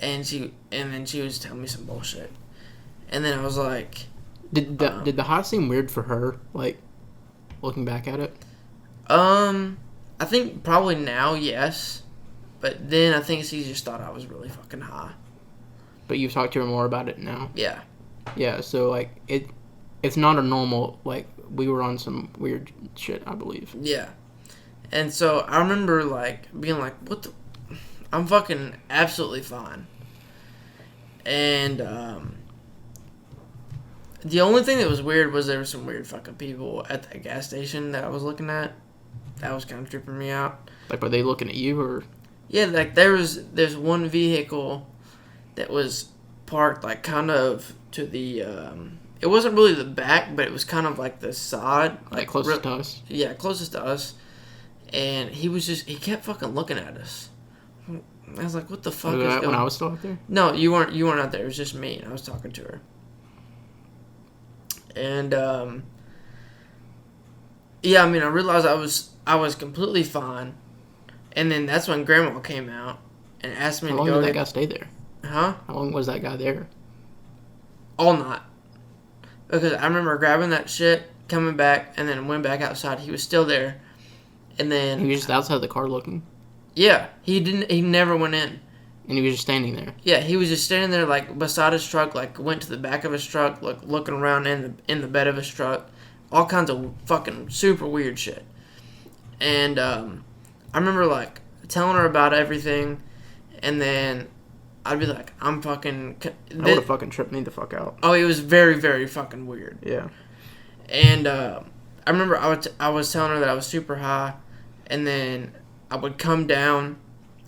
And then she was telling me some bullshit. And then I was like... Did the high seem weird for her, like, looking back at it? I think probably now, yes. But then I think she just thought I was really fucking high. But you've talked to her more about it now? Yeah. Yeah, so, like, it's not a normal, like, we were on some weird shit, I believe. Yeah. And so I remember, like, being like, what the... I'm fucking absolutely fine. And the only thing that was weird was there were some weird fucking people at that gas station that I was looking at. That was kind of tripping me out. Like, were they looking at you or? Yeah, like there's one vehicle that was parked like kind of to the. It wasn't really the back, but it was kind of like the side, Like closest to us? Yeah, closest to us. And he kept fucking looking at us. I was like, what the fuck Was is that going when on? I was still out there? No, you weren't out there. It was just me, and I was talking to her. And yeah, I mean, I realized I was completely fine. And then that's when Grandma came out and asked me How to long go did that guy stay there? Huh? How long was that guy there? All night. Because I remember grabbing that shit, coming back, and then went back outside. He was still there. And then He was just outside the car looking? yeah, he never went in. And he was just standing there? Yeah, he was just standing there, like, beside his truck, like, went to the back of his truck, looking around in the bed of his truck. All kinds of fucking super weird shit. And I remember, like, telling her about everything, and then I'd be like, I'm fucking... That would have fucking tripped me the fuck out. Oh, it was very, very fucking weird. Yeah. And I remember I was telling her that I was super high, and then I would come down.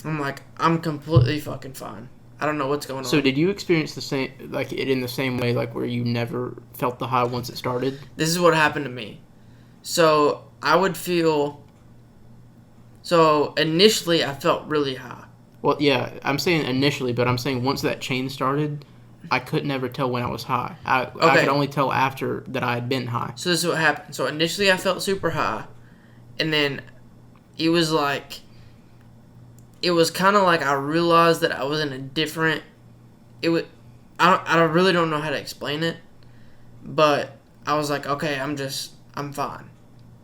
I'm like, I'm completely fucking fine. I don't know what's going on. So did you experience the same, like, it in the same way, like, where you never felt the high once it started? This is what happened to me. So I would feel... So initially I felt really high. Well, yeah, I'm saying initially, but I'm saying once that chain started, I could never tell when I was high. I could only tell after that I had been high. So this is what happened. So initially I felt super high, and then it was like... It was kind of like I realized that I was in a different... I really don't know how to explain it, but I was like, okay, I'm fine.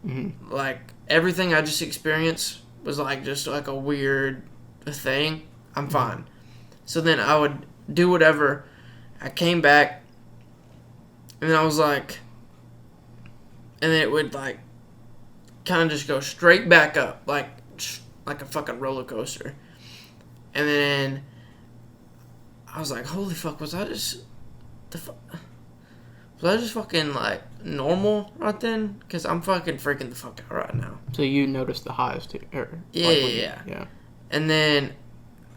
Mm-hmm. Like, everything I just experienced was like just like a weird thing. I'm fine. So then I would do whatever. I came back, and then I was like... And then it would, like, kind of just go straight back up, like a fucking roller coaster. And then I was like, holy fuck, was I just fucking like normal right then? Because I'm fucking freaking the fuck out right now. So you noticed the highs too? Yeah. And then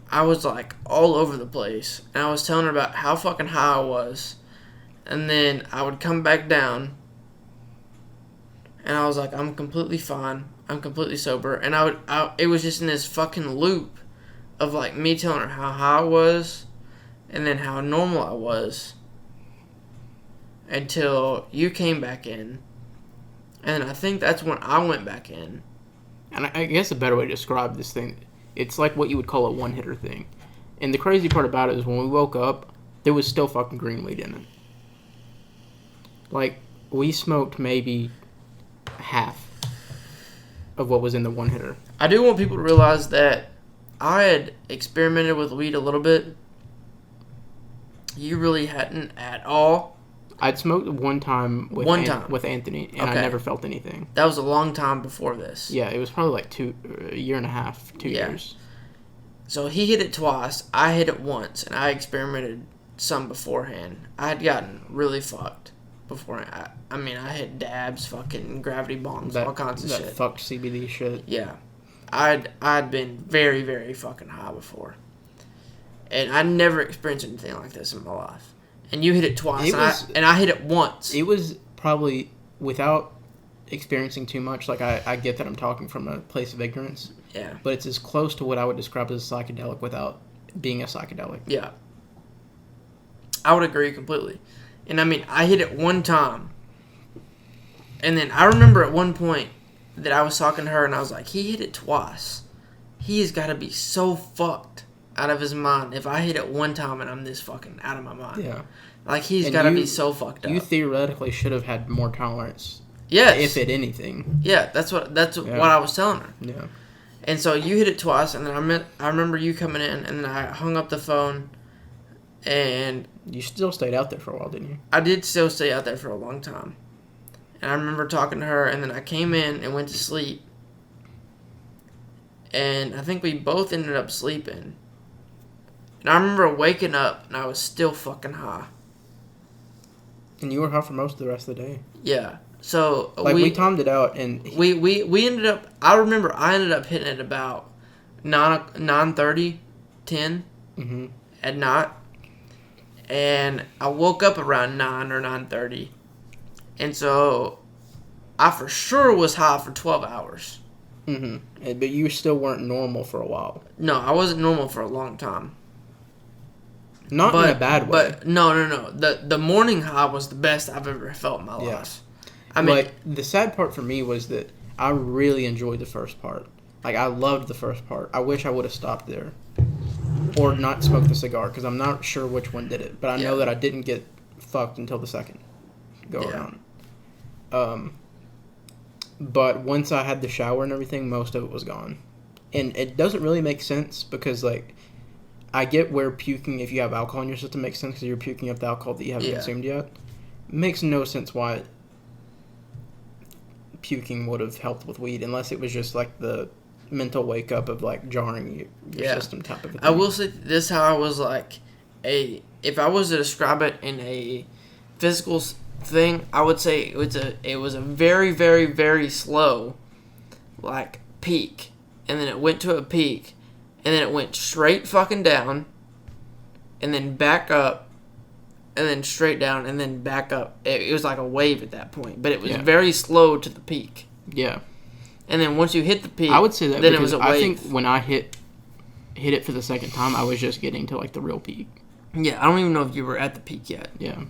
I was like all over the place, and I was telling her about how fucking high I was, and then I would come back down, and I was like, I'm completely fine. I'm completely sober. And it was just in this fucking loop of like me telling her how high I was and then how normal I was until you came back in. And I think that's when I went back in. And I guess a better way to describe this thing, it's like what you would call a one-hitter thing. And the crazy part about it is when we woke up, there was still fucking green weed in it. Like, we smoked maybe half of what was in the one hitter. I do want people to realize that I had experimented with weed a little bit. You really hadn't at all. I'd smoked one time with Anthony, and I never felt anything. That was a long time before this. Yeah, it was probably like a year and a half, 2 years. So he hit it twice. I hit it once, and I experimented some beforehand. I had gotten really fucked beforehand. I mean, I hit dabs, fucking gravity bombs, all kinds of shit. That fucked CBD shit. Yeah. I'd been very, very fucking high before. And I never experienced anything like this in my life. And you hit it twice, and I hit it once. It was probably, without experiencing too much, like I get that I'm talking from a place of ignorance. Yeah. But it's as close to what I would describe as a psychedelic without being a psychedelic. Yeah. I would agree completely. And I mean, I hit it one time. And then I remember at one point that I was talking to her and I was like, he hit it twice. He's got to be so fucked out of his mind if I hit it one time and I'm this fucking out of my mind. Yeah. Like, he's got to be so fucked up. You theoretically should have had more tolerance. Yes. If it anything. Yeah, that's what I was telling her. Yeah. And so you hit it twice, and then I remember you coming in, and then I hung up the phone, and... You still stayed out there for a while, didn't you? I did still stay out there for a long time. And I remember talking to her, and then I came in and went to sleep. And I think we both ended up sleeping. And I remember waking up and I was still fucking high. And you were high for most of the rest of the day. Yeah. So Like, we timed it out, and we ended up. I remember I ended up hitting it about 9:30, 10 mm-hmm. at night, and I woke up around 9 or 9:30, and so I for sure was high for 12 hours. Mm-hmm. But you still weren't normal for a while. No, I wasn't normal for a long time. Not in a bad way. But no. The morning high was the best I've ever felt in my life. I mean, like, the sad part for me was that I really enjoyed the first part. Like, I loved the first part. I wish I would have stopped there. Or not smoked the cigar, because I'm not sure which one did it. But I know that I didn't get fucked until the second go around. But once I had the shower and everything, most of it was gone. And it doesn't really make sense, because, like, I get where puking, if you have alcohol in your system, makes sense, because you're puking up the alcohol that you haven't consumed yet. It makes no sense why puking would have helped with weed, unless it was just like the mental wake up of like jarring your system type of a thing. I will say this: how I was like if I was to describe it in a physical thing, I would say it was a very, very, very slow like peak, and then it went to a peak, and then it went straight fucking down, and then back up, and then straight down, and then back up. It was like a wave at that point, but it was very slow to the peak. Yeah. And then once you hit the peak, I would say that then because it was a wave. I think when I hit it for the second time, I was just getting to like the real peak. Yeah, I don't even know if you were at the peak yet. Yeah.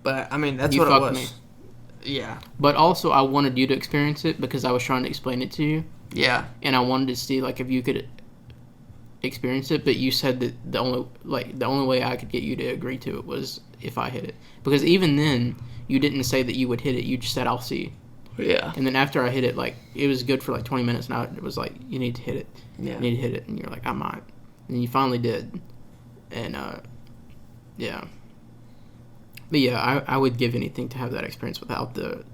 But I mean, that's you what fucked it was. Me. Yeah. But also, I wanted you to experience it because I was trying to explain it to you. Yeah. And I wanted to see like if you could experience it, but you said that the only way I could get you to agree to it was if I hit it. Because even then, you didn't say that you would hit it. You just said, I'll see. Yeah. And then after I hit it, like, it was good for like 20 minutes, and it was like, you need to hit it. Yeah. You need to hit it. And you're like, I might. And you finally did. And, yeah. But yeah, I would give anything to have that experience without the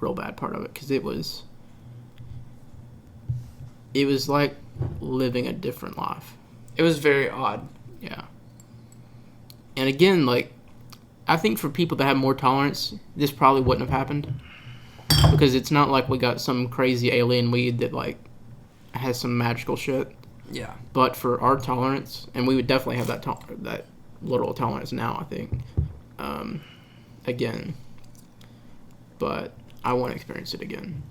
real bad part of it. Because it was like living a different life. It was very odd. Yeah. And again, like, I think for people that have more tolerance, this probably wouldn't have happened. Because it's not like we got some crazy alien weed that, like, has some magical shit. Yeah. But for our tolerance, and we would definitely have that little tolerance now, I think. Again. But I want to experience it again.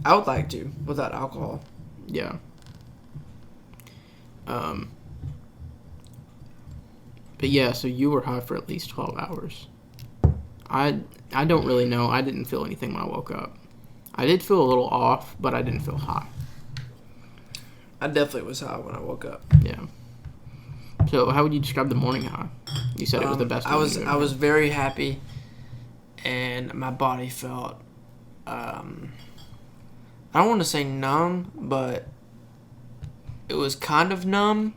I would like to, without alcohol. Yeah. But yeah, so you were high for at least 12 hours. I don't really know. I didn't feel anything when I woke up. I did feel a little off, but I didn't feel high. I definitely was high when I woke up. Yeah. So how would you describe the morning high? You said it was the best. I was very happy, and my body felt. I don't want to say numb, but it was kind of numb.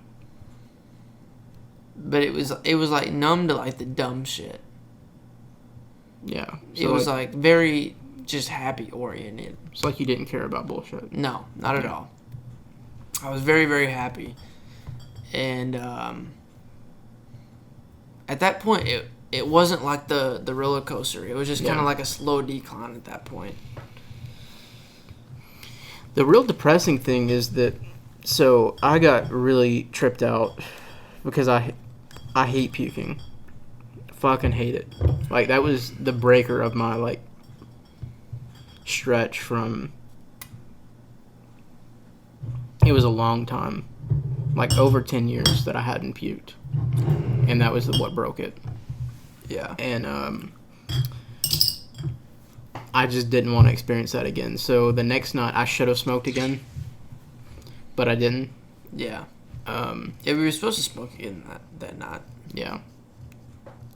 But it was like numb to like the dumb shit. Yeah. So it was like very just happy oriented. It's like you didn't care about bullshit. No, not at all. I was very, very happy. And at that point, it wasn't like the roller coaster. It was just kind of like a slow decline at that point. The real depressing thing is that, so I got really tripped out because I hate puking. Fucking hate it. Like, that was the breaker of my, like, stretch from... It was a long time. Like, over 10 years that I hadn't puked. And that was what broke it. Yeah. And, I just didn't want to experience that again. So, the next night, I should have smoked again. But I didn't. Yeah. Yeah, we were supposed to smoke again that night. Yeah.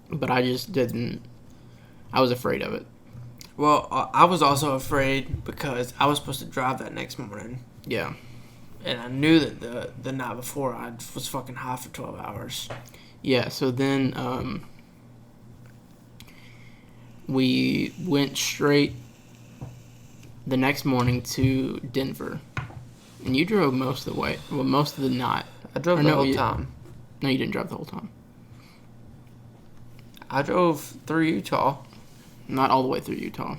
But I just didn't. I was afraid of it. Well, I was also afraid because I was supposed to drive that next morning. Yeah. And I knew that the night before I was fucking high for 12 hours. Yeah, so then we went straight the next morning to Denver. And you drove most of the way. Well, most of the night. I drove Or the no, whole you- time. No, you didn't drive the whole time. I drove through Utah. Not all the way through Utah.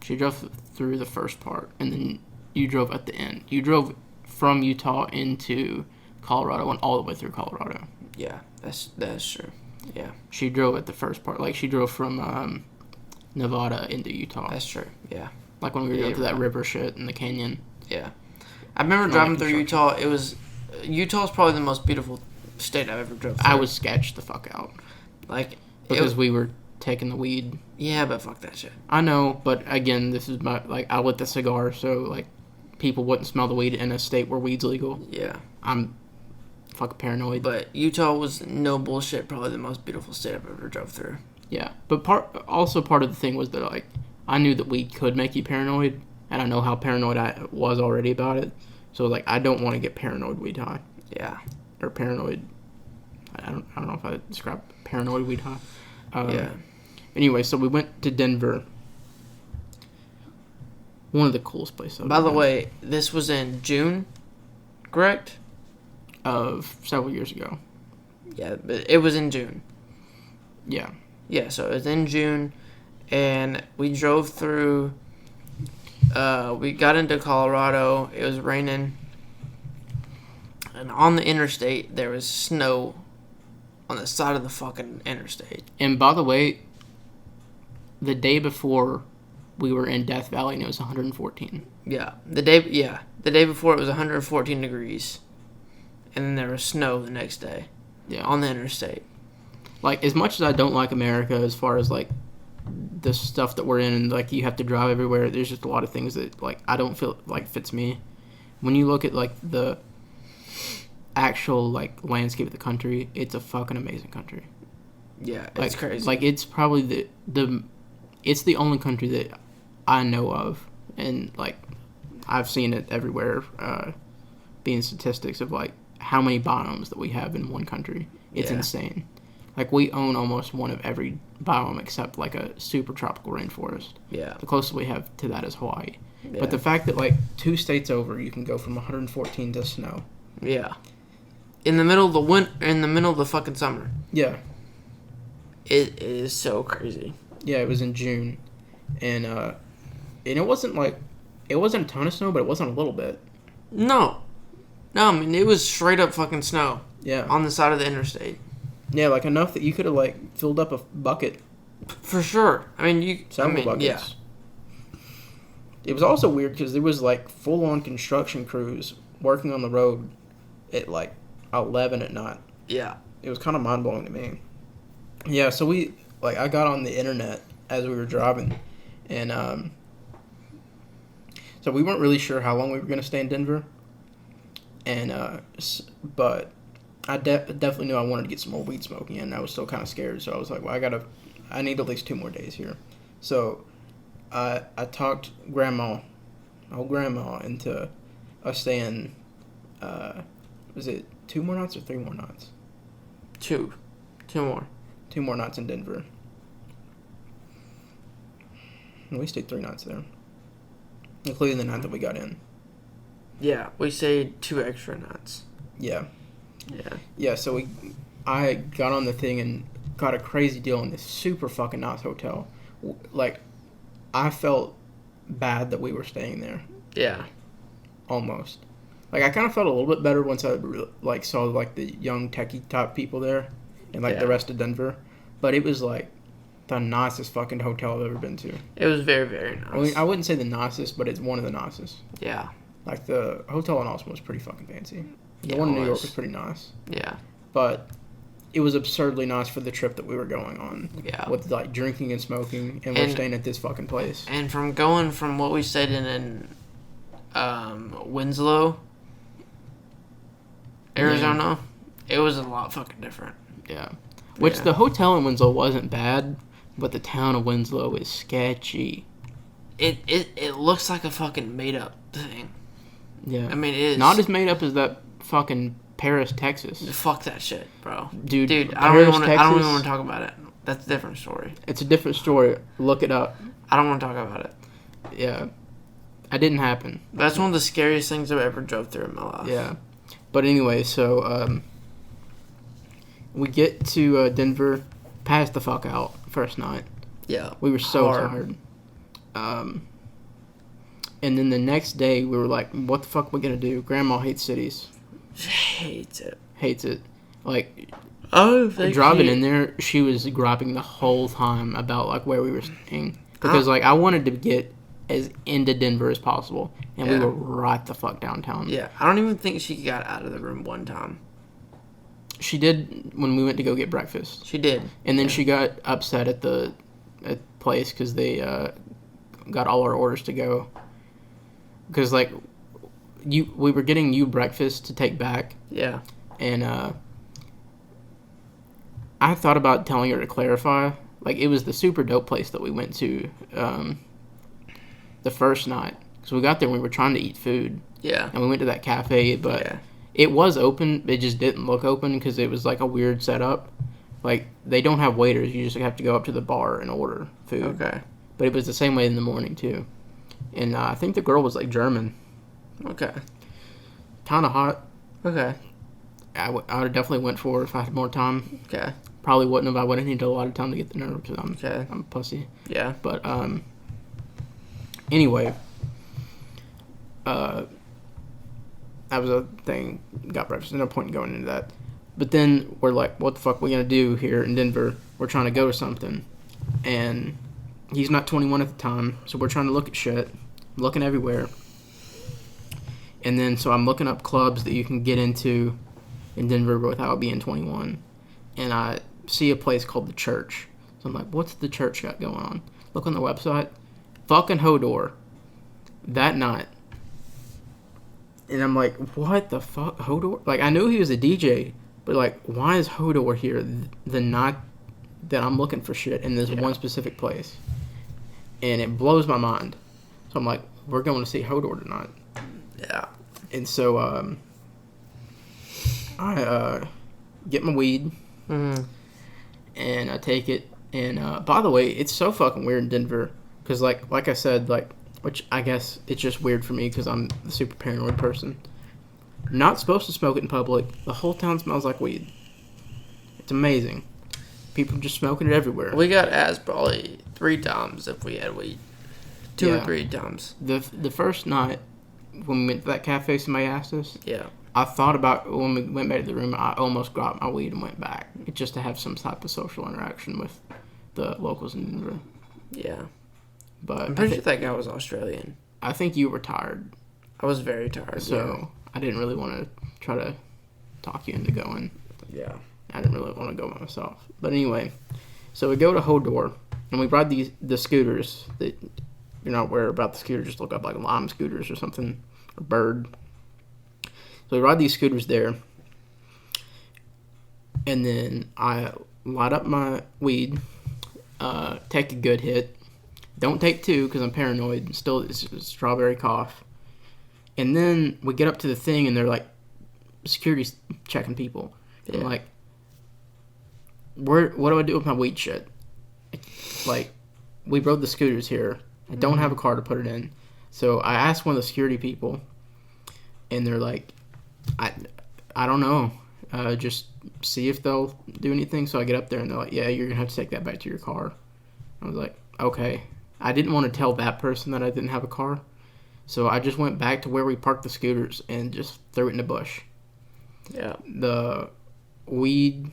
She drove through the first part, and then you drove at the end. You drove from Utah into Colorado and all the way through Colorado. Yeah, that's true. Yeah, She drove at the first part. Like, she drove from Nevada into Utah. that's true. Yeah, Like when we were Yeah, going through that right. river shit in the canyon. yeah. I remember Not driving like through Utah. It was Utah's probably the most beautiful state I've ever drove through. I was sketched the fuck out. like Because we were taking the weed. yeah, but fuck that shit. I know, but again, this is my, like, I lit the cigar, so, like, people wouldn't smell the weed in a state where weed's legal. Yeah, I'm fucking paranoid. but Utah was no bullshit. Probably the most beautiful state I've ever drove through. Yeah, but part of the thing was that, like, I knew that weed could make you paranoid, and I know how paranoid I was already about it. So, like, I don't want to get paranoid weed high. Yeah, Or paranoid. I don't know if I describe paranoid weed high. yeah. Anyway, so we went to Denver. One of the coolest places. I've By the been way, this was in June, correct? of several years ago. Yeah, but it was in June. Yeah. Yeah, so it was in June, and we drove through. We got into Colorado. It was raining, and on the interstate there was snow on the side of the fucking interstate. And by the way, the day before we were in Death Valley and it was 114. The day before it was 114 degrees, and then there was snow the next day. Yeah. On the interstate. Like, as much as I don't like America as far as, like, the stuff that we're in and, like, you have to drive everywhere, there's just a lot of things that, like, I don't feel like fits me. When you look at, like, the actual, like, landscape of the country, it's a fucking amazing country. Yeah, Like, it's crazy. Like, it's probably it's the only country that I know of, and, like, I've seen it everywhere, being statistics of, like, how many biomes that we have in one country. It's Yeah. insane. Like, we own almost one of every biome except, like, a super tropical rainforest. yeah. The closest we have to that is Hawaii. Yeah. But the fact that, like, 2 states over, you can go from 114 to snow. Yeah. In the middle of the fucking summer. Yeah. It is so crazy. Yeah, it was in June. And it wasn't, like, it wasn't a ton of snow, but it wasn't a little bit. No, I mean, it was straight up fucking snow Yeah. on the side of the interstate. Yeah, like, enough that you could have, like, filled up a bucket. For sure. I mean, Several buckets. yeah. It was also weird because there was, like, full-on construction crews working on the road at, like, 11 at night. Yeah. It was kind of mind-blowing to me. Yeah, so I got on the internet as we were driving, and, so we weren't really sure how long we were going to stay in Denver, and, but I definitely knew I wanted to get some more weed smoking in, and I was still kind of scared, so I was like, well, I need at least 2 more days here. So I talked my old grandma, into us staying, was it 2 more nights or 3 more nights? 2 more. 2 more nights in Denver. And we stayed 3 nights there, including the night that we got in. Yeah, we stayed 2 extra nights. Yeah. Yeah. Yeah, so I got on the thing and got a crazy deal in this super fucking nice hotel. Like, I felt bad that we were staying there. Yeah. Almost. Like, I kind of felt a little bit better once I, like, saw, like, the young techie type people there and, like, the Yeah. rest of Denver. But it was, like, the nicest fucking hotel I've ever been to. It was very, very nice. I mean, I wouldn't say the nicest, but it's one of the nicest. Yeah. Like, the hotel in Austin was pretty fucking fancy. The Yeah, one in it New York was. was pretty nice. Yeah. But it was absurdly nice for the trip that we were going on. Yeah. With, like, drinking and smoking, and we're And- staying at this fucking place. And from what we stayed in Winslow, Arizona, it was a lot fucking different. Yeah. Which Yeah. the hotel in Winslow wasn't bad, but the town of Winslow is sketchy. It looks like a fucking made up thing. Yeah. I mean, it is Not as made up as that fucking Paris, Texas. fuck that shit, bro. Dude, I don't even Paris, want Texas, to talk about it. That's a different story. It's a different story. Look it up. I don't want to talk about it. Yeah. That didn't happen. That's one of the scariest things I've ever drove through in my life. Yeah. But anyway, so we get to Denver, passed the fuck out first night. Yeah. We were so Hard. tired. And then the next day, we were like, what the fuck are we going to do? Grandma hates cities. She hates it. Hates it. Like, Oh, driving in there, she was griping the whole time about, like, where we were staying. Because, like, I wanted to get as into Denver as possible. And we were right the fuck downtown. Yeah. I don't even think she got out of the room one time. She did when we went to go get breakfast. She did. And then she got upset at the place because they got all our orders to go. Because, like, we were getting you breakfast to take back. Yeah. And I thought about telling her to clarify. Like, it was the super dope place that we went to the first night. Because we got there and we were trying to eat food. Yeah. And we went to that cafe, but it was open. It just didn't look open because it was, like, a weird setup. Like, they don't have waiters. You just have to go up to the bar and order food. Okay. But it was the same way in the morning, too. And I think the girl was, like, German. Okay. Kind of hot. Okay. I would have definitely went for it if I had more time. Okay. Probably wouldn't have. I would have needed a lot of time to get the nerve because I'm a pussy. Yeah. But anyway, that was a thing. Got breakfast. No point in going into that. But then we're like, what the fuck are we gonna do here in Denver? We're trying to go to something, and he's not 21 at the time, so we're trying to look at shit. I'm looking everywhere. And then, so I'm looking up clubs that you can get into in Denver without being 21. And I see a place called The Church. So I'm like, what's The Church got going on? Look on the website. Fucking Hodor. That night. And I'm like, what the fuck? Hodor? Like, I knew he was a DJ, but, like, why is Hodor here the night that I'm looking for shit in this one specific place? And it blows my mind. So I'm like, we're going to see Hodor tonight. Yeah. And so I get my weed, and I take it. And by the way, it's so fucking weird in Denver because, like I said, like, which I guess it's just weird for me because I'm a super paranoid person. Not supposed to smoke it in public. The whole town smells like weed. It's amazing. People just smoking it everywhere. We got asked probably 3 times if we had weed. 2 or 3 times. The first night when we went to that cafe, somebody asked us. Yeah. I thought about when we went back to the room, I almost got my weed and went back just to have some type of social interaction with the locals in Denver. Yeah. But I'm pretty sure that guy was Australian. I think you were tired. I was very tired. So I didn't really want to try to talk you into going. Yeah. I didn't really want to go by myself. But anyway, so we go to Hodor and we ride the scooters that you're not aware about the scooters. Just look up like Lime scooters or something, or Bird. So we ride these scooters there, and then I light up my weed, take a good hit. Don't take 2 because I'm paranoid. Still, it's a strawberry cough. And then we get up to the thing, and they're like, security's checking people. Yeah. I'm like, what do I do with my weed shit? Like, we rode the scooters here. I don't have a car to put it in. So I asked one of the security people, and they're like, I don't know. Just see if they'll do anything. So I get up there, and they're like, yeah, you're going to have to take that back to your car. I was like, okay. I didn't want to tell that person that I didn't have a car. So I just went back to where we parked the scooters and just threw it in the bush. Yeah. The weed,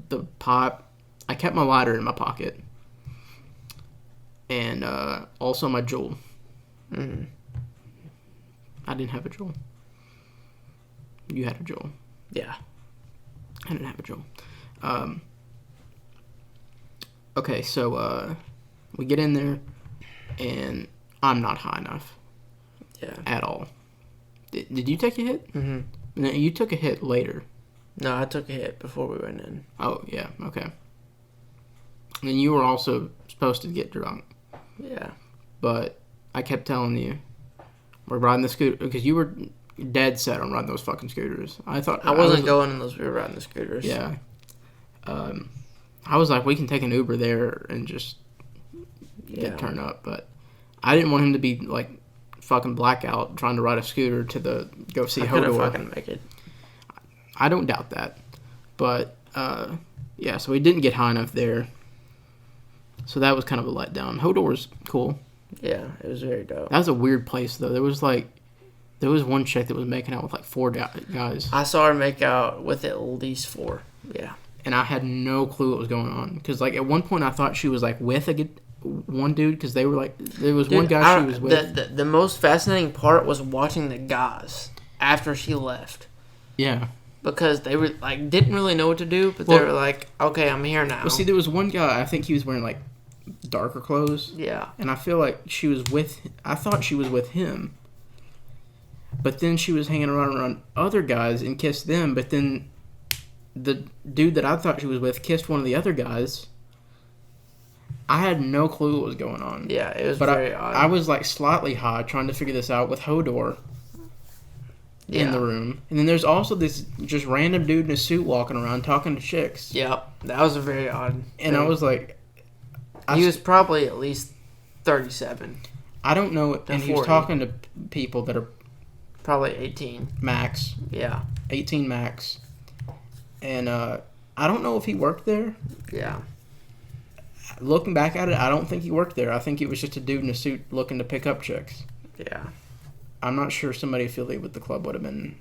the pot, I kept my lighter in my pocket. And also my jewel. Mm-hmm. I didn't have a jewel. You had a jewel. Yeah. I didn't have a jewel. Okay, so we get in there, and I'm not high enough. Yeah. At all. Did you take a hit? Mm-hmm. No, you took a hit later. No, I took a hit before we went in. Oh, yeah, okay. And you were also supposed to get drunk. Yeah. But I kept telling you, we're riding the scooter, because you were dead set on riding those fucking scooters. I wasn't going unless we were riding the scooters. Yeah. I was like, we can take an Uber there and just turn up, but I didn't want him to be like fucking blackout trying to ride a scooter to go see I couldn't Hodor. fucking make it. I don't doubt that. But, yeah, so we didn't get high enough there. So that was kind of a letdown. Hodor was cool. Yeah, it was very dope. That was a weird place, though. There was one chick that was making out with like 4 guys. I saw her make out with at least 4. Yeah. And I had no clue what was going on. Because, like, at one point I thought she was, like, with one dude. Because they were, like, there was one guy she was with. The most fascinating part was watching the guys after she left. Yeah. Because they were, like, didn't really know what to do. But they were like, okay, I'm here now. Well, see, there was one guy, I think he was wearing, like, darker clothes. Yeah. And I feel like I thought she was with him. But then she was hanging around other guys and kissed them. But then the dude that I thought she was with kissed one of the other guys. I had no clue what was going on. Yeah, it was very odd. I was like slightly high trying to figure this out with Hodor in the room. And then there's also this just random dude in a suit walking around talking to chicks. Yep, that was a very odd And thing. I was like... He was probably at least 37. I don't know. And he was 40. talking to people that are... Probably 18. Max. Yeah. 18 max. And I don't know if he worked there. Yeah. Looking back at it, I don't think he worked there. I think he was just a dude in a suit looking to pick up chicks. Yeah. I'm not sure somebody affiliated with the club would have been...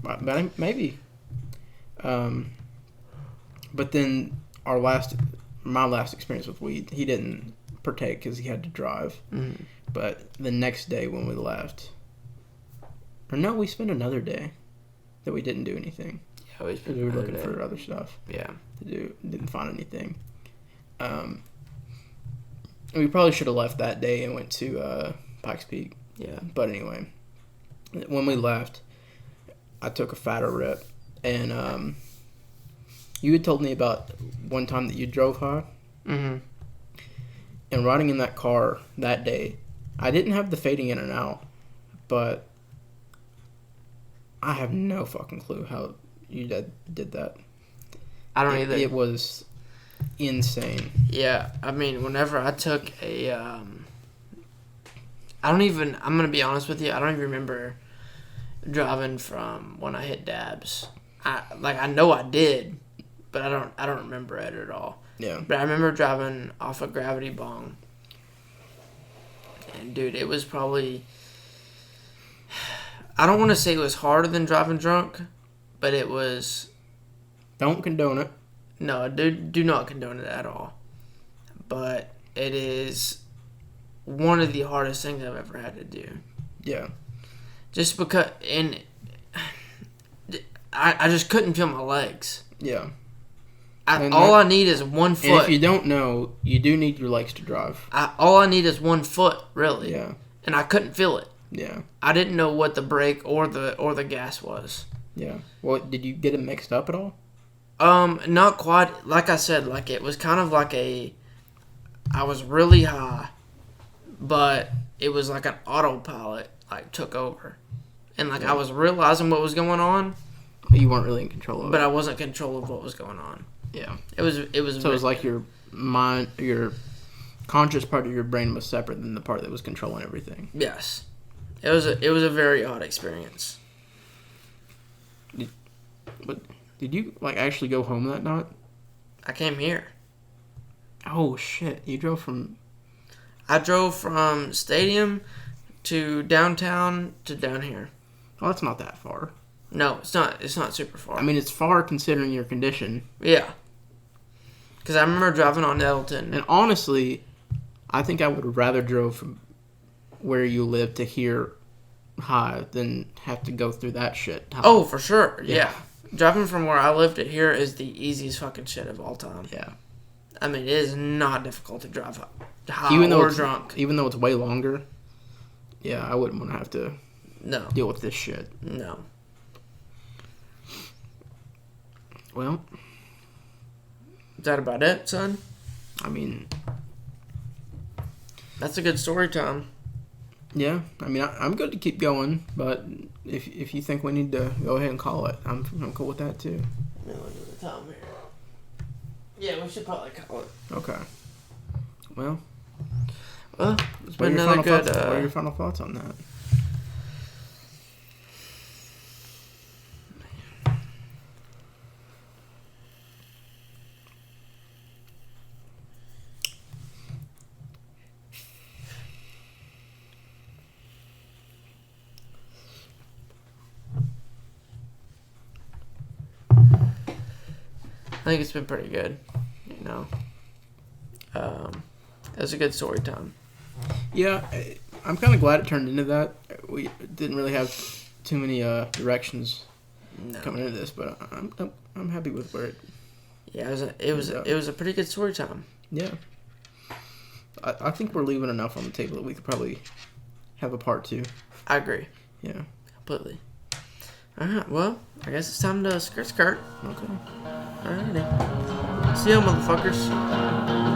but maybe. But then my last experience with weed, he didn't partake because he had to drive. Mm-hmm. But the next day when we left... Or no, we spent another day that we didn't do anything. Yeah, we Because we were looking for other stuff Yeah. to do. Didn't find anything. We probably should have left that day and went to Pikes Peak. Yeah. But anyway, when we left, I took a fatter rip. And you had told me about one time that you drove high. Mm-hmm. And riding in that car that day, I didn't have the fading in and out. But... I have no fucking clue how you did that. I don't either. It was insane. Yeah, I mean, whenever I took I'm going to be honest with you, I don't even remember driving from when I hit Dabs. I know I did, but I don't remember it at all. Yeah. But I remember driving off of Gravity Bong. And, dude, it was probably... I don't want to say it was harder than driving drunk, but it was... Don't condone it. No, do not condone it at all. But it is one of the hardest things I've ever had to do. Yeah. Just because... And I just couldn't feel my legs. Yeah. All I need is one foot. And if you don't know, you do need your legs to drive. All I need is 1 foot, really. Yeah. And I couldn't feel it. Yeah. I didn't know what the brake or the gas was. Yeah. Well, did you get it mixed up at all? Not quite. Like I said, like it was kind of like I was really high, but it was like an autopilot like took over, and like I was realizing what was going on. You weren't really in control of it. But I wasn't in control of what was going on. Yeah. It was. So it was like your mind, your conscious part of your brain was separate than the part that was controlling everything. Yes. It was a very odd experience. But did you like actually go home that night? I came here. Oh shit! You drove from... I drove from Stadium to downtown to down here. Oh, that's not that far. No, it's not. It's not super far. I mean, it's far considering your condition. Yeah. Because I remember driving on Nettleton. And honestly, I think I would have rather drove from where you live to here high than have to go through that shit. Oh, for sure. Yeah. Driving from where I lived to here is the easiest fucking shit of all time. Yeah. I mean, it is not difficult to drive high Even though or it's drunk. Even though it's way longer. Yeah, I wouldn't want to have to No. deal with this shit. No. Well, Is that about it, son? I mean, That's a good story, Tom. yeah. I mean, I'm good to keep going, but if you think we need to go ahead and call it, I'm cool with that too. Let me look at the time here. Yeah, we should probably call it. Okay. Well, Well, it's What are been your another final good. thoughts? What are your final thoughts on that? I think it's been pretty good. You know, it was a good story time. Yeah, I'm kind of glad it turned into that. We didn't really have too many directions No. coming into this, but I'm happy with where it. Yeah, it was a pretty good story time. Yeah, I think we're leaving enough on the table that we could probably have a part 2. I agree Yeah. completely. All right, well, I guess it's time to skirt. Okay. Alrighty. See ya, motherfuckers.